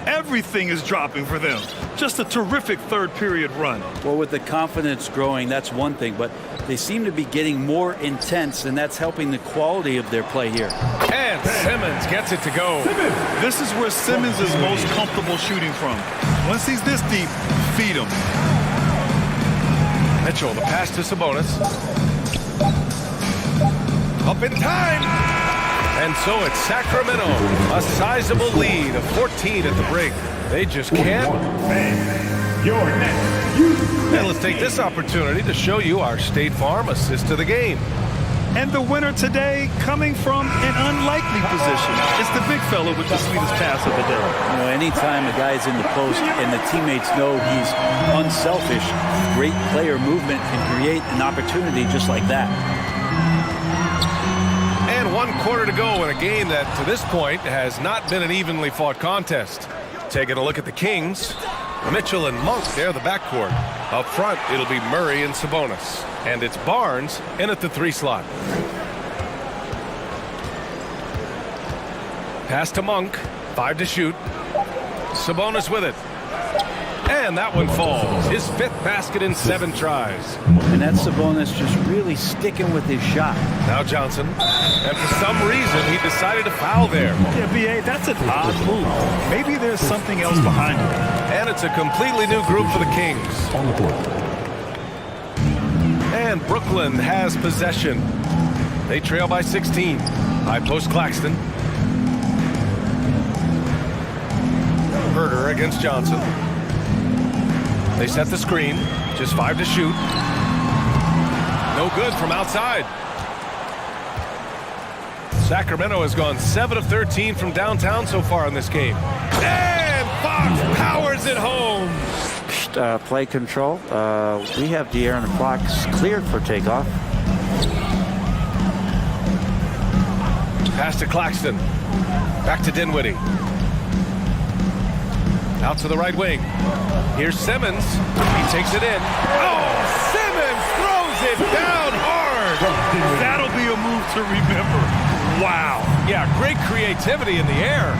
Everything is dropping for them. Just a terrific third period run. Well, with the confidence growing, that's one thing, but they seem to be getting more intense, and that's helping the quality of their play here. And Simmons gets it to go. This is where Simmons is most comfortable shooting from. Once he's this deep, feed him. Mitchell, the pass to Sabonis. Up in time. And so it's Sacramento, a sizable lead of 14 at the break. They just can't. Your next. And let's take this opportunity to show you our State Farm assist to the game. And the winner today coming from an unlikely position. It's the big fella with the sweetest pass of the day. You know, anytime a guy's in the post and the teammates know he's unselfish, great player movement can create an opportunity just like that. And 1 quarter to go in a game that, to this point, has not been an evenly fought contest. Taking a look at the Kings, Mitchell and Monk, they're the backcourt. Up front, it'll be Murray and Sabonis. And it's Barnes in at the 3 slot. Pass to Monk, 5 to shoot. Sabonis with it. And that one falls. His 5th basket in 7 tries. And that's Sabonis just really sticking with his shot. Now Johnson. And for some reason, he decided to foul there. Yeah, B.A., that's an odd move. Maybe there's something else behind it. And it's a completely new group for the Kings. On the court. And Brooklyn has possession. They trail by 16. High post Claxton. Herder against Johnson. They set the screen. Just 5 to shoot. No good from outside. Sacramento has gone 7 of 13 from downtown so far in this game. And Fox powers it home. Play control. We have De'Aaron Fox cleared for takeoff. Pass to Claxton. Back to Dinwiddie. Out to the right wing. Here's Simmons. He takes it in. Oh, Simmons throws it down hard. That'll be a move to remember. Wow. Yeah, great creativity in the air.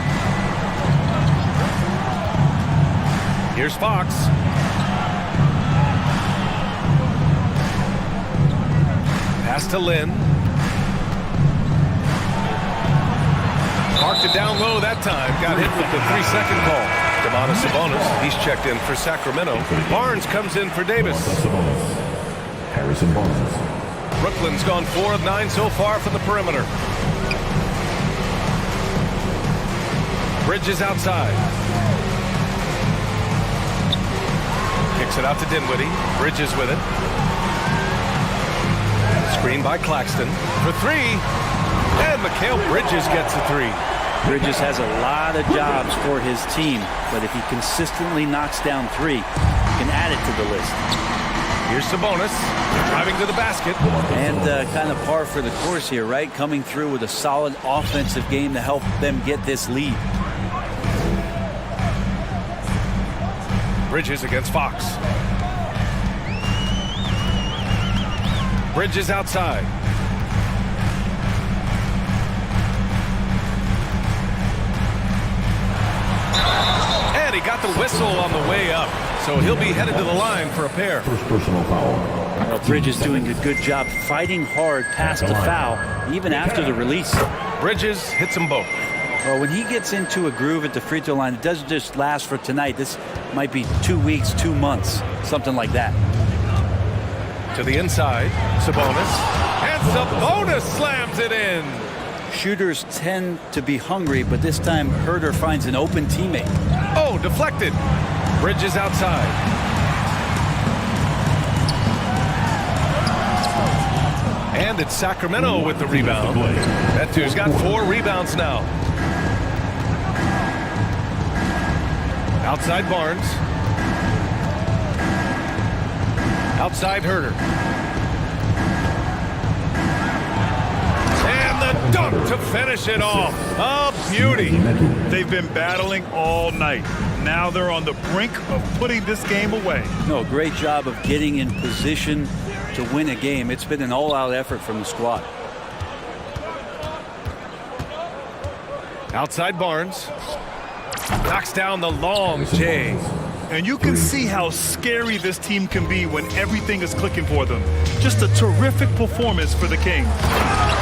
Here's Fox. Pass to Lynn. Marked it down low that time. Got hit with the 3-second call. Sabonis, he's checked in for Sacramento. Barnes comes in for Davis. Harrison Barnes. Brooklyn's gone 4 of 9 so far from the perimeter. Bridges outside. Kicks it out to Dinwiddie. Bridges with it. Screen by Claxton for 3. And Mikal Bridges gets a 3. Bridges has a lot of jobs for his team, but if he consistently knocks down 3, he can add it to the list. Here's Sabonis driving to the basket. And kind of par for the course here, right? Coming through with a solid offensive game to help them get this lead. Bridges against Fox. Bridges outside. And he got the whistle on the way up. So he'll be headed to the line for a pair. First personal foul. Well, Bridges doing a good job fighting hard past the foul, even after the release. Bridges hits them both. Well, when he gets into a groove at the free throw line, it doesn't just last for tonight. This might be 2 weeks, 2 months, something like that. To the inside, Sabonis. And Sabonis slams it in. Shooters tend to be hungry, but this time Herder finds an open teammate. Oh, deflected. Bridges outside. And it's Sacramento with the rebound. That dude's got 4 rebounds now. Outside Barnes. Outside Herder. And the dunk to finish it off. A beauty. They've been battling all night. Now they're on the brink of putting this game away. No, great job of getting in position to win a game. It's been an all-out effort from the squad. Outside Barnes. Knocks down the long J. And you can see how scary this team can be when everything is clicking for them. Just a terrific performance for the Kings.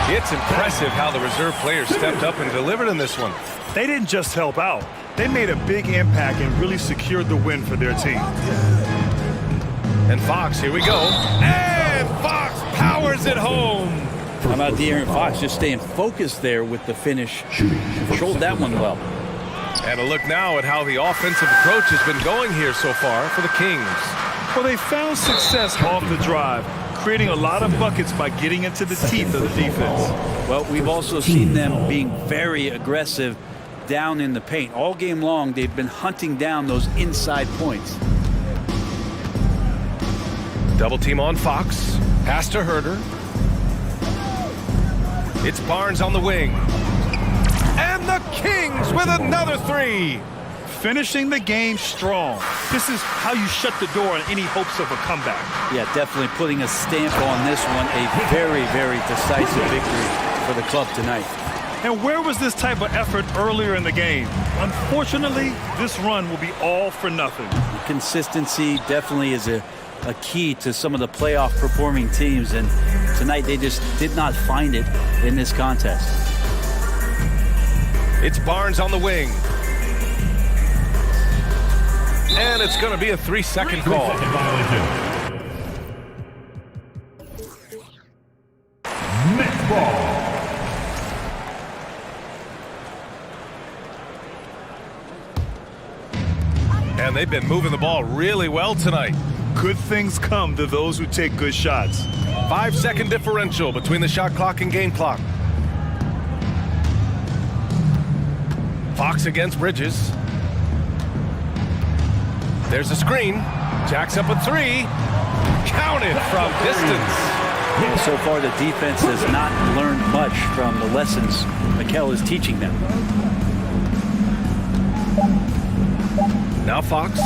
It's impressive how the reserve players stepped up and delivered in this one. They didn't just help out. They made a big impact and really secured the win for their team. And Fox, here we go. And Fox powers it home. How about De'Aaron Fox just staying focused there with the finish? Controlled that one well. And a look now at how the offensive approach has been going here so far for the Kings. Well, they found success off the drive, creating a lot of buckets by getting into the teeth of the defense. Well, we've also seen them being very aggressive down in the paint. All game long, they've been hunting down those inside points. Double team on Fox. Pass to Herder. It's Barnes on the wing. And the Kings with another 3. Finishing the game strong. This is how you shut the door on any hopes of a comeback. Yeah, definitely putting a stamp on this one. A very, very decisive victory for the club tonight. And where was this type of effort earlier in the game? Unfortunately, this run will be all for nothing. Consistency definitely is a key to some of the playoff performing teams, and tonight they just did not find it in this contest. It's Barnes on the wing. And it's going to be a 3-second call. they've been moving the ball really well tonight. Good things come to those who take good shots. 5-second differential between the shot clock and game clock. Fox against Bridges. There's a screen. Jacks up a three. Counted from distance. So far, the defense has not learned much from the lessons Mikel is teaching them. Now Fox.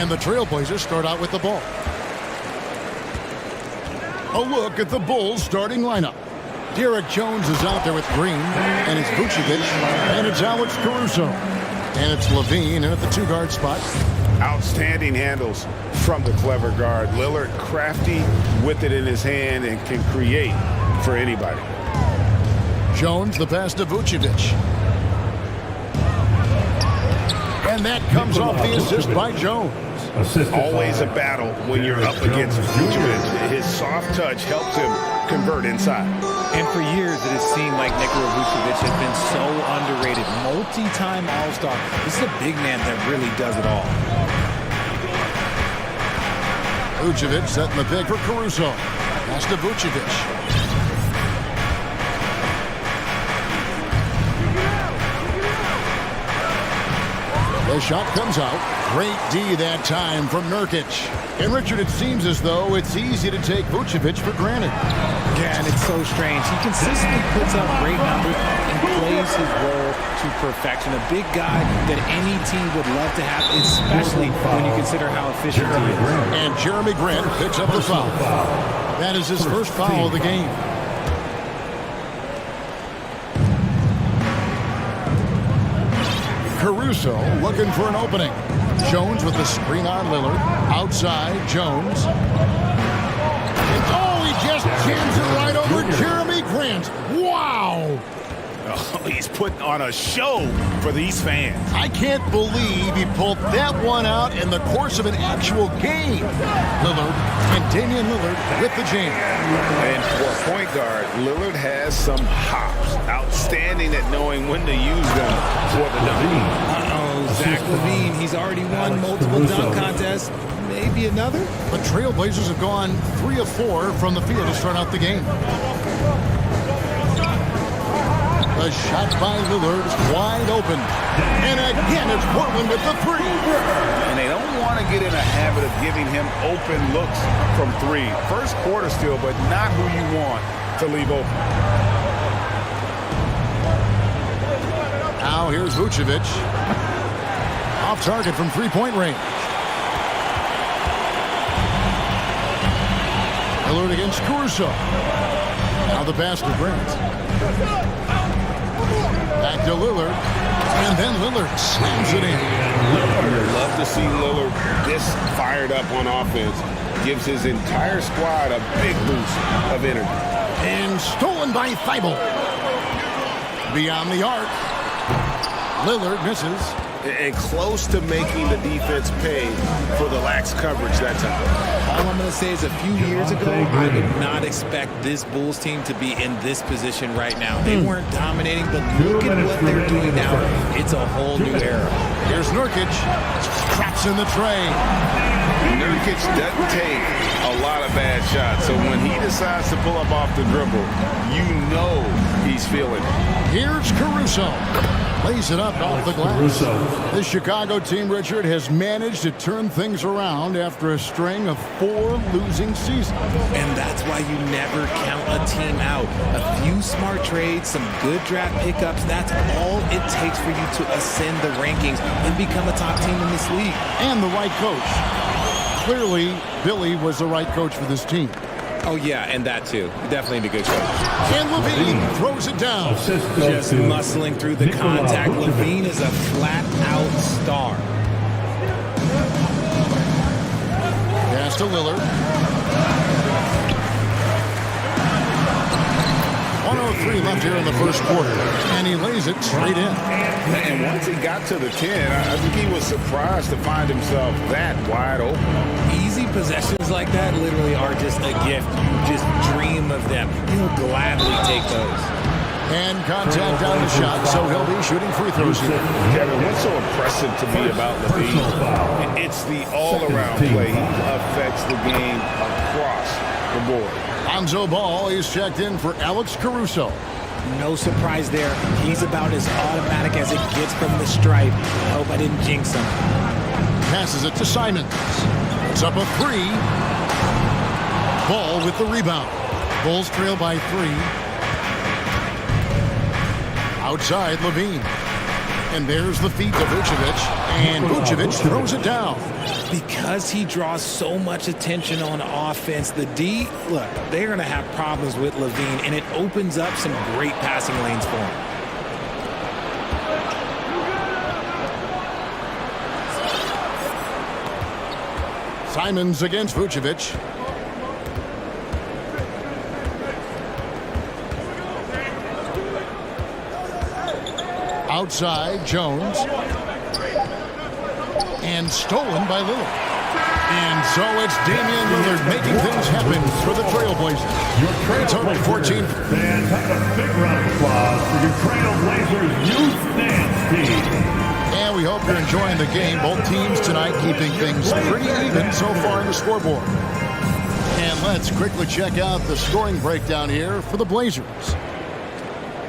And the Trailblazers start out with the ball. A look at the Bulls starting lineup. Derek Jones is out there with Green, and it's Vucevic, and it's Alex Caruso. And it's Levine in at the two-guard spot. Outstanding handles from the clever guard. Lillard crafty with it in his hand and can create for anybody. Jones, the pass to Vucevic. And that comes off the assist by Jones. Always a battle when you're up against Vucevic. His soft touch helps him convert inside. And for years, it has seemed like Nikola Vucevic has been so underrated. Multi-time All-Star. This is a big man that really does it all. Vucevic setting the pick for Caruso. Pass to Vucevic. The shot comes out. Great D that time from Nurkic. And Richard, it seems as though it's easy to take Vucevic for granted. Yeah, and it's so strange. He consistently puts up great numbers and plays his role to perfection. A big guy that any team would love to have, especially when you consider how efficient he is. And Jeremy Grant picks up the foul. That is his first foul of the game. Caruso looking for an opening. Jones with the screen on Lillard. Outside, Jones. Oh, he just jams it right over Jeremy Grant. Wow! Oh, he's putting on a show for these fans. I can't believe he pulled that one out in the course of an actual game. Lillard and Damian Lillard with the jam. And for a point guard, Lillard has some hops. Outstanding at knowing when to use them for the dunk. Zach LaVine, he's already won multiple dunk contests. Maybe another? The Trailblazers have gone 3 of 4 from the field to start out the game. The shot by Lillard is wide open. And again, it's Portland with the three. And they don't want to get in a habit of giving him open looks from three. First quarter still, but not who you want to leave open. Now here's Vucevic. Off target from three-point range. Lillard against Caruso. Now the pass to Grant. Back to Lillard. And then Lillard slams it in. You'd love to see Lillard this fired up on offense. Gives his entire squad a big boost of energy. And stolen by Thibault. Beyond the arc. Lillard misses. And close to making the defense pay for the lax coverage that time. All I'm going to say is a few years ago, I would not expect this Bulls team to be in this position right now. They weren't dominating, but look at what they're doing now. It's a whole new era. Here's Nurkic. Traps in the tray. Nurkic doesn't take a lot of bad shots, so when he decides to pull up off the dribble, you know he's feeling it. Here's Caruso. Lays it up off the glass. This Chicago team, Richard, has managed to turn things around after a string of 4 losing seasons. And that's why you never count a team out. A few smart trades, some good draft pickups, that's all it takes for you to ascend the rankings and become a top team in this league. And the right coach. Clearly, Billy was the right coach for this team. Oh, yeah, and that too. Definitely a good coach. And Levine throws it down. Just muscling through the contact. Levine is a flat-out star. Pass to Lillard. 1:03 left here in the first quarter. And he lays it straight in. And once he got to the 10, I think he was surprised to find himself that wide open. Easy possessions like that literally are just a gift. You just dream of them. He'll gladly take those. And contact on the shot, so he'll be shooting free throws here. Kevin, what's so impressive to me about Levine? It's the all-around play. He affects the game across the board. Lonzo Ball is checked in for Alex Caruso. No surprise there. He's about as automatic as it gets from the stripe. I hope I didn't jinx him. Passes it to Simons. It's up a 3. Ball with the rebound. Bulls trail by 3. Outside, Levine. And there's the feed to Vucevic, and Vucevic throws it down. Because he draws so much attention on offense, the D, look, they're going to have problems with Levine, and it opens up some great passing lanes for him. Simons against Vucevic. Outside, Jones. And stolen by Lillard. And so it's Damian Lillard making things happen for the Trailblazers. It's over 14. Fans, have a big round of applause for your Trailblazers youth dance team. And we hope you're enjoying the game. Both teams tonight keeping things pretty even so far in the scoreboard. And let's quickly check out the scoring breakdown here for the Blazers.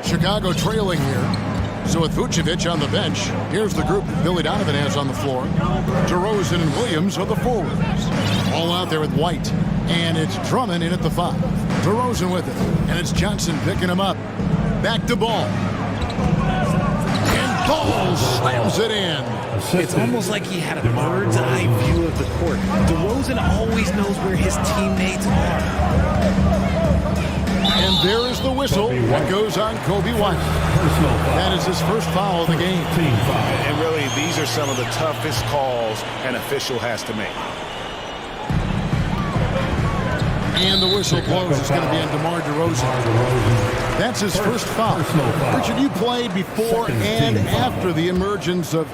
Chicago trailing here. So with Vucevic on the bench, here's the group that Billy Donovan has on the floor. DeRozan and Williams are the forwards. All out there with White. And it's Drummond in at the 5. DeRozan with it. And it's Johnson picking him up. Back to Ball. And Ball slams it in. It's almost like he had a bird's eye view of the court. DeRozan always knows where his teammates are. And there is the whistle that goes on Kobe White. That is his first foul of the game. And really, these are some of the toughest calls an official has to make. And the whistle blows. It's going to be on DeMar DeRozan. That's his first foul. Richard, you played before and after the emergence of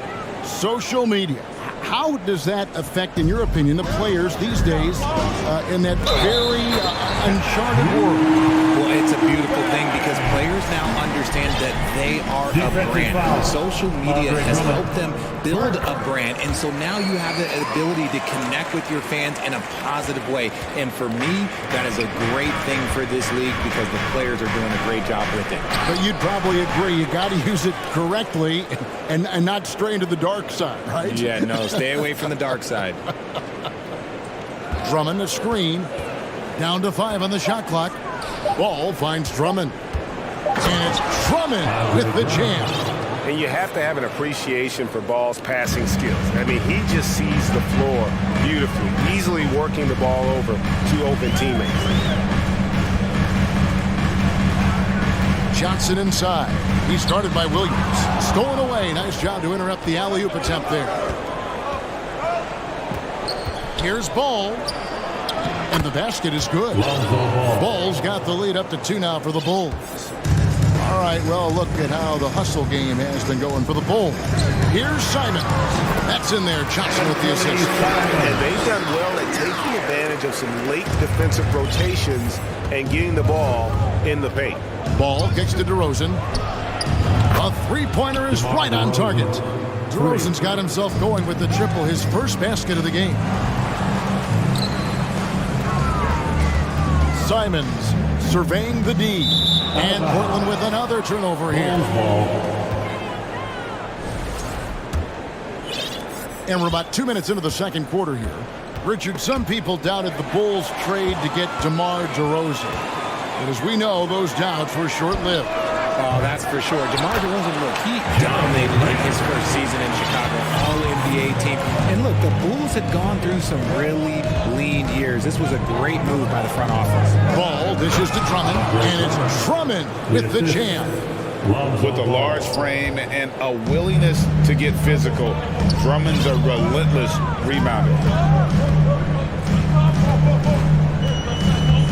social media. How does that affect, in your opinion, the players these days in that very uncharted world? Well, it's a beautiful thing because players now understand that they are a brand. Social media has helped them build a brand, and so now you have the ability to connect with your fans in a positive way. And for me, that is a great thing for this league because the players are doing a great job with it. But you'd probably agree you got to use it correctly and not stray into the dark side, right? Yeah, no, stay away from the dark side. Drummond a screen. Down to 5 on the shot clock. Ball finds Drummond. And it's Drummond with the jam. And you have to have an appreciation for Ball's passing skills. I mean, he just sees the floor beautifully, easily working the ball over to open teammates. Johnson inside. He's guarded by Williams. Stolen away. Nice job to interrupt the alley-oop attempt there. Here's Ball. And the basket is good. Ball's got the lead up to 2 now for the Bulls. All right, well, look at how the hustle game has been going for the Bulls. Here's Simon. That's in there. Johnson with the assist. And they've done well at taking advantage of some late defensive rotations and getting the ball in the paint. Ball gets to DeRozan. A three-pointer is right on target. DeRozan's got himself going with the triple, his first basket of the game. Simons surveying the D. And Portland with another turnover here. And we're about 2 minutes into the second quarter here. Richard, some people doubted the Bulls trade to get DeMar DeRozan. But as we know, those doubts were short-lived. Oh, that's for sure. DeMar DeRozan, look, he dominated in his first season in Chicago, all-NBA team. And look, the Bulls had gone through some really lean years. This was a great move by the front office. Ball dishes to Drummond, and it's Drummond with the jam. With a large frame and a willingness to get physical, Drummond's a relentless rebounder.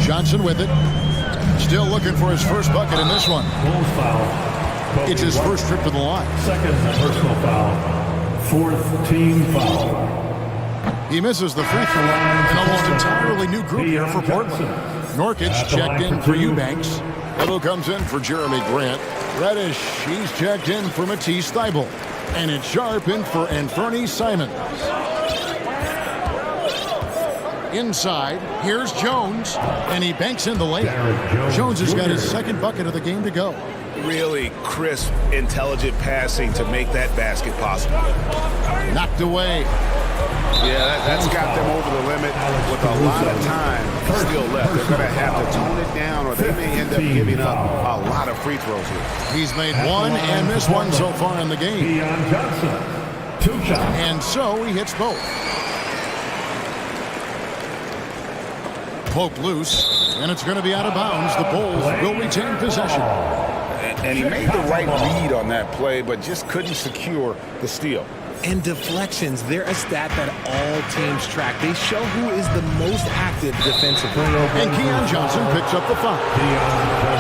Johnson with it. Still looking for his first bucket in this one. It's his first trip to the line. Second personal foul. Fourth team foul. He misses the free throw line. An almost entirely new group here for Portland. Norkic checked in for Eubanks. Little comes in for Jeremy Grant. Reddish, he's checked in for Matisse Thybulle. And it's Sharp in for Anthony Simons. Inside, here's Jones, and he banks in the layup. Jones has got his second bucket of the game to go. really crisp, intelligent passing to make that basket possible. Knocked away. Yeah, that's got them over the limit with a lot of time still left. They're going to have to tone it down, or they may end up giving up a lot of free throws here. He's made one and missed one so far in the game. And so he hits both. Poke loose, and it's going to be out of bounds. The Bulls will retain possession. And he made the right read on that play, but just couldn't secure the steal. And deflections, they're a stat that all teams track. They show who is the most active defensively. And Keon Johnson picks up the foul.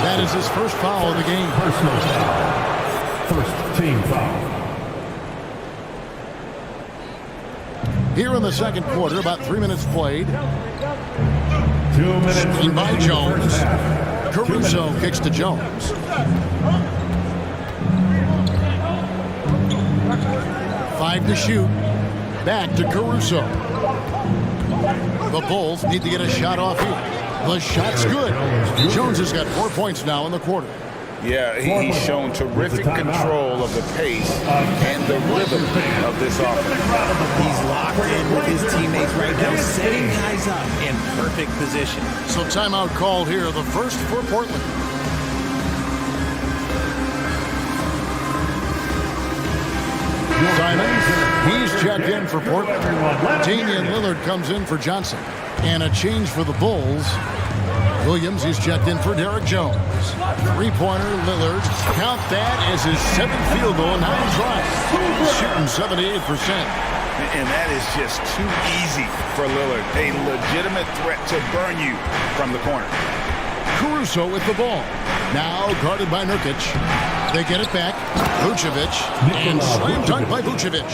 That is his first foul of the game. Personal foul. First team foul. Here in the second quarter, about 3 minutes played. 2 minutes. Screen by Jones. Caruso kicks to Jones. Five to shoot. Back to Caruso. The Bulls need to get a shot off here. The shot's good. Jones has got 4 points now in the quarter. Yeah, he's shown terrific control of the pace and the rhythm of this offense. He's locked in with his teammates right now, setting guys up in perfect position. So timeout called here, the first for Portland. Simon, he's checked in for Portland. Damian Lillard comes in for Johnson. And a change for the Bulls. Williams, he's checked in for Derek Jones. Three-pointer, Lillard. Count that as his 7th field goal, 9 tries. Shooting 78%. And that is just too easy for Lillard. A legitimate threat to burn you from the corner. Caruso with the ball. Now guarded by Nurkic. They get it back. Vucevic. And slam dunk by Vucevic.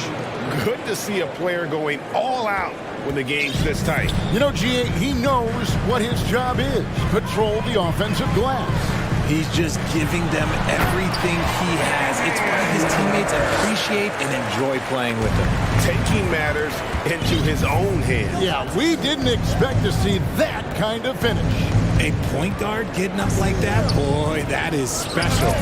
Good to see a player going all out when the game's this tight. You know, GA, he knows what his job is. Control the offensive glass. He's just giving them everything he has. It's why his teammates appreciate and enjoy playing with him. Taking matters into his own hands. Yeah, we didn't expect to see that kind of finish. A point guard getting up like that? Boy, that is special.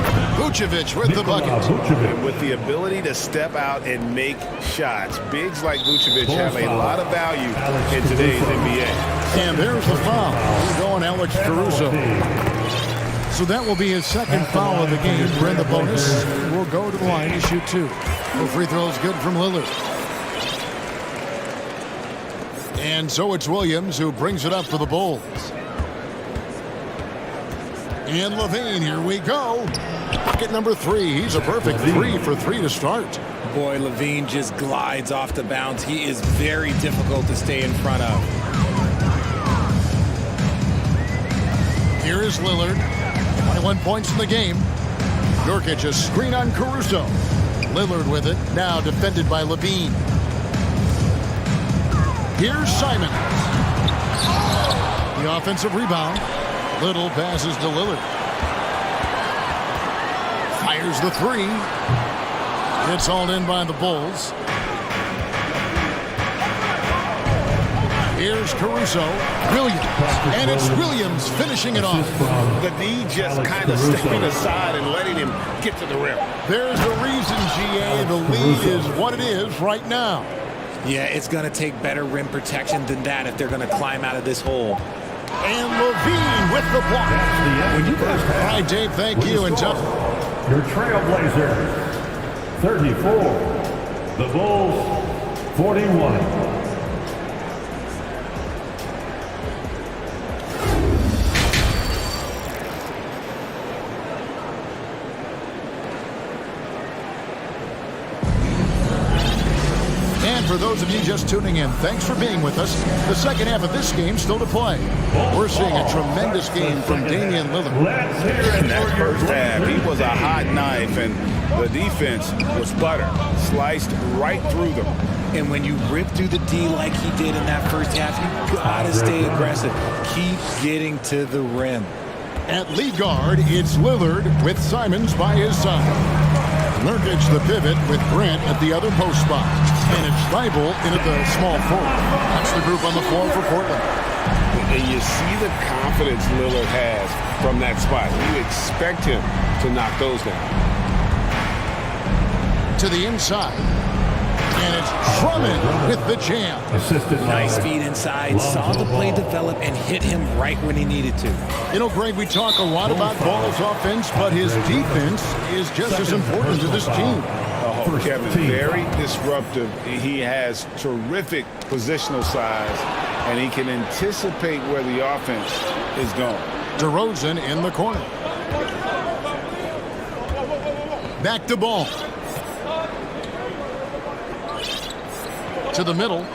Vucevic with the bucket. And with the ability to step out and make shots, bigs like Vucevic have a lot of value in today's NBA. And there's the foul. We're going Alex Caruso. So that will be his second foul of the game. We're in the bonus. We'll go to the line to shoot 2. The free throw is good from Lillard. And so it's Williams who brings it up for the Bulls. And Levine, here we go. Bucket number 3. He's a perfect 3 for 3 to start. Boy, Levine just glides off the bounce. He is very difficult to stay in front of. Here is Lillard. 21 points in the game. Nurkic a screen on Caruso. Lillard with it. Now defended by Levine. Here's Simon. The offensive rebound. Little passes to Lillard. Fires the 3. It's hauled in by the Bulls. Here's Caruso. Williams. And it's Williams finishing it off. The D just kind of stepping aside and letting him get to the rim. There's the reason, GA. The lead is what it is right now. Yeah, it's going to take better rim protection than that if they're going to climb out of this hole. And Levine with the block. All right, Dave, thank you. And your Trailblazers, 34. The Bulls, 41. For those of you just tuning in, thanks for being with us. The second half of this game still to play. We're seeing a tremendous game from Damian Lillard. In that first half, he was a hot knife, and the defense was butter, sliced right through them. And when you rip through the D like he did in that first half, you gotta stay aggressive. Keep getting to the rim. At lead guard, it's Lillard with Simons by his side. Nurkic the pivot with Grant at the other post spot. And it's Thibault in at the small forward. That's the group on the floor for Portland. And you see the confidence Lillard has from that spot. You expect him to knock those down. To the inside. And it's Drummond with the jam. Nice feed inside, saw the play develop, and hit him right when he needed to. You know, Greg, we talk a lot about Ball's offense, but his defense is just as important to this team. Oh, Kevin, very disruptive. He has terrific positional size, and he can anticipate where the offense is going. DeRozan in the corner. Back to Ball. To the middle.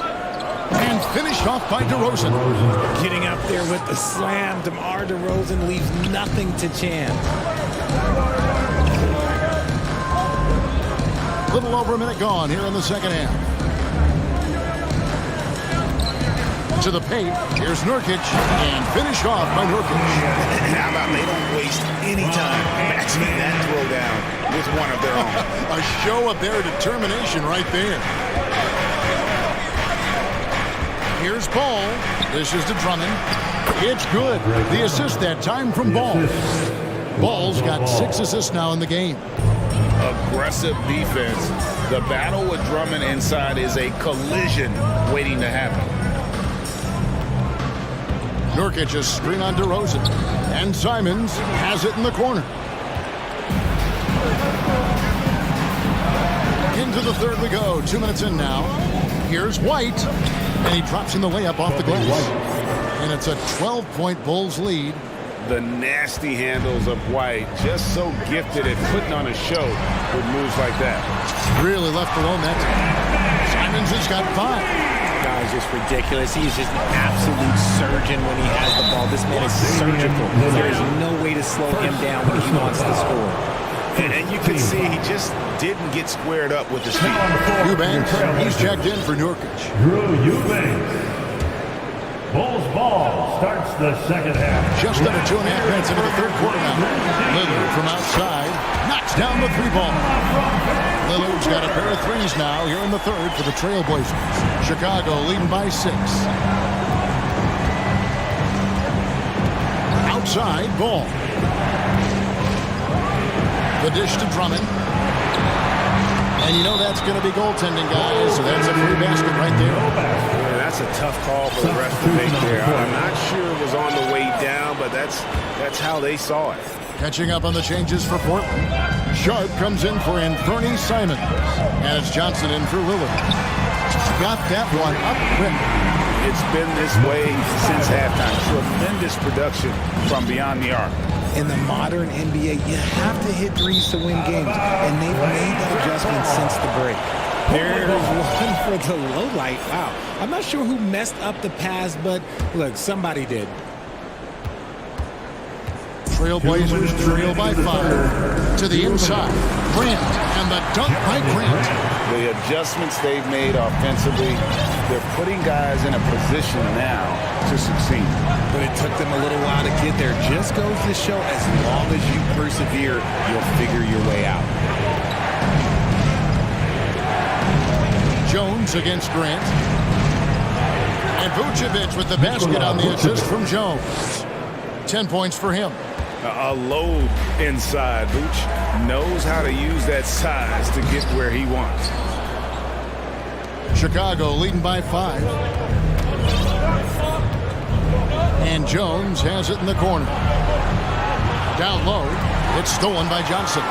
And finished off by DeRozan. Getting up there with the slam. DeMar DeRozan leaves nothing to chance. A little over a minute gone here in the second half. To the paint. Here's Nurkic. And finished off by Nurkic. How about they don't waste any time matching that throwdown with one of their own. A show of their determination right there. Here's Ball. This is to Drummond. It's good. The assist that time from Ball. Ball's got 6 assists now in the game. Aggressive defense. The battle with Drummond inside is a collision waiting to happen. Nurkic a screen on DeRozan. And Simons has it in the corner. Into the third we go. 2 minutes in now. Here's White. And he drops in the layup off the glass. And it's a 12-point Bulls lead. The nasty handles of White, just so gifted at putting on a show with moves like that. Really left alone that time. Simons has got 5. Guys, just ridiculous. He is just an absolute surgeon when he has the ball. This man is surgical. There is no way to slow him down when he wants to score. And you can see he just didn't get squared up with his feet. Eubanks, he's checked in for Nurkic. Drew Eubanks. Bulls ball starts the second half. Just under 2.5 minutes into the third quarter now. Lillard from outside knocks down the 3-ball. Lillard's got a pair of threes now here in the third for the Trailblazers. Chicago leading by 6. Outside, Ball. The dish to Drummond. And you know that's going to be goaltending, guys. So that's a free basket right there. Yeah, that's a tough call for the ref to make there. I'm not sure it was on the way down, but that's how they saw it. Catching up on the changes for Portland. Sharp comes in for Anthony Simons. And it's Johnson in for Lillard. Got that one up quick. It's been this way since halftime. Tremendous production from beyond the arc. In the modern NBA, you have to hit threes to win games, and they've made that adjustment since the break. There's one for the low light. Wow. I'm not sure who messed up the pass, but look, somebody did. Trailblazers trail by 5. To the inside. Grant, and the dunk by Grant. The adjustments they've made offensively, they're putting guys in a position now to succeed. But it took them a little while to get there. Just goes to show as long as you persevere, you'll figure your way out. Jones against Grant. And Vucevic with the basket on the assist from Jones. 10 points for him. A load inside. Vooch knows how to use that size to get where he wants. Chicago leading by 5. And Jones has it in the corner. Down low. It's stolen by Johnson.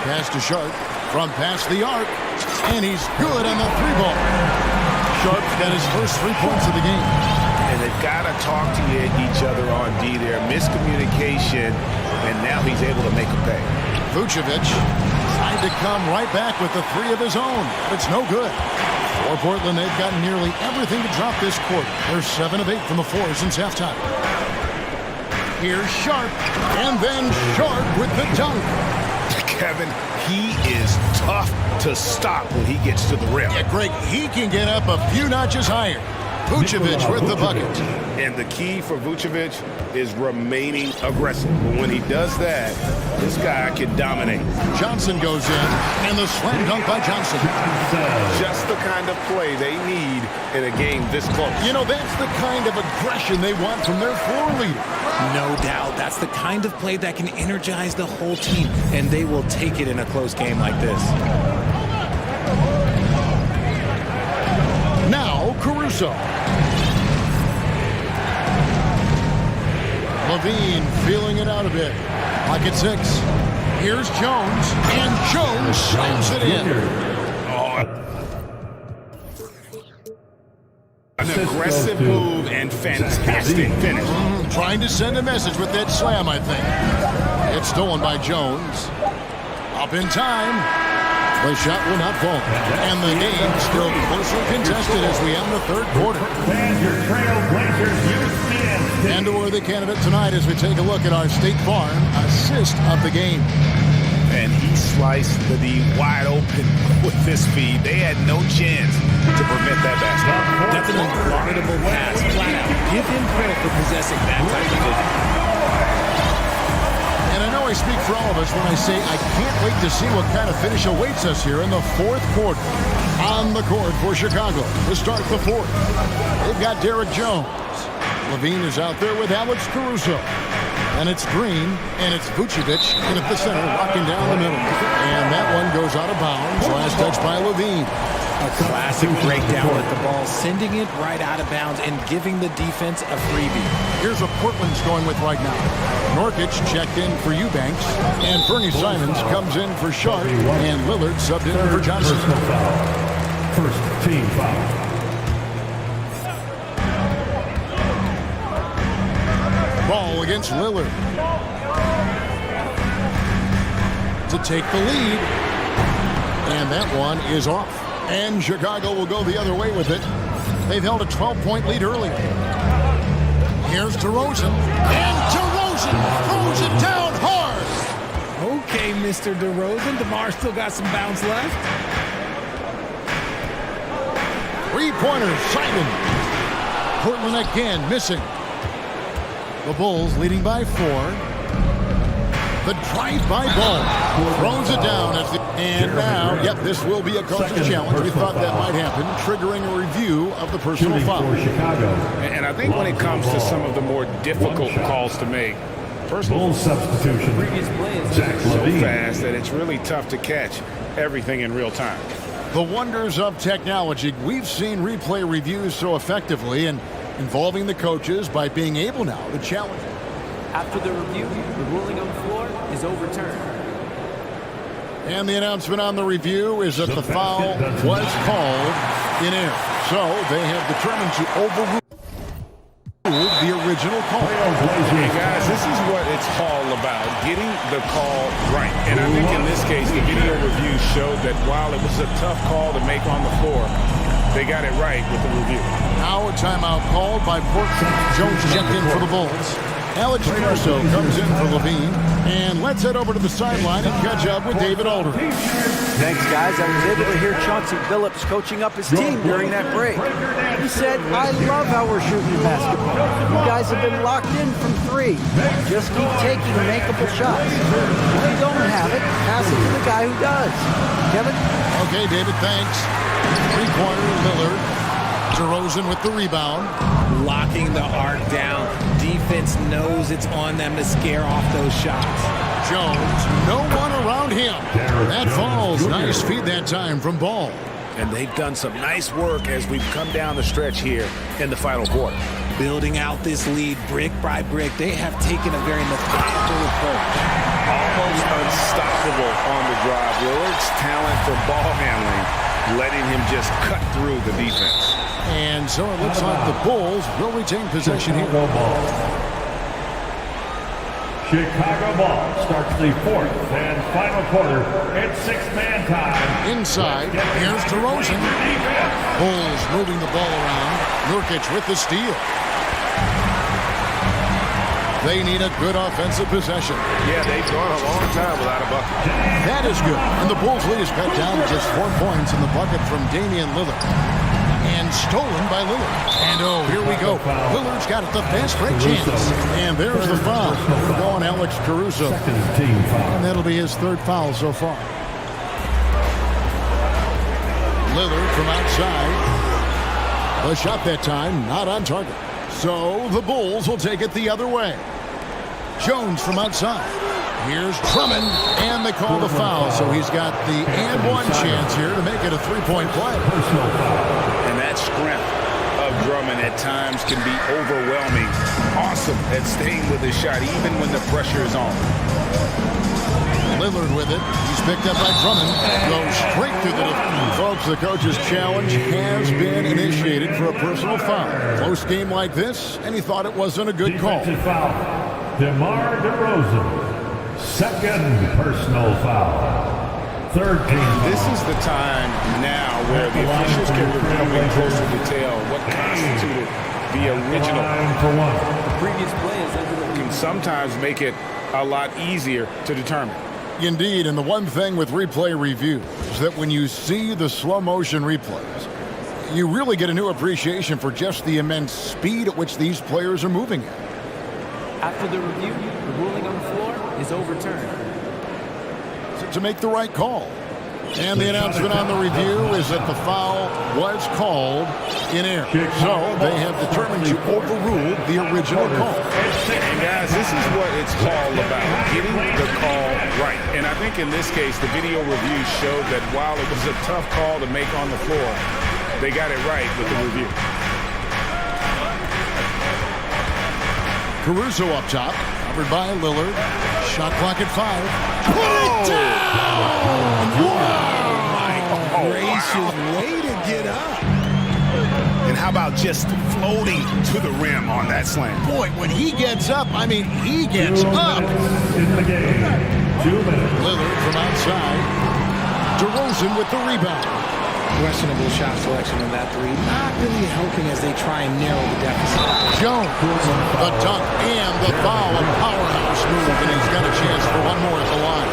Pass to Sharp. From past the arc. And he's good on the 3-ball. Sharp's got his first 3 points of the game. And they've got to talk to each other on D there. Miscommunication, and now he's able to make a pay. Vucevic tried to come right back with the 3 of his own, but it's no good. For Portland, they've gotten nearly everything to drop this quarter. They're 7 of 8 from the floor since halftime. Here's Sharp, and then Sharp with the dunk. Kevin, he is tough to stop when he gets to the rim. Yeah, Greg, he can get up a few notches higher. Vucevic with the bucket. And the key for Vucevic is remaining aggressive. But when he does that, This guy can dominate. Johnson goes in, and the slam dunk by Johnson. Just the kind of play they need in a game this close. You know, that's the kind of aggression they want from their floor leader. No doubt. That's the kind of play that can energize the whole team, and they will take it in a close game like this. Now, Caruso. Levine feeling it out a bit. Pocket 6. Here's Jones, and Jones slams it in. An aggressive move and fantastic finish. Trying to send a message with that slam, I think. It's stolen by Jones. Up in time. The shot will not fall. And the game still closely contested as we end the third quarter. And a worthy candidate tonight as we take a look at our State Farm assist of the game. And he sliced the D wide open with this feed. They had no chance to prevent that basket. That's an unguardable pass, flat out. Give him credit for possessing that type of vision. And I know I speak for all of us when I say I can't wait to see what kind of finish awaits us here in the fourth quarter. On the court for Chicago to start the fourth. They've got Derek Jones. Levine is out there with Alex Caruso. And it's Green, and it's Vucevic in at the center, rocking down the middle. And that one goes out of bounds. Last touch by Levine. A classic breakdown with the ball, sending it right out of bounds and giving the defense a freebie. Here's what Portland's going with right now. Nurkic checked in for Eubanks, and Bernie Simons comes in for Sharp, and Lillard subbed in for Johnson. First team foul. Ball against Lillard. To take the lead. And that one is off. And Chicago will go the other way with it. They've held a 12-point lead early. Here's DeRozan. And DeRozan throws it down hard. Okay, Mr. DeRozan. DeMar still got some bounce left. Three-pointer, Simon. Portland again missing. The Bulls leading by 4. The drive-by ball throws it down. And now, yep, this will be a coach's challenge. We thought that might happen, triggering a review of the personal foul. And I think when it comes to some of the more difficult calls to make, personal substitution. So fast that it's really tough to catch everything in real time. The wonders of technology. We've seen replay reviews so effectively and involving the coaches by being able now to challenge. After the review, the ruling on the floor is overturned. And the announcement on the review is that the foul was called in error. So they have determined to overrule the original call. Hey guys, this is what it's all about, getting the call right. And I think in this case, the video review showed that while it was a tough call to make on the floor, they got it right with the review. Now a timeout called by Portland. Jones checked in for the Bulls. Alex Caruso comes in for Levine. And let's head over to the sideline and catch up with David Alder. Thanks, guys. I was able to hear Chauncey Billups coaching up his team during that break. He said, I love how we're shooting the basketball. You guys have been locked in from 3. Just keep taking makeable shots. If you don't have it, pass it to the guy who does. Kevin? Okay, David, thanks. Three-pointer, Lillard. DeRozan with the rebound. Locking the arc down. Defense knows it's on them to scare off those shots. Jones, no one around him. That falls. Nice feed that time from Ball. And they've done some nice work as we've come down the stretch here in the final quarter. Building out this lead brick by brick. They have taken a very methodical approach. Almost unstoppable on the drive. Lillard's talent for ball handling, letting him just cut through the defense. And so it looks like the Bulls will retain possession here. Chicago ball starts the fourth and final quarter. It's six-man time. Inside, here's DeRozan. Bulls moving the ball around. Nurkic with the steal. They need a good offensive possession. Yeah, they've gone a long time without a bucket. That is good. And the Bulls lead is cut down to just 4 points in the bucket from Damian Lillard. And stolen by Lillard. And oh, here we go. Lillard's got the fast break chance. And there's the foul. Going Alex Caruso. And that'll be his third foul so far. Lillard from outside. The shot that time, not on target. So the Bulls will take it the other way. Jones from outside. Here's Drummond, and they call the foul. So he's got the and one chance here to make it a three-point play. And that strength of Drummond at times can be overwhelming. Awesome at staying with his shot, even when the pressure is on. Lillard with it. He's picked up by Drummond. Goes straight through the defense. Folks, the coach's challenge has been initiated for a personal foul. Close game like this, and he thought it wasn't a good call. Foul. DeMar DeRozan. Second personal foul. Third team. This is the time now where the officials can review in closer detail what constituted the original. The previous play is under the can sometimes make it a lot easier to determine. Indeed, and the one thing with replay review is that when you see the slow motion replays, you really get a new appreciation for just the immense speed at which these players are moving at. After the review, the ruling on the floor is overturned. To make the right call. And the announcement on the review is that the foul was called in air. So they have determined to overrule the original call. And guys, this is what it's all about, getting the call right. And I think in this case, the video review showed that while it was a tough call to make on the floor, they got it right with the review. Caruso up top, covered by Lillard. Shot clock at 5. Put it down! Oh, gracious way to get up. And how about just floating to the rim on that slam? Boy, when he gets up, I mean, he gets up. In the game. 2 minutes. Lillard from outside. DeRozan with the rebound. Questionable shot selection on that three. Not really helping as they try and narrow the deficit. Jones, the dunk and the foul. A powerhouse move, and he's got a chance for one more at the line.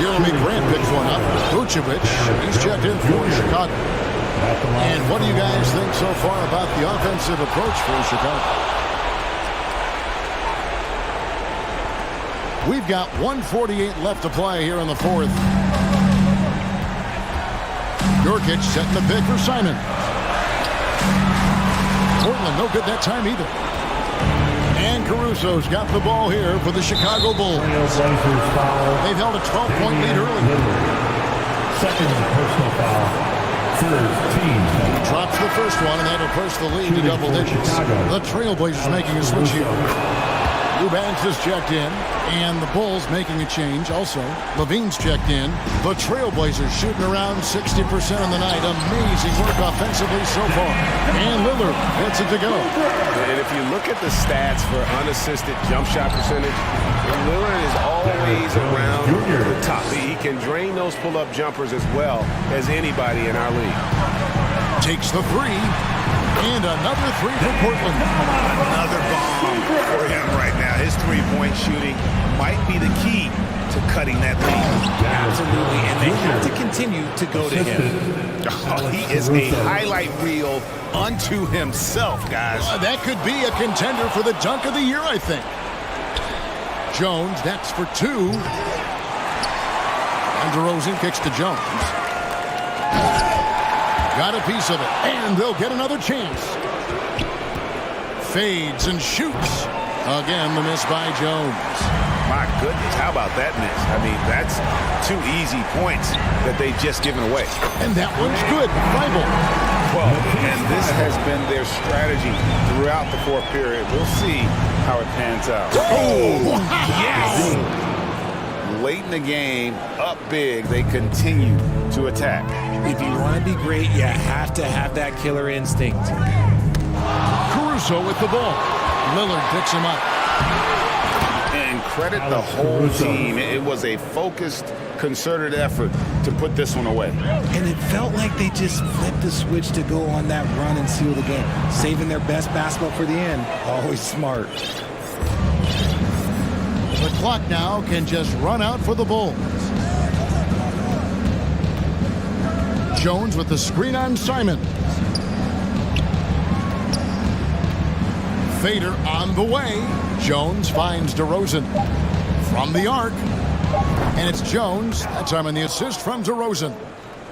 Jeremy Grant picks one up. Vucevic, he's checked in for Chicago. And what do you guys think so far about the offensive approach for Chicago? We've got 1:48 left to play here in the fourth. Nurkic setting the pick for Simon. Portland no good that time either. And Caruso's got the ball here for the Chicago Bulls. They've held a 12-point lead early. Second personal foul. Third team. Drops the first one, and that'll push the lead to double digits. The Trailblazers making a switch here. Eubanks is checked in, and the Bulls making a change also. Levine's checked in. The Trailblazers shooting around 60% on the night. Amazing work offensively so far. And Lillard gets it to go. And if you look at the stats for unassisted jump shot percentage, Lillard is always around the top. He can drain those pull-up jumpers as well as anybody in our league. Takes the three. And another three for Portland. Another bomb for him right now. His three-point shooting might be the key to cutting that lead. Absolutely, and they have to continue to go to him. Oh, he is a highlight reel unto himself, guys. That could be a contender for the dunk of the year, I think. Jones, that's for 2. And DeRozan kicks to Jones. Got a piece of it, and they'll get another chance. Fades and shoots. Again, the miss by Jones. My goodness, how about that miss? I mean, that's 2 easy points that they've just given away. And that one's good. Bible. Well, and this has been their strategy throughout the fourth period. We'll see how it pans out. Oh, yes! Late in the game, up big, they continue to attack. If you want to be great, you have to have that killer instinct. Caruso with the ball. Lillard picks him up. And credit the whole team. It was a focused, concerted effort to put this one away. And it felt like they just flipped the switch to go on that run and seal the game. Saving their best basketball for the end. Always smart. The clock now can just run out for the Bulls. Jones with the screen on Simon. fader on the way. Jones finds DeRozan from the arc. And it's Jones. That time on the assist from DeRozan.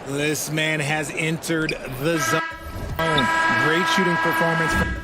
This man has entered the zone. Great shooting performance.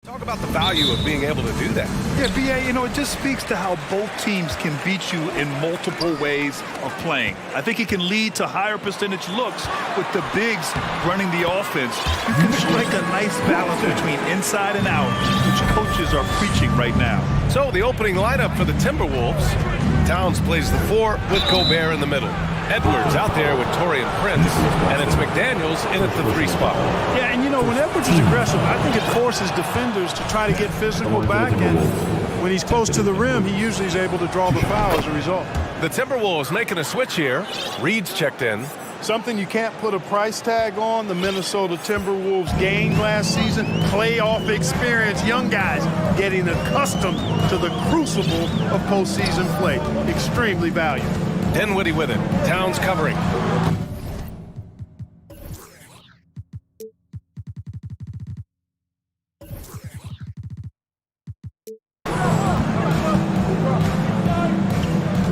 Talk about the value of being able to do that. Yeah, B.A., you know, it just speaks to how both teams can beat you in multiple ways of playing. I think it can lead to higher percentage looks with the bigs running the offense. You can strike a nice balance between inside and out, which coaches are preaching right now. So the opening lineup for the Timberwolves. Towns plays the 4 with Gobert in the middle. Edwards out there with Taurean Prince, and it's McDaniels in at the 3 spot. Yeah, and you know, when Edwards is aggressive, I think it forces defenders to try to get physical back, and when he's close to the rim, he usually is able to draw the foul as a result. The Timberwolves making a switch here. Reed's checked in. Something you can't put a price tag on, the Minnesota Timberwolves gained last season, playoff experience, young guys getting accustomed to the crucible of postseason play. Extremely valuable. Dinwiddie with it. Towns covering.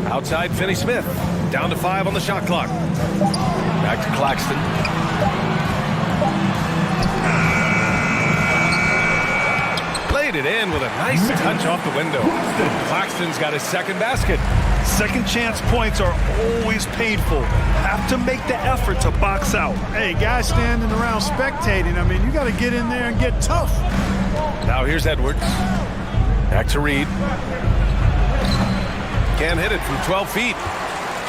Outside, Finney Smith. Down to 5 on the shot clock. Back to Claxton. Played it in with a nice touch off the window. Claxton's got his second basket. Second chance points are always painful. Have to make the effort to box out. Hey, guys standing around spectating, I mean, you got to get in there and get tough. Now here's Edwards. Back to Reed. Can't hit it from 12 feet.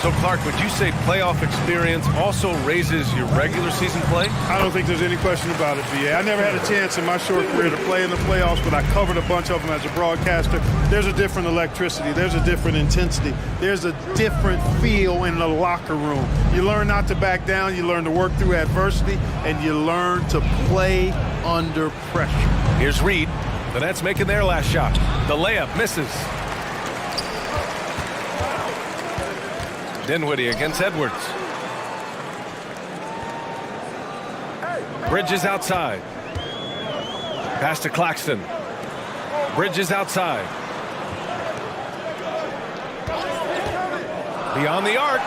So, Clark, would you say playoff experience also raises your regular season play? I don't think there's any question about it, B.A. I never had a chance in my short career to play in the playoffs, but I covered a bunch of them as a broadcaster. There's a different electricity. There's a different intensity. There's a different feel in the locker room. You learn not to back down. You learn to work through adversity, and you learn to play under pressure. Here's Reed. The Nets making their last shot. The layup misses. Dinwiddie against Edwards. Bridges outside. Pass to Claxton. Bridges outside. Beyond the arc.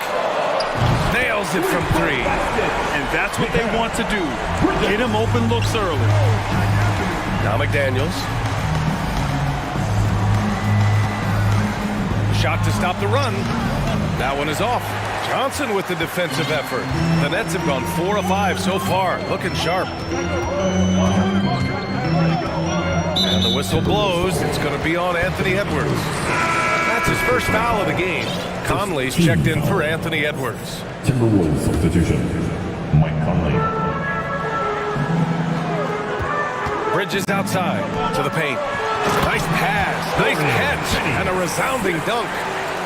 Nails it from 3. And that's what they want to do. Get him open looks early. Now McDaniels. Shot to stop the run. That one is off. Johnson with the defensive effort. The Nets have gone 4 of 5 so far. Looking sharp. And the whistle blows. It's going to be on Anthony Edwards. That's his first foul of the game. Conley's checked in for Anthony Edwards. Timberwolves substitution. Mike Conley. Bridges outside to the paint. Nice pass. Nice catch. And a resounding dunk.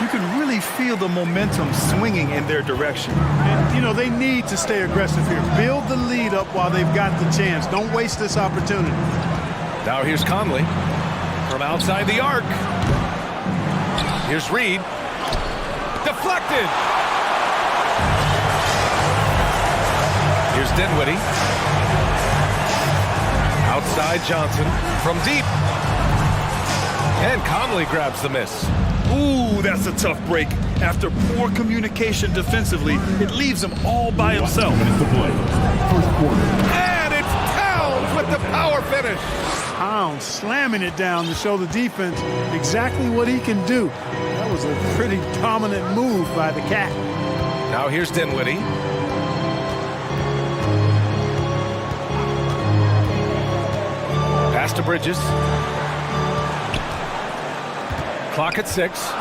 You can really feel the momentum swinging in their direction. And, you know, they need to stay aggressive here. Build the lead up while they've got the chance. Don't waste this opportunity. Now here's Conley from outside the arc. Here's Reed. Deflected. Here's Dinwiddie. Outside Johnson from deep. And Conley grabs the miss. Ooh, that's a tough break. After poor communication defensively, it leaves him all by himself. And it's Towns with the power finish. Towns slamming it down to show the defense exactly what he can do. That was a pretty dominant move by the Cat. Now here's Dinwiddie. Pass to Bridges. Clock at 6.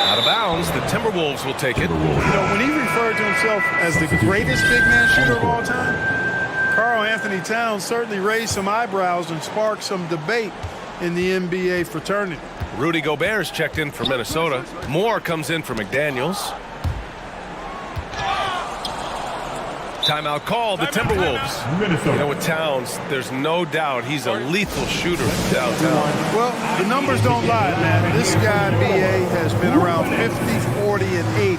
Out of bounds. The Timberwolves will take it. You know, when he referred to himself as the greatest big man shooter of all time, Karl Anthony Towns certainly raised some eyebrows and sparked some debate in the NBA fraternity. Rudy Gobert's checked in for Minnesota. Moore comes in for McDaniels. Timeout call, the Timberwolves. You know, with Towns, there's no doubt he's a lethal shooter downtown. Well, the numbers don't lie, man. This guy, B.A., has been around 50, 40, and 80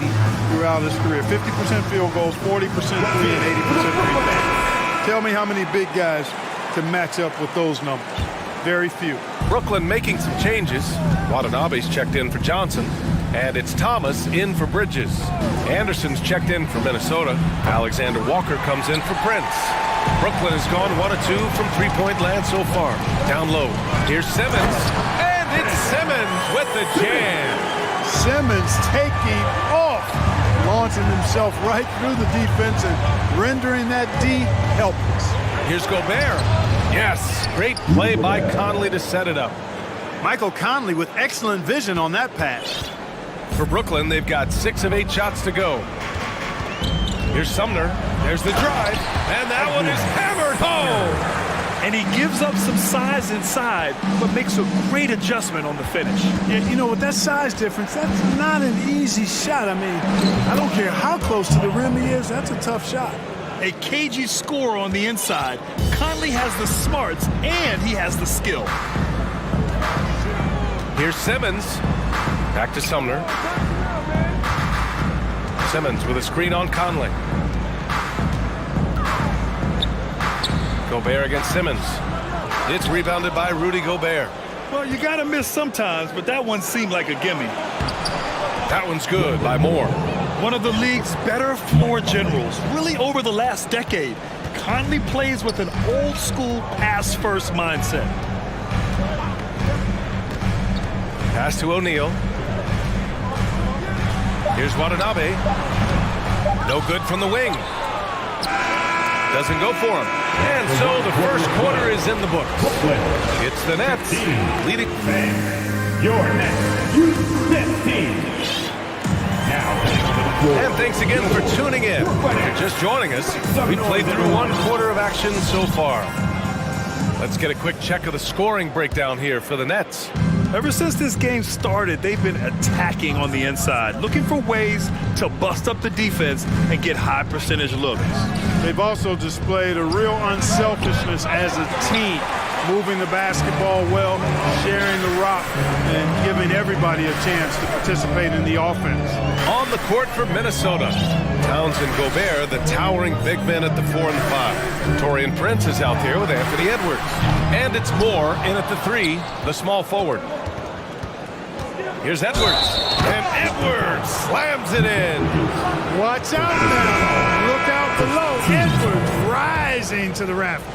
throughout his career. 50% field goals, 40% three, and 80% rebounds. Tell me how many big guys can match up with those numbers. Very few. Brooklyn making some changes. Watanabe's checked in for Johnson. And it's Thomas in for Bridges. Anderson's checked in for Minnesota. Alexander Walker comes in for Prince. Brooklyn has gone 1 of 2 from three-point land so far. Down low. Here's Simmons. And it's Simmons with the jam. Simmons taking off, launching himself right through the defense and rendering that D helpless. Here's Gobert. Yes, great play by Conley to set it up. Michael Conley with excellent vision on that pass. For Brooklyn, they've got 6 of 8 shots to go. Here's Sumner. There's the drive. And that one is hammered home. And he gives up some size inside, but makes a great adjustment on the finish. Yeah, you know, with that size difference, that's not an easy shot. I mean, I don't care how close to the rim he is, that's a tough shot. A cagey score on the inside. Conley has the smarts, and he has the skill. Here's Simmons. Back to Sumner. Simmons with a screen on Conley. Gobert against Simmons. It's rebounded by Rudy Gobert. Well, you gotta miss sometimes, but that one seemed like a gimme. That one's good by Moore. One of the league's better floor generals, really over the last decade. Conley plays with an old-school pass-first mindset. Pass to O'Neal. Here's Watanabe. No good from the wing. Doesn't go for him. And so the first quarter is in the books. It's the Nets leading. Your next Youth team. And thanks again for tuning in. If you're just joining us, we played through 1 quarter of action so far. Let's get a quick check of the scoring breakdown here for the Nets. Ever since this game started, they've been attacking on the inside, looking for ways to bust up the defense and get high percentage looks. They've also displayed a real unselfishness as a team, moving the basketball well, sharing the rock, and giving everybody a chance to participate in the offense. On the court for Minnesota, Towns and Gobert, the towering big men at the 4 and 5. Taurean Prince is out there with Anthony Edwards. And it's Moore in at the 3, the small forward. Here's Edwards. And Edwards slams it in. Watch out now. Look out below. Edwards rising to the raft.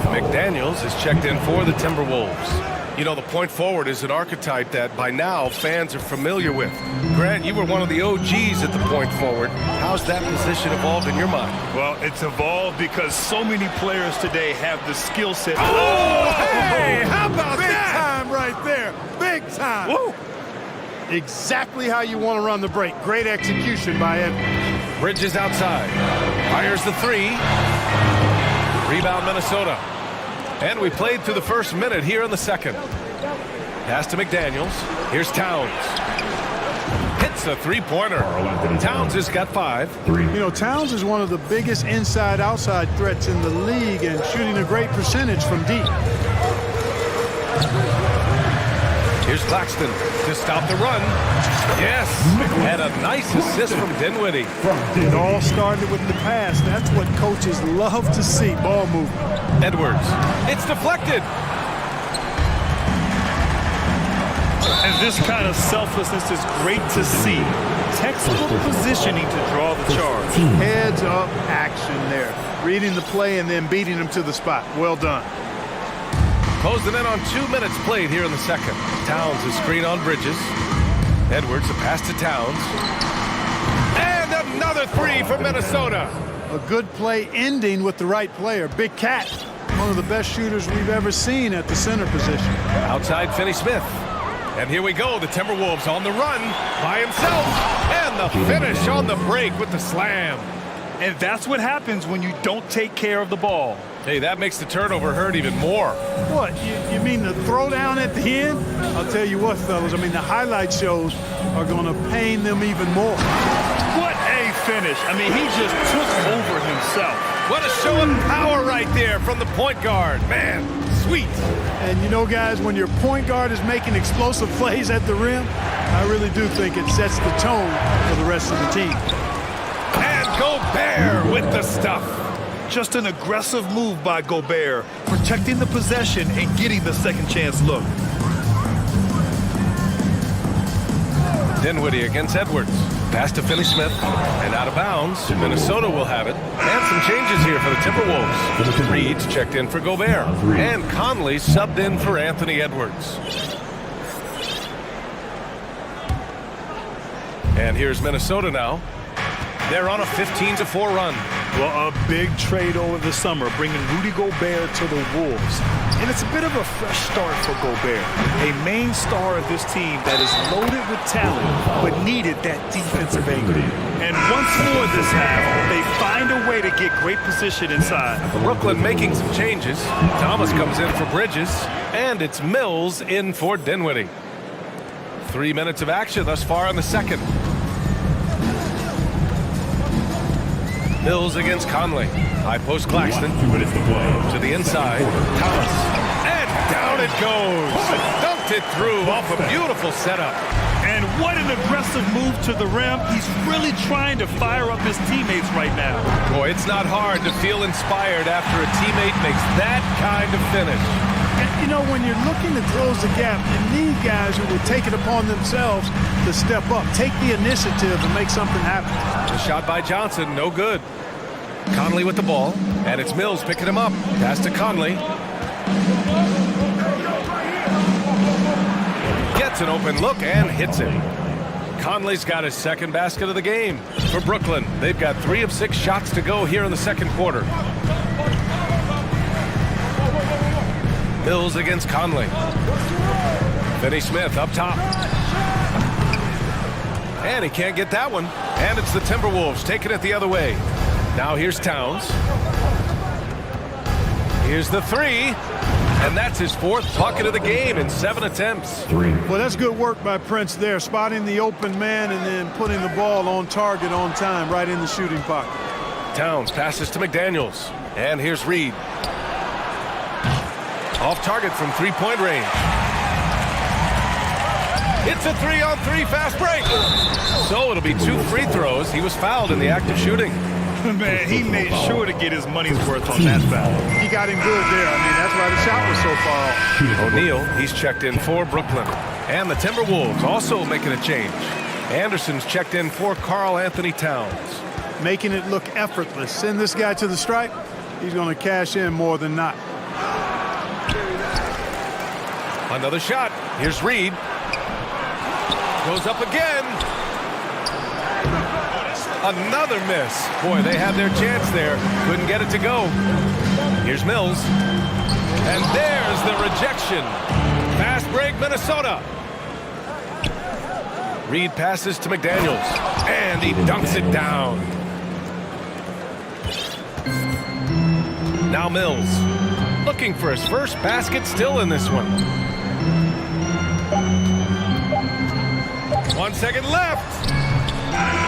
McDaniels is checked in for the Timberwolves. You know, the point forward is an archetype that by now fans are familiar with. Grant, you were one of the OGs at the point forward. How's that position evolved in your mind? Well, it's evolved because so many players today have the skill set. Oh, hey, how about big that? Big time right there. Big time. Woo. Exactly how you want to run the break. Great execution by Edwards. Bridges outside. Fires the 3. Rebound Minnesota. And we played through the first minute here in the second. Pass to McDaniels. Here's Towns. Hits a 3-pointer. Towns has got 5. You know, Towns is one of the biggest inside-outside threats in the league and shooting a great percentage from deep. Here's Claxton to stop the run. Yes, and a nice assist from Dinwiddie. It all started with the pass. That's what coaches love to see, ball movement. Edwards, it's deflected. And this kind of selflessness is great to see. Textbook positioning to draw the charge. Heads up action there. Reading the play and then beating them to the spot. Well done. Closing in on 2 minutes played here in the second. Towns is screen on Bridges. Edwards, a pass to Towns. And another 3 for Minnesota. A good play ending with the right player. Big Cat, one of the best shooters we've ever seen at the center position. Outside Finney-Smith. And here we go, the Timberwolves on the run by himself. And the finish on the break with the slam. And that's what happens when you don't take care of the ball. Hey, that makes the turnover hurt even more. What, you mean the throwdown at the end? I'll tell you what, fellas, I mean, the highlight shows are going to pain them even more. What a finish. I mean, he just took over himself. What a show of power right there from the point guard. Man, sweet. And you know, guys, when your point guard is making explosive plays at the rim, I really do think it sets the tone for the rest of the team. And Gobert with the stuff. Just an aggressive move by Gobert, protecting the possession and getting the second chance look. Dinwiddie against Edwards. Pass to Finney-Smith, and out of bounds. Minnesota will have it. And some changes here for the Timberwolves. Reed's checked in for Gobert, and Conley subbed in for Anthony Edwards. And here's Minnesota now. They're on a 15-4 run. Well, a big trade over the summer, bringing Rudy Gobert to the Wolves. And it's a bit of a fresh start for Gobert, a main star of this team that is loaded with talent, but needed that defensive angle. And once more this half, they find a way to get great position inside. Brooklyn making some changes. Thomas comes in for Bridges, and it's Mills in for Dinwiddie. 3 minutes of action thus far in the second. Mills against Conley. High post Claxton. To the inside. Thomas. And down it goes. Dunked it through off a beautiful setup. And what an aggressive move to the rim. He's really trying to fire up his teammates right now. Boy, it's not hard to feel inspired after a teammate makes that kind of finish. And, you know, when you're looking to close the gap, you need guys who will take it upon themselves to step up, take the initiative and make something happen. The shot by Johnson, no good. Conley with the ball, and it's Mills picking him up. Pass to Conley. Gets an open look and hits it. Conley's got his second basket of the game. For Brooklyn, they've got 3 of 6 shots to go here in the second quarter. Mills against Conley. Finney-Smith up top. And he can't get that one. And it's the Timberwolves taking it the other way. Now here's Towns. Here's the 3. And that's his 4th bucket of the game in 7 attempts. Well, that's good work by Prince there, spotting the open man and then putting the ball on target on time right in the shooting pocket. Towns passes to McDaniels. And here's Reed. Off target from 3-point range. It's a 3-on-3 fast break. So it'll be 2 free throws. He was fouled in the act of shooting. Man, he made sure to get his money's worth on that foul. He got him good there. I mean, that's why the shot was so far off. O'Neal, he's checked in for Brooklyn. And the Timberwolves also making a change. Anderson's checked in for Karl Anthony Towns. Making it look effortless. Send this guy to the stripe. He's going to cash in more than not. Another shot. Here's Reed. Goes up again. Another miss. Boy, they had their chance there. Couldn't get it to go. Here's Mills. And there's the rejection. Fast break, Minnesota. Reed passes to McDaniels. And he dunks it down. Now Mills. Looking for his first basket still in this one. 1 second left.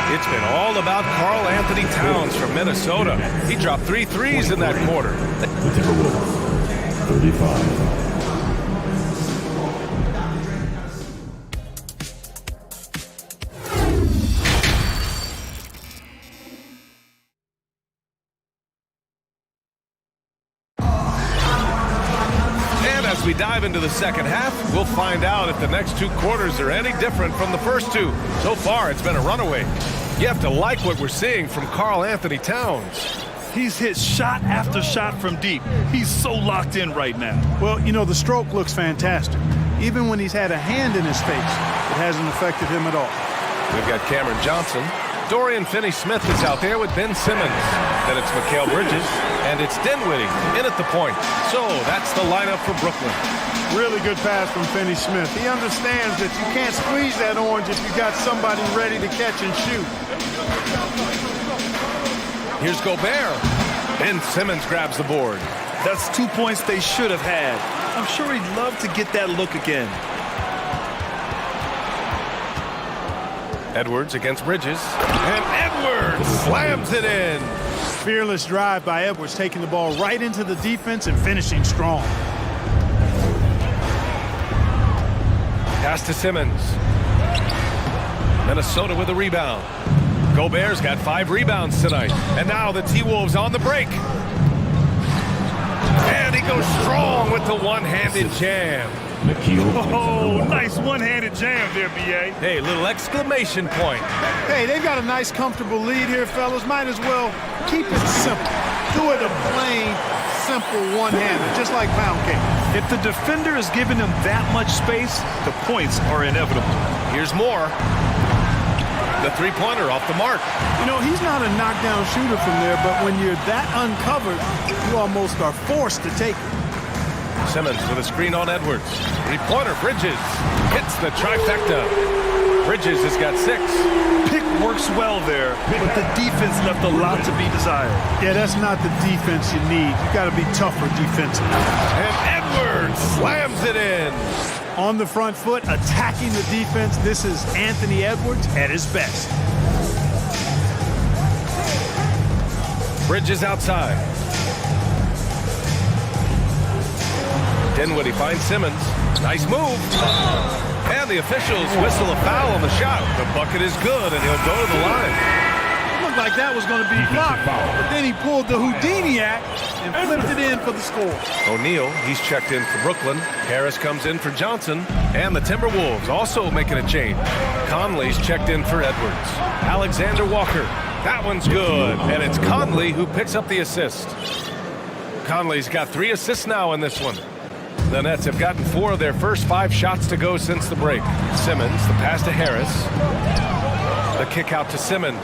It's been all about Karl Anthony Towns from Minnesota. He dropped 3 threes in that quarter. The Timberwolves, 35. As we dive into the second half, we'll find out if the next 2 quarters are any different from the first 2. So far, it's been a runaway. You have to like what we're seeing from Karl Anthony Towns. He's hit shot after shot from deep. He's so locked in right now. Well, you know, the stroke looks fantastic. Even when he's had a hand in his face, it hasn't affected him at all. We've got Cameron Johnson. Dorian Finney-Smith is out there with Ben Simmons. Then it's Mikal Bridges, and it's Dinwiddie in at the point. So that's the lineup for Brooklyn. Really good pass from Finney-Smith. He understands that you can't squeeze that orange if you got somebody ready to catch and shoot. Here's Gobert. Ben Simmons grabs the board. That's 2 points they should have had. I'm sure he'd love to get that look again. Edwards against Bridges. And Edwards slams it in. Fearless drive by Edwards, taking the ball right into the defense and finishing strong. Pass to Simmons. Minnesota with a rebound. Gobert's got 5 rebounds tonight. And now the T-Wolves on the break. And he goes strong with the one-handed jam. Oh, nice one-handed jam there, B.A. Hey, little exclamation point. Hey, they've got a nice, comfortable lead here, fellas. Might as well keep it simple. Do it a plain, simple one-hander, just like pound cake. If the defender is giving them that much space, the points are inevitable. Here's more. The three-pointer off the mark. You know, he's not a knockdown shooter from there, but when you're that uncovered, you almost are forced to take it. Simmons with a screen on Edwards. Three-pointer, Bridges hits the trifecta. Bridges has got 6. Pick works well there, but the defense left a lot to be desired. Yeah, that's not the defense you need. You got to be tougher defensively. And Edwards slams it in. On the front foot, attacking the defense. This is Anthony Edwards at his best. Bridges outside. Dinwiddie finds Simmons. Nice move. And the officials whistle a foul on the shot. The bucket is good, and he'll go to the line. It looked like that was going to be blocked, but then he pulled the Houdini act and flipped it in for the score. O'Neal, he's checked in for Brooklyn. Harris comes in for Johnson. And the Timberwolves also making a change. Conley's checked in for Edwards. Alexander Walker. That one's good. And it's Conley who picks up the assist. Conley's got 3 assists now in this one. The Nets have gotten 4 of their first 5 shots to go since the break. Simmons, the pass to Harris. The kick out to Simmons.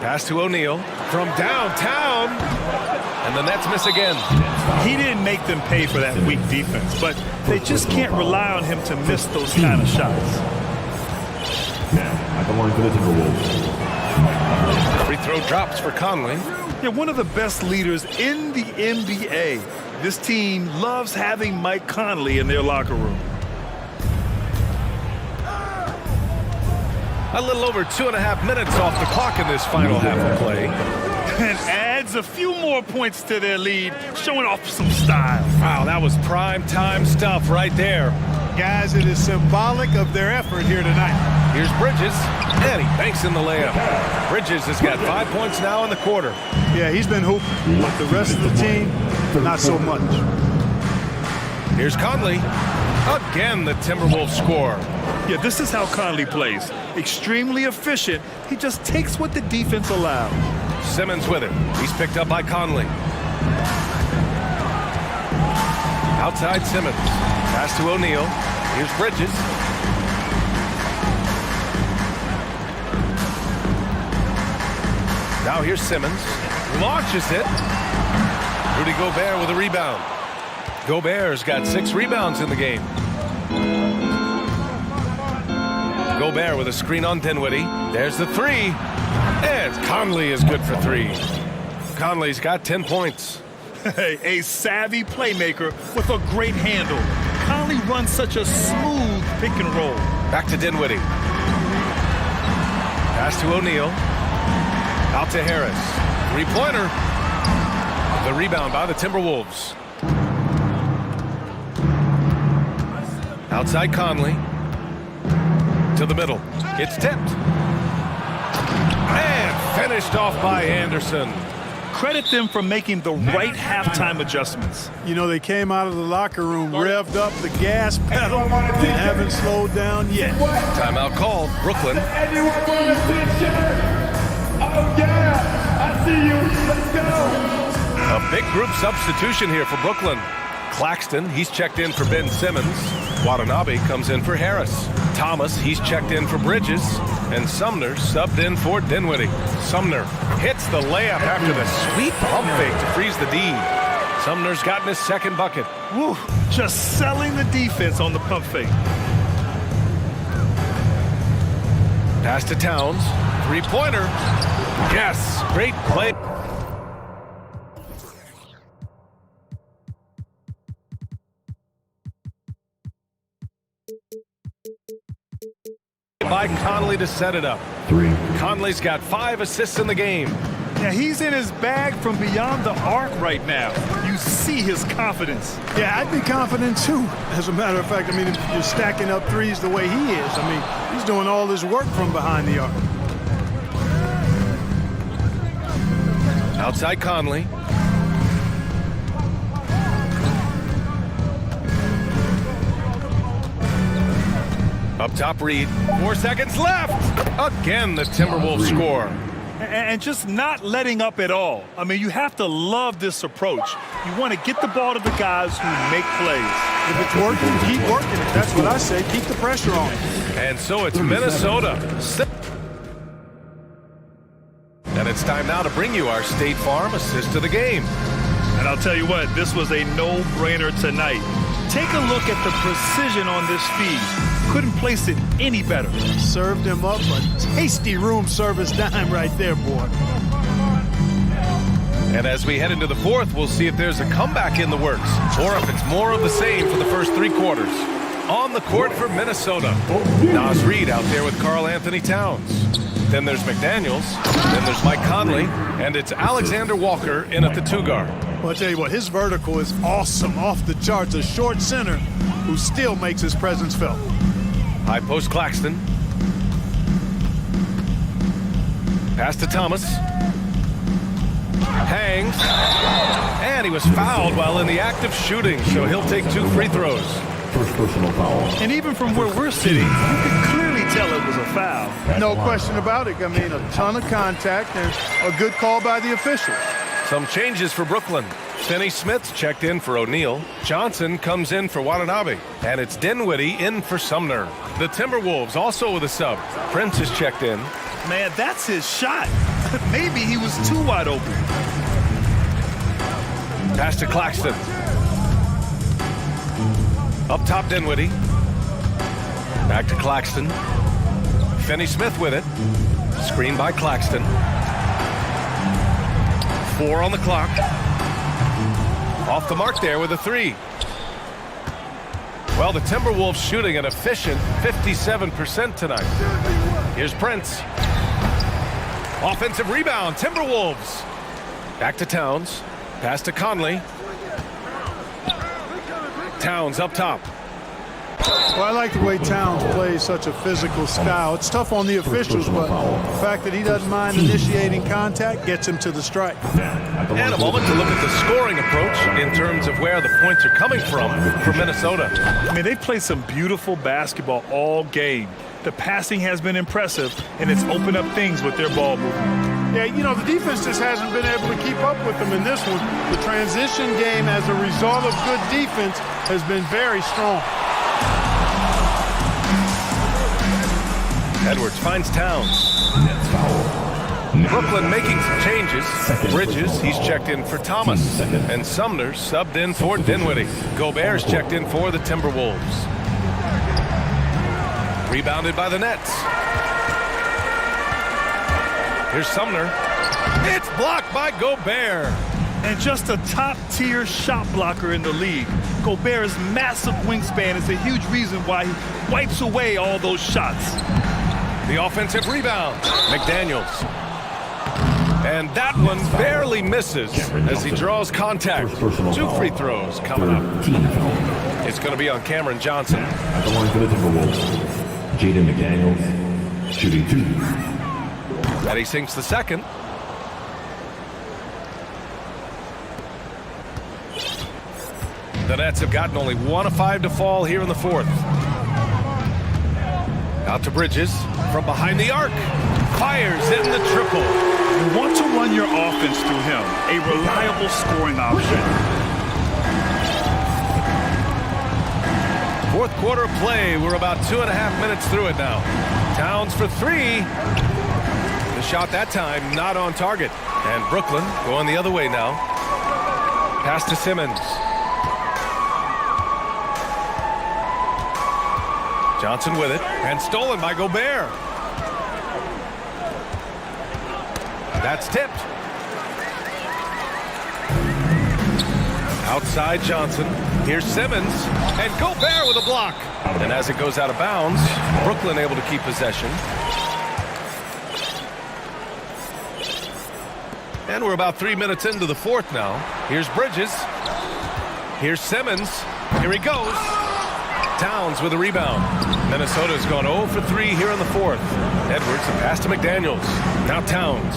Pass to O'Neal from downtown. And the Nets miss again. He didn't make them pay for that weak defense, but they just can't rely on him to miss those kind of shots. Now, at the line for the Timberwolves. Free throw drops for Conley. Yeah, one of the best leaders in the NBA. This team loves having Mike Conley in their locker room. A little over 2.5 minutes off the clock in this final half of play. And adds a few more points to their lead, showing off some style. Wow, that was prime time stuff right there. Guys, it is symbolic of their effort here tonight. Here's Bridges, and he banks in the layup. Bridges has got 5 points now in the quarter. Yeah, he's been hooping, but the rest of the team, not so much. Here's Conley. Again, the Timberwolves score. Yeah, this is how Conley plays. Extremely efficient. He just takes what the defense allows. Simmons with it. He's picked up by Conley. Outside Simmons. Pass to O'Neal. Here's Bridges. Now here's Simmons. Launches it. Rudy Gobert with a rebound. Gobert's got 6 rebounds in the game. Gobert with a screen on Dinwiddie. There's the 3. And Conley is good for 3. Conley's got 10 points. Hey, a savvy playmaker with a great handle. Conley runs such a smooth pick and roll. Back to Dinwiddie. Pass to O'Neal. Out to Harris. 3-pointer. The rebound by the Timberwolves. Outside Conley. To the middle. It's tipped. And finished off by Anderson. Credit them for making the right halftime adjustments. You know, they came out of the locker room, revved up the gas pedal, and haven't slowed down yet. Timeout called. Brooklyn. Anyone want to see a shirt? Oh, yeah. I see you. Let's go. A big group substitution here for Brooklyn. Claxton, he's checked in for Ben Simmons. Watanabe comes in for Harris. Thomas, he's checked in for Bridges. And Sumner subbed in for Dinwiddie. Sumner hits the layup after the sweet pump fake to freeze the D. Sumner's gotten his second bucket. Woo, just selling the defense on the pump fake. Pass to Towns. 3-pointer. Yes, great play. By Conley to set it up. 3. Conley's got 5 assists in the game. Yeah, he's in his bag from beyond the arc right now. You see his confidence. Yeah, I'd be confident too. As a matter of fact, I mean, if you're stacking up threes the way he is, I mean, he's doing all his work from behind the arc. Outside Conley. Up top, Reed. 4 seconds left. Again, the Timberwolves score. And just not letting up at all. I mean, you have to love this approach. You want to get the ball to the guys who make plays. If it's working, keep working it. That's what I say. Keep the pressure on. And so it's Minnesota. And it's time now to bring you our State Farm assist of the game. And I'll tell you what, this was a no-brainer tonight. Take a look at the precision on this feed. Couldn't place it any better. Served him up a tasty room service dime right there, boy. And as we head into the fourth, we'll see if there's a comeback in the works or if it's more of the same for the first 3 quarters. On the court for Minnesota, Nas Reed out there with Karl Anthony Towns. Then there's McDaniels, then there's Mike Conley, and it's Alexander Walker in at the 2 guard. Well, I'll tell you what, his vertical is awesome, off the charts. A short center who still makes his presence felt. High post Claxton. Pass to Thomas. Hangs. And he was fouled while in the act of shooting, so he'll take 2 free throws. First personal foul. And even from where we're sitting, you can clearly tell it was a foul. No question about it. I mean, a ton of contact and a good call by the official. Some changes for Brooklyn. Finney Smith checked in for O'Neal. Johnson comes in for Watanabe. And it's Dinwiddie in for Sumner. The Timberwolves also with a sub. Prince is checked in. Man, that's his shot. Maybe he was too wide open. Pass to Claxton. Up top, Dinwiddie. Back to Claxton. Finney Smith with it. Screen by Claxton. 4 on the clock. Off the mark there with a 3. Well, the Timberwolves shooting an efficient 57% tonight. Here's Prince. Offensive rebound, Timberwolves. Back to Towns. Pass to Conley. Towns up top. Well, I like the way Towns plays such a physical style. It's tough on the officials, but the fact that he doesn't mind initiating contact gets him to the strike. And a moment to look at the scoring approach in terms of where the points are coming from for Minnesota. I mean, they've played some beautiful basketball all game. The passing has been impressive, and it's opened up things with their ball movement. Yeah, you know, the defense just hasn't been able to keep up with them in this one. The transition game, as a result of good defense, has been very strong. Edwards finds Towns. Brooklyn making some changes. Bridges, he's checked in for Thomas. And Sumner subbed in for Dinwiddie. Gobert's checked in for the Timberwolves. Rebounded by the Nets. Here's Sumner. It's blocked by Gobert. And just a top-tier shot blocker in the league. Gobert's massive wingspan is a huge reason why he wipes away all those shots. The offensive rebound. McDaniels. And that one barely misses as he draws contact. 2 free throws coming up. It's going to be on Cameron Johnson. At the line for the Timberwolves, Jaden McDaniels, shooting 2. And he sinks the second. The Nets have gotten only 1 of 5 to fall here in the fourth. Out to Bridges from behind the arc. Fires in the triple. You want to run your offense through him, a reliable scoring option. Fourth quarter of play. We're about 2.5 minutes through it now. Towns for 3. The shot that time not on target. And Brooklyn going the other way now. Pass to Simmons. Johnson with it, and stolen by Gobert. That's tipped. Outside Johnson. Here's Simmons, and Gobert with a block. And as it goes out of bounds, Brooklyn able to keep possession. And we're about 3 minutes into the fourth now. Here's Bridges. Here's Simmons. Here he goes. Towns with a rebound. Minnesota's gone 0 for 3 here in the fourth. Edwards, a pass to McDaniels. Now Towns.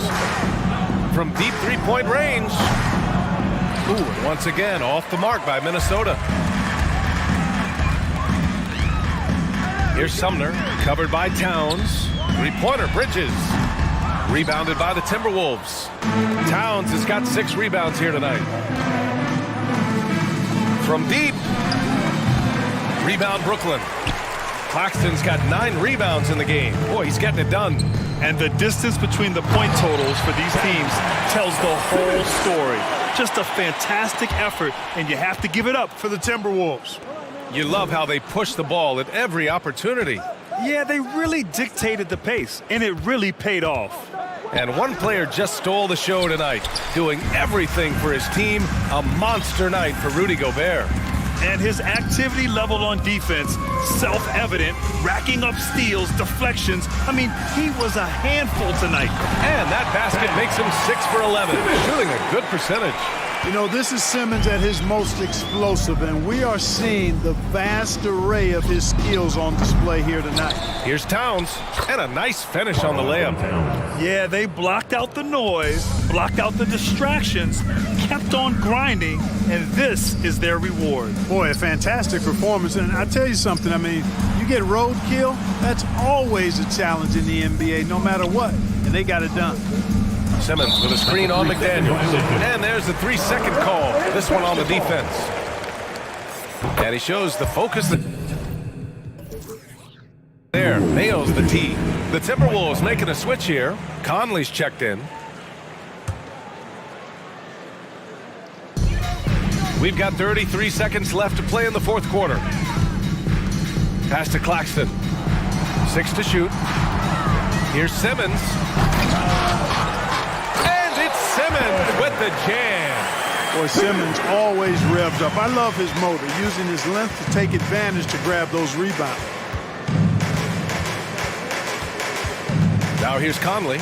from deep three-point range. Ooh, and once again, off the mark by Minnesota. Here's Sumner, covered by Towns. Three-pointer, Bridges. Rebounded by the Timberwolves. Towns has got 6 rebounds here tonight. From deep. Rebound, Brooklyn. Claxton's got 9 rebounds in the game. Boy, he's getting it done. And the distance between the point totals for these teams tells the whole story. Just a fantastic effort, and you have to give it up for the Timberwolves. You love how they push the ball at every opportunity. Yeah, they really dictated the pace, and it really paid off. And one player just stole the show tonight, doing everything for his team. A monster night for Rudy Gobert. And his activity level on defense, self-evident, racking up steals, deflections. I mean, he was a handful tonight. And that basket makes him 6 for 11, shooting a good percentage. You know, this is Simmons at his most explosive, and we are seeing the vast array of his skills on display here tonight. Here's Towns, and a nice finish on the layup. Yeah, they blocked out the noise, blocked out the distractions, kept on grinding, and this is their reward. Boy, a fantastic performance, and I tell you something, I mean, you get roadkill, that's always a challenge in the NBA, no matter what, and they got it done. Simmons with a screen on McDaniels. And there's the 3-second call. This one on the defense. And he shows the focus. There, nails the tee. The Timberwolves making a switch here. Conley's checked in. We've got 33 seconds left to play in the fourth quarter. Pass to Claxton. 6 to shoot. Here's Simmons. Simmons with the jam. Boy, Simmons always revved up. I love his motor, using his length to take advantage to grab those rebounds. Now here's Conley.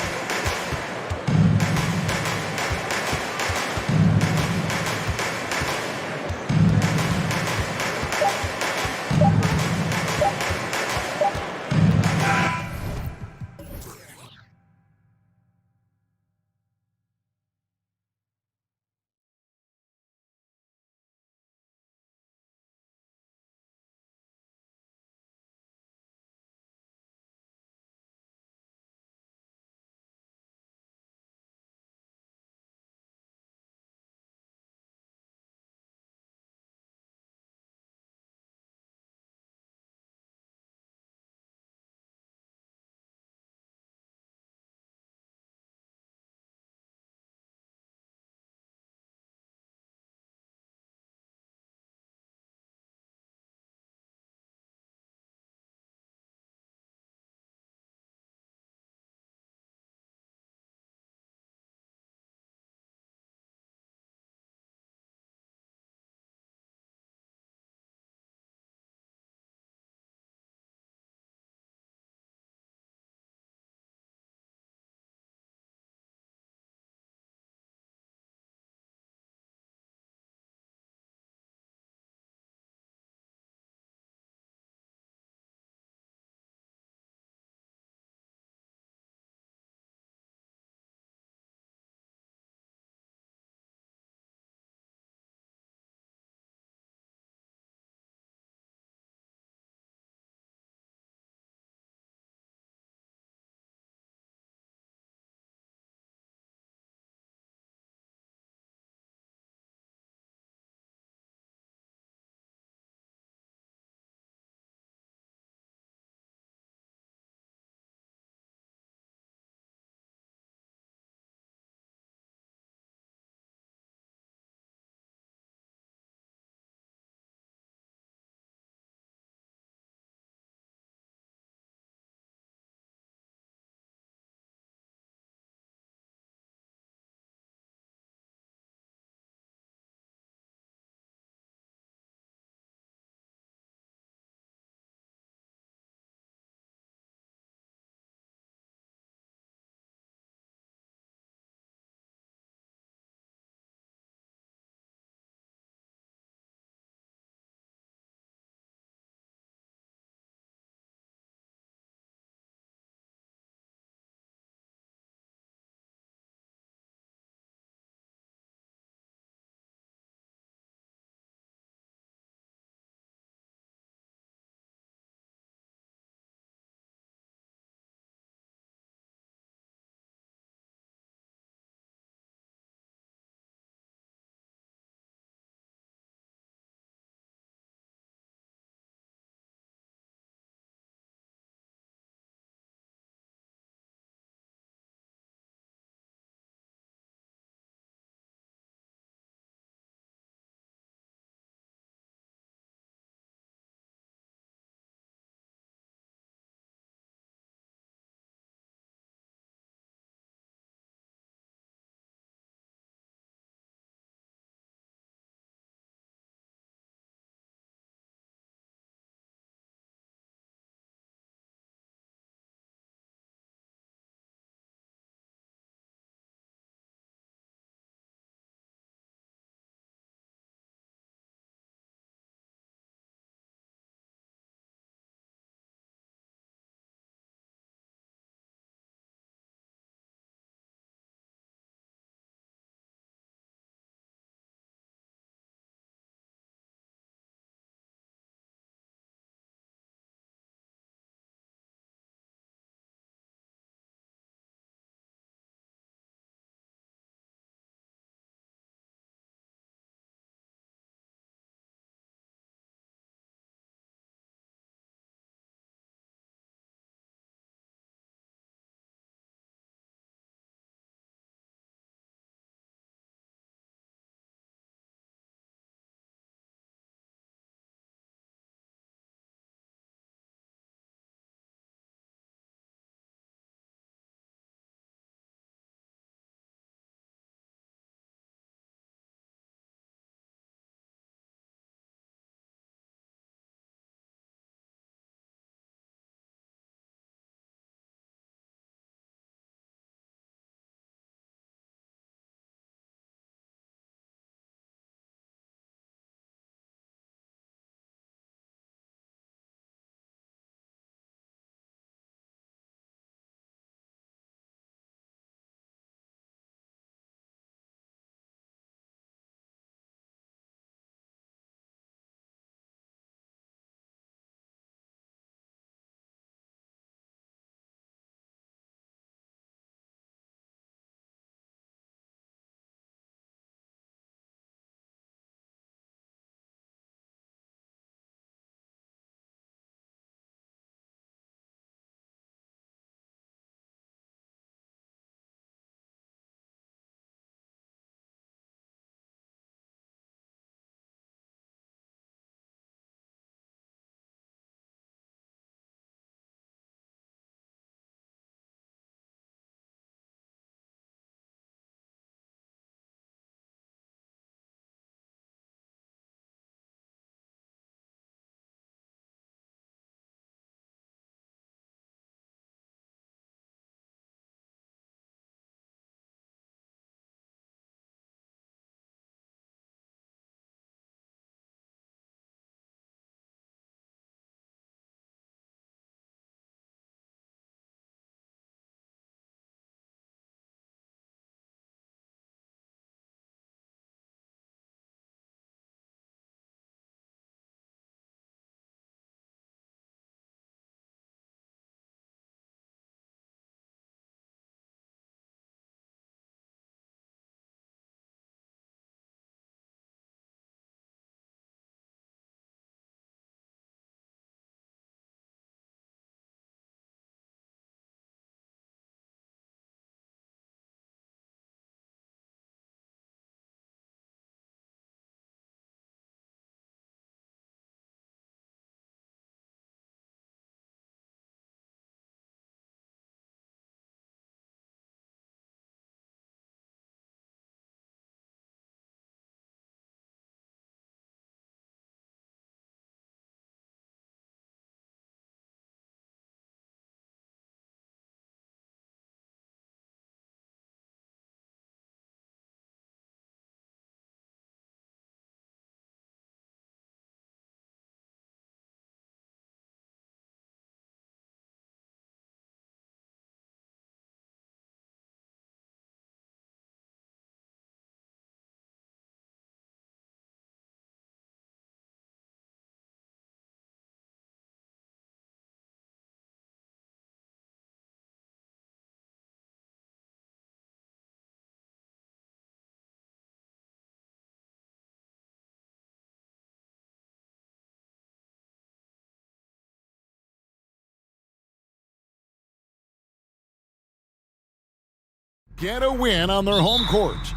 get a win on their home court.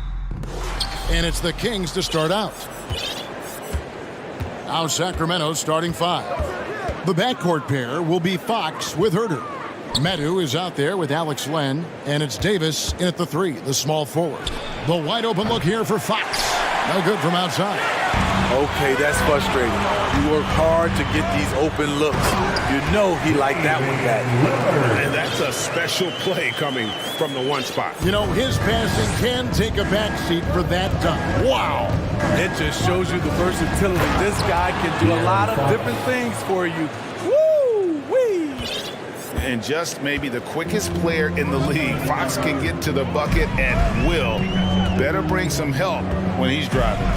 And it's the Kings to start out. Now Sacramento's starting five. The backcourt pair will be Fox with Herter. Medu is out there with Alex Len, and it's Davis in at the three, the small forward. The wide open look here for Fox. No good from outside. Okay, that's frustrating. You work hard to get these open looks. You know he liked that one back. And that's a special play coming from the one spot. You know, his passing can take a backseat for that dunk. Wow. It just shows you the versatility. This guy can do a lot of different things for you. Woo-wee! And just maybe the quickest player in the league. Fox can get to the bucket at will. Better bring some help when he's driving.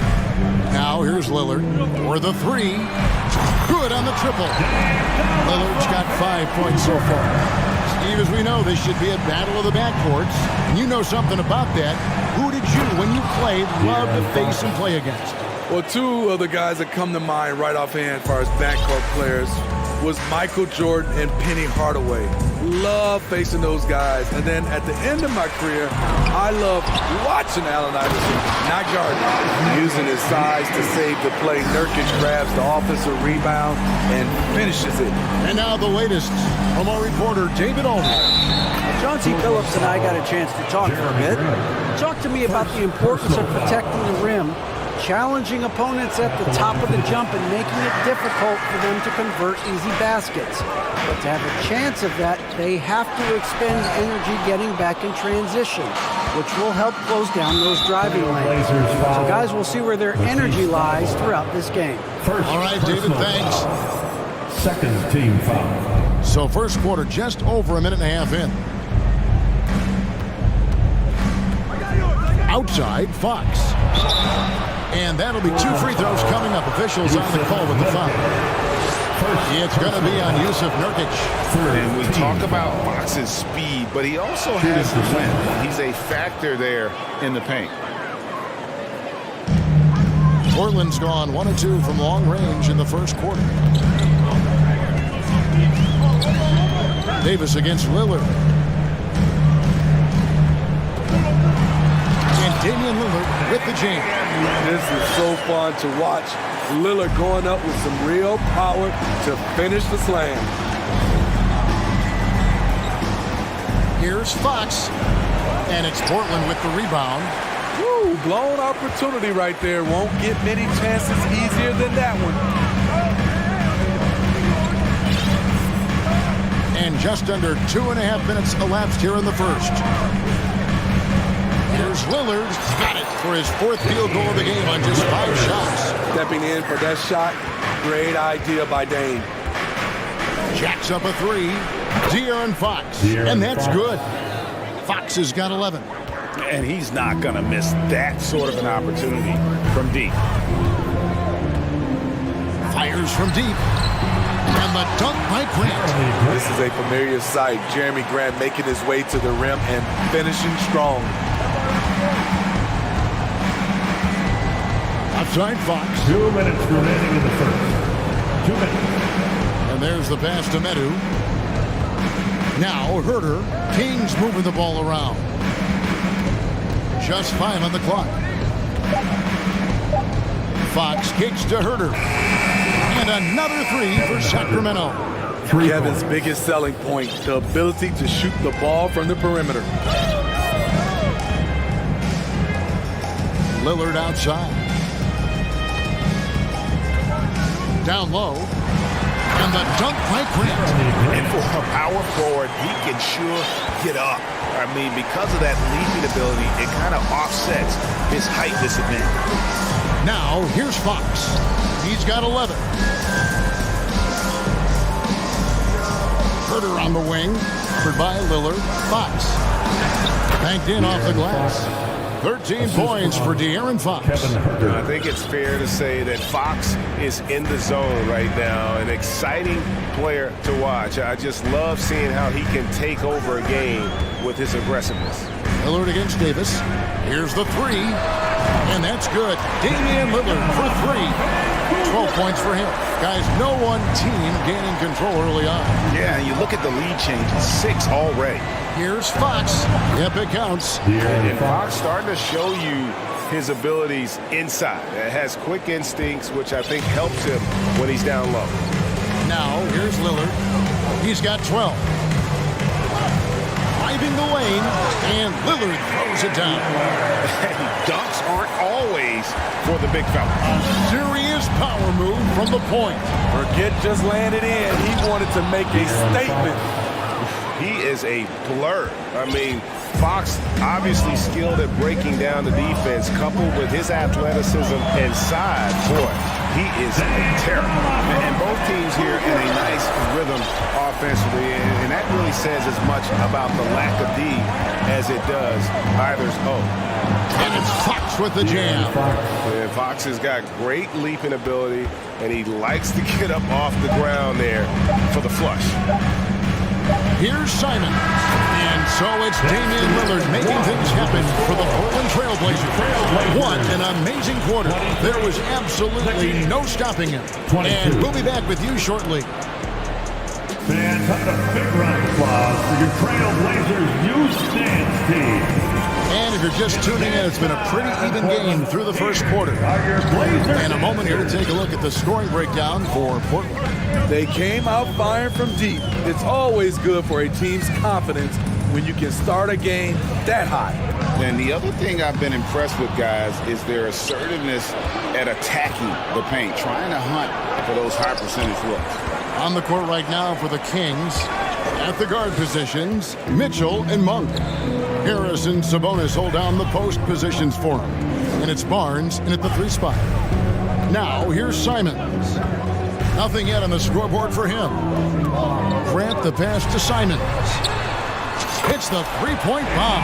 Now here's Lillard for the three. Good on the triple. Lillard's got 5 points so far. Steve, as we know, this should be a battle of the backcourts. And you know something about that. Who did you, when you played, love to face and play against? Well, two of the guys that come to mind right offhand as far as backcourt players was Michael Jordan and Penny Hardaway. Love facing those guys. And then at the end of my career, I love watching Allen Iverson, not guarding, using his size to save the play. Nurkic grabs the offensive rebound and finishes it. And now the latest from our reporter, David Aldridge. Chauncey Billups and I got a chance to talk for a bit. Talk to me about the importance of protecting the rim, challenging opponents at the top of the jump and making it difficult for them to convert easy baskets. But to have a chance of that, they have to expend energy getting back in transition, which will help close down those driving lanes. So guys, we'll see where their energy lies throughout this game. All right, David, thanks. Second team foul. So first quarter, just over a minute and a half in. Outside, Fox. And that'll be 2 free throws coming up. Officials on the call with the foul. It's going to be on Yusuf Nurkic. And we talk about Fox's speed, but he also has length. He's a factor there in the paint. Portland's gone 1 of 2 from long range in the first quarter. Davis against Lillard. And Damian Lillard with the jam. This is so fun to watch. Lillard going up with some real power to finish the slam. Here's Fox. And it's Portland with the rebound. Woo, blown opportunity right there. Won't get many chances easier than that one. And just under 2.5 minutes elapsed here in the first. Here's Lillard. Got it for his 4th field goal of the game on just 5 shots. Stepping in for that shot. Great idea by Dane. Jacks up a 3. De'Aaron Fox. And that's good. Fox has got 11. And he's not going to miss that sort of an opportunity from deep. Fires from deep. And the dunk by Grant. This is a familiar sight. Jeremy Grant making his way to the rim and finishing strong. Outside Fox. 2 minutes remaining in the first. 2 minutes. And there's the pass to Medu. Now Herter. Kings moving the ball around. Just 5 on the clock. Fox kicks to Herter. And another 3 for Sacramento. Kevin's biggest selling point, the ability to shoot the ball from the perimeter. Lillard outside. Down low. And the dunk by Grant. And for a power forward, he can sure get up. I mean, because of that leaping ability, it kind of offsets his height disadvantage. Now, here's Fox. He's got 11. Herter on the wing. Covered by Lillard. Fox. Banked in off the glass. 13 points for De'Aaron Fox. I think it's fair to say that Fox is in the zone right now. An exciting player to watch. I just love seeing how he can take over a game with his aggressiveness. Lillard against Davis. Here's the 3. And that's good. Damian Lillard for 3. 12 points for him. Guys, no one team gaining control early on. Yeah, you look at the lead changes, 6 already. Here's Fox. Yep, it counts. And Fox starting to show you his abilities inside. It has quick instincts, which I think helps him when he's down low. Now, here's Lillard. He's got 12. Driving the lane, and Lillard throws it down. Dunks aren't always for the big fella. A serious power move from the point. Forget just landed in. He wanted to make a statement. He is a blur. I mean, Fox obviously skilled at breaking down the defense, coupled with his athleticism and size. Boy, he is a terror. And both teams here in a nice rhythm offensively, and that really says as much about the lack of D as it does either's O. And it's Fox with the jam. And Fox has got great leaping ability, and he likes to get up off the ground there for the flush. Here's Simon. And so it's Damian Lillard making things happen for the Portland Trailblazers. What an amazing quarter. There was absolutely no stopping him. And we'll be back with you shortly. Fans, have a big round of applause for your Trailblazers youth stance team. And if you're just tuning in, it's been a pretty even game through the first quarter. And a moment here to take a look at the scoring breakdown for Portland. They came out firing from deep. It's always good for a team's confidence when you can start a game that hot. And the other thing I've been impressed with, guys, is their assertiveness at attacking the paint, trying to hunt for those high percentage looks. On the court right now for the Kings, at the guard positions, Mitchell and Monk. Harris and Sabonis hold down the post positions for him. And it's Barnes in at the 3 spot. Now, here's Simons. Nothing yet on the scoreboard for him. Grant the pass to Simons. Hits the three-point bomb.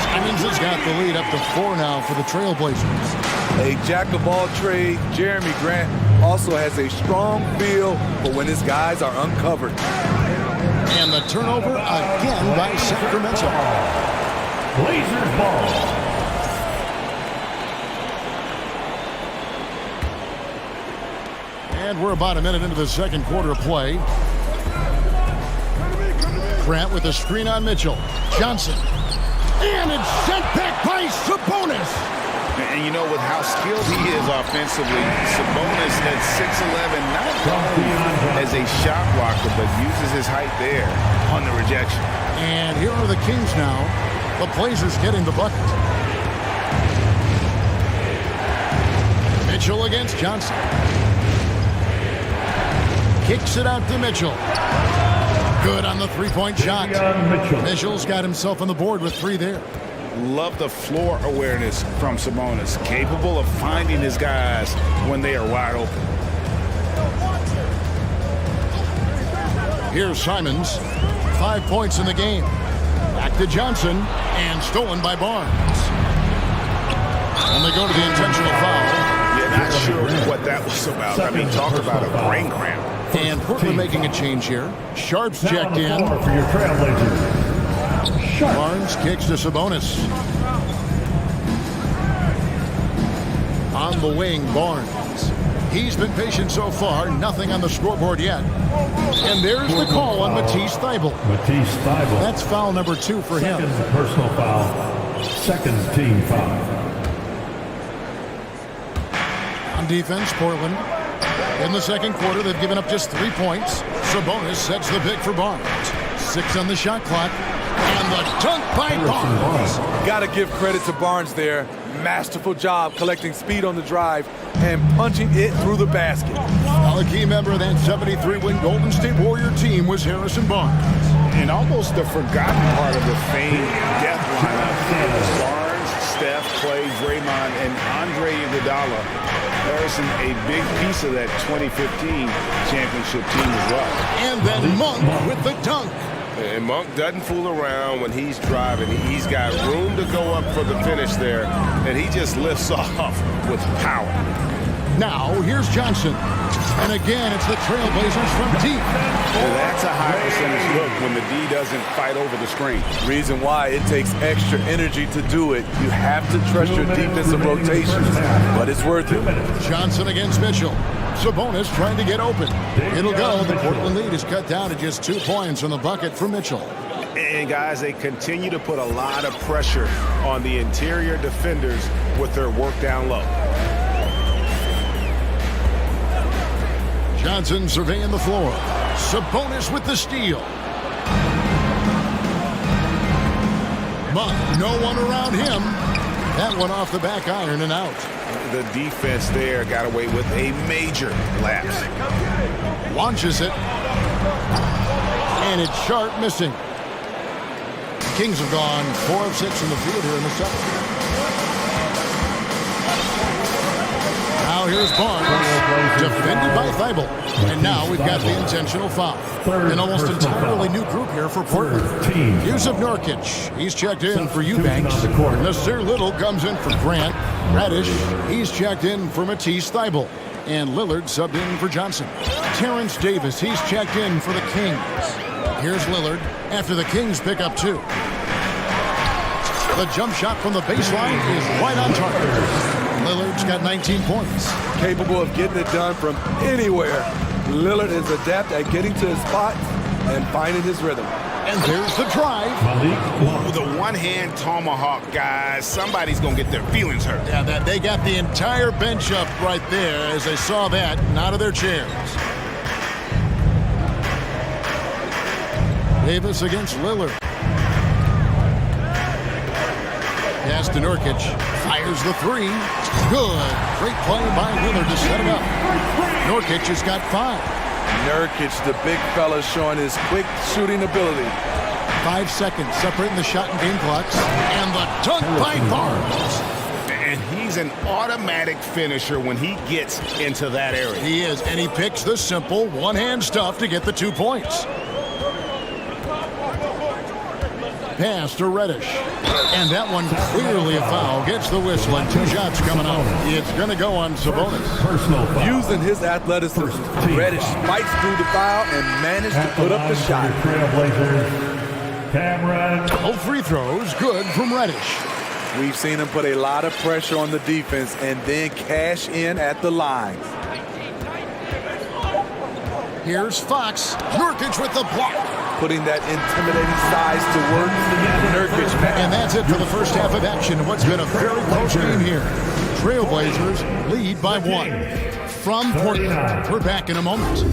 Simons has got the lead up to 4 now for the Trailblazers. A jack-of-all trades, Jeremy Grant also has a strong feel for when his guys are uncovered. And the turnover again by Sacramento. Blazers ball. And we're about a minute into the second quarter of play. Grant with a screen on Mitchell. Johnson. And it's sent back by Sabonis. And you know, with how skilled he is offensively, Sabonis at 6'11", not only as a shot blocker, but uses his height there on the rejection. And here are the Kings now. The Blazers getting the bucket. Mitchell against Johnson. Kicks it out to Mitchell. Good on the three-point shot. Mitchell's got himself on the board with 3 there. Love the floor awareness from Sabonis, capable of finding his guys when they are wide open. Here's Simons. 5 points in the game. Back to Johnson, and stolen by Barnes. And they go to the intentional foul. Yeah, not sure what that was about. I mean, talk about a brain cramp. And Portland making a change here. Sharp's checked in. For your Trailblazers. Barnes kicks to Sabonis. On the wing, Barnes. He's been patient so far. Nothing on the scoreboard yet. And there's the call on Matisse Thybulle. Matisse Thybulle. That's foul number 2 for him. Second personal foul. Second team foul. On defense, Portland. In the second quarter, they've given up just 3 points. Sabonis sets the pick for Barnes. 6 on the shot clock. And the dunk by Barnes. Got to give credit to Barnes there. Masterful job collecting speed on the drive and punching it through the basket. Now a key member of that 73-win Golden State Warrior team was Harrison Barnes. And almost the forgotten part of the famed death lineup is Barnes, Steph, Clay, Draymond, and Andre Iguodala. Harrison, a big piece of that 2015 championship team as well. And then Monk with the dunk. And Monk doesn't fool around when he's driving. He's got room to go up for the finish there, and he just lifts off with power. Now, here's Johnson. And again, it's the Trailblazers from deep. Well, that's a high percentage look when the D doesn't fight over the screen. Reason why it takes extra energy to do it. You have to trust your defensive rotations, but it's worth it. Johnson against Mitchell. Sabonis trying to get open. It'll go. The Portland lead is cut down to just 2 points on the bucket for Mitchell. And guys, they continue to put a lot of pressure on the interior defenders with their work down low. Johnson surveying the floor. Sabonis with the steal. But no one around him. That one off the back iron and out. The defense there got away with a major lapse. Launches it. And it's Sharp missing. Kings have gone 4 of 6 in the field here in the second. Now here's Barnes, defended by Thibault. And now we've got the intentional foul. An almost entirely new group here for Portland. Yusuf Nurkic, he's checked in for Eubanks. Nasir Little comes in for Grant. Radish, he's checked in for Matisse Thibault. And Lillard subbed in for Johnson. Terrence Davis, he's checked in for the Kings. Here's Lillard after the Kings pick up 2. The jump shot from the baseline is right on target. Lillard's got 19 points. Capable of getting it done from anywhere. Lillard is adept at getting to his spot and finding his rhythm. And there's the drive. Ooh, the one-hand tomahawk, guys. Somebody's going to get their feelings hurt. Yeah, they got the entire bench up right there as they saw that and out of their chairs. Davis against Lillard. Pass to Nurkic. Fires the 3. Good. Great play by Lillard to set him up. Nurkic has got 5. Nurkic, the big fella, showing his quick shooting ability. 5 seconds separating the shot and game clocks. And the dunk by Barnes. And he's an automatic finisher when he gets into that area. He is, and he picks the simple one-hand stuff to get the 2 points. Pass to Reddish. And that one clearly a foul. Gets the whistle and 2 shots coming out. It's going to go on Sabonis. Using his athleticism, Reddish spikes through the foul and managed to put up the shot. All free throws good from Reddish. We've seen him put a lot of pressure on the defense and then cash in at the line. Here's Fox. Nurkic with the block. Putting that intimidating size to work. Nurkic, and that's it for the first half of action. What's been a very close game here. Trailblazers lead by 1. From Portland, we're back in a moment.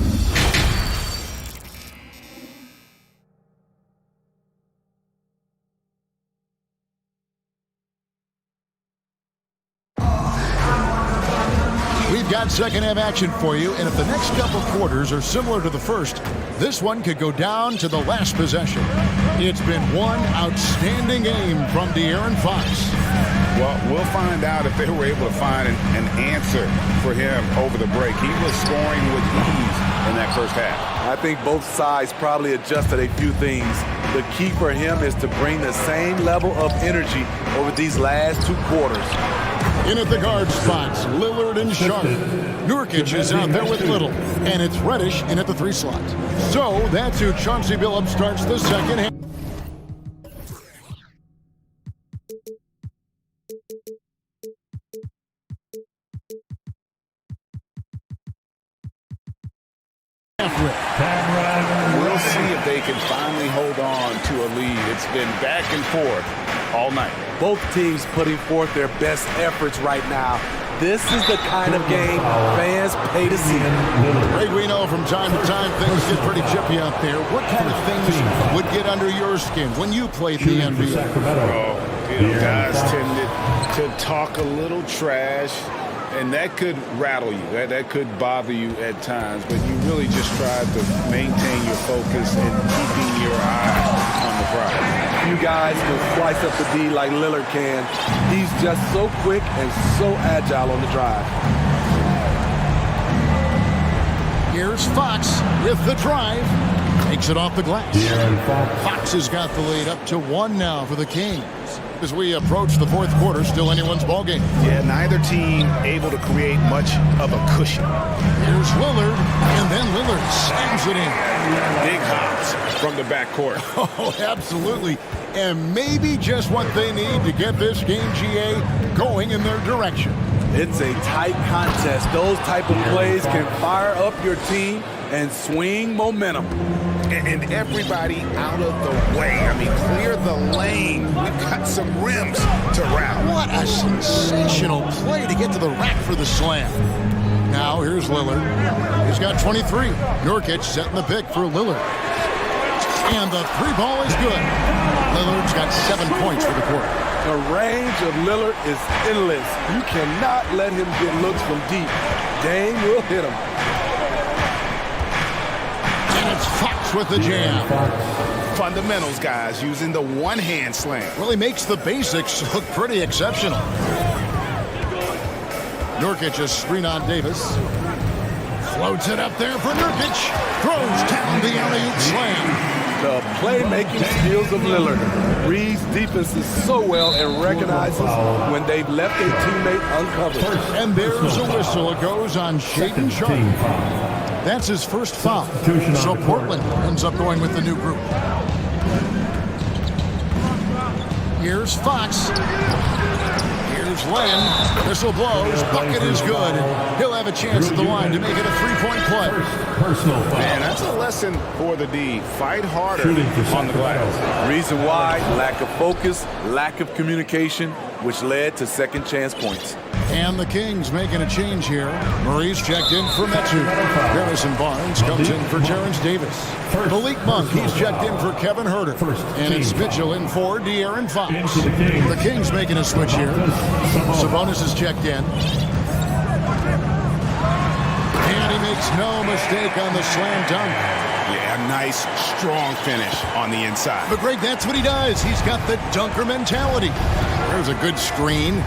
We've got second half action for you, and if the next couple quarters are similar to the first, this one could go down to the last possession. It's been one outstanding game from De'Aaron Fox. Well, we'll find out if they were able to find an answer for him over the break. He was scoring with ease in that first half. I think both sides probably adjusted a few things. The key for him is to bring the same level of energy over these last 2 quarters. In at the guard spots, Lillard and Sharp. Nurkic is out there with Little, and it's Reddish in at the 3 slot. So that's who Chauncey Billups starts the second half. We'll see if they can finally hold on to a lead. It's been back and forth all night. Both teams putting forth their best efforts right now. This is the kind of game fans pay to see. Greg, we know from time to time things get pretty chippy out there. What kind of things would get under your skin when you played the NBA? Guys tended to talk a little trash, and that could rattle you. That could bother you at times, but you really just try to maintain your focus and keeping your eye on the prize. You guys can slice up the D like Lillard can. He's just so quick and so agile on the drive. Here's Fox with the drive. Takes it off the glass. Fox has got the lead up to 1 now for the Kings. As we approach the fourth quarter, still anyone's ballgame. Yeah, neither team able to create much of a cushion. Here's Lillard, and then Lillard slams it in. Big hops from the backcourt. Oh, absolutely. And maybe just what they need to get this game, GA, going in their direction. It's a tight contest. Those type of plays can fire up your team and swing momentum. And everybody out of the way. I mean, clear the lane. We've got some rims to route. What a sensational play to get to the rack for the slam. Now here's Lillard. He's got 23. Nurkic setting the pick for Lillard. And the three ball is good. Lillard's got 7 points for the quarter. The range of Lillard is endless. You cannot let him get looks from deep. Dame will hit him. And it's Fox with the jam. Fundamentals, guys, using the one-hand slam. Well, he makes the basics look pretty exceptional. Nurkic a screen on Davis. Floats it up there for Nurkic. Throws down the alley-oop slam. The playmaking skills of Lillard. Reads defenses so well and recognizes when they've left their teammate uncovered. And there's a whistle. It goes on Shaedon Sharpe. That's his first foul. So Portland ends up going with the new group. Here's Fox. Here's Len. Whistle blows. Bucket is good. He'll have a chance at the line to make it a three-point play. Man, that's a lesson for the D. Fight harder on the glass. Reason why, lack of focus, lack of communication, which led to second chance points. And the Kings making a change here. Murray's checked in for Metsu. Harrison Barnes comes in for Terrence Davis. Malik Monk, he's checked in for Kevin Huerter. And it's Mitchell in for De'Aaron Fox. The Kings making a switch here. Sabonis is checked in. And he makes no mistake on the slam dunk. Yeah, nice, strong finish on the inside. But Greg, that's what he does. He's got the dunker mentality. There's a good screen.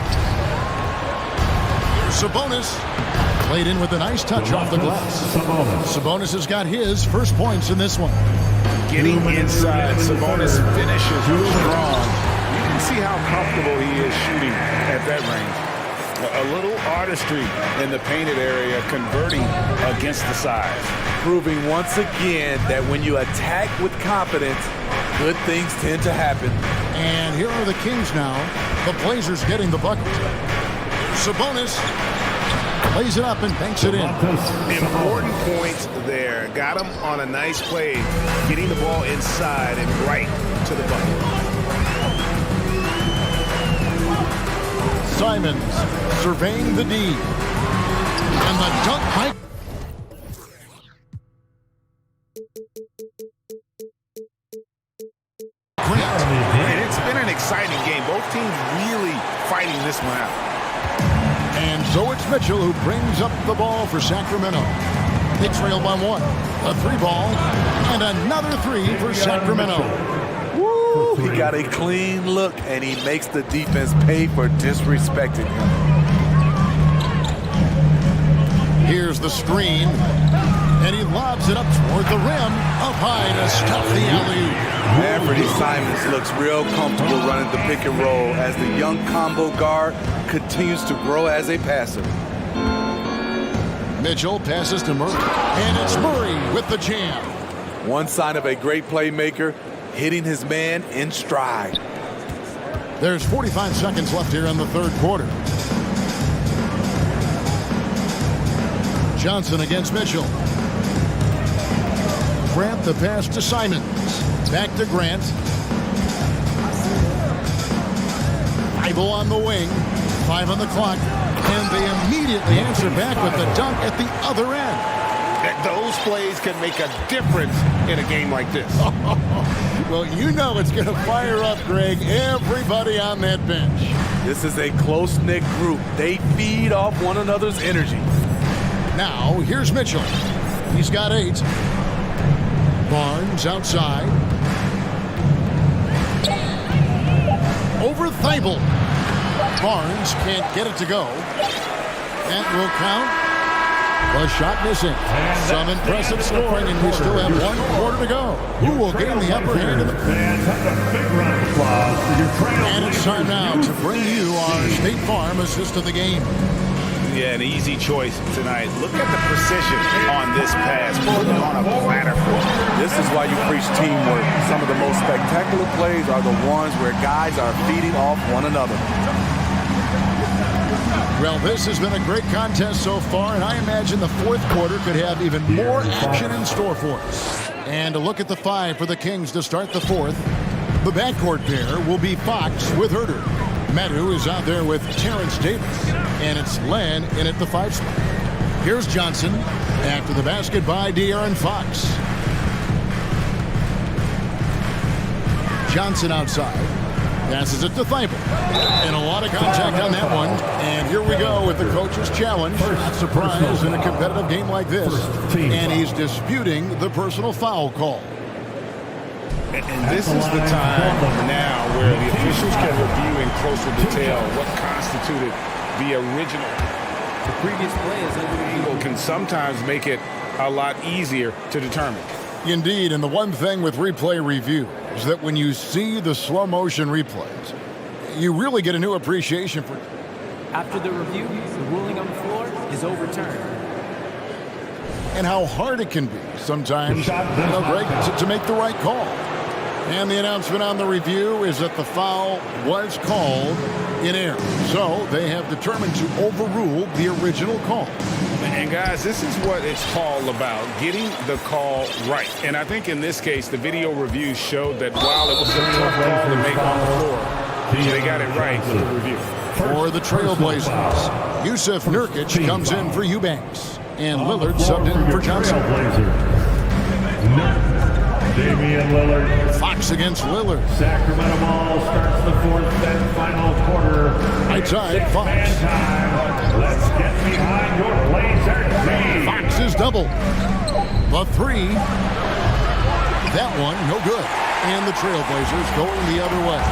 Sabonis played in with a nice touch off the glass. Sabonis has got his first points in this one. Getting inside, Sabonis finishes strong. You can see how comfortable he is shooting at that range. A little artistry in the painted area, converting against the size. Proving once again that when you attack with confidence, good things tend to happen. And here are the Kings now. The Blazers getting the bucket. Sabonis lays it up and banks it in. Important points there. Got him on a nice play, getting the ball inside and right to the bucket. Simons surveying the D. And the dunk by And it's been an exciting game. Both teams really fighting this one out. And so it's Mitchell who brings up the ball for Sacramento. They trail by one. A three ball and another three for Sacramento. Woo! He got a clean look and he makes the defense pay for disrespecting him. Here's the screen. And he lobs it up toward the rim. Up high to stop the alley-oop. Anthony Simons looks real comfortable running the pick and roll as the young combo guard continues to grow as a passer. Mitchell passes to Murray. And it's Murray with the jam. One sign of a great playmaker, hitting his man in stride. There's 45 seconds left here in the third quarter. Johnson against Mitchell. Grant the pass to Simons. Back to Grant. Bible on the wing. 5 on the clock. And they immediately answer back with the dunk at the other end. Those plays can make a difference in a game like this. Well, you know it's going to fire up, Greg, everybody on that bench. This is a close-knit group. They feed off one another's energy. Now, here's Mitchell. He's got 8. Barnes outside. Over Thibault. Barnes can't get it to go. That will count. The shot missing. Some impressive scoring, and we still have 1 quarter to go. Who will gain the upper hand in the... And it's time now to bring you our State Farm assist of the game. Yeah, an easy choice tonight. Look at the precision on this pass. Put it on a platter. This is why you preach teamwork. Some of the most spectacular plays are the ones where guys are feeding off one another. Well, this has been a great contest so far, and I imagine the fourth quarter could have even more action in store for us. And a look at the 5 for the Kings to start the fourth. The backcourt pair will be Fox with Herder. Meadow is out there with Terrence Davis, and it's Len in at the 5 spot. Here's Johnson after the basket by De'Aaron Fox. Johnson outside. Passes it to Thibault. And a lot of contact on that one. And here we go with the coach's challenge. Not surprised in a competitive game like this. And he's disputing the personal foul call. And this is the time now where the officials can review in closer detail what constituted the original. The previous play is angle can sometimes make it a lot easier to determine. Indeed, and the one thing with replay review is that when you see the slow motion replays, you really get a new appreciation for it. After the review, the ruling on the floor is overturned. And how hard it can be sometimes to make the right call. And the announcement on the review is that the foul was called in error. So they have determined to overrule the original call. And guys, this is what it's all about, getting the call right. And I think in this case, the video review showed that while it was a tough call to make on the floor, they got it right for the review. For the Trailblazers, Yusuf Nurkic comes in for Eubanks. And Lillard subbed in for Johnson. Damian Lillard. Fox against Lillard. Sacramento ball starts the fourth and final quarter. Right side, Fox. Let's get behind your Blazer team. Fox is double. The 3. That one, no good. And the Trailblazers going the other way.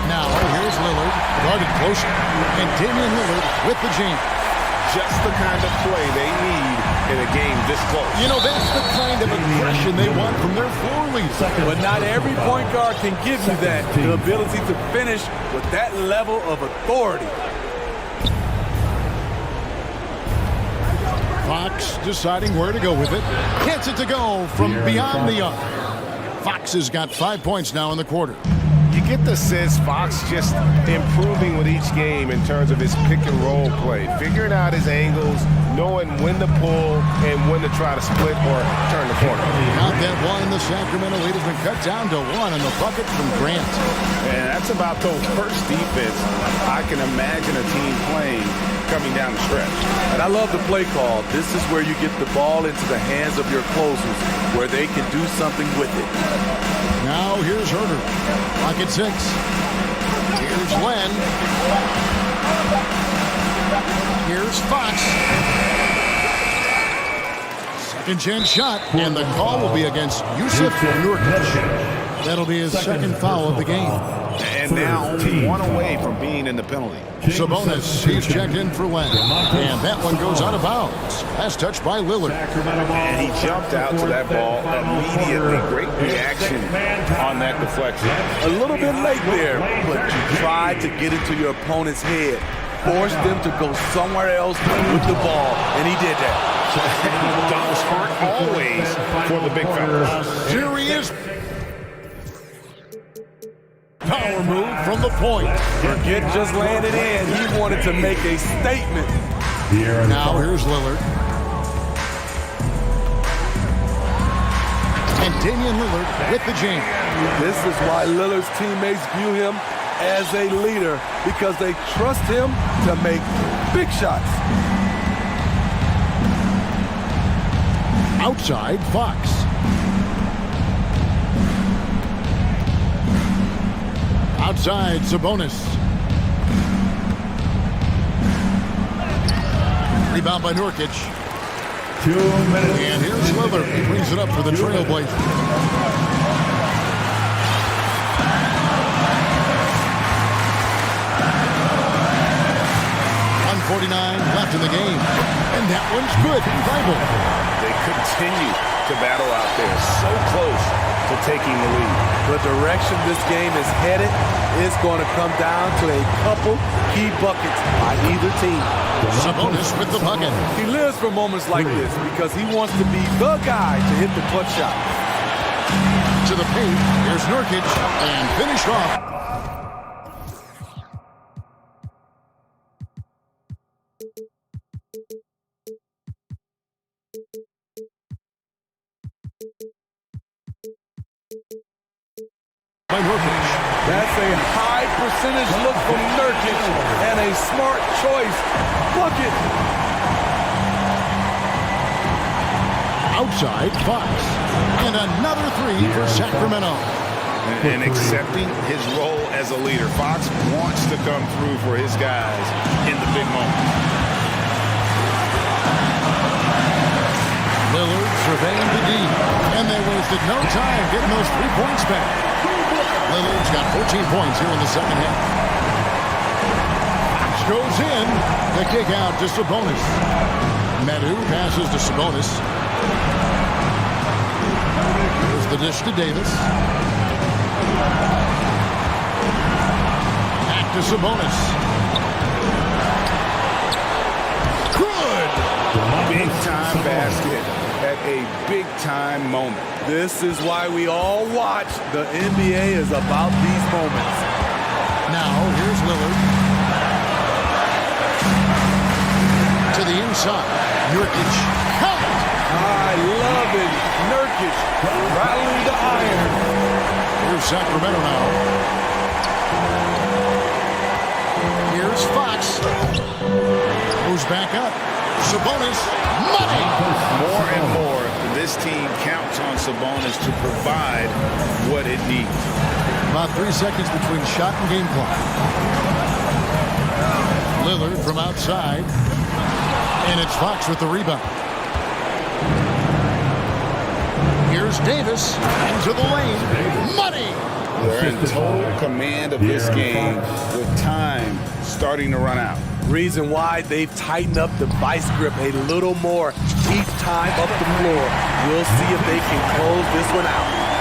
Now, here's Lillard, guarded closer. And Damian Lillard with the jam. Just the kind of play they need in a game this close. You know, that's the kind of aggression they want from their floor leaders. But not every point guard can give you that. The ability to finish with that level of authority. Fox deciding where to go with it. Gets it to go from beyond the arc. Fox has got 5 points now in the quarter. You get the sense Fox just improving with each game in terms of his pick and roll play, figuring out his angles, knowing when to pull and when to try to split or turn the corner. Not that one. The Sacramento lead has been cut down to 1 on the bucket from Grant. And that's about the worst defense I can imagine a team playing coming down the stretch. And I love the play call. This is where you get the ball into the hands of your closers, where they can do something with it. Now here's Herder. Pocket 6. Here's Len. Here's Fox. Second chance shot, and the call will be against Yusuf Nurkic. That'll be his second foul of the game. And now only 1 away from being in the penalty. Sabonis, he's checked in for Len. And that one goes out of bounds. Last touch by Lillard. And he jumped out to that ball immediately. Great reaction on that deflection. A little bit late there, but you tried to get into your opponent's head. Force them to go somewhere else with the ball, and he did that. Donald's heart always for the big fellas. Here he is. Power move from the point. Forget just laying it in. He wanted to make a statement. Now here's Lillard. And Damian Lillard with the jam. This is why Lillard's teammates view him as a leader, because they trust him to make big shots. Outside, Fox. Outside, Sabonis. Rebound by Nurkic. 2 minutes. And here's Lillard. He brings it up for the Trailblazers. 2:49 left in the game. And that one's good. Bible. They continue to battle out there, so close to taking the lead. The direction this game is headed is going to come down to a couple key buckets by either team. Sabonis with the bucket. He lives for moments like this because he wants to be the guy to hit the clutch shot. To the paint, here's Nurkic, and finished off. By Nurkic. That's a high percentage look from Nurkic and a smart choice. Bucket. Outside, Fox. And another three for Sacramento. And accepting his role as a leader. Fox wants to come through for his guys in the big moments. Lillard surveying the deep. And they wasted no time getting those 3 points back. Lillard's got 14 points here in the second half. Fox goes in. The kick out to Sabonis. Medu passes to Sabonis. Here's the dish to Davis. Back to Sabonis. Good! Big time basket at a big time moment. This is why we all watch. The NBA is about these moments. Now, here's Lillard. To the inside. Nurkic. Count! I love it. Nurkic rattling the iron. Here's Sacramento now. Here's Fox. Moves back up. Sabonis. Money! More and more, this team counts on Sabonis to provide what it needs. About 3 seconds between shot and game clock. Lillard from outside. And it's Fox with the rebound. Here's Davis into the lane. Money! They're in total command of this game with time starting to run out. Reason why they've tightened up the vice grip a little more each time up the floor. We'll see if they can close this one out.